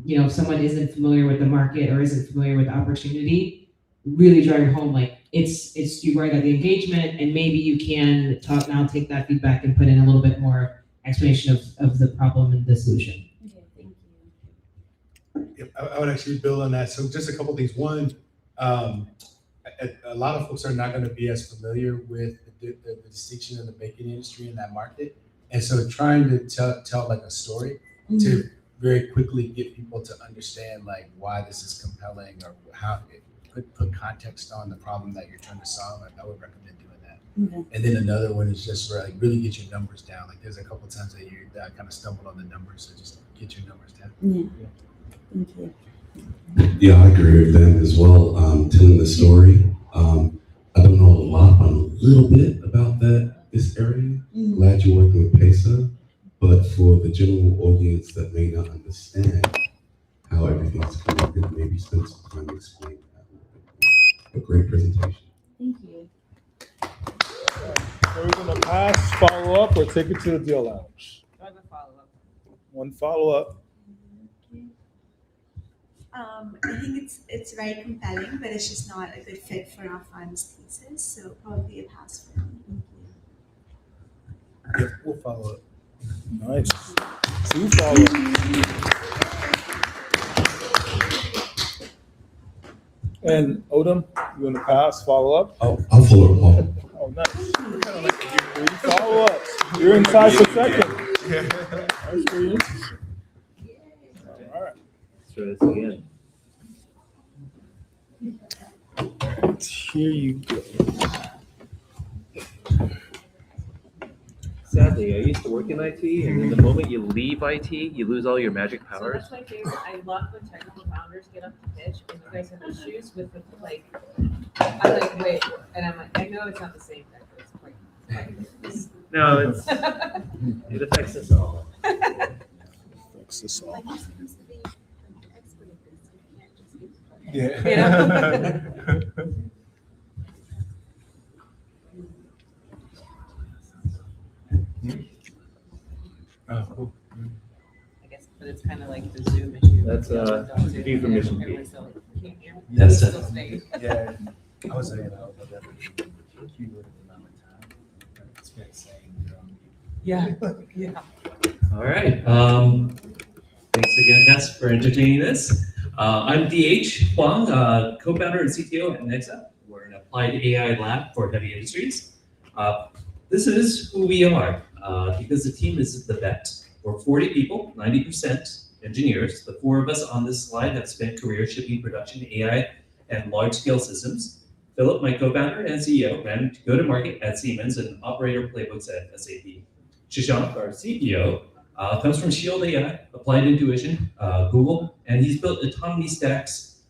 if someone isn't familiar with the market or isn't familiar with the opportunity, really drive home like it's you already got the engagement, and maybe you can take that feedback and put in a little bit more explanation of the problem and the solution.
Okay, thank you.
I would actually build on that. So just a couple things. One, a lot of folks are not going to be as familiar with the distinction in the banking industry in that market, and so trying to tell like a story to very quickly get people to understand like why this is compelling or how it put context on the problem that you're trying to solve. I would recommend doing that.
Okay.
And then another one is just like really get your numbers down. Like there's a couple times that you kind of stumbled on the numbers, so just get your numbers down.
Yeah. Thank you.
Yeah, I agree with them as well. Telling the story. I don't know a lot, but a little bit about this area. Glad you're working with Pesa, but for the general audience that may not understand how everything's connected, maybe spend some time explaining that a little bit. A great presentation.
Thank you.
So we're gonna pass, follow up, or take it to the deal lounge. One follow up.
I think it's very compelling, but it's just not a good fit for our fund's thesis. So probably a pass for me.
Yeah, we'll follow up.
Nice. Two follow up. And Odom, you want to pass, follow up?
I'll follow up.
Oh, nice. Three follow ups. You're inside for second. That's pretty interesting. All right.
Let's try this again.
Here you go.
Sadly, I used to work in IT, and then the moment you leave IT, you lose all your magic
So
powers.
that's my favorite. I love when technical founders get up to pitch and you guys have issues with the like. I'm like, wait, and I'm like, I know it's not the same thing, but it's like.
No, it's it affects us all.
Affects us all. Yeah. Oh, cool.
I guess, but it's kind of like the Zoom issue.
That's view from Mission Peak.
Everyone's so, can't hear me.
That's
Still staying.
Yeah, I was saying that. Keyword amount of time. It's been saying.
Yeah, yeah.
All right. Thanks again, Tess, for entertaining this. I'm DH Huang, co-founder and CTO at Nexa. We're an applied AI lab for heavy industries. This is who we are because the team is the bet. We're 40 people, 90% engineers. The four of us on this slide have spent careers shipping production AI and large-scale systems. Philip, my co-founder and CEO, ran go-to-market at Siemens and operator playbooks at SAP. Shashank, our CPO, comes from Shield AI, Applied Intuition, Google, and he's built autonomy stacks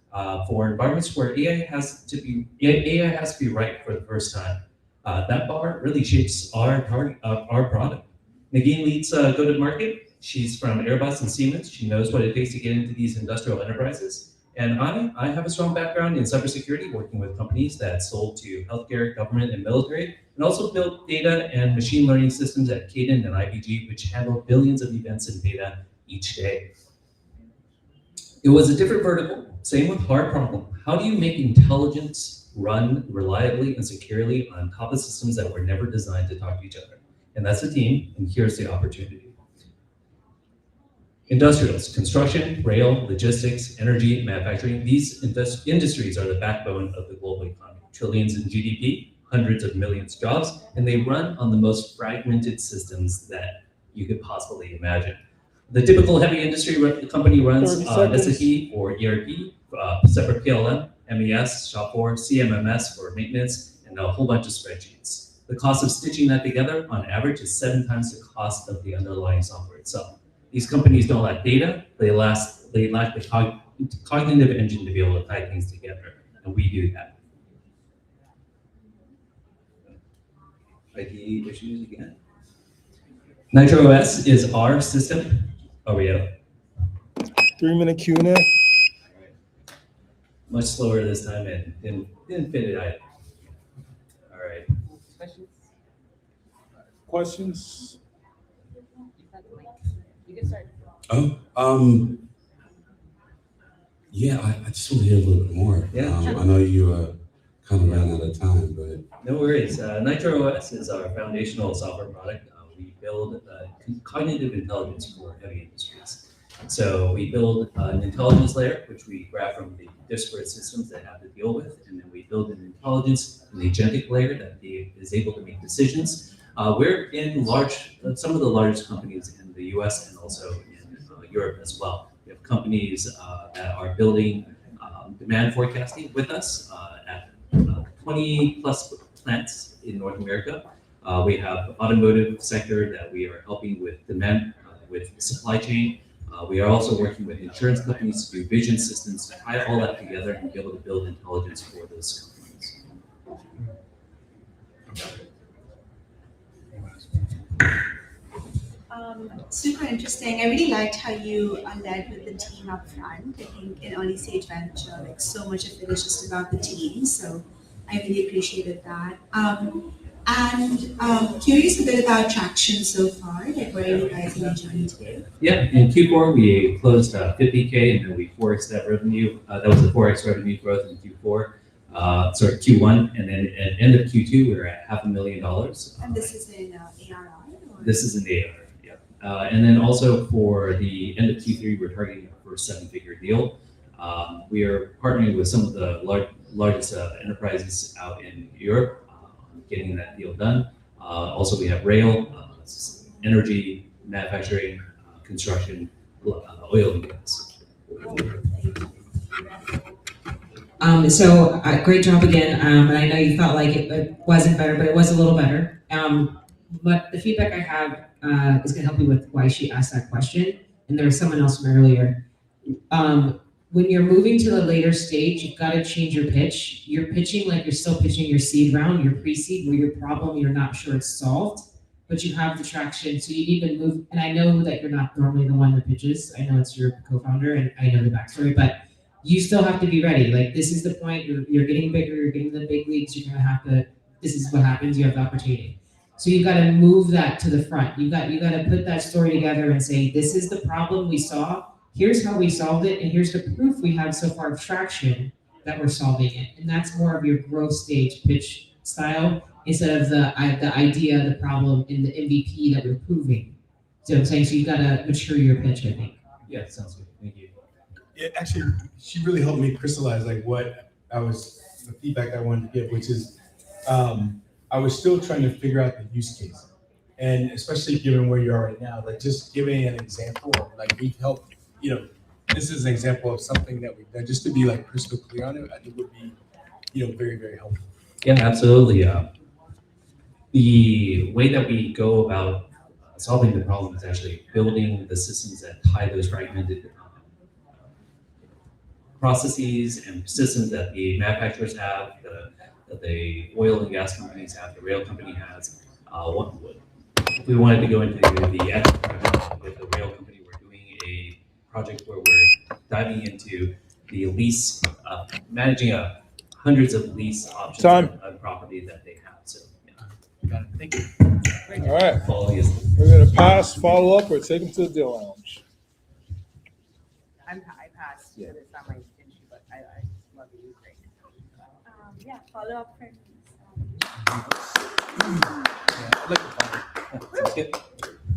for environments where AI has to be right for the first time. That bar really shapes our product. Nagin leads go-to-market. She's from Airbus and Siemens. She knows what it takes to get into these industrial enterprises. And I have a strong background in cybersecurity, working with companies that sold to healthcare, government, and military, and also built data and machine learning systems at Cadent and IPG, which handle billions of events and data each day. It was a different vertical, same with hard problem. How do you make intelligence run reliably and securely on top of systems that were never designed to talk to each other? And that's the team, and here's the opportunity. Industrials, construction, rail, logistics, energy, manufacturing, these industries are the backbone of the global economy. Trillions in GDP, hundreds of millions of jobs, and they run on the most fragmented systems that you could possibly imagine. The typical heavy industry company runs SAP or ERP, separate PLM, MES, Shop4, CMMS for maintenance, and a whole bunch of spreadsheets. The cost of stitching that together, on average, is 7 times the cost of the underlying software itself. These companies don't lack data, they lack the cognitive engine to be able to tie things together, and we do that. IT issues again. Nitro OS is our system. Oh, we have
3-minute Q&A.
Much slower this time and didn't fit it either. All right.
Questions?
You can start.
Yeah, I just want to hear a little bit more.
Yeah, sure.
I know you kind of ran out of time, but.
No worries. Nitro OS is our foundational software product. We build cognitive intelligence for heavy industries. So we build an intelligence layer, which we grab from the disparate systems that have to deal with, and then we build an intelligence, an agentic layer that is able to make decisions. We're in some of the largest companies in the US and also in Europe as well. We have companies that are building demand forecasting with us at 20 plus plants in North America. We have automotive sector that we are helping with demand, with supply chain. We are also working with insurance companies to do vision systems to tie all that together and be able to build intelligence for those companies.
Super interesting. I really liked how you led with the team up front. I think in early stage venture, like so much of it is just about the team. So I really appreciated that. Curious a bit about traction so far. Like where are you guys in the journey today?
Yeah, in Q4 we closed 50K and then we 4x that revenue. That was a 4x revenue growth in Q4. Q1, and then at end of Q2 we were at $500,000.
And this is in ARR? Or?
This is in ARR. And then also for the end of Q3, we're targeting our first 7-figure deal. We are partnering with some of the largest enterprises out in Europe, getting that deal done. Also, we have rail, energy, manufacturing, construction, oil and gas.
Great job again. And I know you felt like it wasn't better, but it was a little better. But the feedback I have is going to help you with why she asked that question. And there was someone else from earlier. When you're moving to the later stage, you've got to change your pitch. You're pitching like you're still pitching your seed round, your pre-seed, where your problem, you're not sure it's solved, but you have the traction. So you need to move. And I know that you're not normally the one that pitches. I know it's your co-founder and I know the backstory, but you still have to be ready. Like, this is the point. You're getting bigger. You're getting to the big leagues. You're going to have to, this is what happens. You have the opportunity. So you've got to move that to the front. You got to put that story together and say, this is the problem we saw. Here's how we solved it, and here's the proof we have so far of traction that we're solving it. And that's more of your growth stage pitch style instead of the idea, the problem, and the MVP that we're proving. So I'm saying, so you've got to mature your pitch, I think.
Yeah, sounds good. Thank you.
Yeah, actually, she really helped me crystallize like what the feedback I wanted to give, which is I was still trying to figure out the use case. And especially given where you are right now, like just giving an example of like we've helped, this is an example of something that we've done, just to be like crystal clear on it, I think would be, very, very helpful.
Yeah, absolutely. The way that we go about solving the problem is actually building the systems that tie those fragmented processes and systems that the manufacturers have, that the oil and gas companies have, the rail company has. If we wanted to go into the actual project with the rail company, we're doing a project where we're diving into the lease, managing hundreds of lease options on property that they have. So, yeah. Thank you.
All right.
Quality is
We're gonna pass, follow up, or take them to the deal lounge.
I passed, but it's not my issue, but I love you, great.
Yeah, follow up from.
I'd like to follow.
Sounds good.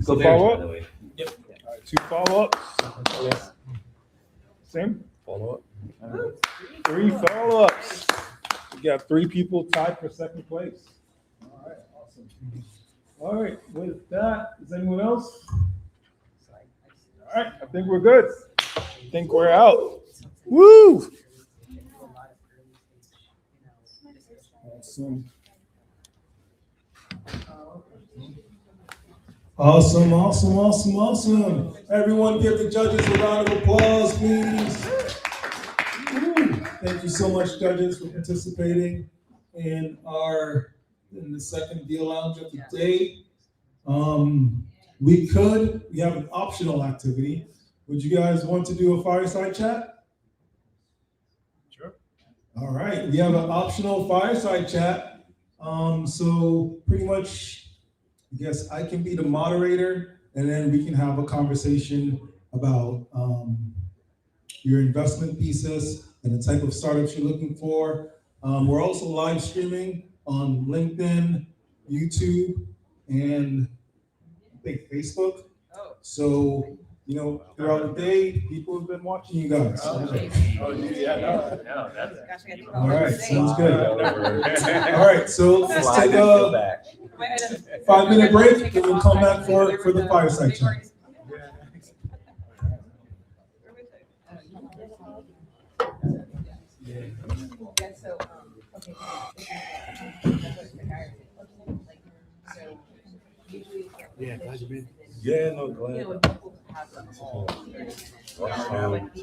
So
Go
follow
Bears,
up?
by the way. Yep.
All right, 2 follow-ups. Same?
Follow up.
3 follow-ups. We got 3 people tied for second place. All right, awesome. All right, with that, is anyone else? All right, I think we're good. I think we're out. Woo! Awesome.
Awesome, awesome, awesome, awesome. Everyone give the judges a round of applause, please. Woo. Thank you so much, judges, for participating in the second deal lounge of the day. We have an optional activity. Would you guys want to do a fireside chat?
Sure.
All right, we have an optional fireside chat. So pretty much, I guess I can be the moderator, and then we can have a conversation about your investment thesis and the type of startups you're looking for. We're also live streaming on LinkedIn, YouTube, and I think Facebook. So, throughout the day, people have been watching you guys.
No,
All right, sounds good. All right, so let's take a 5-minute break, and we'll come back for the fireside chat.
Yeah, glad you been. Yeah, no, glad.